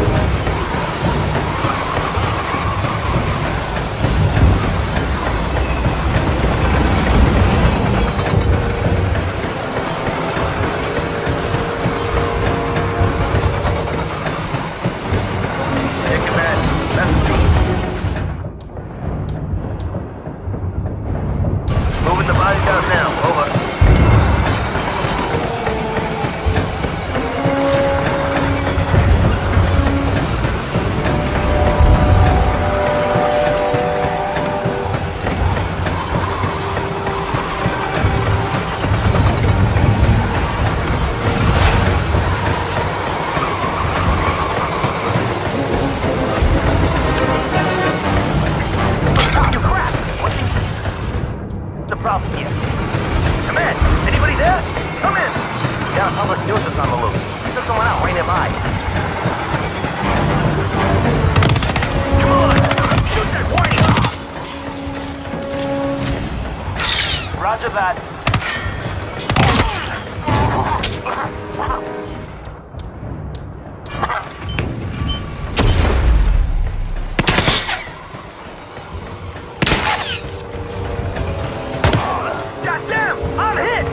Moving the body down now. Over. alive. Come on! Shoot that white! Roger that. Goddamn! I'm hit!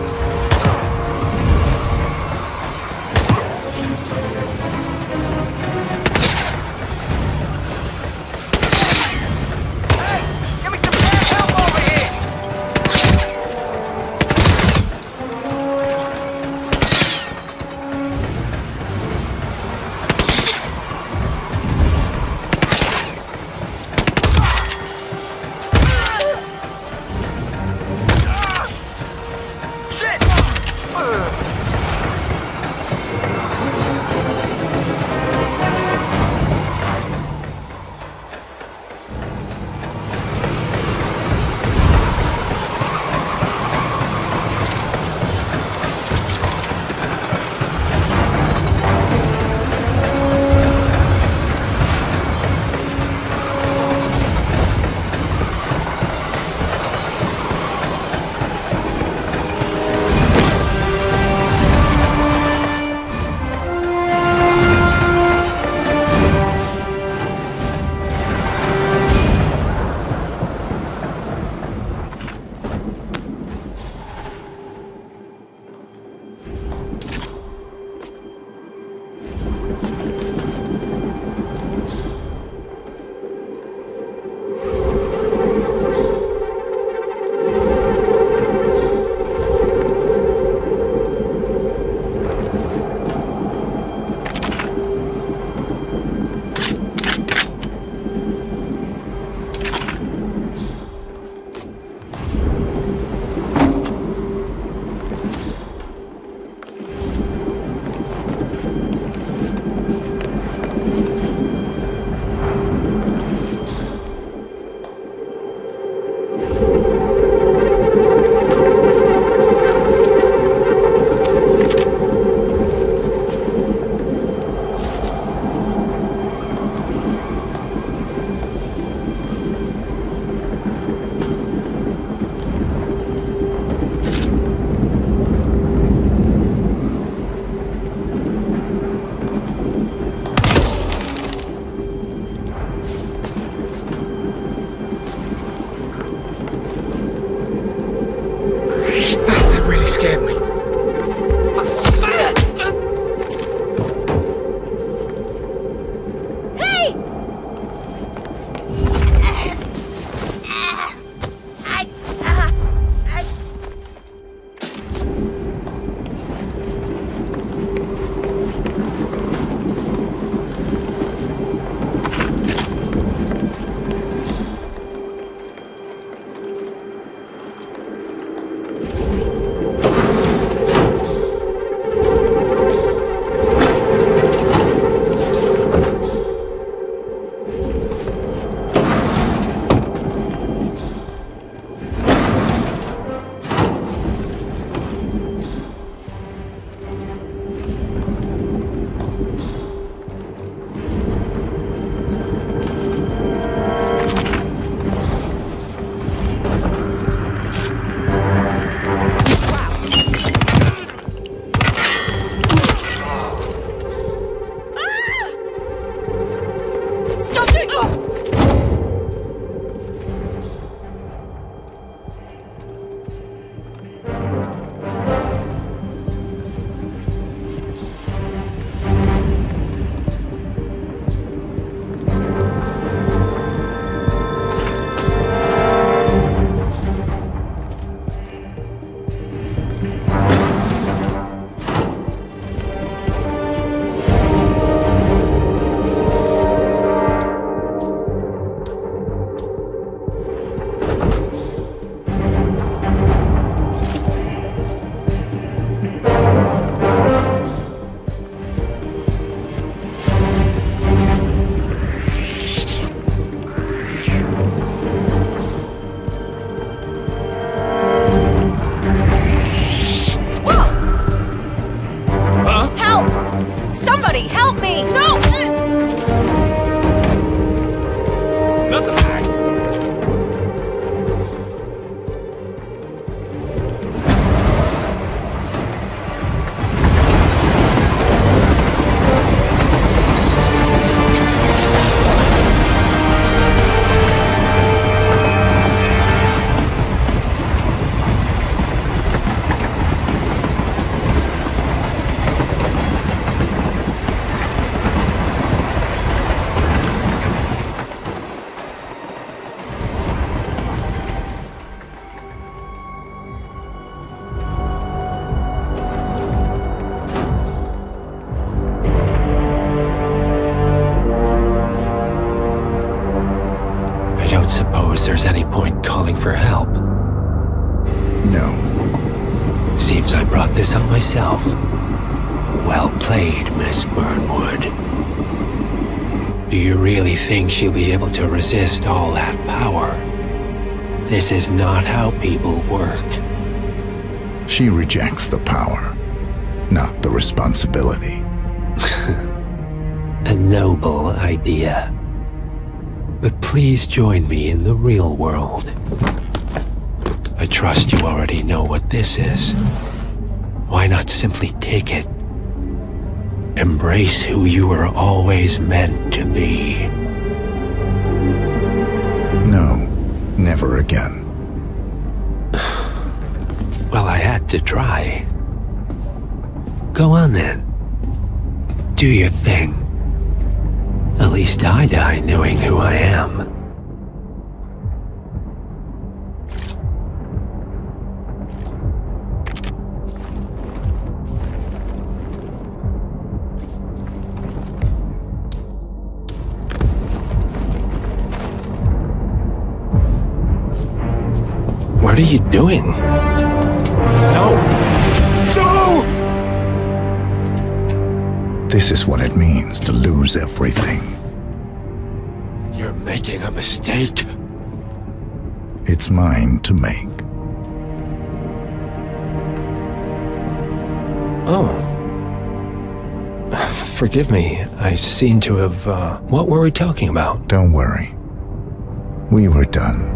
Give me some damn help over here! Help me! No! Not the pack. Suppose there's any point calling for help? No. Seems I brought this on myself. Well played, Miss Burnwood. Do you really think she'll be able to resist all that power? This is not how people work. She rejects the power, not the responsibility. A noble idea. But please join me in the real world. I trust you already know what this is. Why not simply take it? Embrace who you were always meant to be. No, never again. Well, I had to try. Go on then. Do your thing. At least I die knowing who I am. What are you doing? No! No! This is what it means to lose everything. You're making a mistake. It's mine to make. Oh. Forgive me. I seem to have, What were we talking about? Don't worry. We were done.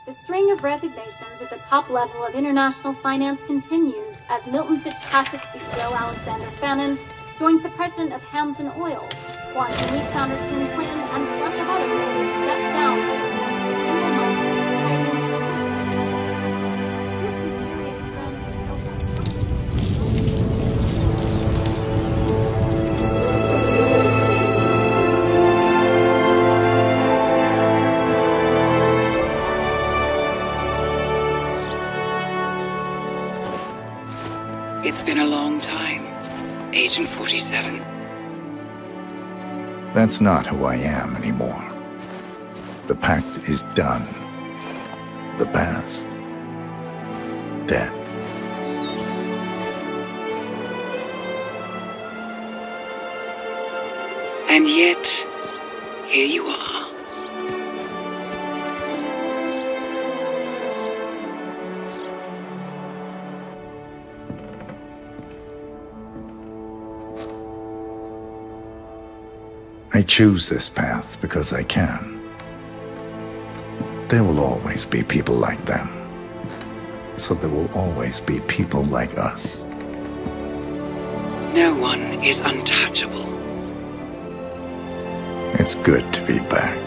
The string of resignations at the top level of international finance continues as Milton Fitzpatrick CEO Alexander Fannin joins the president of Hamson Oil, Quantum Leap founder Tim Clinton, and plenty of others who step down from the It's been a long time, Agent 47. That's not who I am anymore. The pact is done. The past, dead. And yet, here you are. I choose this path because I can. There will always be people like them. So there will always be people like us. No one is untouchable. It's good to be back.